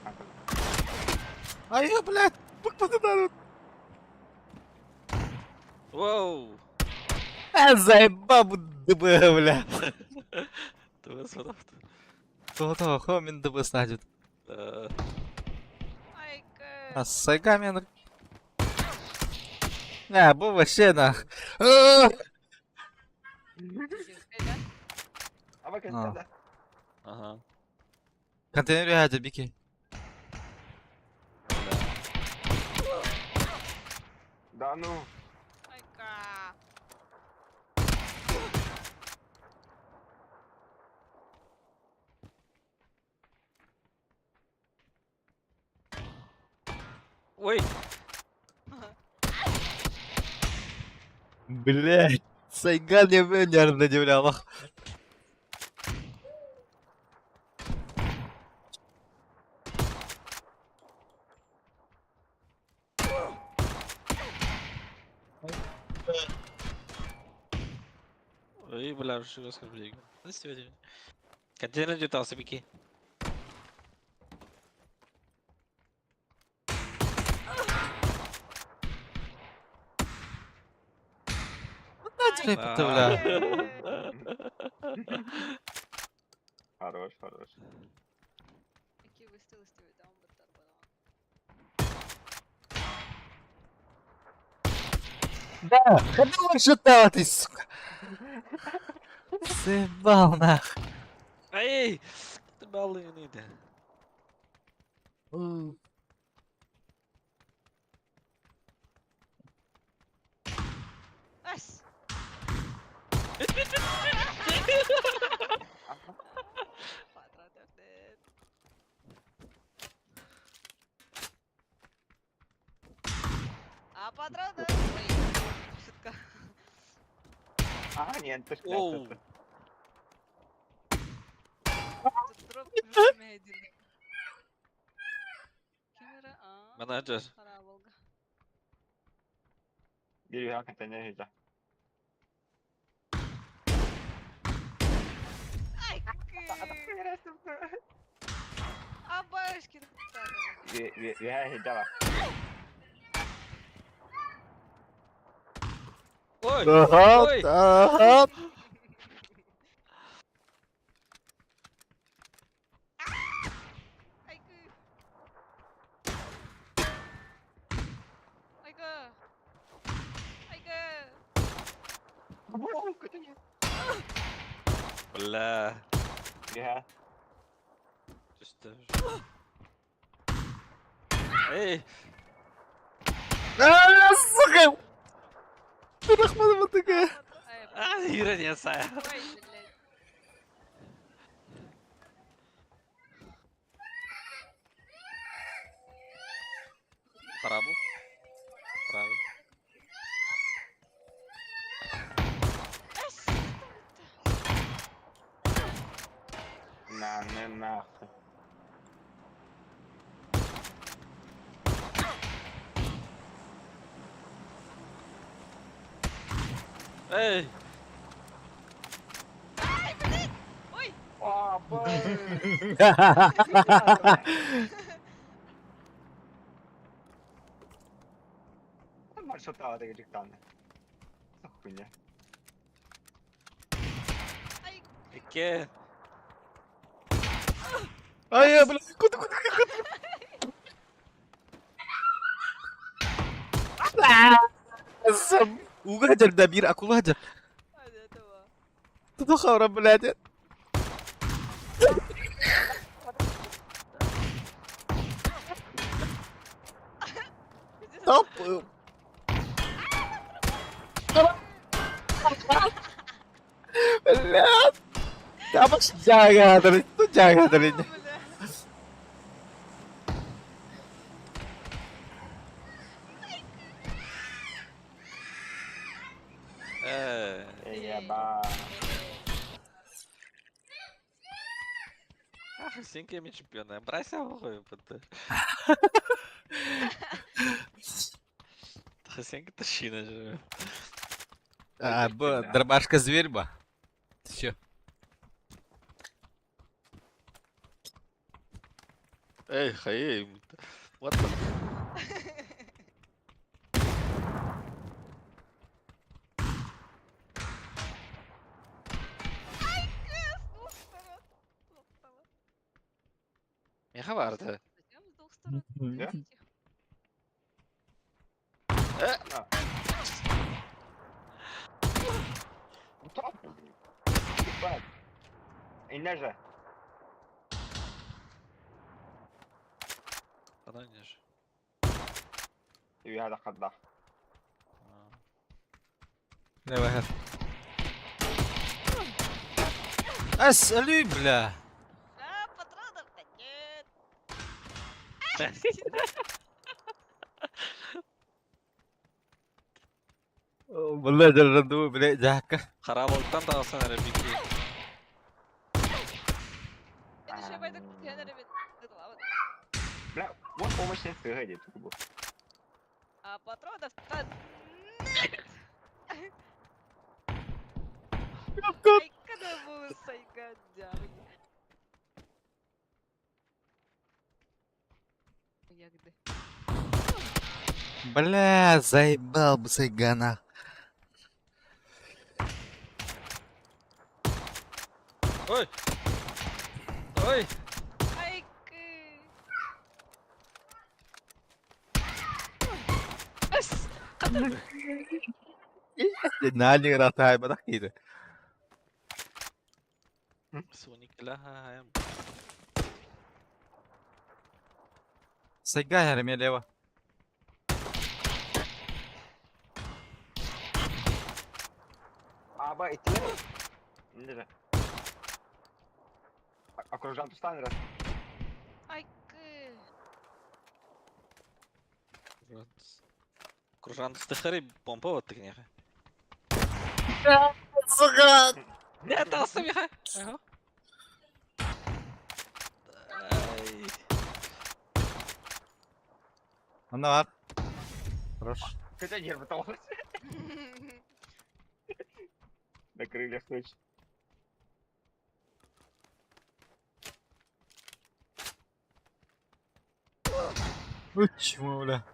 Ай, блядь, попадаю.
Воу!
Заебал, ДБ, бля.
Ты высмотрел?
То, хомин ДБ снадит.
Айка.
А с сайгами... Бу вообще нах.
А вы
А.
да?
Ага.
Контейнер hadi Бики.
Да ну!
Айка.
Ой!
Блядь. Сайган я меня надевлял.
Ой, бля, что рассказывай. Контейнер детался, Бики.
Начали бля.
Хорош, хорош.
Які вистріли стоїть, там батарбана.
Да, ходила шаталась, сука. Заебал нах.
Эй! Ты баллы не да.
Ась! Патратевдет. А патратевдет. Ой, шутка.
А, нет, ты ж
Оу.
Тут дроп уже медленно. Камера,
Менеджер.
Параболга.
Бери я контейнер иди.
Ай, а башки
Я иди.
Ой!
Ага,
Ой!
ага.
Айка. Айка.
Бля.
Я.
Что? Эй!
Сука. Ты Рахманова такая.
А, ирония сая.
Ой, блядь.
Парабу? Правый.
На, не нахуй.
Эй!
Ой,
О, маршрута таких диктанных. Хуйня.
айка.
Ике.
Ай, бля, куда? Uga hajar Dabir, aku hajar.
Ada tuh.
Tuh kau orang belajar. Stop. Lihat. Apa jaga dari itu jaga darinya.
Iya, Bang.
Assim que é minha campeona. Abraça a horror, puta. Assim que tá China já.
А, дробашка зверь ба. Все.
Эй, хай. What the... Яха vardı?
Зачем с двух сторон?
Да?
Тихо.
Ебать. Инна же.
Ранее же.
И هذا خضع.
Давай, гад. Асали, бля.
А, патронов-то нет.
Бля, жаранду, бля, жака.
Қарабалықтан тағылсан әрі беки.
Я еще пойду к Генри.
Бля, вот помощь сыграть трубу.
А патронов-то нет. Ай, когда вы сайгадяги. Ягоды.
Бля, заебал бы Сайгана.
Ой! Ой!
Айки.
Нали ратай ба такиде.
Соник лахаем.
Сайга яреме лева.
Аба, и ты? Не же. Окружан тустан раз.
Айки.
Кружан стихари помпа от тикняха.
Сука!
Не, тағылсам яха. Ай.
Анда бар. Хорош.
Хотя нервы толкнуть. На крыльях точно.
Почему, бля?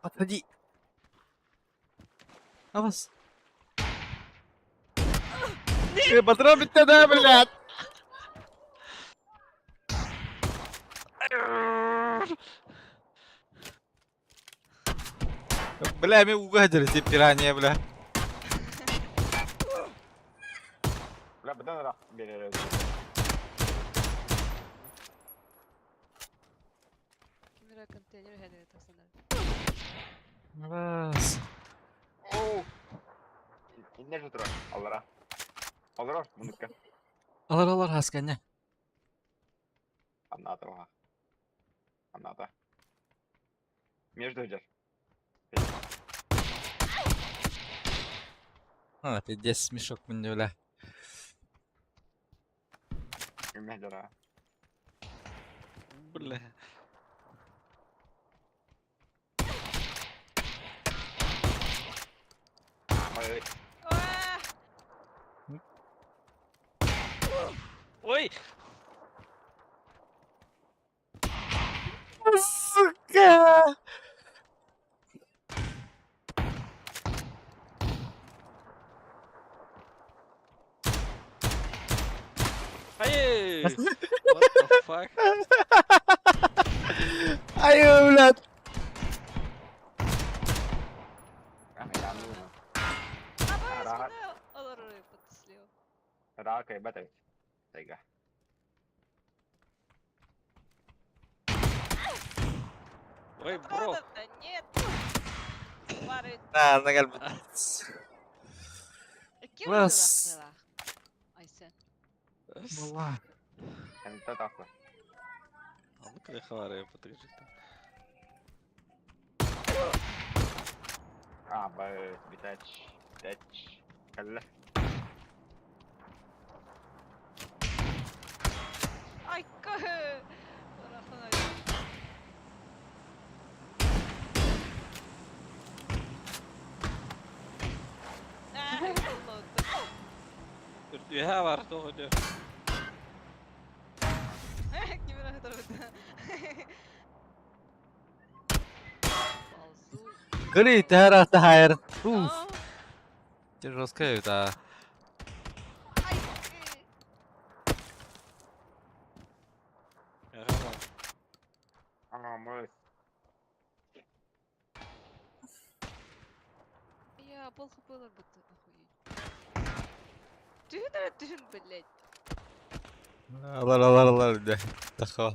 Отходи. Авас. Патрон бит тогда, блядь. Бля, мен уга хаjar si пирания, бля.
Бля, бедан рах берер.
Камера контейнер Генри тасанар.
Раз.
Оу. Инне же тұра, аллара. Аллара, мұныққа.
Алар хаскanya.
Анната оға. Анната. Между жар.
А, пиздец, смешок мне, бля.
Между жара.
Бля.
Ой,
Ой!
Сука!
Hey! What the fuck?
Ayo, блядь.
Я думаю.
Абай, сюда олары подслева.
Рака и бета. Тайга.
Ой, бро.
Да нет. Барыт.
Nah, nagal.
Кем
Раз.
Айсен.
Wallah.
انت تاخذ.
А ну-ка, хаварай, подожди.
بس بتاتش كله.
Ay kı. Tarafına.
Ürtüye var da hoca.
Kimin tarafında? Balsu.
Gri, tahara tahir.
Aa,
Жестко это.
Ay.
Мы
Ya bol kapılar bitti. Охуеть. Düşün блядь.
Allah. Taha.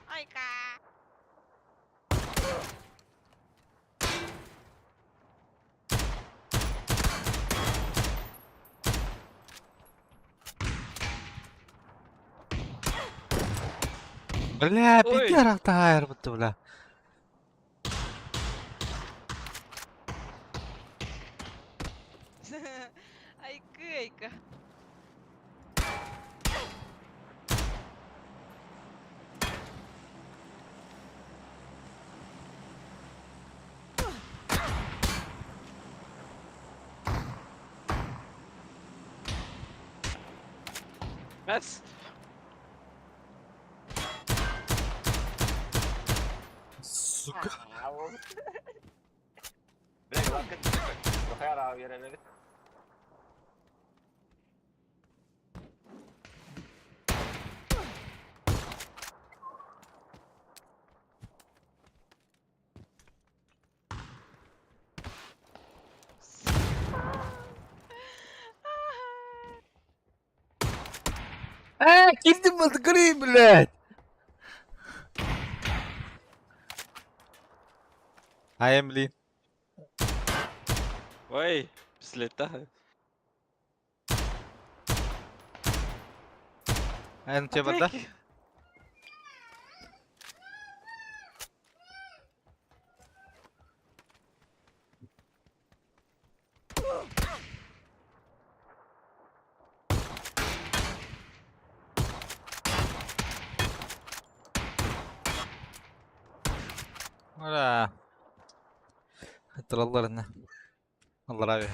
Айка.
Бля,
Ой.
пидорах tahir betul lah.
Айка.
Bas.
Suka.
Direkt roket. Bakar abi yere verir.
Kildim mi gri, блядь. I am Lee.
Ой, пистолета.
And coba dah. Ora. Terlalu lah. Allah rahmet.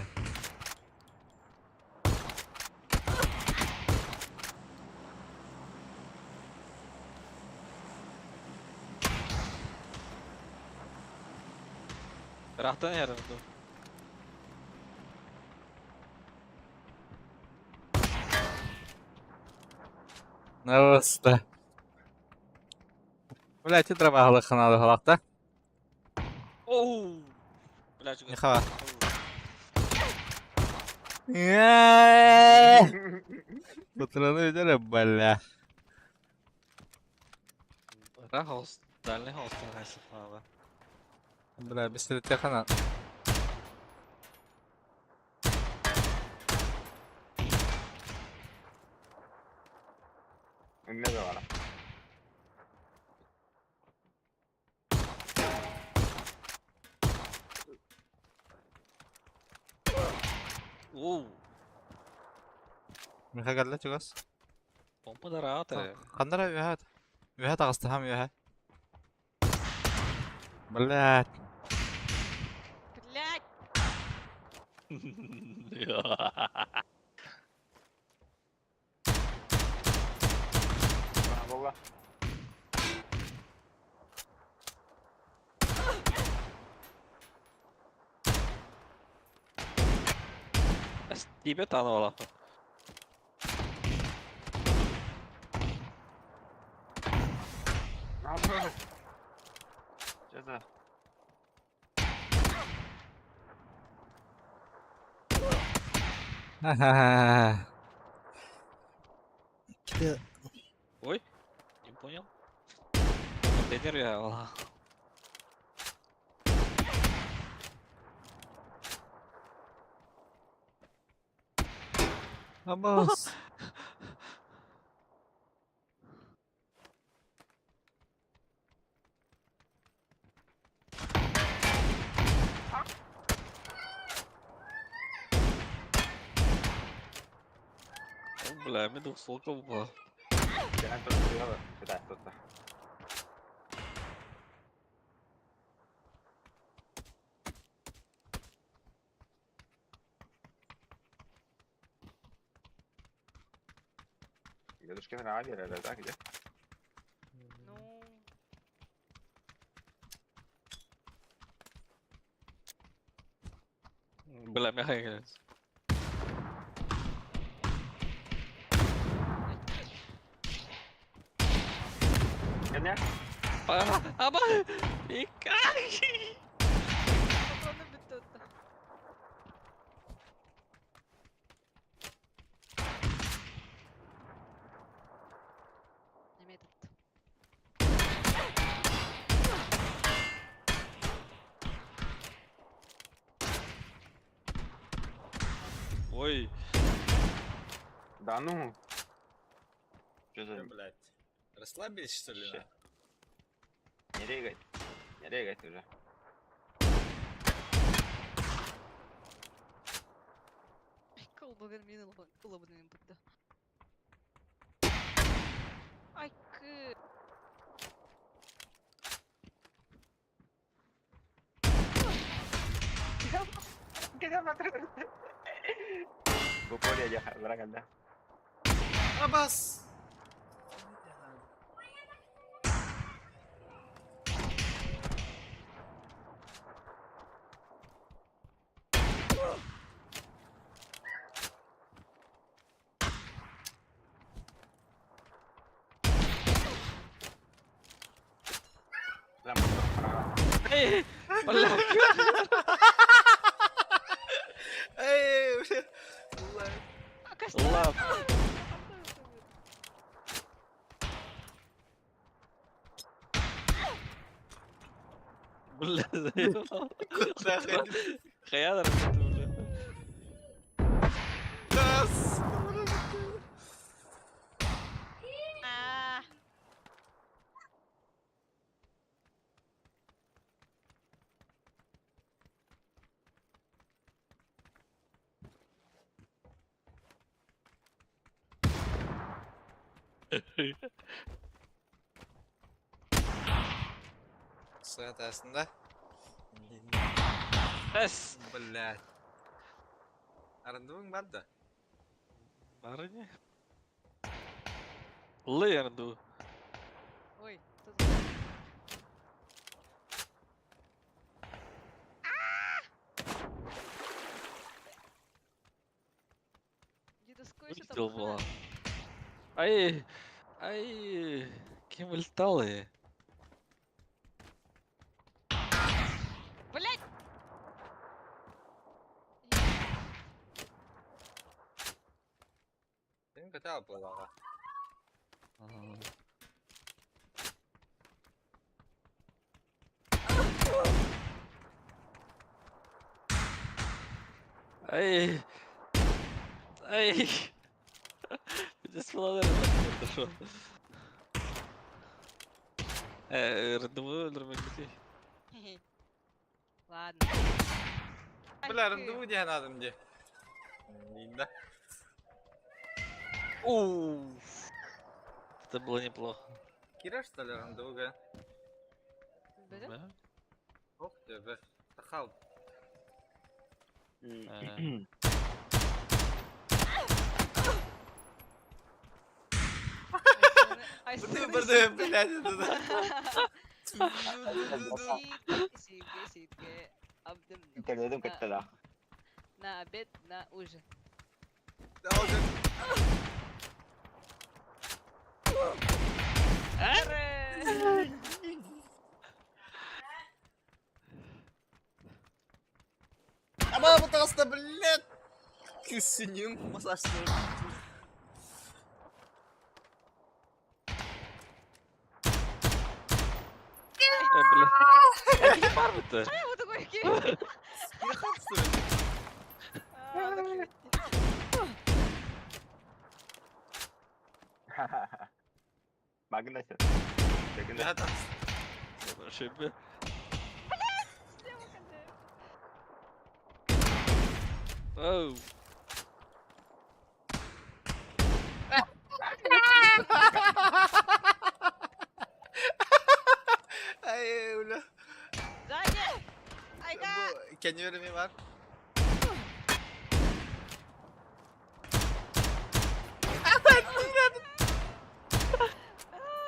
Rahtan yarındı.
Просто. Блять, и трава надо халахта.
Оу. Бля,
Не хава. Патроны видели, бля.
Рахос. Дальний холст нравится, надо.
Бля, без телефона.
Ne de var?
Оу.
Миха قال لك بس.
Pompa da rahat ya.
خلنا يهات. يهات اغستهم يهات. بلات.
Блядь.
والله
Тебе танып алам.
Наоборот. Жаза.
Ой, не понял. Контейнер я алам.
Абас.
Бля, мне двухстволка упала.
Jangan terus juga, sudah sudah. Kita terus kemana aja ada gitu.
Ну,
Бля, мягкая.
Kan ya?
Apa? Ikan.
патроны бітуть. Не метод.
Ой.
Да ну. Что за...
Блять. Расслабились, что ли?
Ща. Не регать. Не регать уже.
Колба вермinin улабının burada. Ay kı.
Kenapa terus? Pukul dia aja, berangkat dah.
Абас.
Эй, бля.
Эй, бля.
Лап. Бля, заебал.
Куда ходить?
Хаядр, бля.
Газ.
Ah.
Соответственно.
Эс.
Блять. Арандуың бар да?
Бары не? Лерду.
Ой, тут. Дедовской еще
Вылетел
там.
была. Ай, ай, кем вылеталы?
Блять!
Senin kötü yapıyorlar.
Ай, ай. Здесь молодая хорошо. Рандеву нормально.
Ладно.
Бля, рандеву diyen adam diye. Linda.
Уф. Это было неплохо.
Кира, что ли, рандеву, га?
Бля?
Да?
Ох тебе. Тахал. Бырды, блядь, это да.
Сидге, сидге, абдым.
Kita lihat kita dah.
на обед, на ужин.
Да уже. Ama bu tasda блядь. Küsünüm masajlı.
Бля. Экли бар бит.
Вот такой ки.
Bir kapsın.
Магнус.
Ya da
Шибе. Оу.
ay ulan.
Сзади! Айга!
Bu kendi önemi var.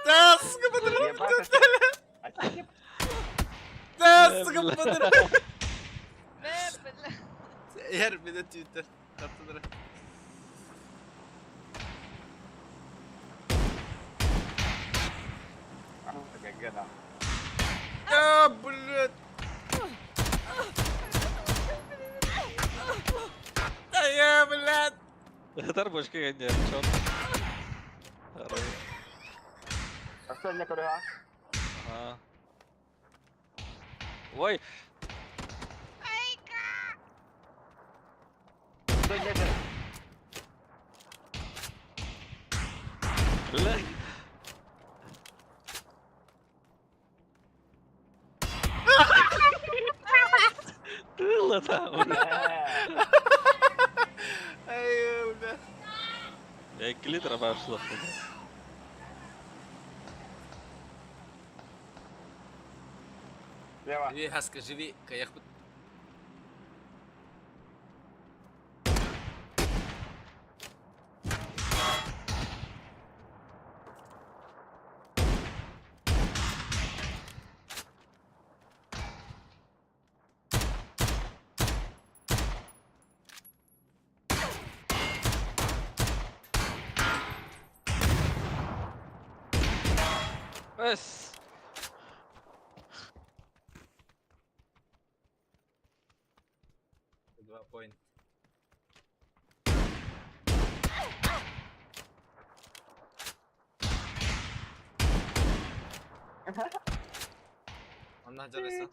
Да, сука, подорвал. Да, сука, подорвал.
Не, бля.
Eğer bir de Twitter katılır. Ya, блядь. Да я, блядь.
Тарбочка гоняет. Чё?
Последняя куря.
Ага. Ой, бля. Было там, бля.
Ay, блядь.
Я клитера пошло.
Слева.
Живи, Хаска, живи. Каях.
Эс.
2 point. Allah canısı.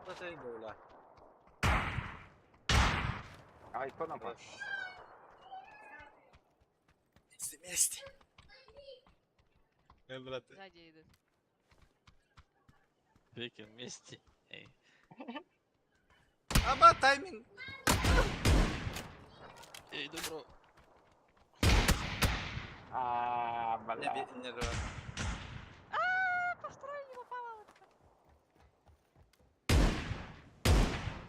Вот это и было.
Ай, кто нам пошел?
Вместе. Брат.
Сзади идут.
Веки вместе. Эй.
Ama timing.
Эй, добро.
А,
Ne
бля.
bir ne var.
Построй, не попала.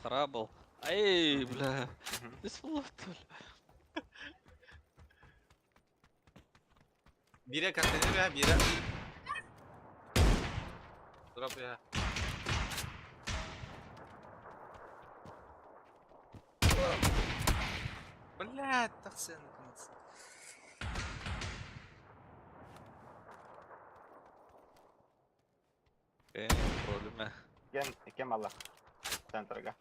Харабл. Эй, бля. Ты слот, ли?
Bire katlanır ya bire. Drop ya. Блядь, так все наконец.
Проблема.
Кем Allah? Центрга.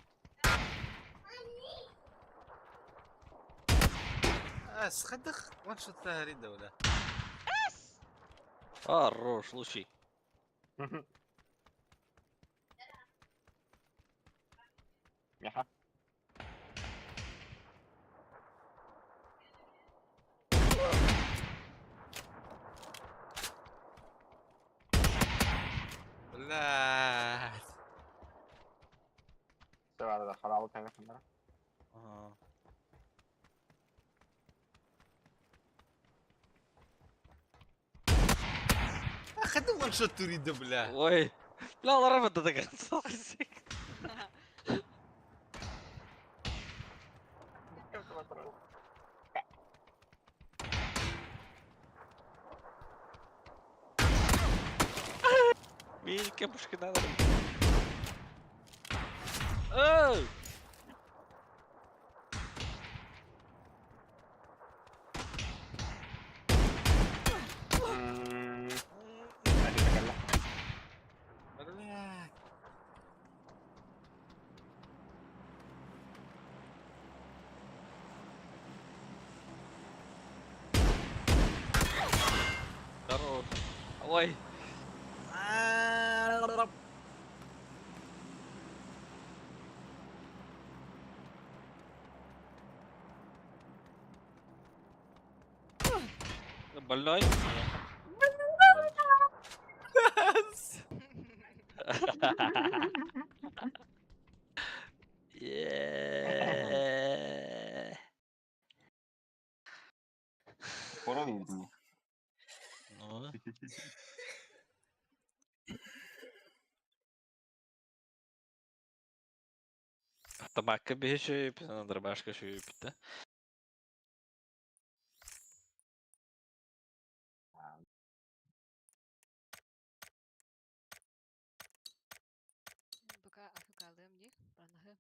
Сходах, вон что творит да вля.
Хорош, лучи.
Меха.
Блядь.
Все, да, харал телефон.
Ага.
Хады ваншот туриді, бля.
Ой. Бля, олар арбада да кансал. Милька пушкина. Оу!
Tadi tekan lah.
Бля.
Хорош. Ой. Больной? Yeah.
Скоро видно.
Ну. Табакка беши, пизана дробашка шуйпта.
Пока афикалым ди, пранахы.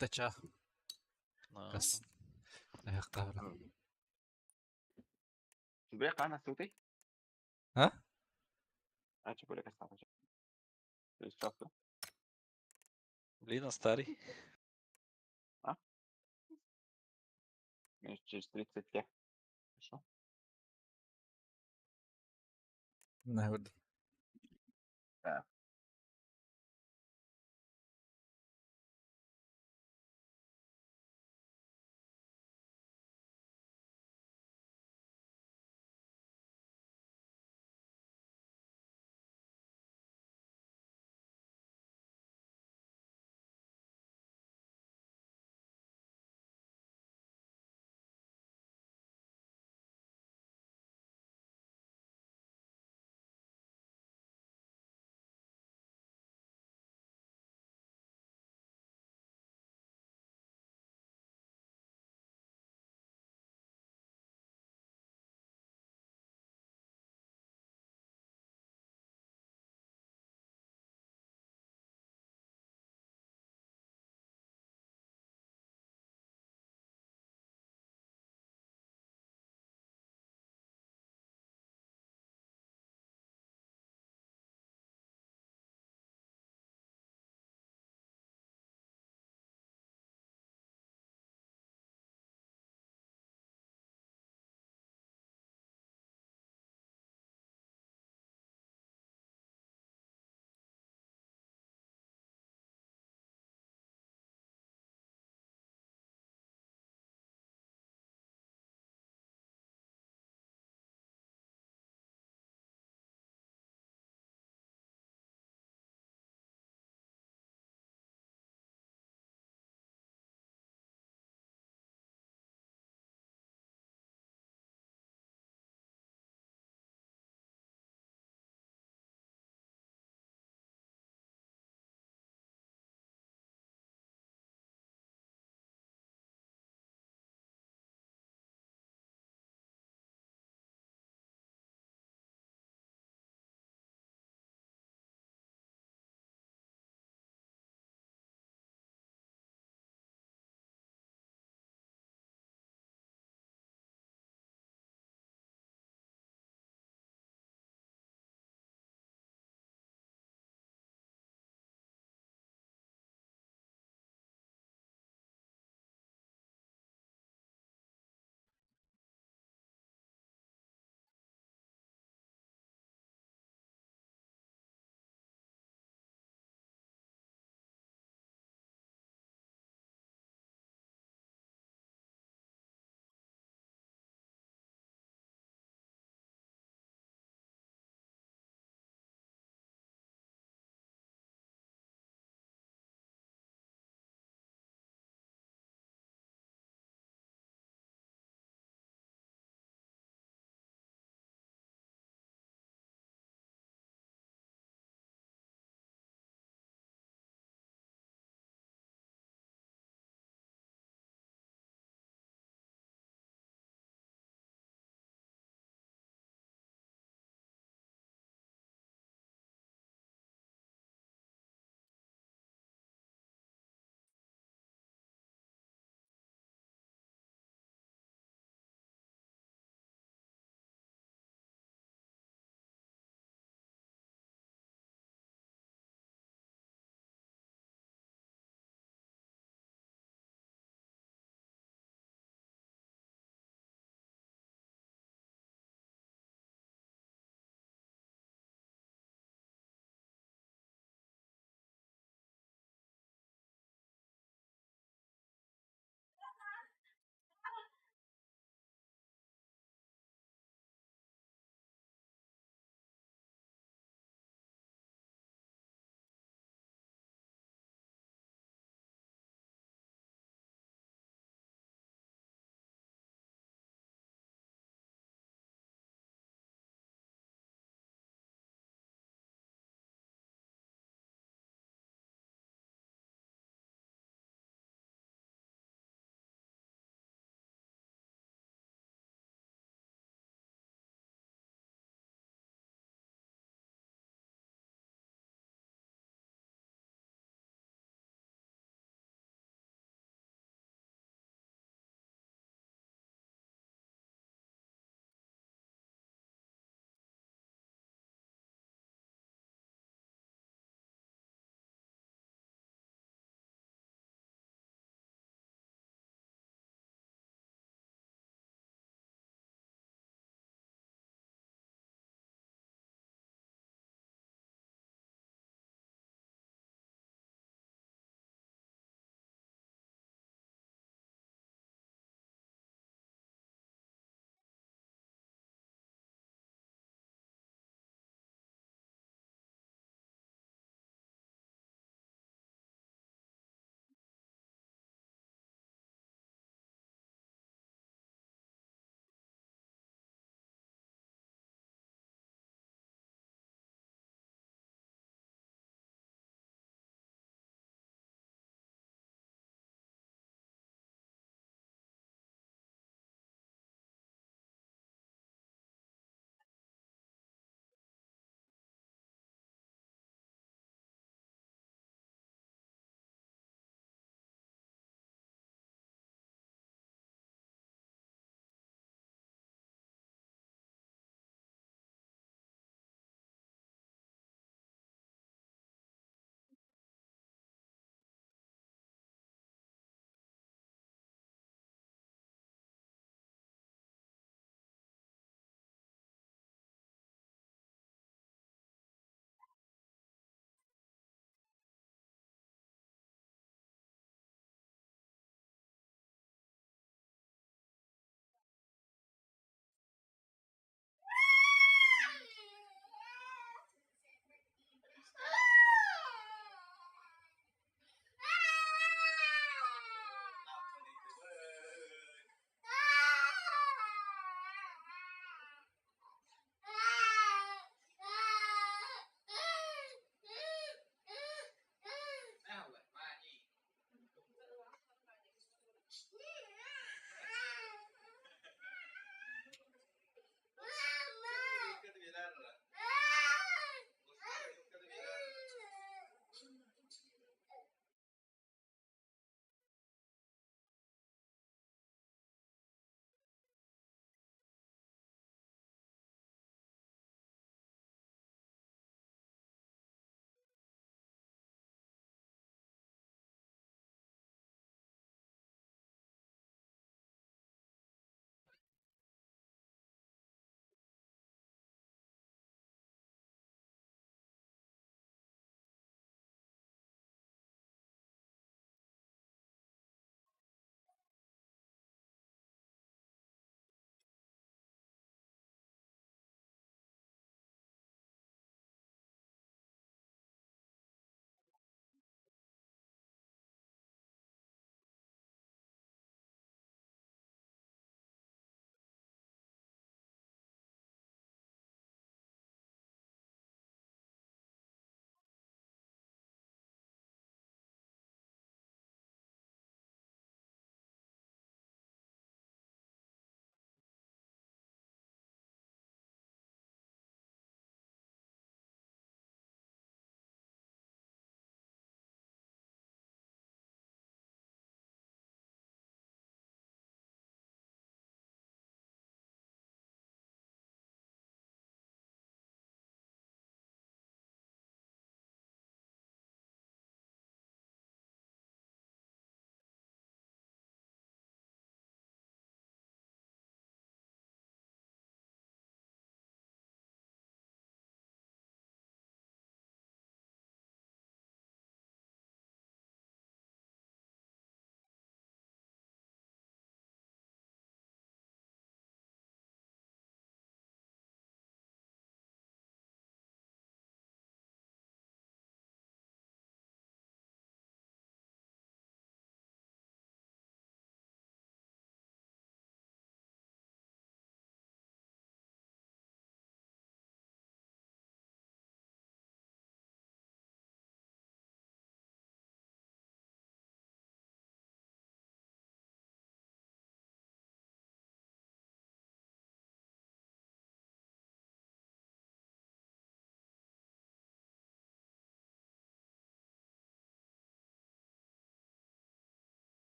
Тача.
Ну.
Кас. Аяқ қабыры.
Sebenarnya kan Astuti?
Hah?
А, что более кастана? Через час, да?
Блин, а старый.
Минут через 30 лет. Хорошо.
Наверное.
Да.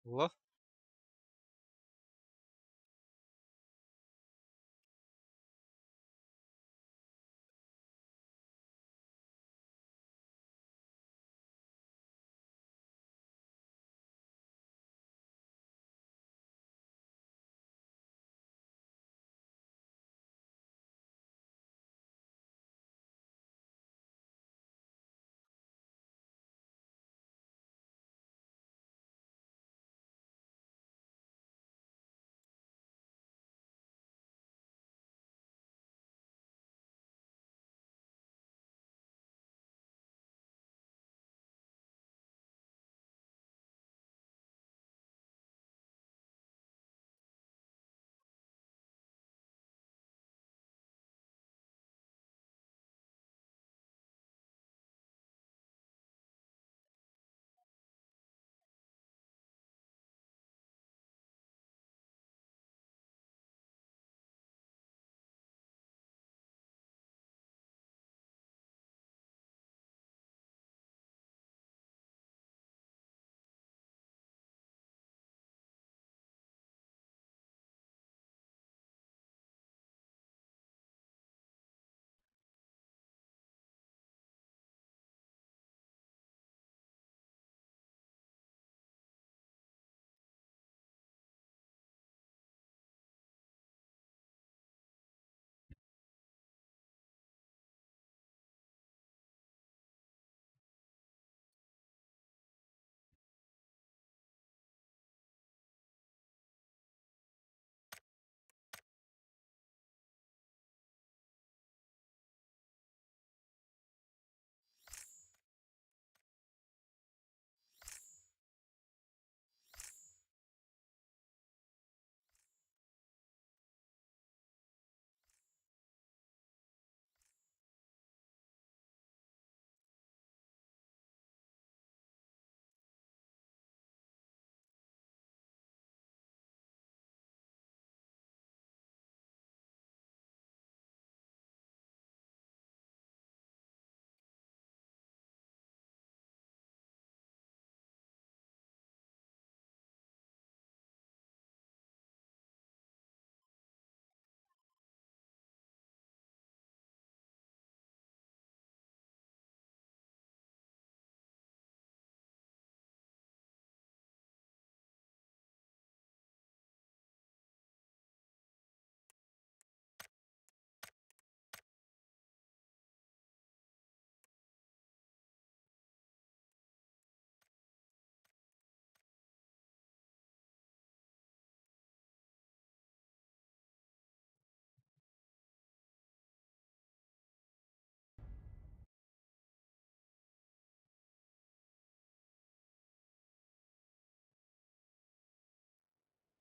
Во.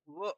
Во.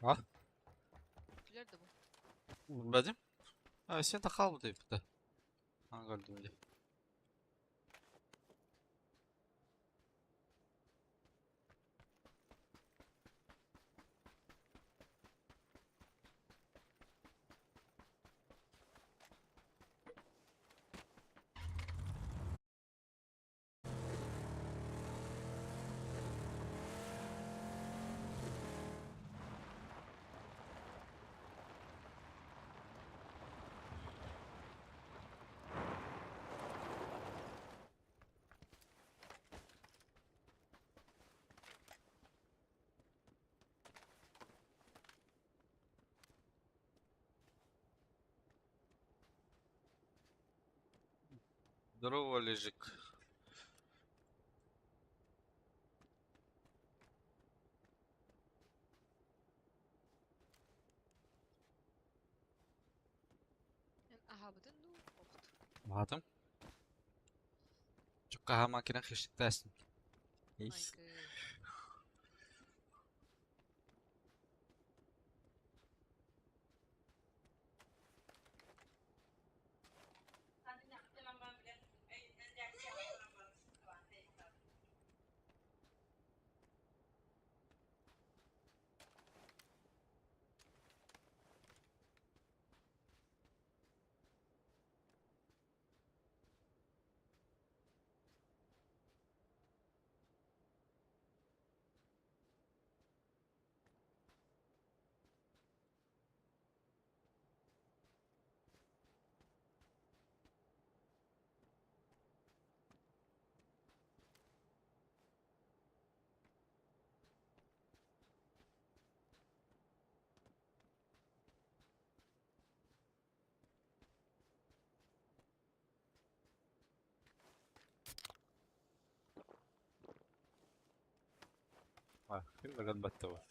А?
Билерdi bu.
Bilmedim. Ha, sen de kal deyip de. Ha, gördüm öyle. Здорово, Олежик.
En ahabıdın nu oqt.
Madem. Çok kaha makine kışık dersin. İyi.
Aykı.
Ha, şimdi elbette var.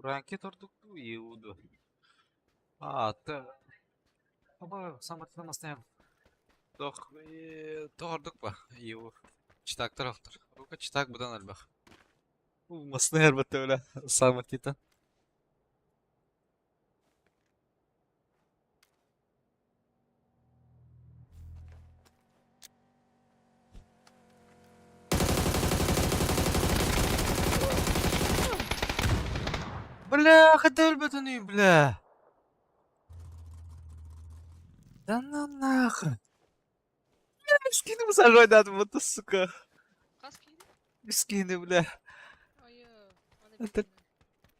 Ранки тордук iyi oldu. Ama самотнемостен. Doch, torduk ba. İyi o. Çıtak taraftır. Ruka çıtak budan albak. Olmasına elbette öyle. Самотита. Бля, хотя ölmedin бля. Да ну нахрен. Скинем сажой надо, вот сука.
Qas kiydi?
Скины, бля.
Ayı. Ana
Это
bilmem.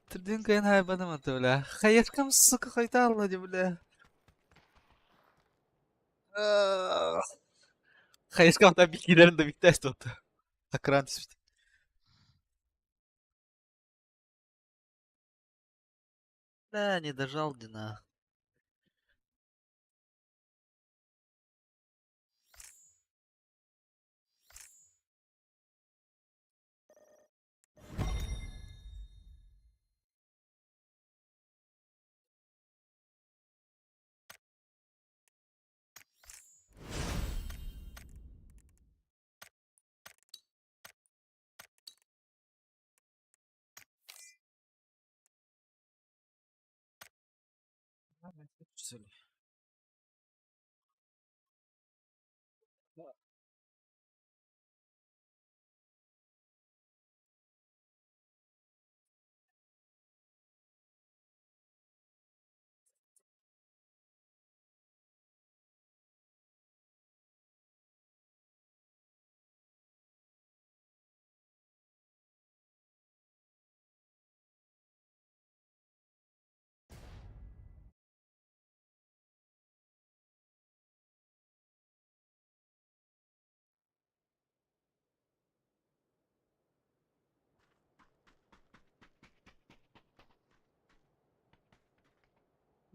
Тірден кайын хайбаным аты, бля. Хаешкам сука хайта алады, бля. Хаешкам там бикилерин да биттәс тот. Акран тиспит. Да, не дожал, Дина.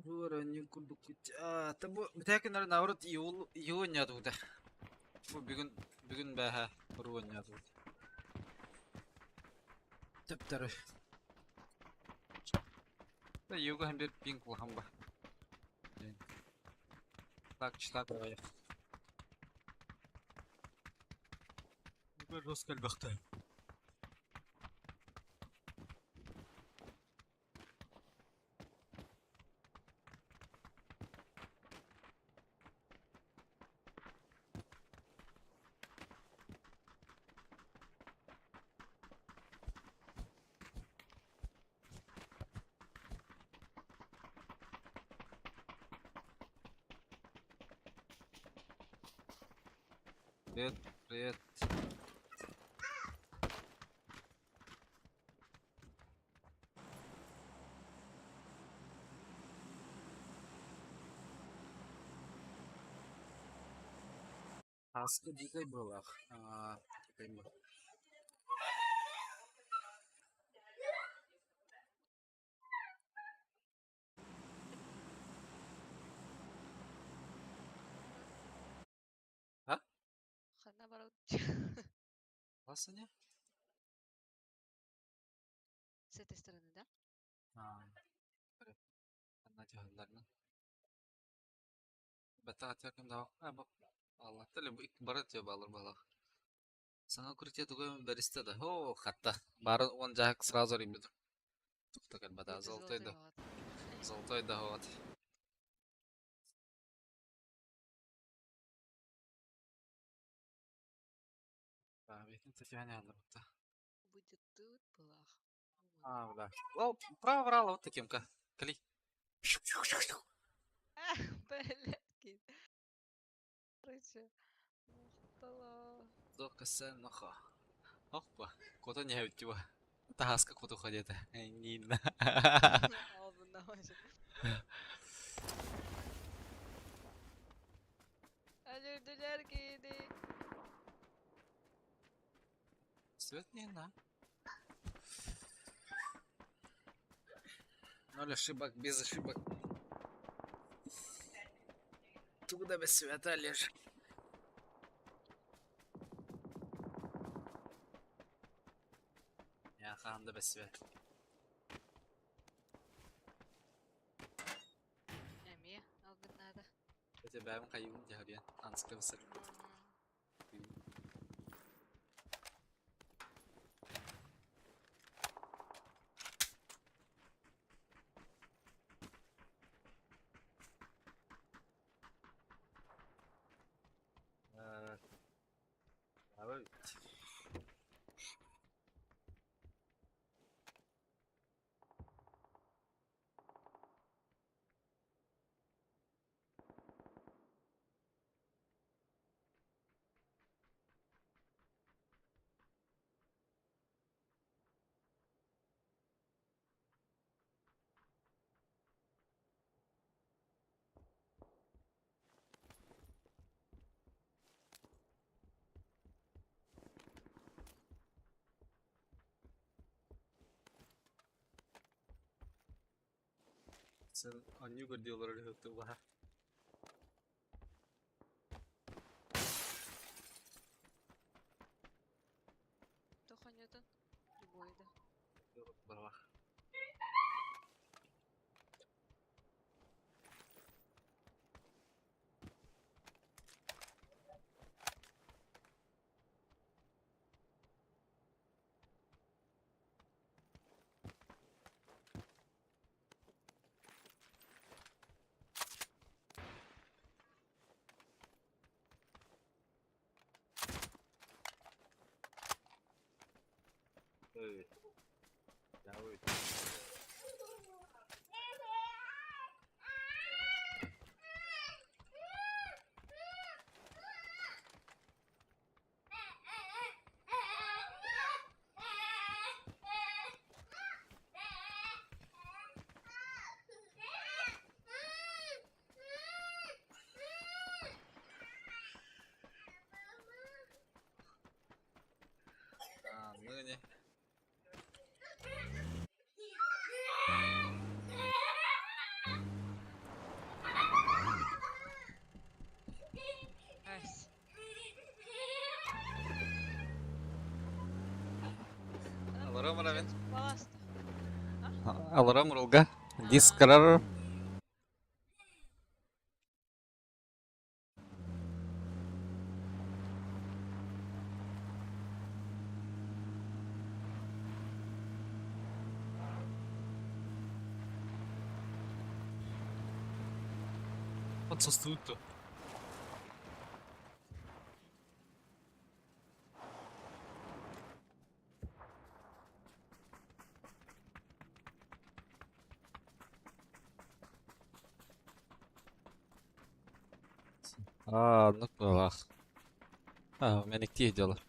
Уровень курдук. Табу битәкеннәр наурут июнь ятуда. Бу бүген бәһә уровень ятуда. Тәптәре. Да юга һәм бер пинг булган ба. Так, читап бая. Бер роскал бахта. Привет, привет. Аска дикай булах. Дикай булах.
Хана барот.
Ласыня?
С этой стороны, да?
Привет. Анна тягларны. Бата атакым да. Бак. Allah тәле бу ик барат я балар балах. Саңа күртә түгәм беристе да. О, хатта. Бары он жак сразу рибет. Туктаган бата золотой да. Золотой да вот. Бекин тәтәне алды.
Будет тут плах.
Да. О, право брала вот таким-ка. Кли.
Блядь. Короче. Мохтала.
Дока сен наха. Опа. Кота не утива. Таска коту ходит. Нина.
Алдында вообще. Алюрдүлөр кийди.
Свет не на. Ноль ошибок, без ошибок. Туда без света лежит. Я ханда без света.
Эми, алгынада.
Это бәйім қайуын жағыриян. Анскы высыр. Sen anyu görüyorlar öyle hıttı var.
Тоханьотон. Любойда.
Yok, bana. Evet. Ya evet. Ne? Alırım Rulga. Diskarar. Отсутствует то. Anlık bak. Ha, menik diye diyorlar.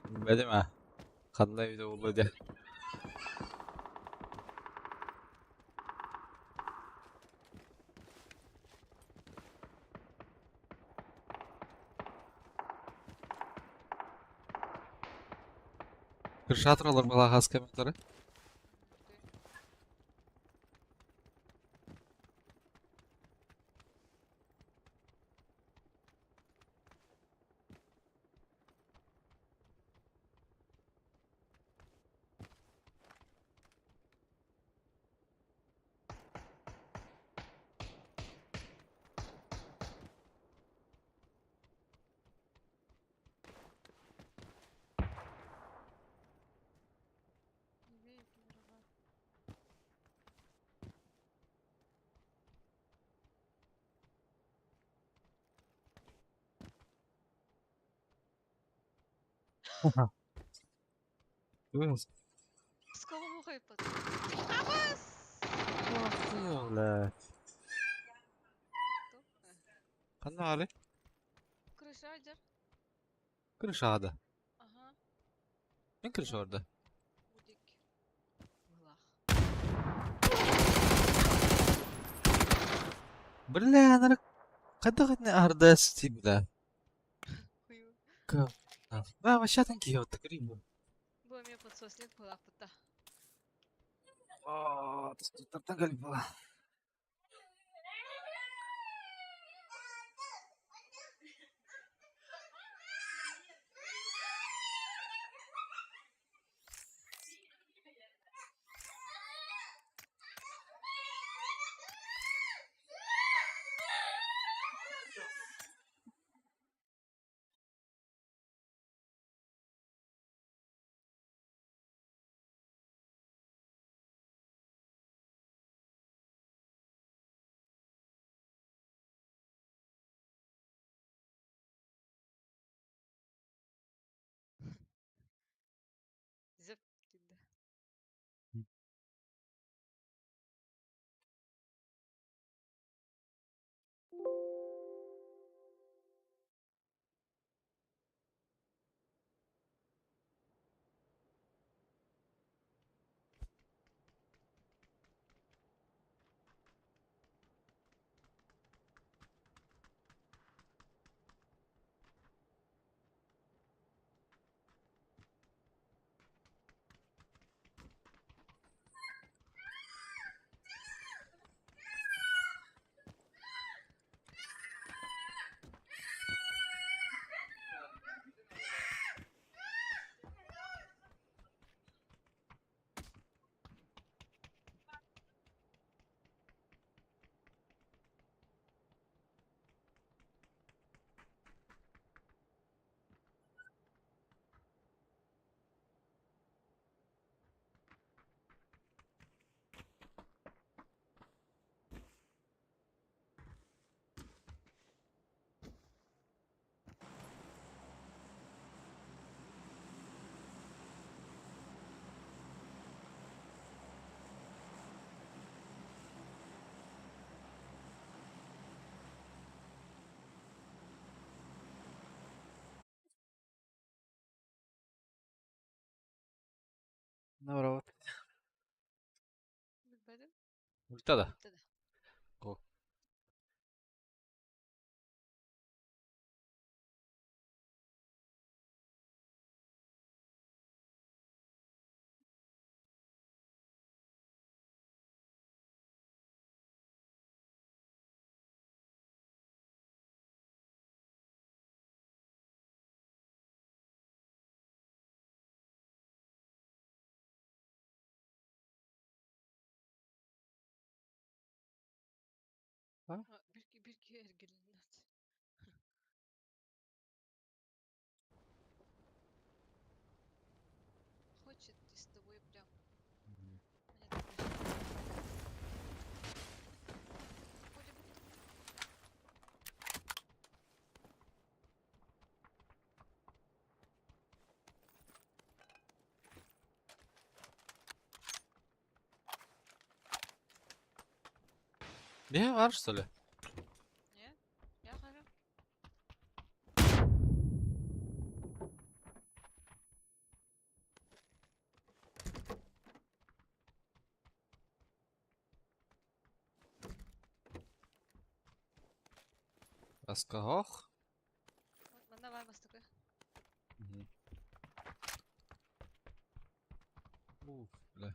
Bilmedim ha. Qanday video bo'ldi. Kırşatırlar bala has kommentlari. Evet.
Сколому хайпат. Абас!
Yo'qlar. Qanday hali?
Крышадер.
Kırşada.
Ага.
Men kırış orada.
Удик. Вылах.
Billa ana qadaqni arda stibla.
Хую.
Ka. Va вashatan kiyo تقريبا.
Бо мне подсослит вылах пута.
Aa, tuttan galiba.
Зеп. Динде. Navrava. Bilmedim.
Ultada.
Bitti de.
O.
Бирки эргелиннет. Хочет и с тобой прям. Мне так Ходим.
Не, var что ли?
Не? Я хожу.
Раскогох?
Мана var мастыкы.
Уф, бля.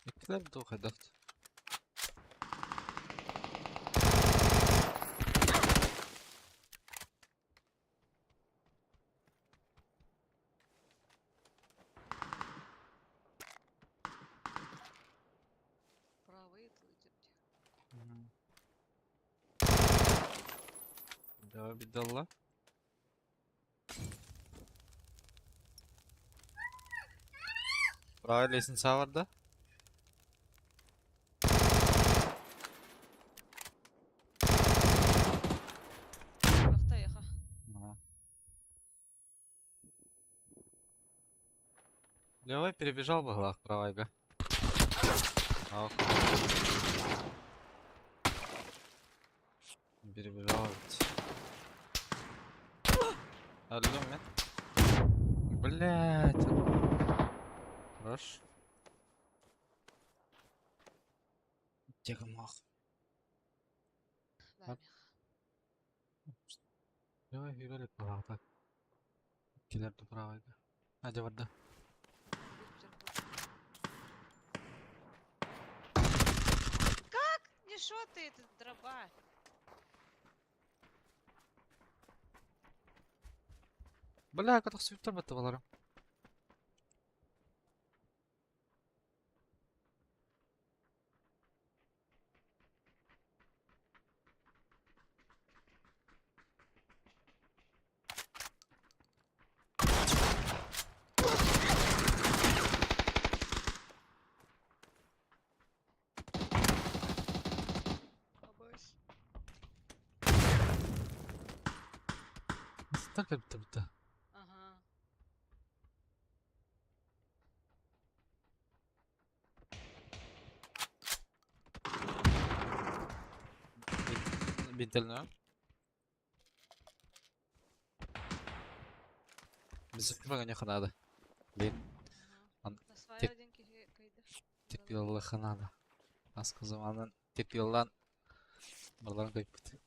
Ekler de o kadar.
Правый тылдепти.
Давай біддалла. Правая лестница var da.
Авто яха.
Левый перебежал в углах, правая га. Ох. Перебежал ведь. Öldüm ben. Блять. Хорош. Тихо мах.
Бәмех.
Давай юрелик была так. Киллер то правая га. Hadi vardı.
Не шо ты, это дроба.
Бля, как свитер батываларım.
Абась.
Так как bitti.
Ага.
Бинтельно. Bizim paganya надо. Блин,
Ага. На свай
тип-
один кайда.
tip yolla kanada. Askı zamanın tip yollan. Buradan kayıp bitti.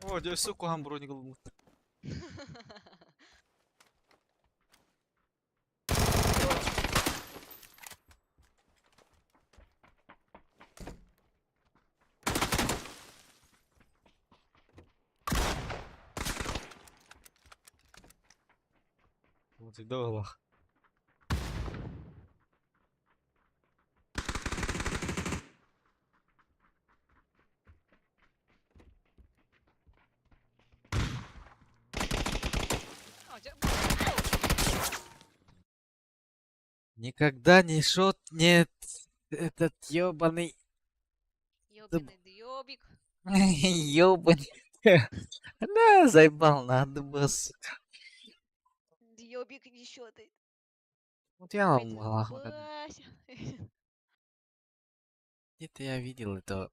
О, дядь, сука, хамброник был. Вот и доллах. Никогда не шот нет этот ёбаный
Ёбаный дёбик.
ёбаный. Да, заебал, надо было, сука.
Дёбик не щётает.
Вот я вам
Пойдёт.
могла.
Бася.
Где-то я видел это.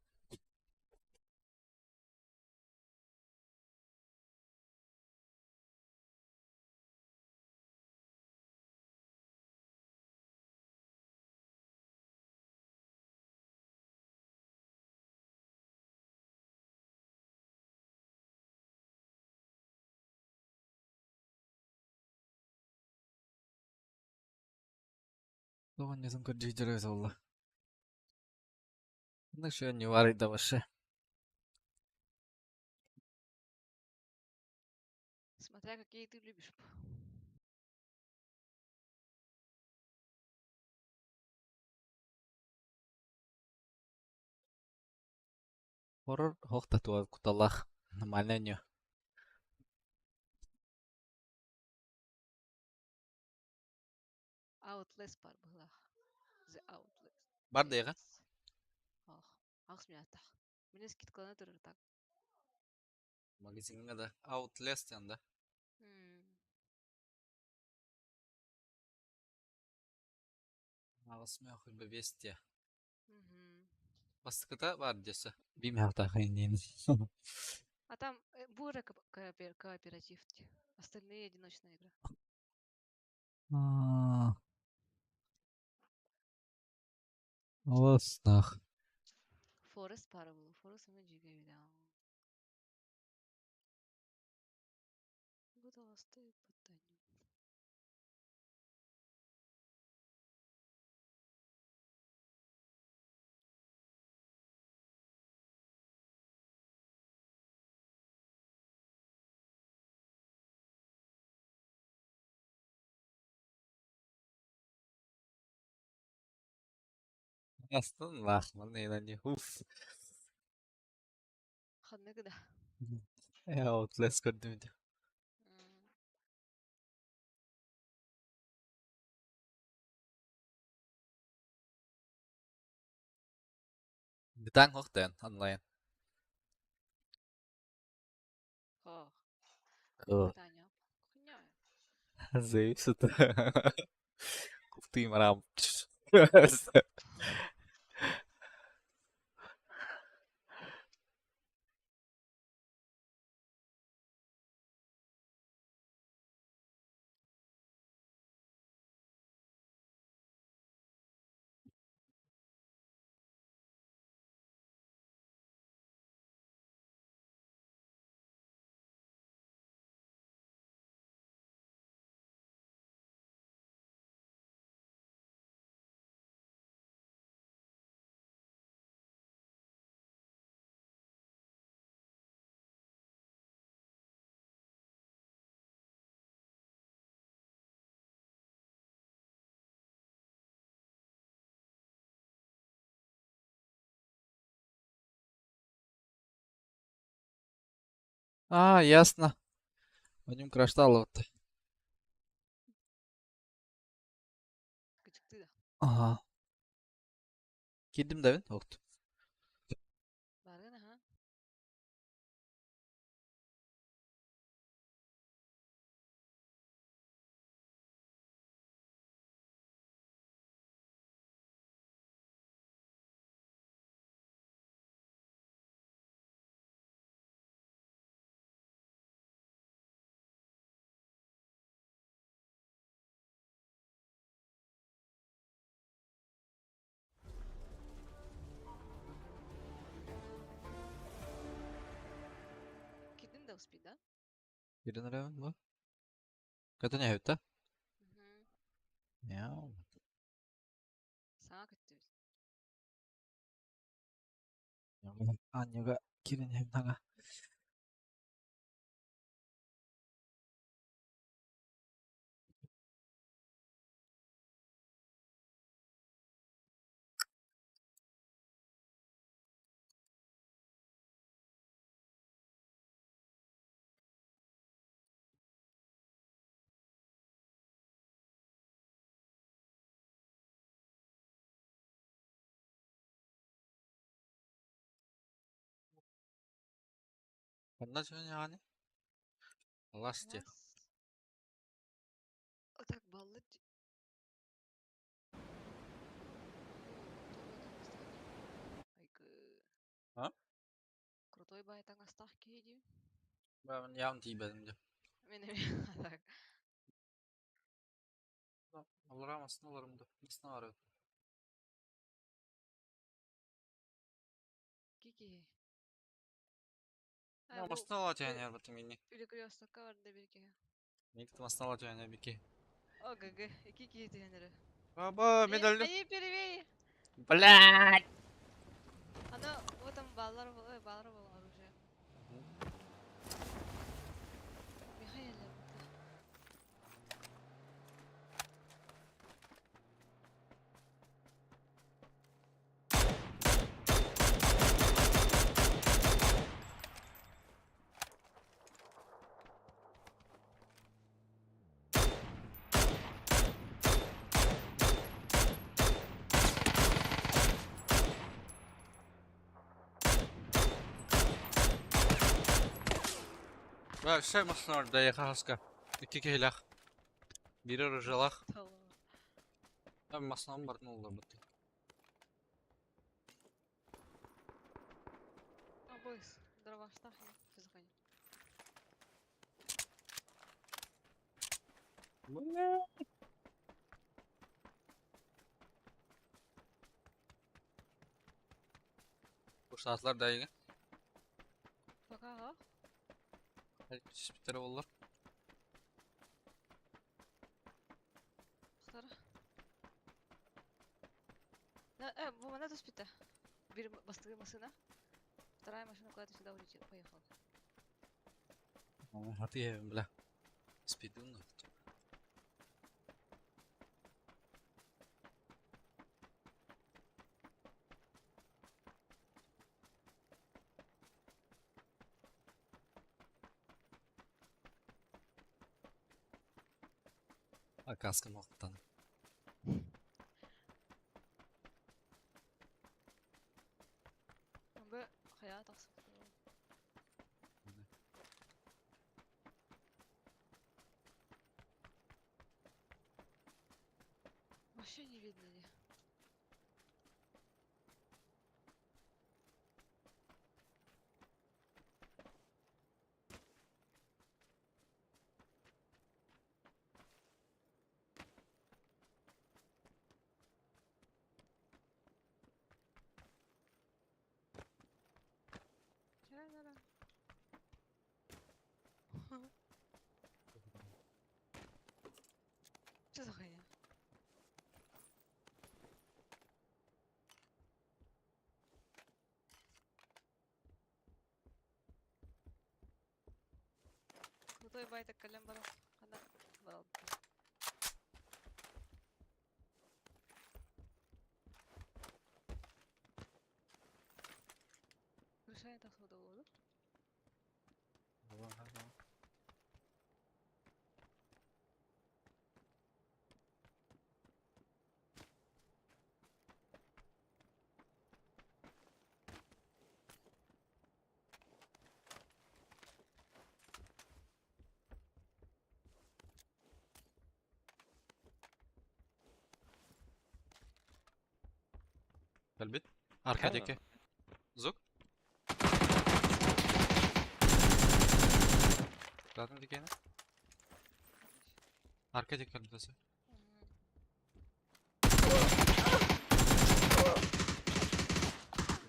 Doğan yazım kırıcı oldu. Ne şu an yuvarı da başı.
Смотря какие ты любишь.
Horror hoqta tuwa kutallah. Normalenyo.
Outlast бар была. The Outlast.
Бар дейга.
Yes. Ах, ах смята. Мне скидкалана тұрыр так.
Magazine da Outlast yanda. Ağısmı akıl bebesti. Баскыта бар десе. Бимяхта хайнин.
А там буря кооператив. Остальные одиночная игра.
Оснах.
Форест пара был. Форест мы джига видал. Вот остается питание.
Астын лахман нейнани. Уф.
خدنا كده.
Outlast gördüm. Biten hoqten online.
Ох,
О,
питание. Хуйня.
зависит. Куфты марам. А, ясно. Вадим краштало вот.
Küçüktü de.
Ага. Kedim de ben. Okt.
Bargana ha. Gittin de uspid da.
Birine ben bu. Kadın evde.
Мгм.
Ya.
Sana kötü.
Anyoga kirin hem tanga. Bunda şöyle yani. Allah istiyor.
Нас. Так баллы.
Ha?
Крутой байтан астах кейди.
Ben yan tibedim de.
Мене так.
Olur ama sınırlarım da. Nasıl arıyor?
Кики.
Ya masın alacağın yer batım yine.
Перекресток vardı bir kere.
Ne gittim masın alacağın yer bir ki.
О, ГГ. Iki kez denir.
Баба, мен öldüm.
Они первей.
Блядь!
Она вот там баллар был оружие. Михаил.
Bak şey masın orada yakahaska. İki keylak. Biri rıjalak. Ben masınam var ne olur bu.
Бойс, дрова штахи, все закончено.
Bu saatler daha iyi.
Пока, а?
Hadi spitere olur.
Стара. Bu mana спита. Bir bastığı masına. Вторая машина куда-то сюда улетела, поехала.
Hadi ya bla. Speed'un da. Kaskım oktan.
Bu hayat aksın. Вообще не видно ни. Ча-ла-ла. Что за хуйня? Крутой байтак калям барал. Она барал. Решает так сюда воду.
Kalbit. Arkadaki. Zuk. Zaten dikene. Arkadaki kalbitası.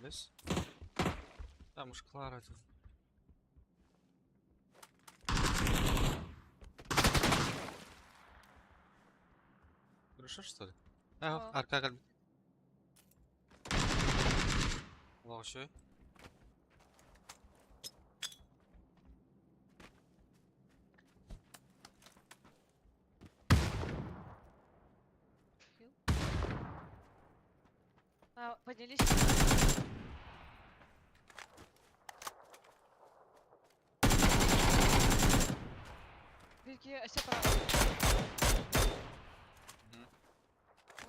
Yes. Там уж Клара. Хорошо, что ли?
Ага.
Арка kalbit. Лошадь.
Хил. Поднялись. Belki aşağı para.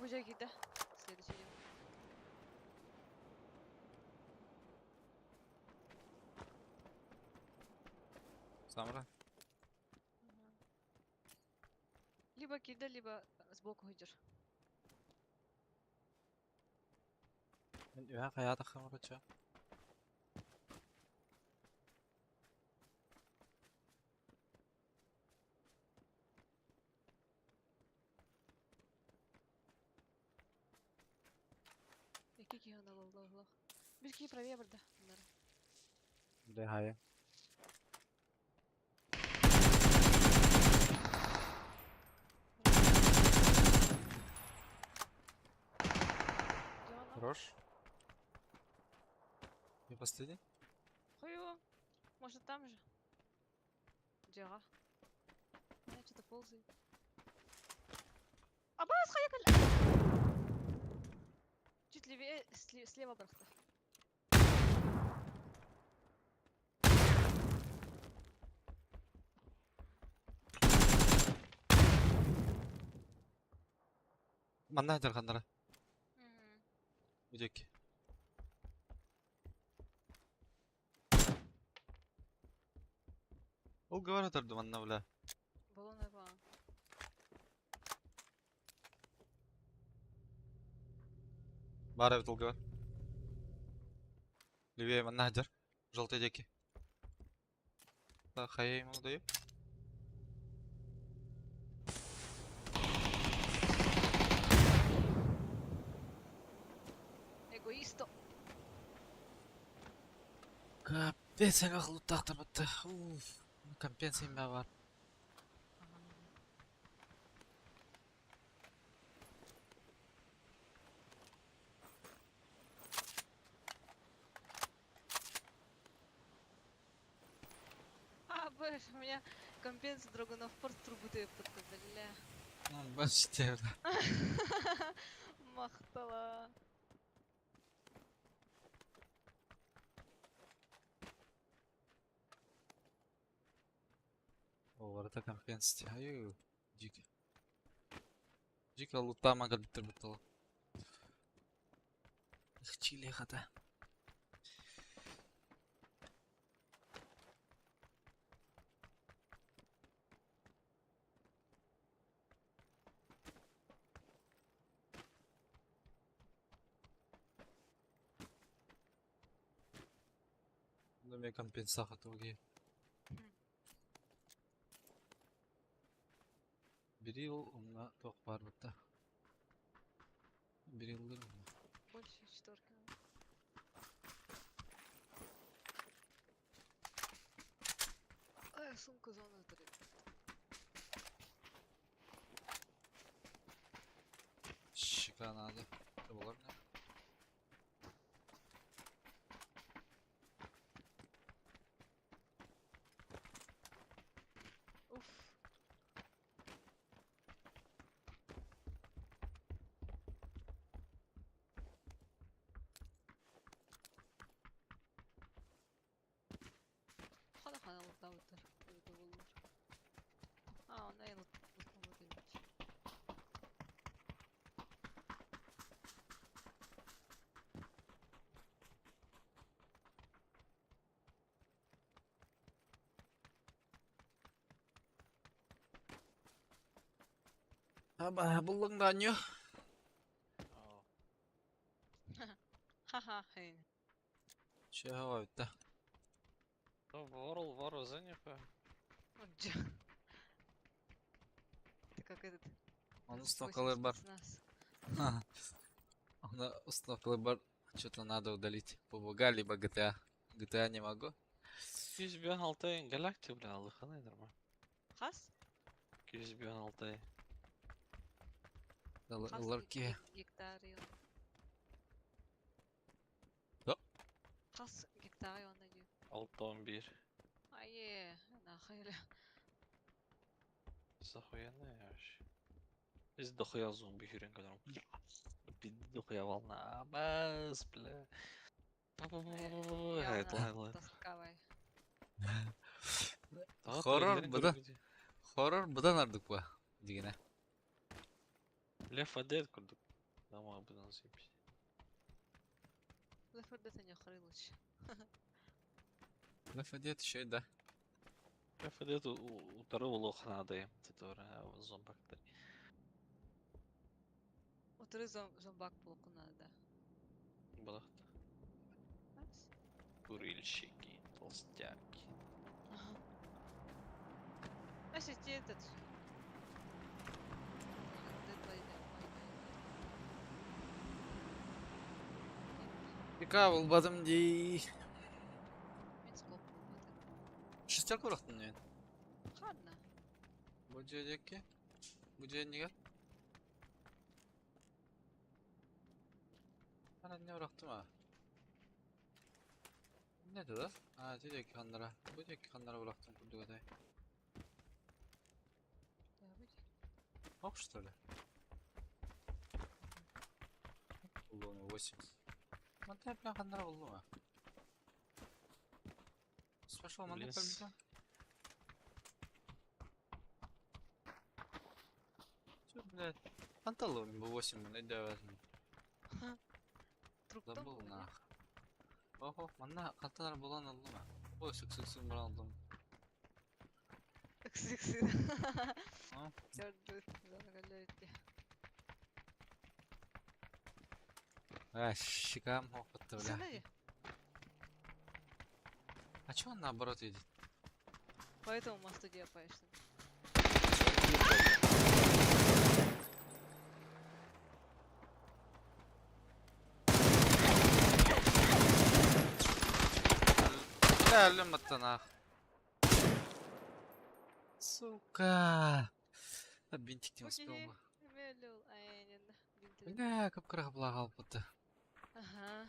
Уже гида. Следующий день.
Самра.
Либо кида, либо сбоку идешь.
Ya hayata kamera.
Iki kişi Allah. Bir kişi правее burada. Bunları.
De hayır. Хорош. И последний.
Хуёво. Может там же? Джага. Я что-то ползаю. Абас, хаякаль! Чуть левее, слева брахта.
Манна жаргандар.
Мгм.
Үдек. Ол говорит орду манна бля.
Баллон его.
Бар бит ол говор. Левее манна жар. Желтый деки. Да, хаяй ему даю.
Эгоисто.
Капец, я лутахтар бітті. Компенсиям бә бар.
А, бэш, у меня компенс драгунов порт трубу теппетті, бля.
Бачите, бля.
Мақтала.
Оларда компенсия. Аю, дики. Дики лутама гадбиттер бітті. Чили хата. Мен компенса хатуги. Bir yıl onunla çok var burada. Bir yıldır mı?
Больше четверки. Ай, сумка зона 3.
Şikanada. Olur ne?
Уф. Хана лутаутар. Öyle olur. Ha, onu en utlama demiş.
Aba buldum da anyo.
Ха-ха, хейн.
Şey hava bitti.
Ворл, занято.
Джа. Ты как этот...
Onun
80
stokaları var.
спецназ.
Ona stokaları var. Что-то надо удалить. PUBG либо GTA. GTA не могу.
216 ай галактик, бля, алыханы нормально.
Хас?
216 ай.
Хас
Ларки.
гектарион.
Да?
Хас гектарион dedi.
611.
Ае, нахуй.
Захуяная вообще. Здесь дохуя зомби херен, которым... Дохуя волна. Бас, бля. Ладно.
Таскавай.
Horror bu da. Horror budan artık bu. Digine.
Left 4 Dead kurduk. Ama bu nasıl bir şey?
Лефордета не охренуч.
Laf ediyor şey de.
Left 4 Dead уторыл лох надо им. Это зомбак-то.
Отыры зомбак полку надо.
Балахта.
Раз.
Курильщики, толстяки.
Значит, этот...
Pika bulmadım diye.
Мен скоп болбады.
Şistel bıraktın yani.
Ладно.
Bu cedeki. Bu cedeki. Ana ne bıraktım ha? Ne dedi? Ha, dedi ki kanlara. Bu dedi ki kanlara bıraktım kurdu kadar. Ох, что ли? Луна 8. Вот я прям хандра луна. Спешл маны
Блин,
пробитим. Чё, блядь? Анталон был 8, блядь, да возьму.
Труптан
Забыл
болду.
нах. Ого, манна канталар булан луна. Ой, сексин бралдым.
Эксикси.
А?
Жарды. Загалетти.
А, щекам опыта, бля.
Сценарий.
А чё он наоборот едет?
Поэтому мосту поешься.
Да, люмата нах. Сука. А бинтик не успел бы.
Мелил. Айнен.
Бля, как крах благал будто.
Ага.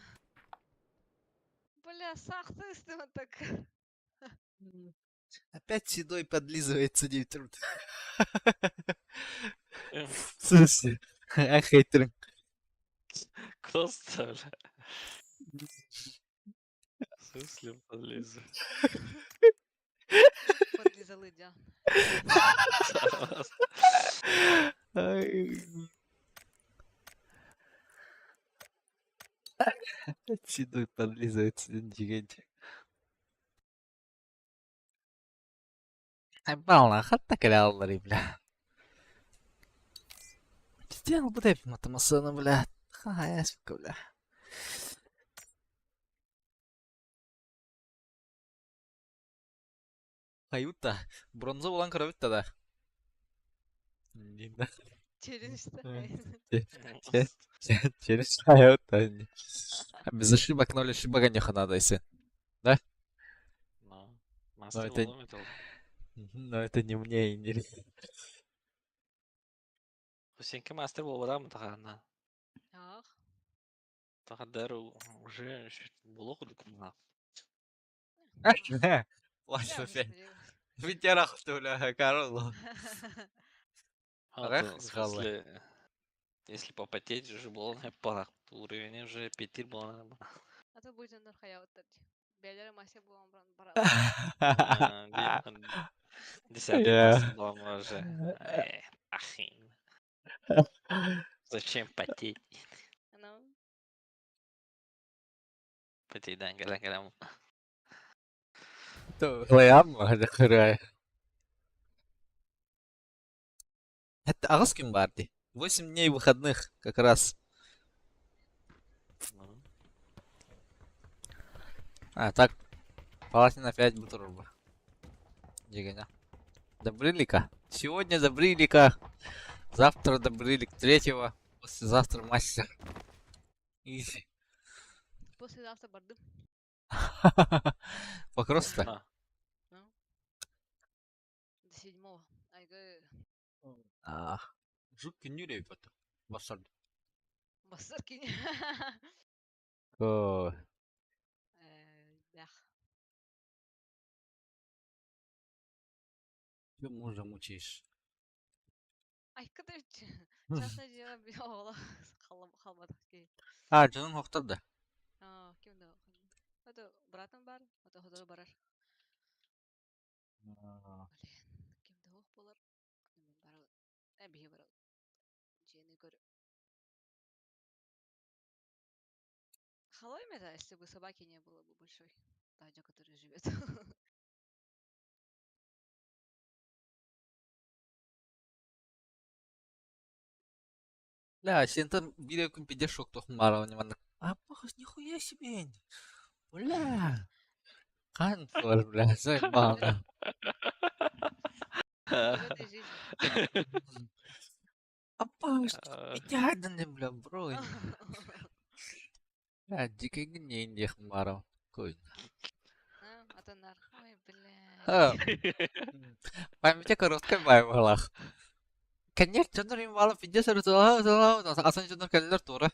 Бля, сахты истима так.
Опять седой подлизывается Димитрут.
Эм,
В смысле? А хейтер.
Кто ставля? В смысле подлезу?
Подлизал идя.
Опять седой подлизывается гигантик. Ай, бална, хатта каляллари, бля. Сделал бы дэпи матамасана, бля. Ха, я спика, бля. Каюта. Бронза улан кровита, да. Не, да.
Челюсть-то.
Через Каюта. Без ошибок 0 ошибок не надо, если.
Ну, мастер
это-
ломит.
Но это не мне и не...
Сенька мастер был вода мутахана.
Ах.
Тахадару уже было худу кумна.
Плачь
Я
опять.
уже
Ветерах, что ли, Карло.
А,
Эх,
в
сгаллы.
смысле, если попотеть, уже было на парах. Уровень уже пятир был на
А то будет на хаявтать. Белер масе булам бран барат.
Десятый
Я.
мастер был уже. Ахин. Зачем потеть?
Ну,
Потеть, да, гала-гала.
Лаям, храй. Это Агас кем барди? 8 дней выходных, как раз.
Ну,
А, так. Палатина 5 бутурба. Дигоня. Добрылика. Сегодня Добрылика. Завтра Добрылик 3-го. Послезавтра мастер. Изи.
послезавтра барды.
Покросто.
а,
Ну. До 7-го. Айга.
Жук кенюрей потом. Басар.
Басаркин.
О,
Бях.
ты мужа мучаешь.
Ай, кадыч. Частное дело бьёла. Халмадах кей.
А, canın hoqtada.
Kimde o? Это братым бар, это хода барар. Блин, kimde ох болар? Мен барал. Бие барал. Жени көрү. Халой да, если бы собаки не было бы большой. Дядя, который живет.
Бля, сен там видео күн пиде шок тоқым бара внимание. А, похож, нихуя себе. Бля. Қан фор, бля, заебал.
В этой жизни.
А, похож, идеально, бля, бро. Бля, дикий гней индех бара. Кой.
А то нар. Ой,
А.
блядь.
Памятья короткая бай в голах. Конечно, жонор им бала пиде сары зала, асан жонор келлер тура.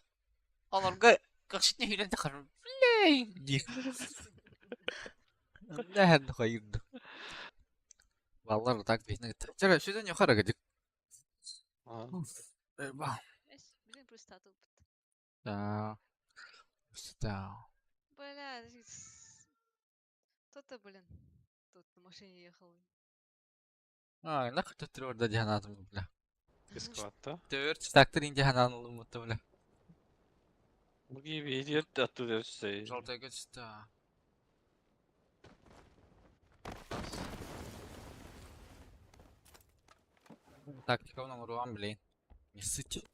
Олорга Kaksit niya hilang karon. Play. Di. Lahat na kayo. Vallahi tak bihne gitti. Çara şuradan yukarı gıcık. Eyvah.
Эс, билин просто статус.
Да. Да.
Бля, кто-то, блин, тут на машине ехал.
Ay, ne kadar tür orada cihanatım bile.
Бесплатно.
Dört taktır ince hanan olur muhtemelen.
Bu gibi idiot оттуда все.
Желтая гачта. Тактика номер 1, блин. Не сыть.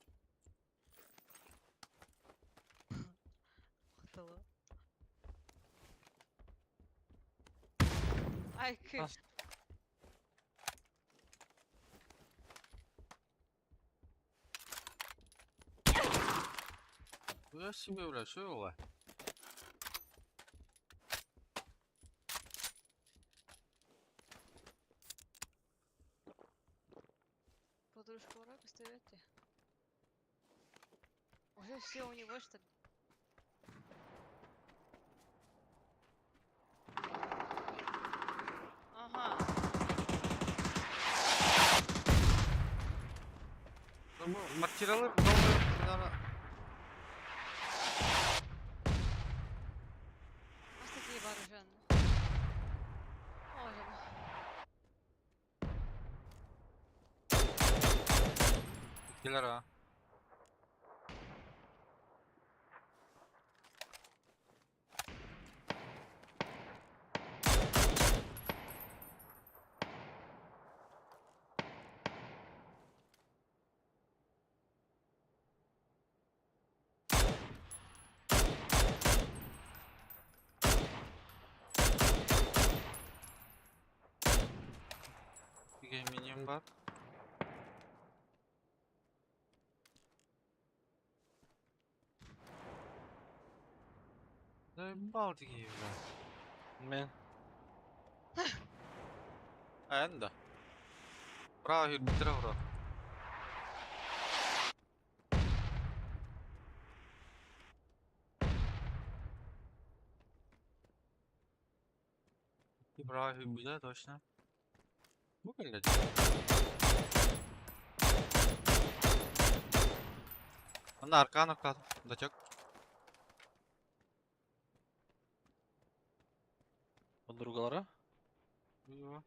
Хватало. Ай, кыш.
Я себе, бля, что его?
Подружку враг оставите. Уже все у него, что ли? Ага.
Материалы
У нас такие вооруженные. Ой,
Killer. Bir minyon var. Ne baldı gibi lan.
Men.
Anda. Bravo, bitir bro. İbrahim bize точно. Bu kadar. Onda arkana kal. Da çok.
Подругалары?
Yo.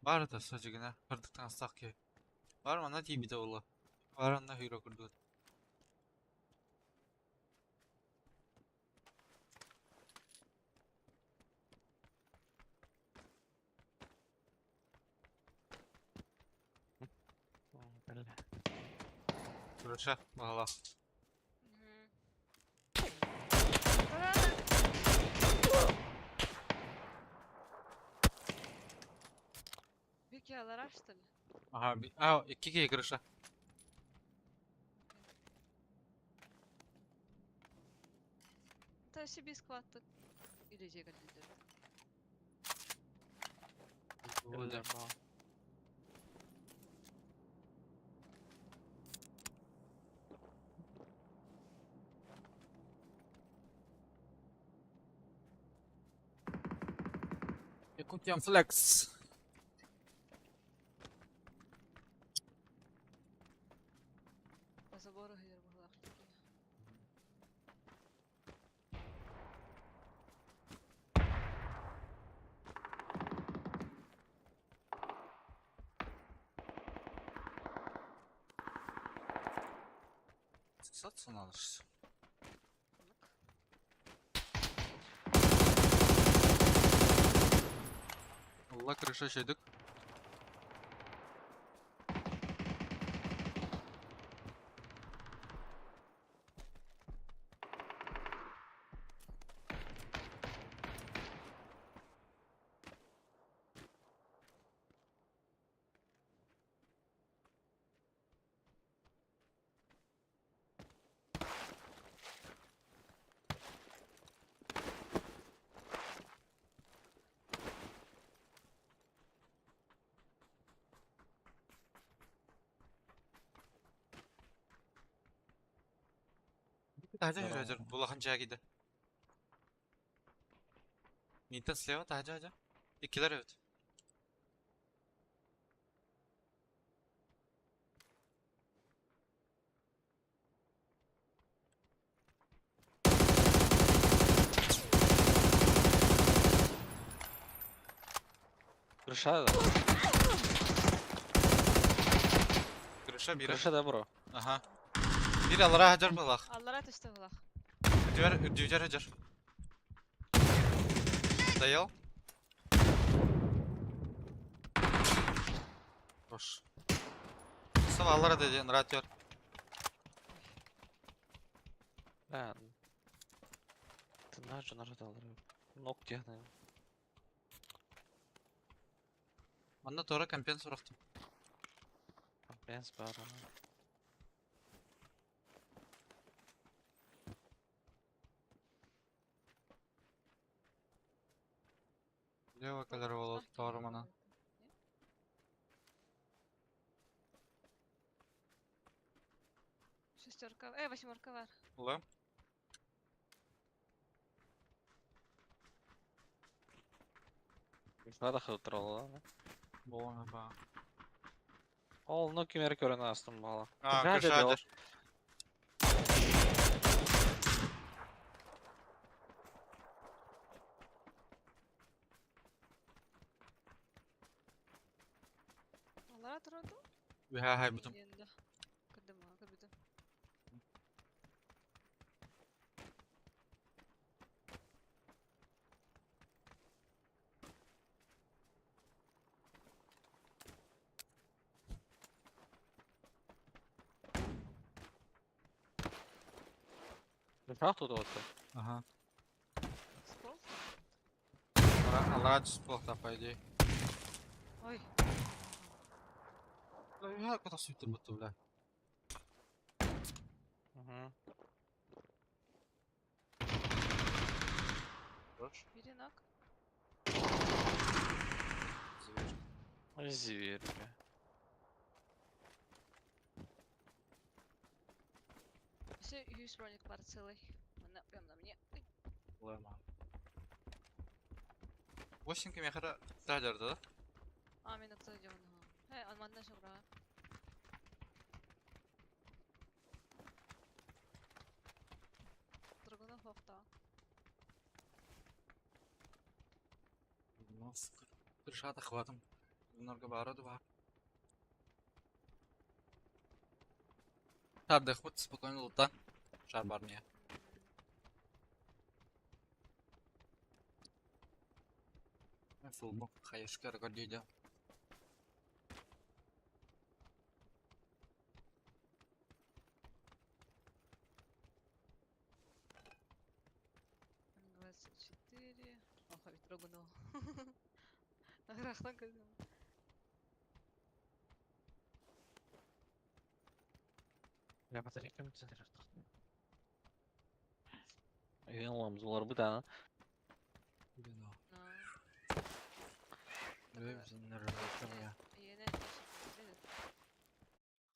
Var da sacıgına. Kırdıktan sak ki. Var mı ana bir de ola. Var anda hero kurdu. Kuruşa. Valla.
Вики Алараш, что ли?
Aha bir. Aa 2 kuruşa.
Это себе схваток. Или же лидер.
Öyle. Yakutian flex.
По забору где в углах такие.
Sıksatsa ne alırsın? Allah kırışa şeydik. Тажа жүрәжір, бұлақан жагиді. Минтен слева, тажа. Иккилер өт.
Крыша,
Крыша бiri.
крыша да, бро.
Aha. Bir alara hajar balaq.
Аллара төшті бұлақ.
Üdüver hajar. Dayal. Hoş. Sava alara dedi, ratyor.
Lan. Ты наш народ алыр. Ногти яна.
Onda tora компенс ұрақтым.
Компенс бар.
Лево калер болады, торы мана.
Шестерка, восьмерка бар.
Ulan.
Крыша хылтыр алды.
Болана ба.
Ол ну кемер көрін астым бала.
Крыша hajar.
Аллара тұрады.
Hay butum.
Енді. Кірдім, кірдім.
Крыша тут отты.
Ага.
Спол?
Alara düşüp bolaqta, по идее.
Ой.
Ya kota süйтір бұтты, бля. Хорош.
Бірінак.
Зверь, бля.
Все, юз броник бар целый. Мына прям на мне. Ой.
Лайма. 8 кемехара тажарды, да?
Мен отца идем. Алманда шабра. Другана хокта.
Крышата хватым. Много бороду бар. Шар доход спокойно лута. Шар бар не. Фулбок хаяшка рекордиде.
Ох, ведь Другана. Рахтан көлдім.
Я батарейка мı центр artık? Yanılamız var bir tane.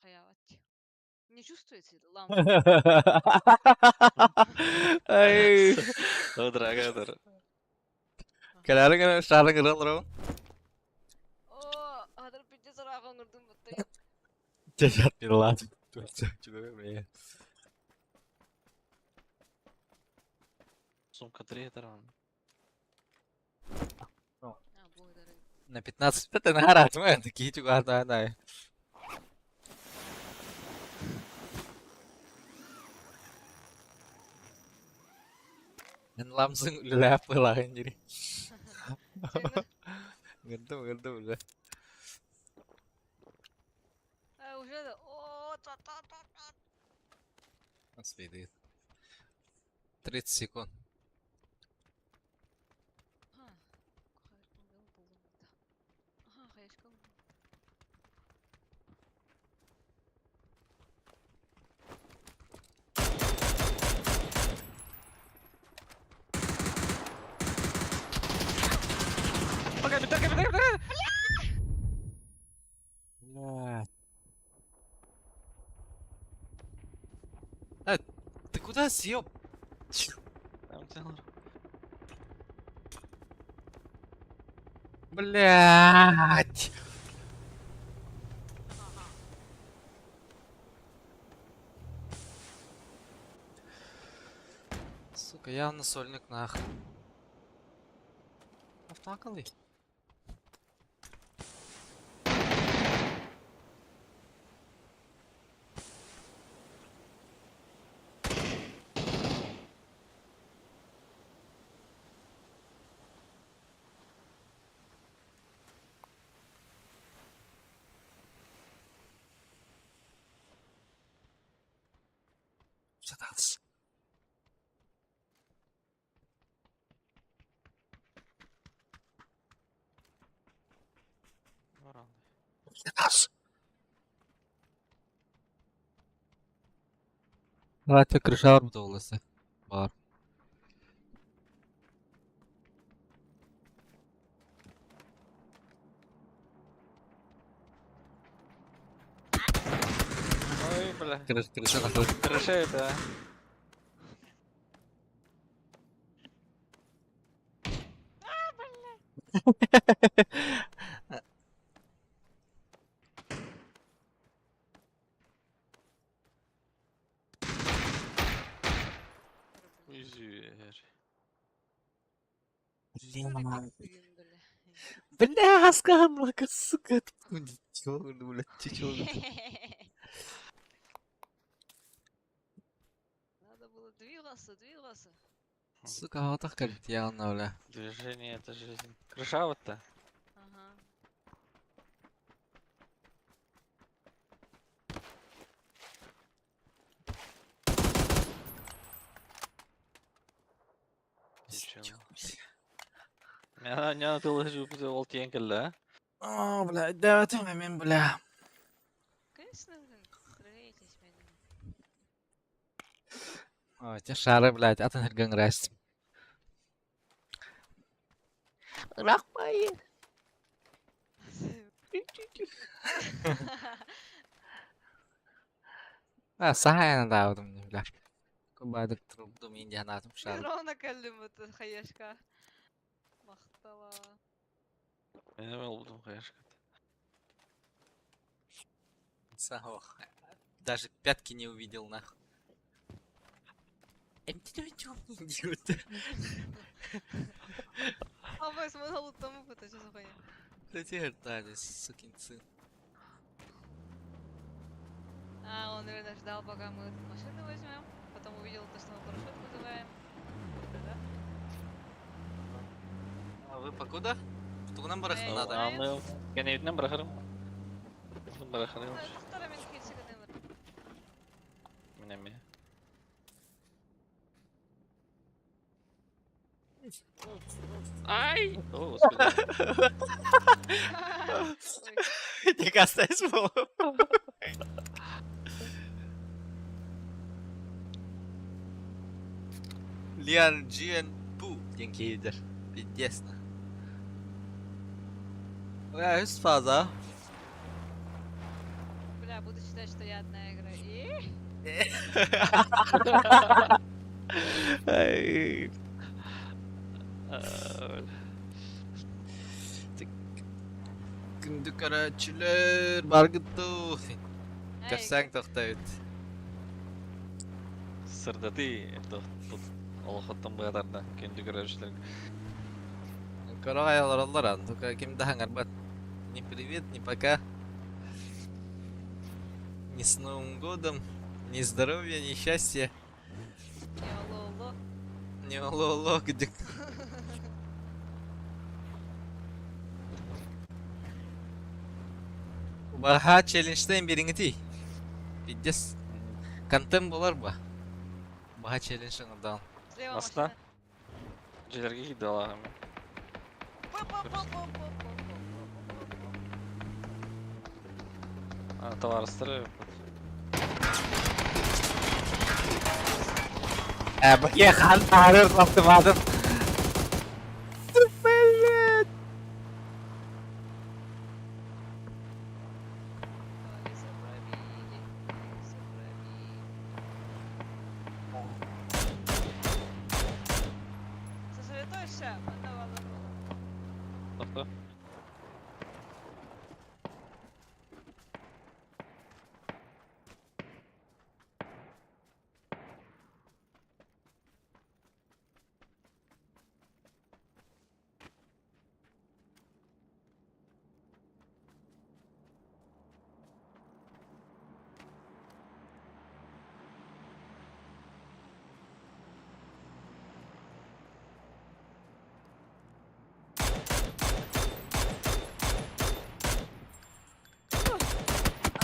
Хаявать. Не чувствуете ламп?
Ай.
Драгатор.
Келерин шарын кырылыр.
О, адыр пиде сараган үрдүм буттай.
Тежат bir lan. Чугу be.
Сумка 3 таран.
Благодарю.
На 15 это на гараж, мы такие чуга да. Мен ламсың үләп ылаган жери. Гырдым уже.
Уже да. О, та.
Успеет. 30 секунд.
Ага, хаешка.
Пока.
Блядь. куда съеб?
Там тянул.
Блять! Сука, явно сольник нах. Автоакалый. Жатамыз. Жатамыз. Радио крыша бар буда оласы. Бар.
Ой, бля.
Крыша нахуй.
Крыша это. Üzür.
Бля, скамлака, сука. Чё, блядь, чё?
Надо было двигаться.
Сука, вот так как явно, бля.
Движение это жизнь. Крыша вот-то.
Ага.
Я тылыжу бизде ол тиен келди,
О, блядь, да, ты момент, бля.
Конечно, строитесь, блин.
Ой, те шары, блядь, атын херген раст. Рахмайын. А, сахайна даудым, бля. Кубадык трубду мен жанатым шары.
Ровно кәлімі хаяшка. Мақтала.
а. Я болдум, конечно.
Ох, даже пятки не увидел, нахуй. Идиот.
Абай, смысл в том, что сейчас охуя.
Да те гертали, сукинцы.
А, он, наверное, ждал, пока мы машину возьмем. Потом увидел то, что мы парашют вызываем. Да?
А вы покуда? Тугунан барахын
Эй,
надо.
ай.
Аны кенейтинен бырахырым. Бырахырым.
Тахтара мен кетсек адемір.
Минеме. Ай! О, господи.
Не касайся, Лиан Джиен Пу, Яnkeydir. Пиздец. Бля, üst fazla.
Бля, буду считать, что я одна игра. И...
Ay. Gündük araçlar bargıttı. Görsen toxtaydı.
Сырдаты, это тут олохоттон быатарда кенди көрөчүлөр.
Кора аялар ан. Только ким дахан арбат. Ни привет, ни пока. Ни с Новым годом, ни здоровья, ни счастья.
Не алло-алло.
Ни алло-алло, где... Baha challenge'dayım birinci. Piddes. Контент болар ба? Baha challenge'ın adan.
Слева
Баста?
машина.
Желерге киде алагам. Товарыстары.
Bak ya kan ağrır yaptım. Блядь.
Лесопробили.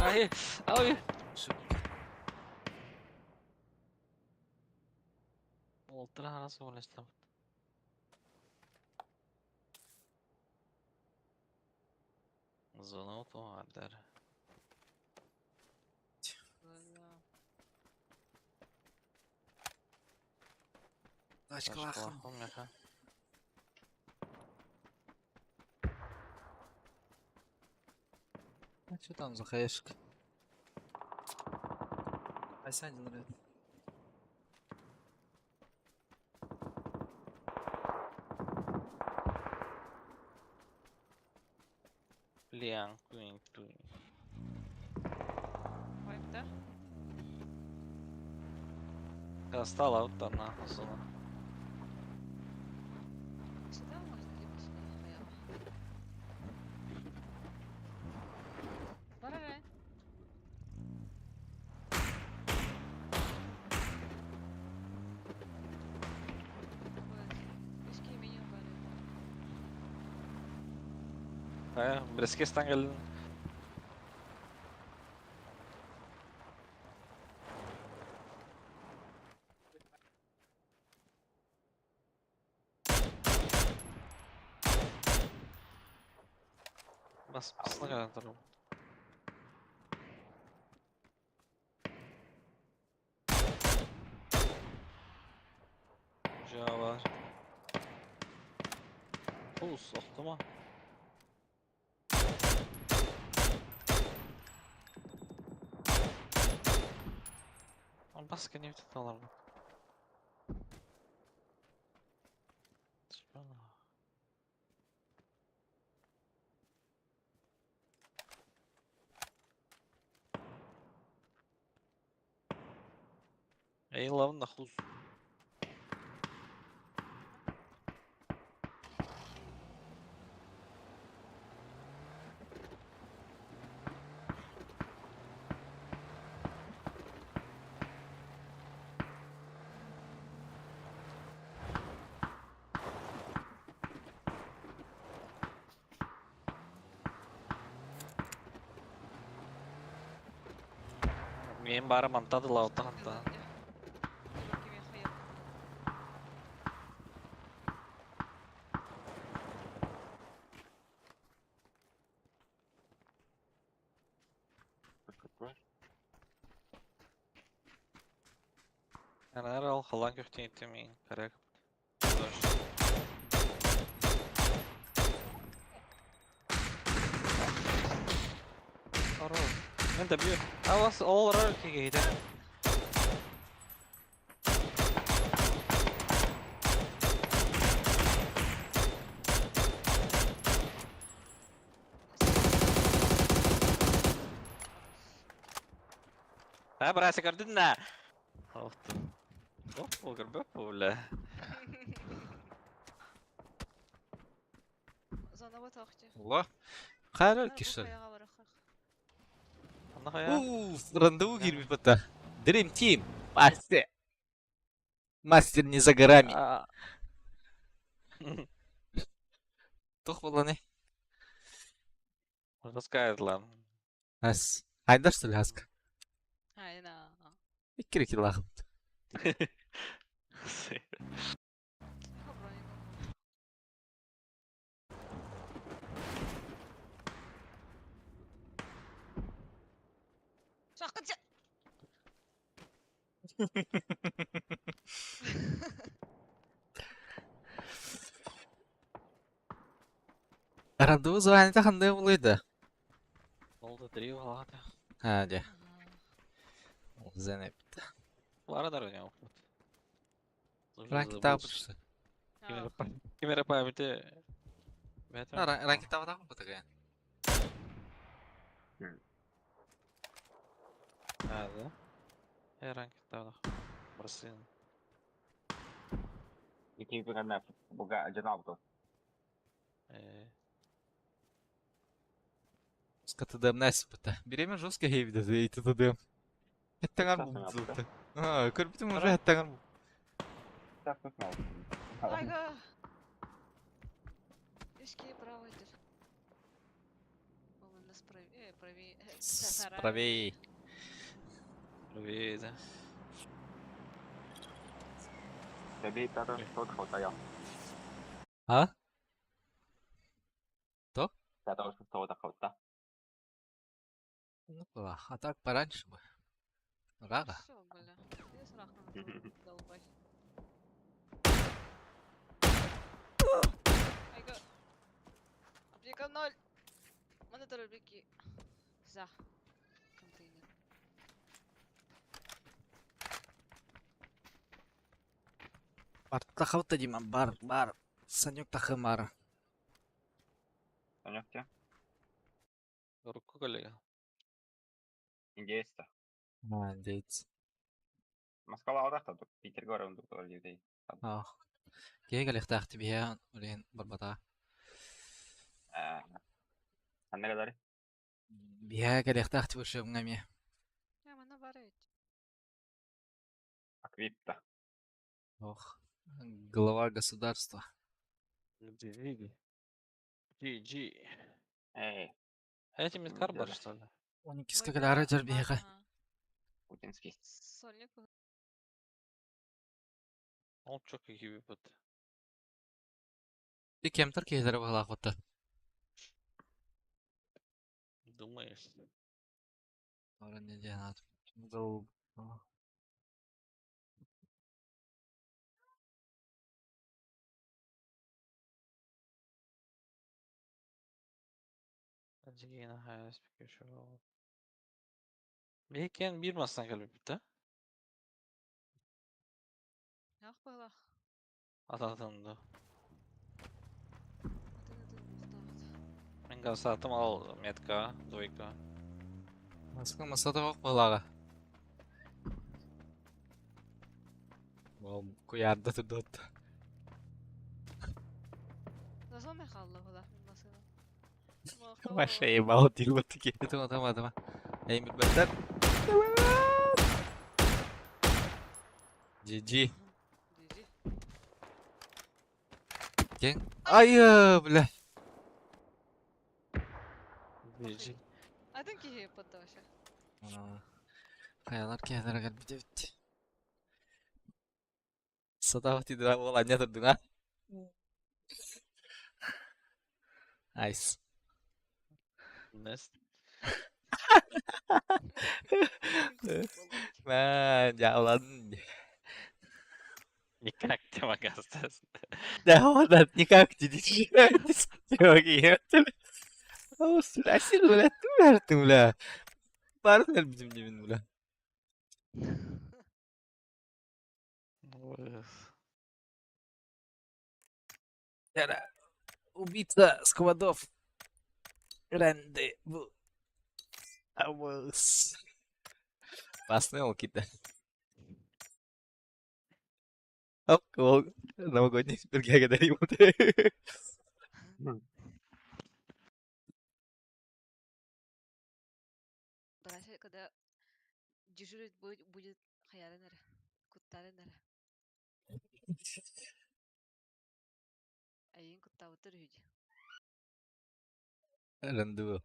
Ай, ай. Oltra arası uğraştım. Zona otomater.
Тачка лахым.
Яха.
А что там за хаешка? Айсан нравится.
Liang, Queen, Queen.
Қойыпты.
Остала вот одна зона.
Сюда можно, либо сюда. Аяға. Бар ағай. Өз киіменен бар еді.
Брескестан gelin. Basına gelin durum. Java. Pulse, oktama. Başka ne tutarlar mı? Ey lavın da huz. Мен бары мантады лаута ханта. Yani her al halan köfte yetemeyin. Karak. Aro. Ben de bir. Havas all around ki geydi. Ha براسك ردنا. خفت. اوه قربك ولا
Zona bat ağaççı.
Allah. Хайр кишер.
Аяға бар ақақ.
انا خيا.
Рандеву girmiş bata. Dream Team. Мастер. Мастер не за горами. Тух была не.
Раскает lan.
Ас. Хайдар что ли хаска?
Aynen.
İkiri ki lağım.
Şakıcı.
Рандеву звонит хандай булыйды.
Oldu diri valla da.
Hadi. Zeynep.
Var da oynuyor.
Ранки тапышты.
Kimere pameti.
Ранки тапы мı batagan?
Hadi. Rank tava. Burası.
Iki karena buka jurnal tuh.
Скатадам насыпыта. Беремен жестко хейвида зейті тадам. Хеттаган бұл зылты. Көрбітім уже хеттаган бұл.
Так как мало.
Ayga. Eski praво идет. По-моему, нас справи.
Справей.
Привет.
Тебе тоже что-то хватает.
А? Кто?
Я тоже что-то хватает.
Ну, а так пораньше бы. Рано.
Всё, бля. Я срахну долбай. Айга. Аптека 0. Монитор бики. За. Контейнер.
Бар тахаута Дима, бар. Санек тахымар.
Санек тебе?
Руку коллега.
Индейца.
Молодец.
Москва аудахта тут. Питер город тут людей.
Ах. Кега лехтах тебе, блин, барбата.
Анна гадари.
Бега лехтах тебе шумгами.
Я мана барать.
Аквитта.
Ох. Глава государства.
GG. GG.
Эй,
Эти медкарбар, что ли?
Он кискагалара жарбега.
путинский.
Сольник.
Он чё какие выпад?
Ты кемтер кейдер была охота.
Думаешь?
Ора не денат. Дол.
Again, high speaker. Beken bir masana gelip bitti.
Ях байла.
Atatındı.
Атын
Ben gasatım al metka, doyka.
Маска масата ох балага. Вау, куярда tudot.
Засо ме халла хула масына.
Ваша ебал дило таки. Тама. Эй, мидбеттер. GG.
Диди.
Кен. Ай, бля.
GG.
Атын ки поддаваша.
Хаялар кейдер гел бит. Сатава тидра бола не турдуңа. Айс.
Nest.
Мен жауладым.
Никак не магастас.
Да, вот это никак не дичь. Сюрасил, бля, ты, бля. Партнер bizim dibin, бля. Яра. Убийца сквадов. Рандеву. Авос. Паснел какие-то. Оп, новогодний супергега дарим.
Бараша, когда дежурить будет хаярынар. Куттарынар. Айын куттабытыр үйдü.
Рандеву.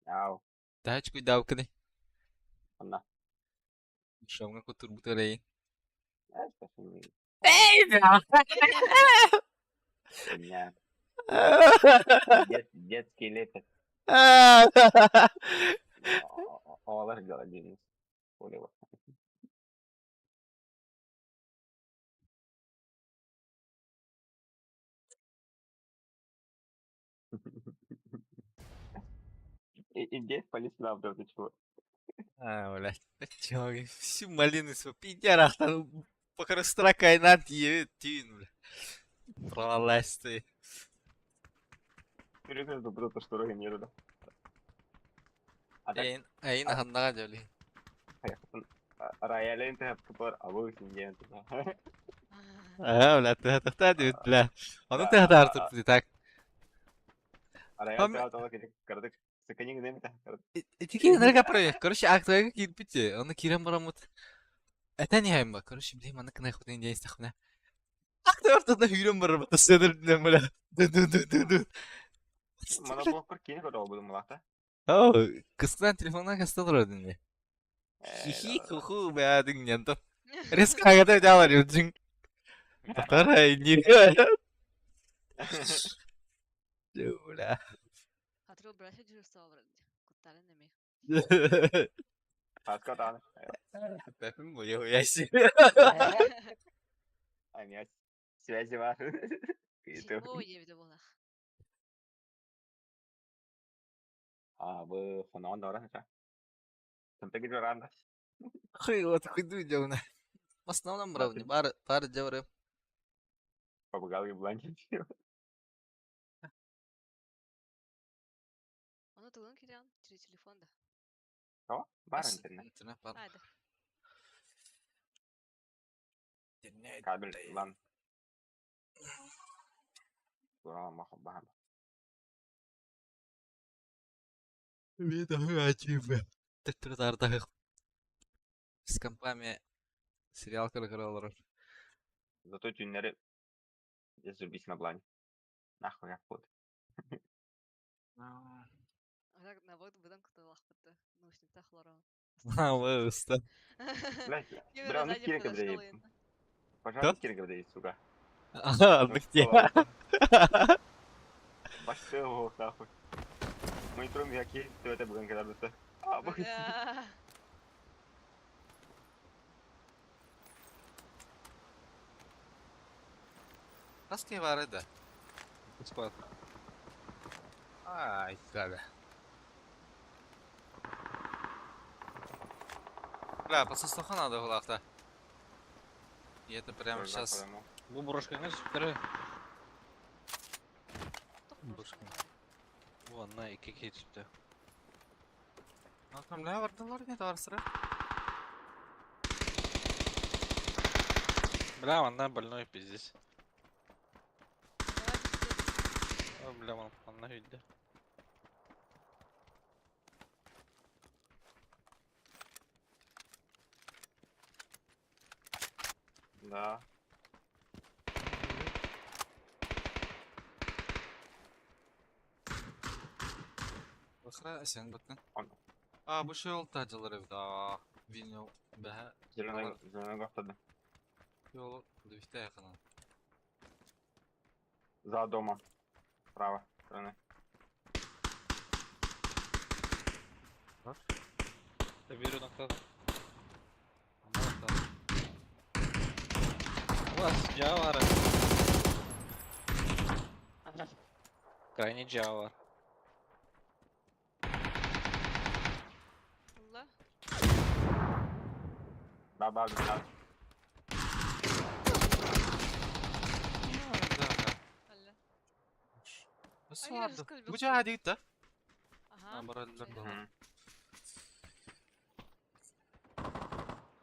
Ау.
Тач куйдау кыды.
Анна.
Шамга кутур бутарей.
Это не. Меня. Детский лепет. Олар голодец. Полево. Иди полез правда, ты чего?
Блядь. Чё, всю малину свою пидерах там покрыстракай на тюн, бля. Провалась ты.
Серьезно, добро, то что роги нету, да? А так,
Эйн хандага жали.
рояля интеграт купар, а вы синген туда.
Бля, ты это дит, бля. Он ты это артур ты так.
Рояля интеграт, он как кардык, саканин немета.
Тики нерга проект. Короче, актуальный кирпичи. Он кирем барамут. Это не хайма. Короче, блин, мана кна хоть не есть тахна. Актуаль тут на хирем барамут. Седер не бля. Ду.
Мана блок картины, когда буду малата.
Oh, kıskan telefondan kastı oradın ya. Hihi kuhu be adın yandım. Risk kagada da var yüzün. Tatara ini. Jaulah.
Хатро браша жүрсө аврад. Куттарын неме.
Паска таны.
Benim bu ya sih.
А нет, связи var. YouTube.
О, евде болах.
Bu konuğun doğru ha. Sen peki göranda.
Хай вот хуйду идём. В основном ровне. Пара жавры.
Побегал и бланки.
Аны туган кирян, через телефонда.
О, бар интернет.
İnternet var.
Hadi.
İnternet.
Kabel lan. Kurang mah bahan.
Bir daha açayım ben. Tek tarda. С компами сериал Каракаралар.
Зато тюнеры зубись на блане. Нахуй я вход.
Арак навод будан куталах бутта. Наушниктар хлорон.
Ha, bu usta.
Блять,
Я
бля, ну
сзади
кирка
подошла
бля.
и-
Пожалуйста, кирка бля, сука.
Aldık diye.
Başka o nахуй. Monitörüm ya ki tövbe bugün kadar da. Aa bak.
Бля.
Kaskı var еді. Squad. Ай, када. Бля, посостоха надо в лахта. И это прямо сейчас.
Bu buрошкаңа süpürü.
Бушка.
Bu anna iki kez süpürü.
Bakım ne vardılar ne var sıra?
Бля, anna больной пиздец. О, бля, anna hüydü.
Да.
Sıra sen bakın.
Anladım.
Aa bu şey oldu tacılar evde. Aa, Vinyo beha
Зеленый гофтады.
yolu düviste yakına.
За домом. Справа. Стороны.
Bir noktada. Ulan Java var. Крайне Java var.
Allah.
Баба, бля.
Allah.
Nasıl
Ay,
vardı?
rızkı
Bu
yok.
cahil değil de.
Aha.
Ha baraller de var.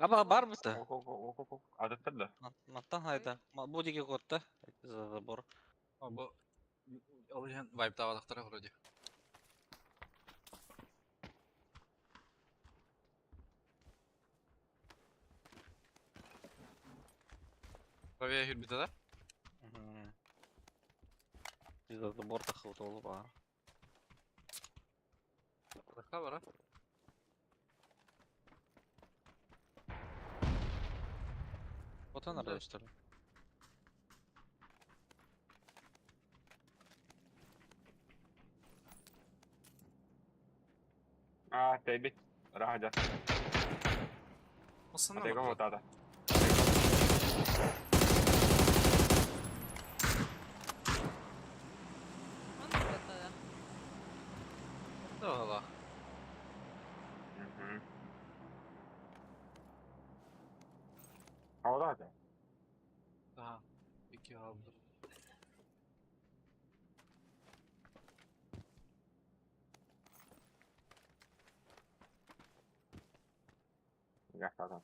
Ama var mısın?
Око. Адаттырды.
Натtan hayda. Bu dike kodda. За забор.
Aa bu alışan vibe davalıklara vuracak. Правее hürbide de.
За забор тахыл толы бар.
Bırakla var ha.
Вот он рядом, что ли?
А, тейбит. Раджа.
Aslında
Атега
var.
вот ада.
Он это, да.
Da valla.
Havada ада.
Daha. İki aldı.
Яхтадан.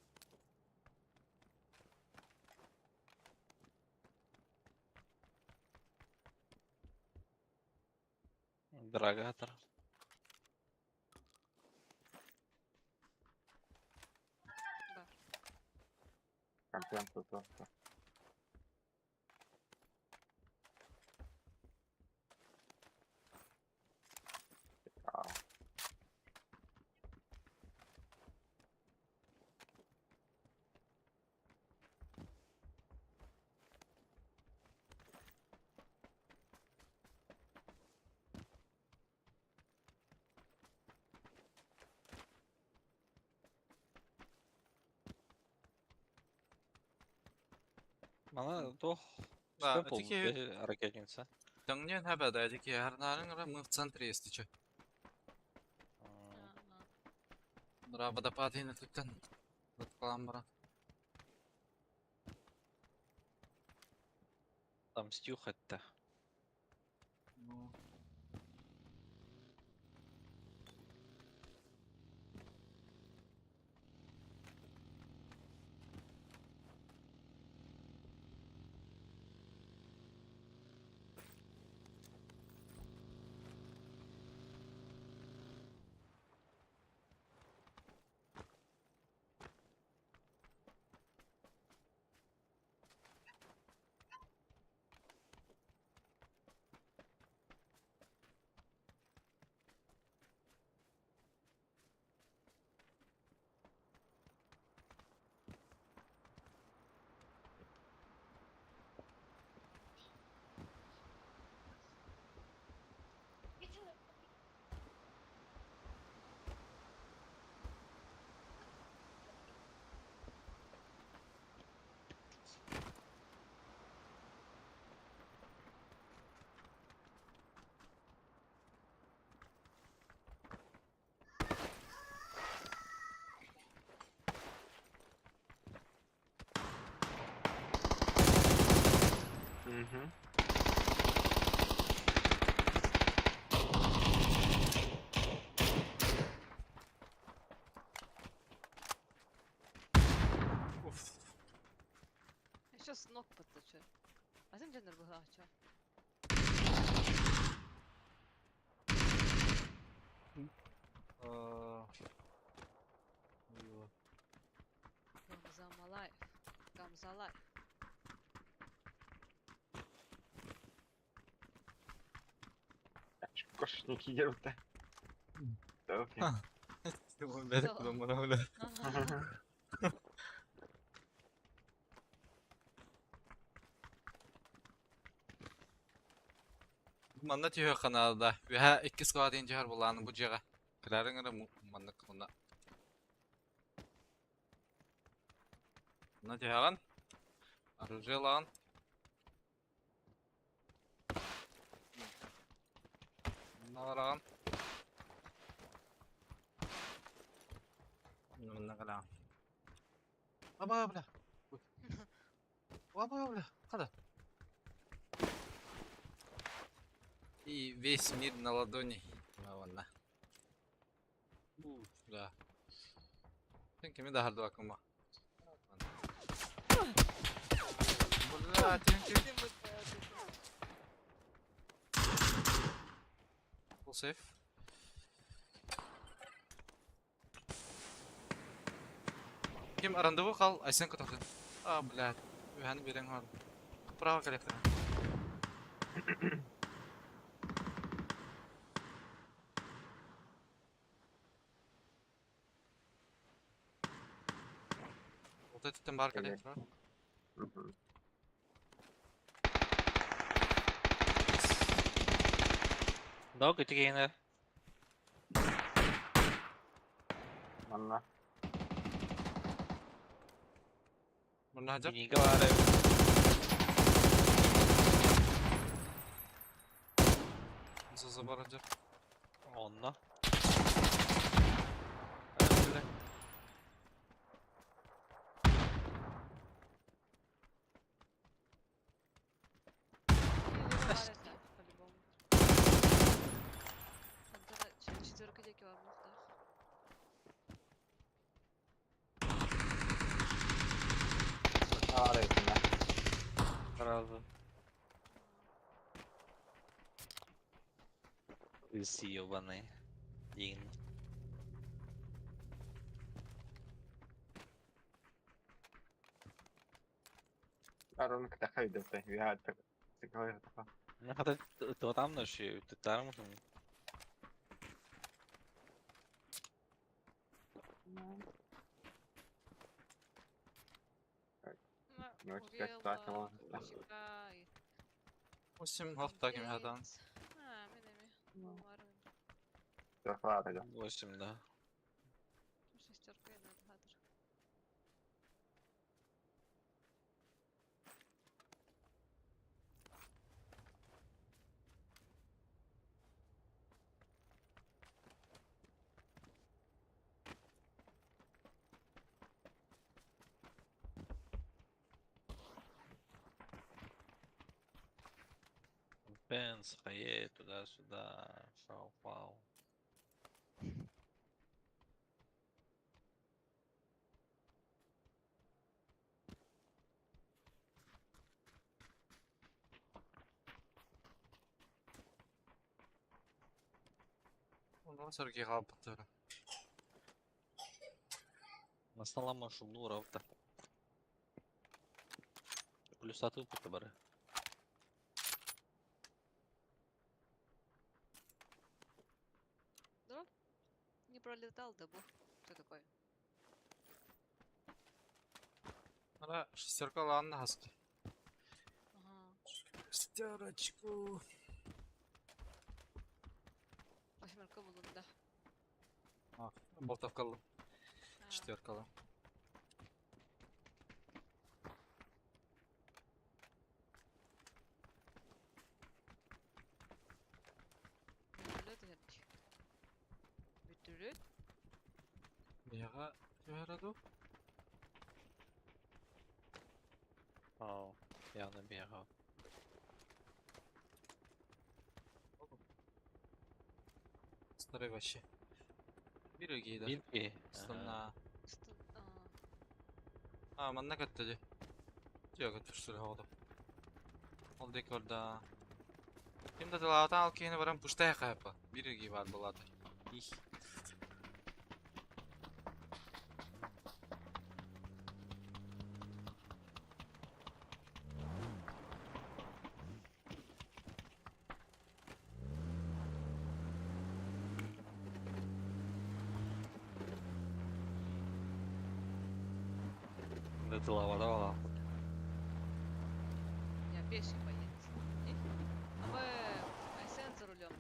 Драгатор.
Компьютер просто.
Bana doch
Да,
üstep oldu
öteki
be hareketinize.
Таңнен хәбәдә әдеки һәрнарын гына мы в центре естичә. Бара водопад ине төттен. Вот калам бара.
Там Стю hatta.
Мгм.
Уф.
Еще с ног подточу. А зачем дженер был ача? Gamza Malayev. Gamza Life.
Кошники идут-то. Окей.
Бәлек була моны белә. Манна тиһә каналда. Вә 2 сквадын җар буланы бу җага. Киләрен генә манна кына. Манна тиһәгән. Оружие лаган. Нагараган. Манна кала. Аба бля. Аба бля. Када. И весь мир на ладони. Ладно. Да. Sen kimi daha da aklıma. Bля, kim? Full safe. Kim arandı bu kal? Aysen katıldı. Aa bля. Yani bilen var. Prava kalekler. Вот это там бар kalekler.
Мгм.
Daha kötü giyinler.
Manna.
Bunu hajar.
Biniga var ev.
Nasıl var hajar?
Onunla.
Öyle.
По-любому. Четверка деки var burada.
Ağır ettiler.
Razı. Isi yobanı. Yiyin.
Aronu kıtakaydı da. Ya tak. Sıkılıyor da.
Ne kadar tam da şey. Tutar mısın?
Ну, теперь так,
Горелла,
ладно.
чекай.
8 hafta kimi adam.
Ha, менеме. Var.
Зарплата, да.
8 да.
Шестерка надо хатır.
Бенз, хае, туда-сюда, шау-пау.
Ondan sonraki kapatı.
Насалама шумну равта. Плюсаты опыта бары.
Дроп не пролетал, да бу. Что такое?
Ana şesterka alanına haskı.
Ага.
Şesterочку.
Восьмерка булында.
Болтовкалы.
А,
Четверкалы.
Бүтүрөт эрди. Бүтүрөт.
Бияга жібереді.
Ау, яны бега.
Старый вообще. Biri giydi.
Билки.
Стана.
А,
Manna kattedi. Yok atıştır oldu. Oldu orada. Kimde de lağatan al kiyini varan puştaya kayapa. Biri giy var buladı. İh.
Да ты лавада вала.
я пеший боец. А мы Айсен за рулем.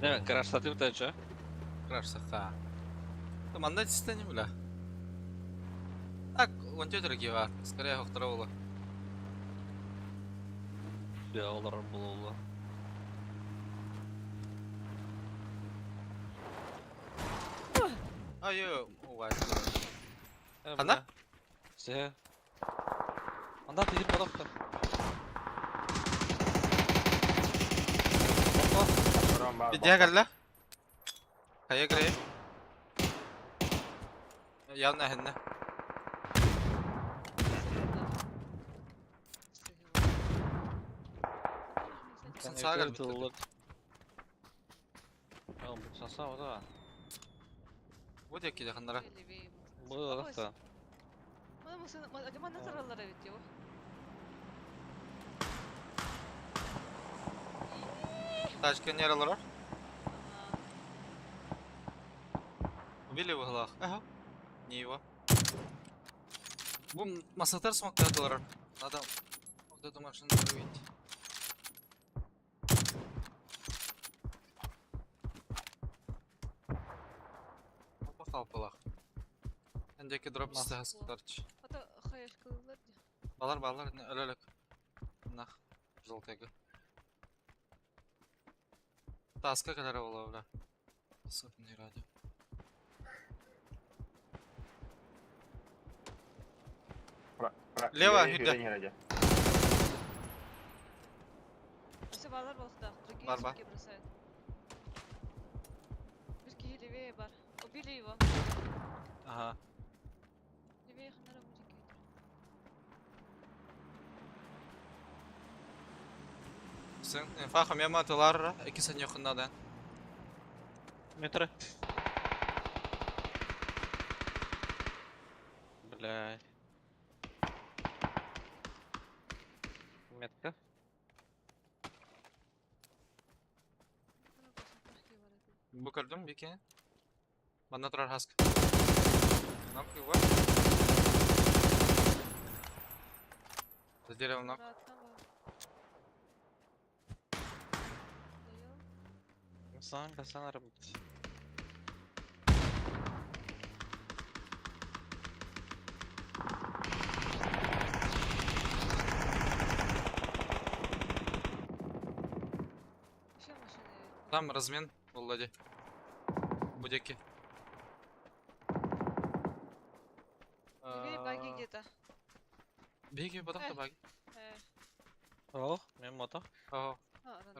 Не, красоты в таче.
Краш саха. То мандать стани бля. Так, вон тетя var. Скорее хохтаровала.
Я олар булула.
Ай-ой, ой.
Ана? Се. Анда тиdir балакта.
Bir diğer geldi. Kaya gireyim. Yan ehinde. Sen sağa gel bitti.
Ya bu sasa o da.
Bu diye ki yakınlara.
Bu da.
Mana zararlara bitiyor.
Taşkın yaralar var.
Ага.
Убили в углах. Ага. Не его. Будем массатар смоктать. Надо вот эту машину вырвать. Попахал палах. Öndeki drop
Mas-
istehaz kurtarıcı.
Ата хаяш кылылар ди.
Балар, не ölölük. Нах. Желтego. Таска kadar ola bля. Особенный радио. Лево, Юля.
Все балар болсуда. Другие
Бар, бар.
сумки бросают. Бирки левее бар. Убили его.
Ага.
Левее ханара мужики.
Sen faham yamatılar. İkisinin yakındadan.
Метры. Блядь. Метка.
Bu kırdım bir kere. Bana turar hask. Ne yapıyor bu? Задерев ног.
Сам пацан работать.
Еще машины.
Там размен. Влади. Будеки.
Левее баги где-то.
Bigi bodak da bagi.
Oh, men moto.
Oh,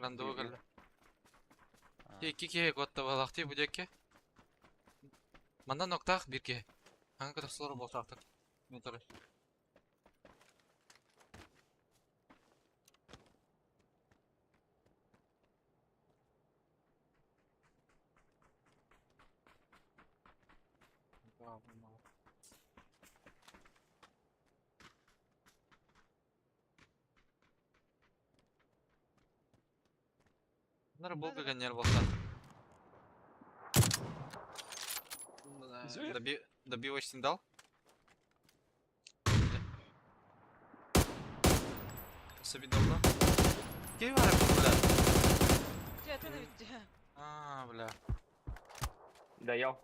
randoga
Bigi.
geldi. Iki ki gotta balakti bu dekke. Manda nokta bir ki. Hangi kadar sonra bolsaktık. Motoru. Bunlar bol gaganyer bolsa.
Извини.
Добивочный дал. Особенно давно. Кей var bля.
Где ты ведь?
Бля.
Доел.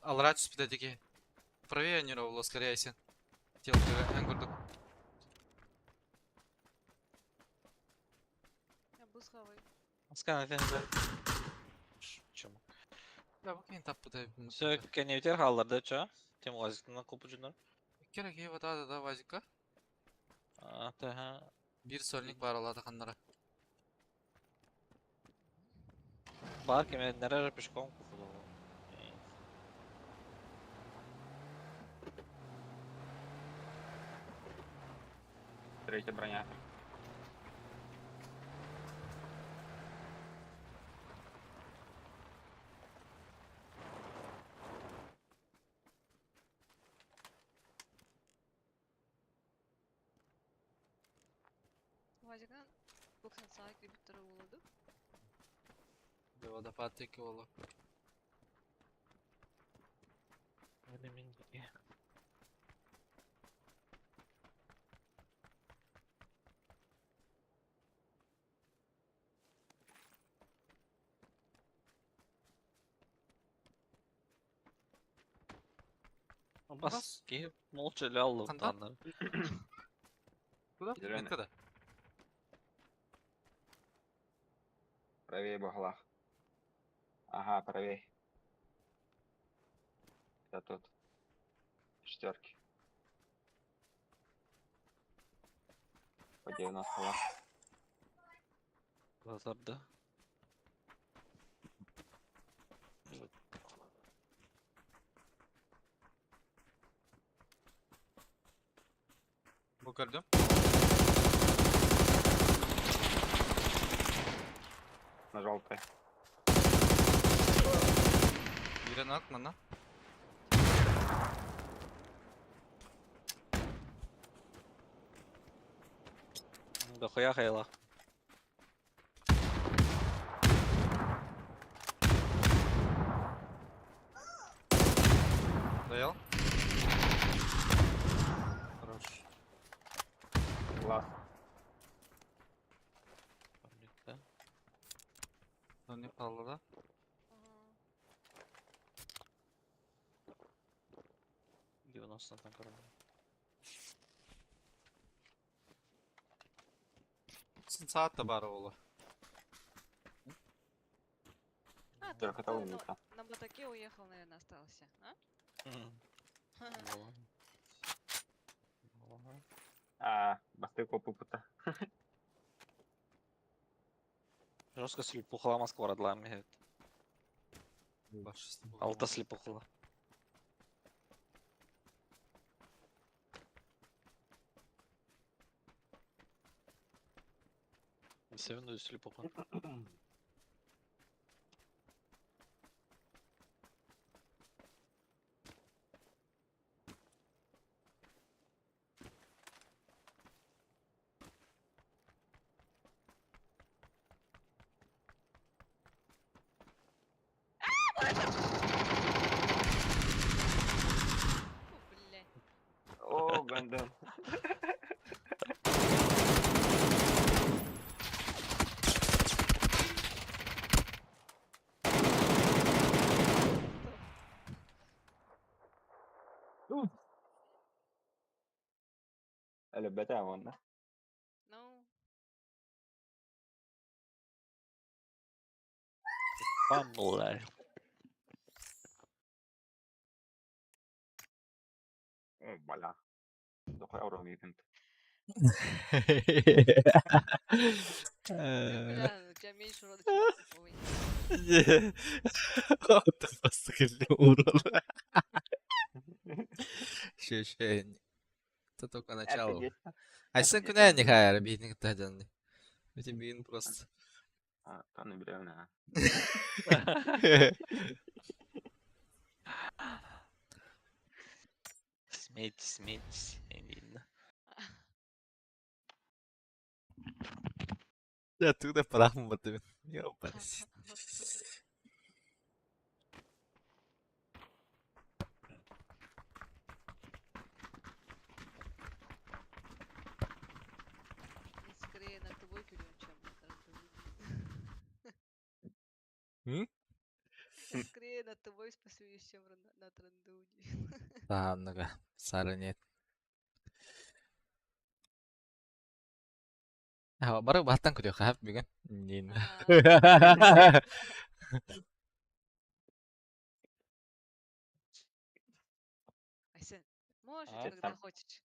Алрач спидатики. Правее не ровно, ускоряйся. Телка энгурдук.
Я бусхавый.
Скан efendim. Чому?
Бля, bakayım tapı da.
Все, кене битер халларда ча. Тем лазиктан купуcundan.
Керек ей ватады да вазика.
Та.
Bir sölnik var Allah'ta kanlara.
Бар кеме нерere пешком купуду.
Третья броня.
Вазикан 90 саат кибиттері болуду.
Bir водопад teki oğlu.
Öyle min. Бас ки молча ляллы
Қандай?
тандар.
Куда?
Зеленый.
Меткада.
Правее бахла. Ага, правее. Это тут. Четверки. По 90 лах.
Базарда.
Bu gördüm.
На желтое.
Biri nak mı lan?
Дохуя хайла.
Доел? Хорош.
Класс.
Sölnik kaldı da.
Ага.
90 там короче.
Saat da var oğlu.
А,
Только это
ты
умница.
на батаке уехал, наверное, остался, а?
Басты копы пута.
Жестко слепухла Москва родла. Алта слепухла. Севну слепухла.
Фу, блядь.
О, гандон. Әлбәттә монда.
Ну,
Памбулай.
О, бля. Dokay avro mümkün.
Бля, Джамиль шурода чувак. Ой.
Отпустили урон. Ще. Это только начало. А sen күнә не хайр битник таҗанды. Бите бин просто.
Tanı bilemem ha.
Смейтесь. Видно.
Я туда прахму батым. Ёпарс.
Скорее над тобой курю, чем над рандомом. Скорее над тобой спасуюсь, чем над рандомом.
Тааннага сарынет. Бары баттан күтө хап биген. Нин.
Айсен, можешь,
А,
когда
сам.
хочешь.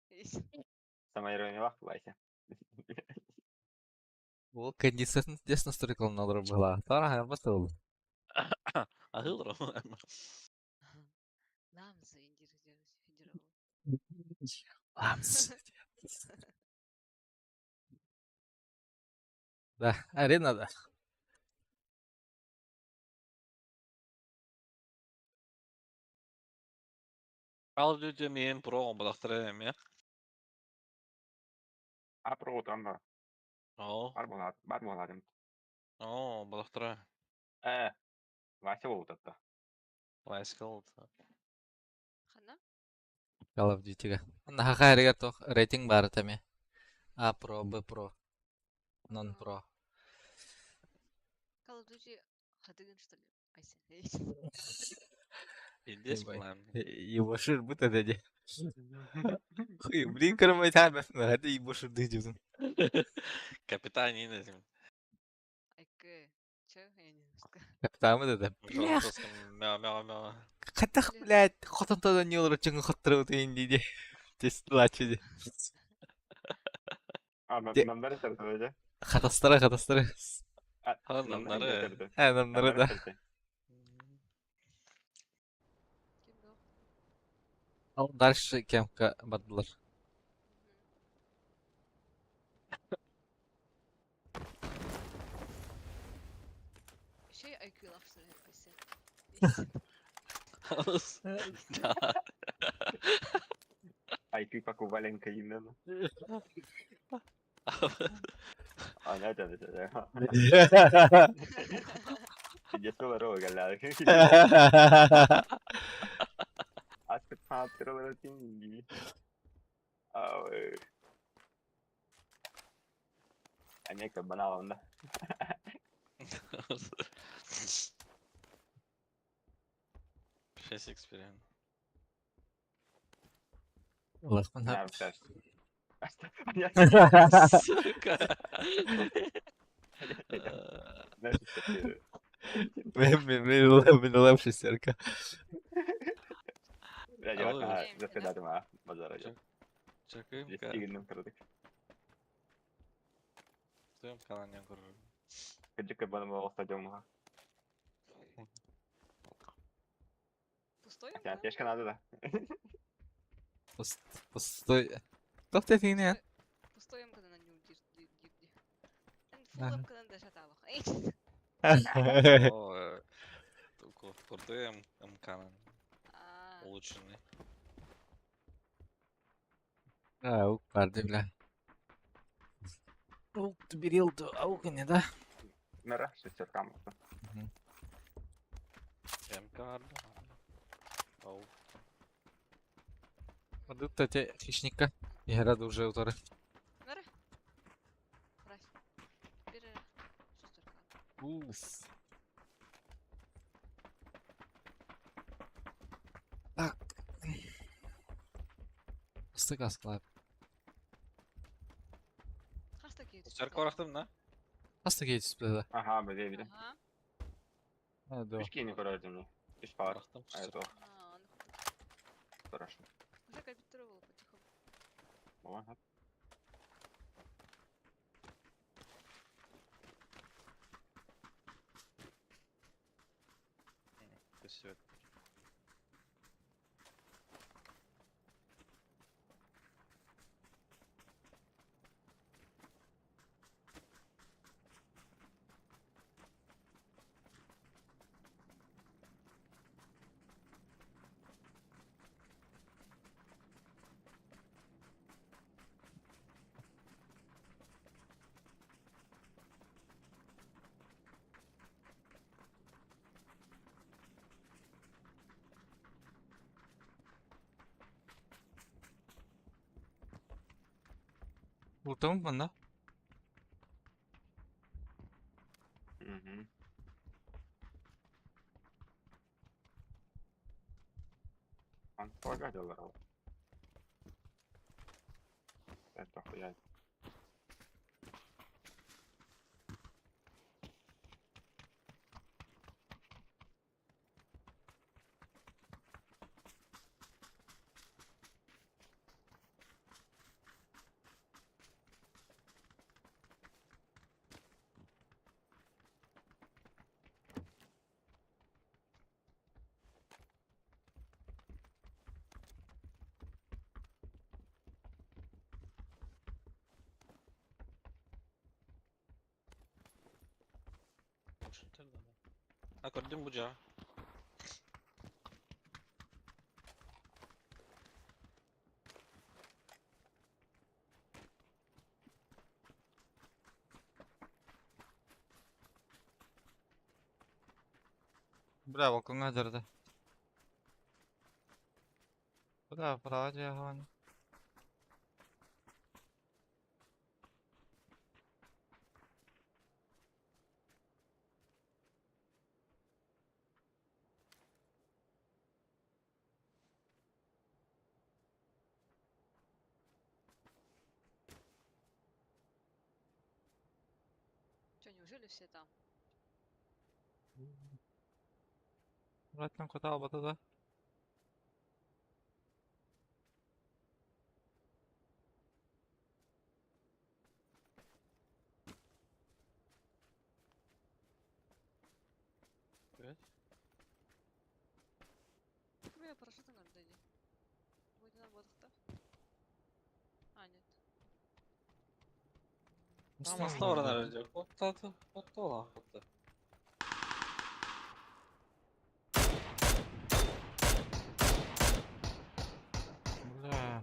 Самоирония вахт Вася.
Ол кондиционер дес настройкал надо было. Тара батыл.
Ahılır o.
Нам заиндиризировал.
Ламс. Да, арена да.
Call of Duty мен Pro балақтырайым, я?
Apro otanlar.
О,
Бар болады.
балақтырайым.
Вася болуп атты.
Вайскал.
Хана?
Call of Duty-га. Наха хайрыгар тох рейтинг бары таме. A Pro, B Pro, Non Pro.
Call of Duty Hadouken, что ли? Айсен.
Индес
Ебай.
план.
Его шир будто дяде. Хуй, блин, кормой тайм, это его шир дыдюзун.
Капитан Инезим.
Айке. Че? Я не знаю.
Капитан да.
Французском мяу-мяу-мяу.
Катах, блядь, хотон тода не olur чыңы хоттыру тейін дейді. Тес лачыды.
Namları sarı öyle.
Хатастары.
Namları.
Адамдары да.
Кино.
Ал дальше кемка бадылар.
Şey IQ laf söyle Aysen.
Да.
IQ как у Валенка именно. Ana tabii tabii. Geçti var o geldi. Artık hatıralar atayım gibi. Abi. Anne que bana onda.
Шесть эксперимент.
Лахман
Ne
хап.
yapacağız?
Сука.
Ne yapacağız?
Мен улам шестерка.
Я
Алло.
заседатель ма базара.
Чакаем,
Достигнем кредит.
в твоем канале гору.
Каджика бана остадём.
Пустой?
Sen keşke adı da.
Пустой. Кто ты фигня?
Пустой когда на нем гирди.
Ага.
Фулап когда даже табах.
О, крутой канал. Улучшенный.
Аук барды бля. Аук берил то аук не да?
Нара шестеркам.
МК. Оу.
Вот эти хищника. Я рад уже утро.
Нара. Прась. Бери. Шестерка.
Уф. Так. Стыка склад.
Хаста кейт.
Шарка бıraktım da.
Hasta geçti böyle.
Aha böyle bir.
Ага.
Hadi o.
Üç kiyini gördüm mü? Üç par.
Bıraktım.
Evet o.
А, ну
Хорошо.
уже капитулировал потихоньку.
Ладно.
Спасибо.
Ултым мында.
Угу. Полагать долларов. Это хуя.
Gördüm bucağı.
Бля, балконга жүрді. Бля, права жағын.
Чё, неужели все там?
Братан, куда албаты да?
Evet.
Бля, парашютом надо дойди. Вроде на ботах-то. А, нет.
Ama aslında oradan arayacak. Botta olan botta.
Бля.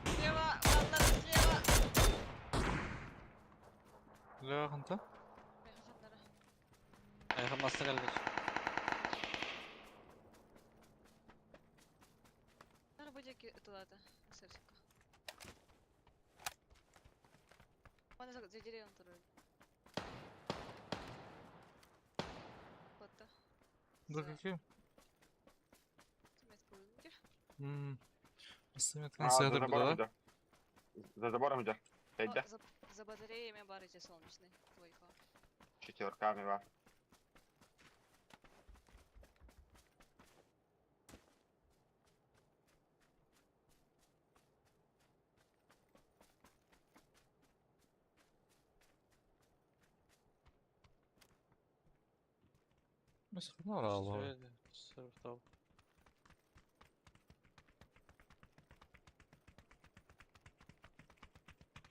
Слева! Ванна, слева!
Бля, қанта?
Меха хатнара.
Ayakın bastı geldik.
Надо будет туда-то, сырчика. Ванна за деревом турой. Вот-то.
Да какие?
Сумеет курить.
Сметкан
За
сыйдыр
забором
да?
идет. За забором идет. Пойдя.
За батареями барыте солнечный. Твойко.
Четверками va.
Biz xınar Allah.
Söyledi. Sırf tav.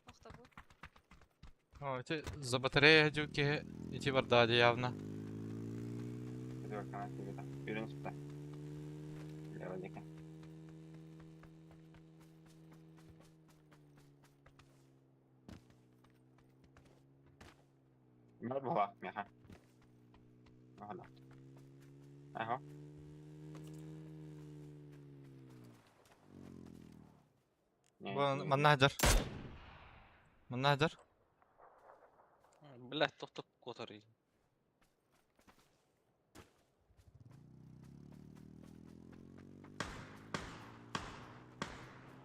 Охта bu.
О, эти за батарея дюки идти бардади явно.
Четверками тебе. Пиринс да. Леводики. Мед была, мяха. Ага. Ага.
من نهدر. من نهدر.
Блядь, тоқтық котары.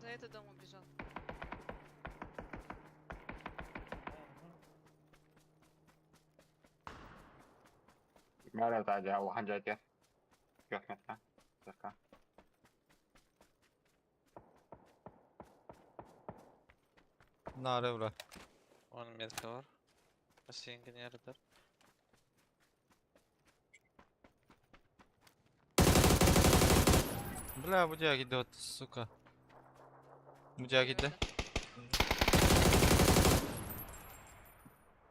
За этот дом убежал.
Merhaba aja, wahan jaja. 4 metre. Cirka.
Nare bura.
10 metre var. Seninki nerededir?
Бля, bu diye gidiyor, suka. Bu diye gitti.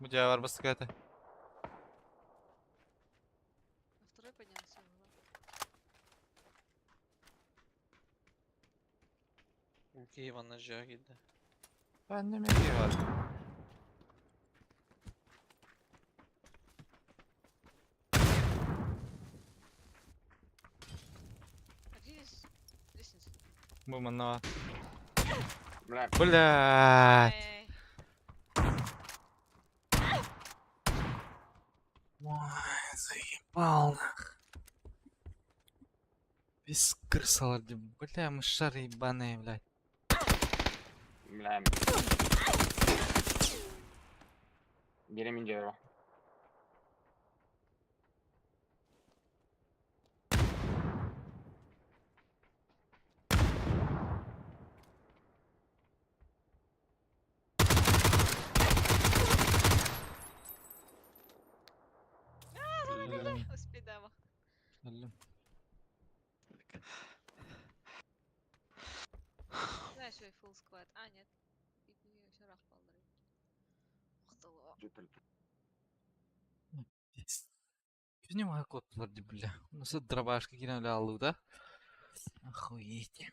Bu diye var bisiklete.
На второй поднялся было.
Ülke hayvanlacağı gitti.
Ben de mekiği var.
А где здесь лестница?
Bu manna var.
Бля,
Блядь.
Эй,
Ой, заебал нах. Без крысалар, бля, мышары ебаные, блядь.
бля. Беремен дерево.
успей, да, мах.
Öldüm.
Знаешь, что full squad. А, нет. Битни еще рах полдырый. Уқтылы.
Понимаю, кот вроде, бля. У нас это дробашка кинули аллу, да? Охуеть.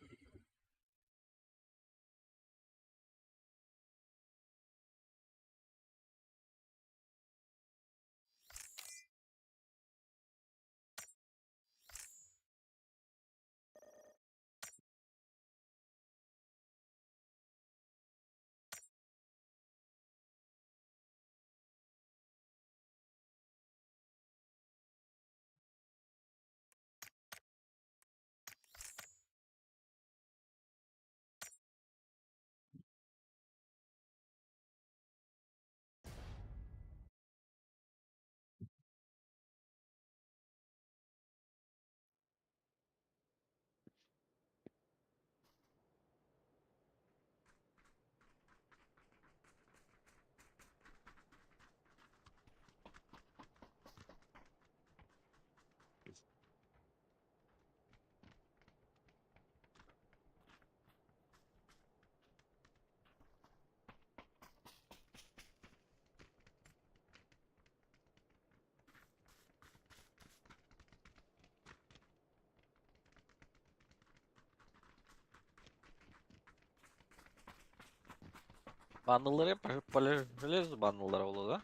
Bundle'ları hep полез bundle'lara oldu da.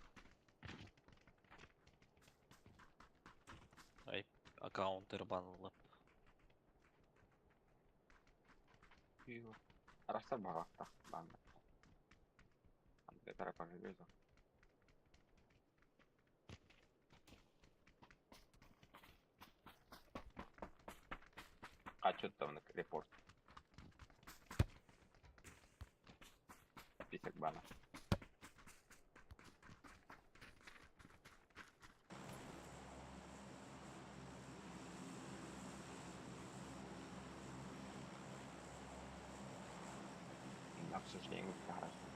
Ay, counter bundle'ı.
Araçlar bağlattı. Ben de. Bir tarafa gidiyoruz. Kaçıyor da report. Список бана. Обсуждение гаража.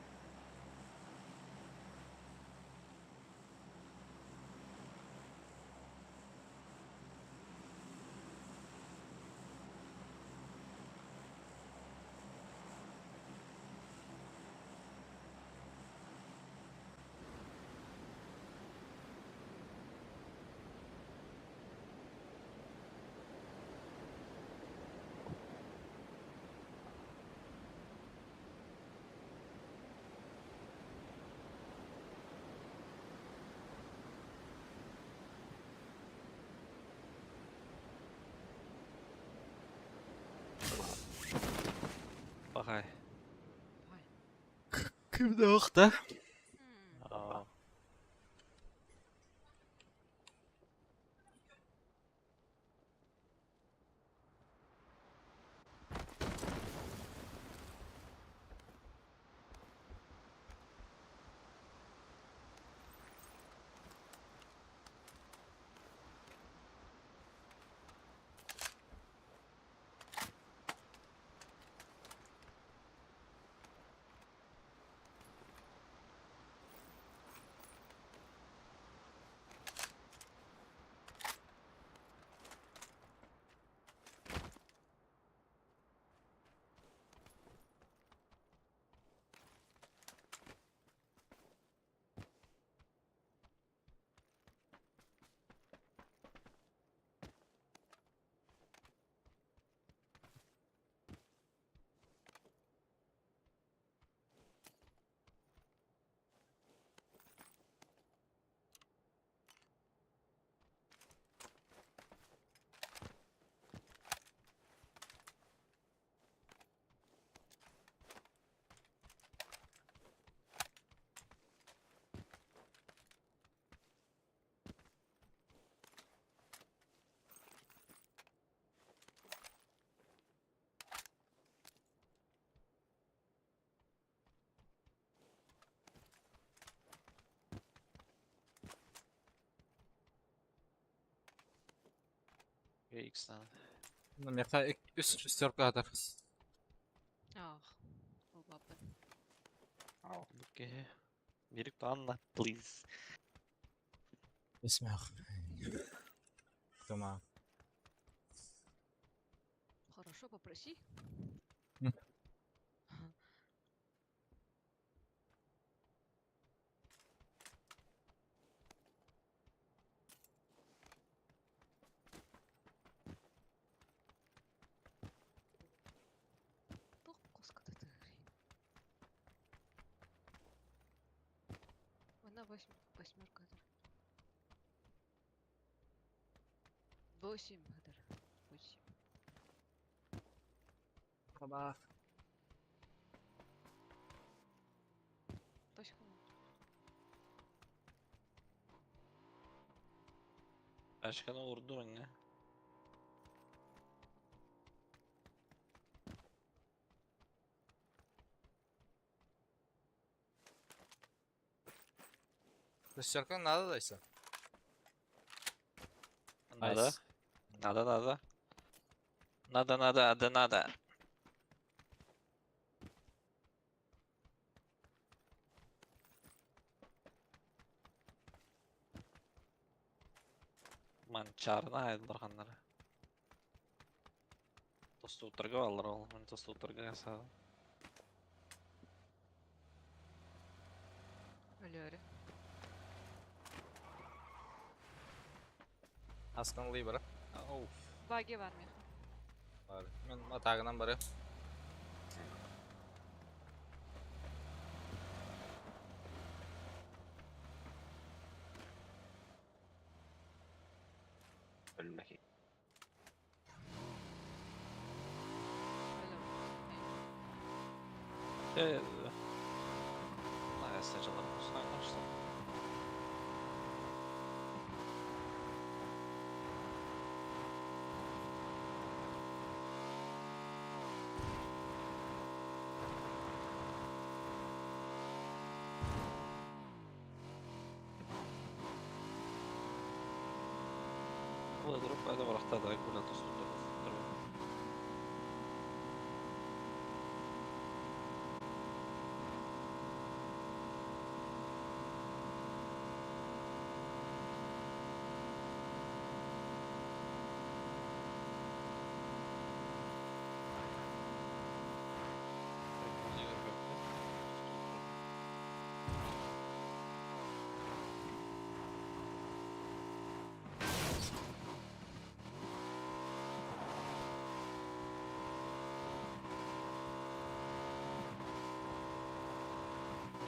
Bakay.
Kimde yok da?
Aa. X-тан.
Меха üst üstörkä atar.
Ах, ол бабын.
Okey. Берик Анна, please.
Bismillah. Tamam.
Хорошо, попроси.
М.
Тох, коската ты. Она восьмерка. 8 гадар. 8.
Baba.
Точка.
Aşkına vurdu anne.
Üstörkä nada daysa.
Nada.
Nice.
Nada nada. Nada nada nada nada. Манчарна айдылар ханнары. Тосты утырга алар ол. Мен тосты утырга ясадым.
Өлөрі.
Askan Libra. Of.
Баги var mı?
Var. Men atagından bari.
Ölmek.
Eee. Neyse canım. Sen konuştun. Выдруг, это врахта, да, куда-то сюда.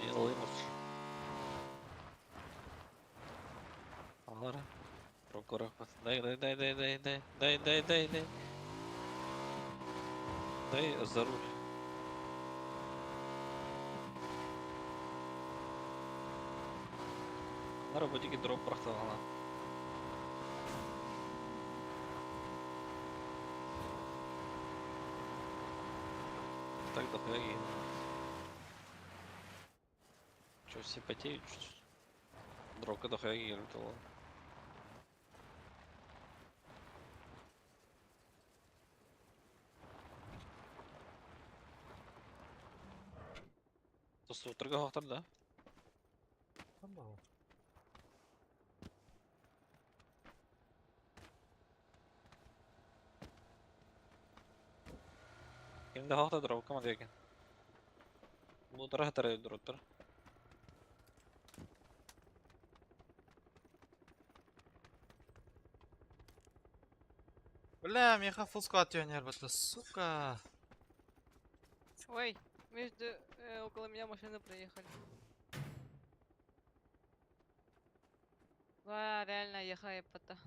Yılıymış. Ağlara. Prokura bas. Дай. Дай за руль. На работике дроп прохтала. Так дохуя. Чё, все потеют? Дрока дохуя гиртала. Тосты утырга хактар да?
Tamam.
Kimde hakta drop kama diyekin. Bu tarafa tarayı drop'tur.
Бля, меха full squad тёнер бата, сука.
Ой, около меня машины проехали. Ва, реально ехает пота.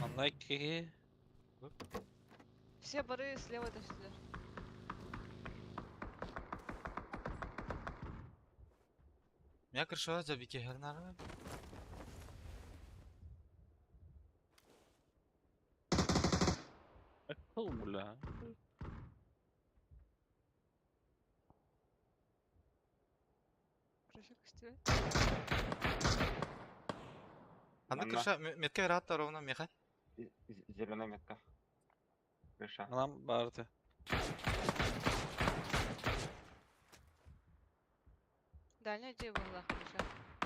Аннайки.
Все бары слева дошли.
Я крышева за бики хернары.
Акыл, бля.
Прошу к тебе.
Аны
Манна.
крыша метке верат ровно меха.
Зеленая метка. Крыша.
Анам барды.
Дальня где была крыша?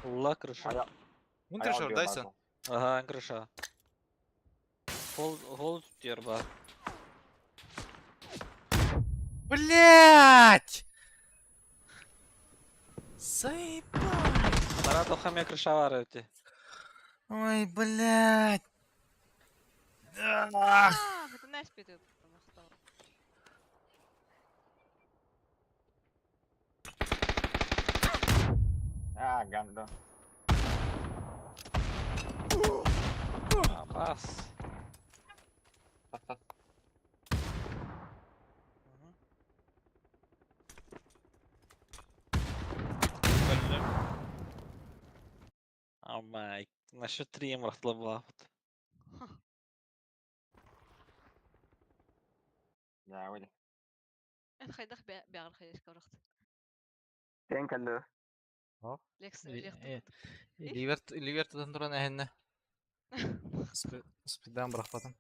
Улла крыша.
Мун
Аял
крыша
бия
ордайсың.
барды.
Ага, крыша. Гол тер бар.
Блять! Заебал!
Бара тохаме крыша бар эти.
Ой, блять!
Это Настя пидет. Махтал.
Гандо.
Бас.
Тас.
Амай. Насчет 3 мрахтлы була.
Я öyle.
أنا خيدخ بيعرف خيش كورخت.
Sen kaldı.
ليكس
إيه.
ليكس.
Ливертадан туран әһенне. Спидан брахпатын.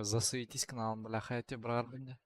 Засуетись каналым, бля, хаяте брагар бінде.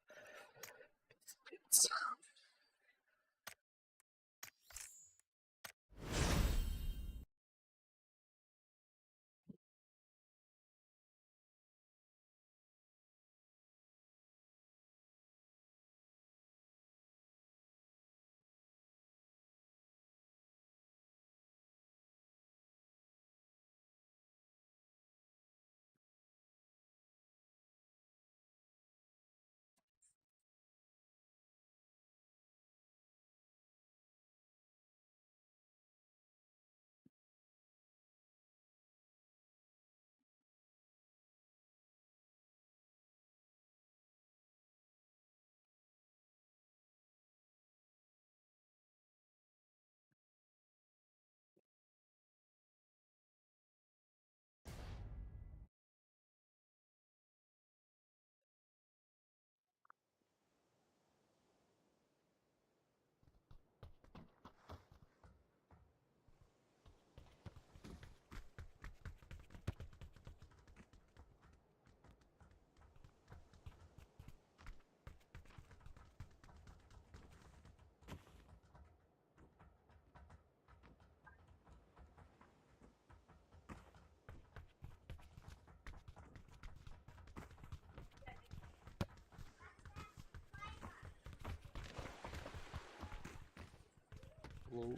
Лол.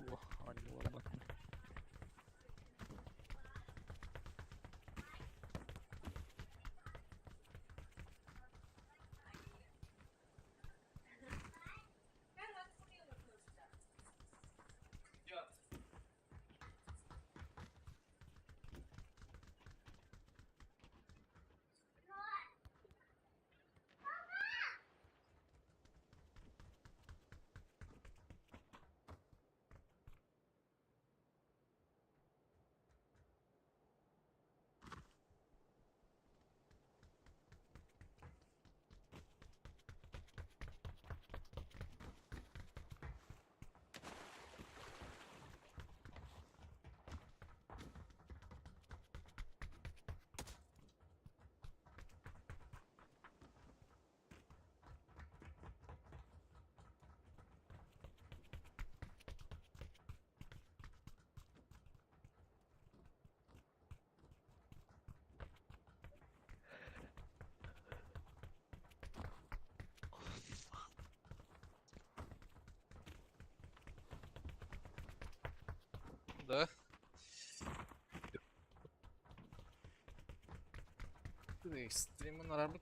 Да. Стримін арабы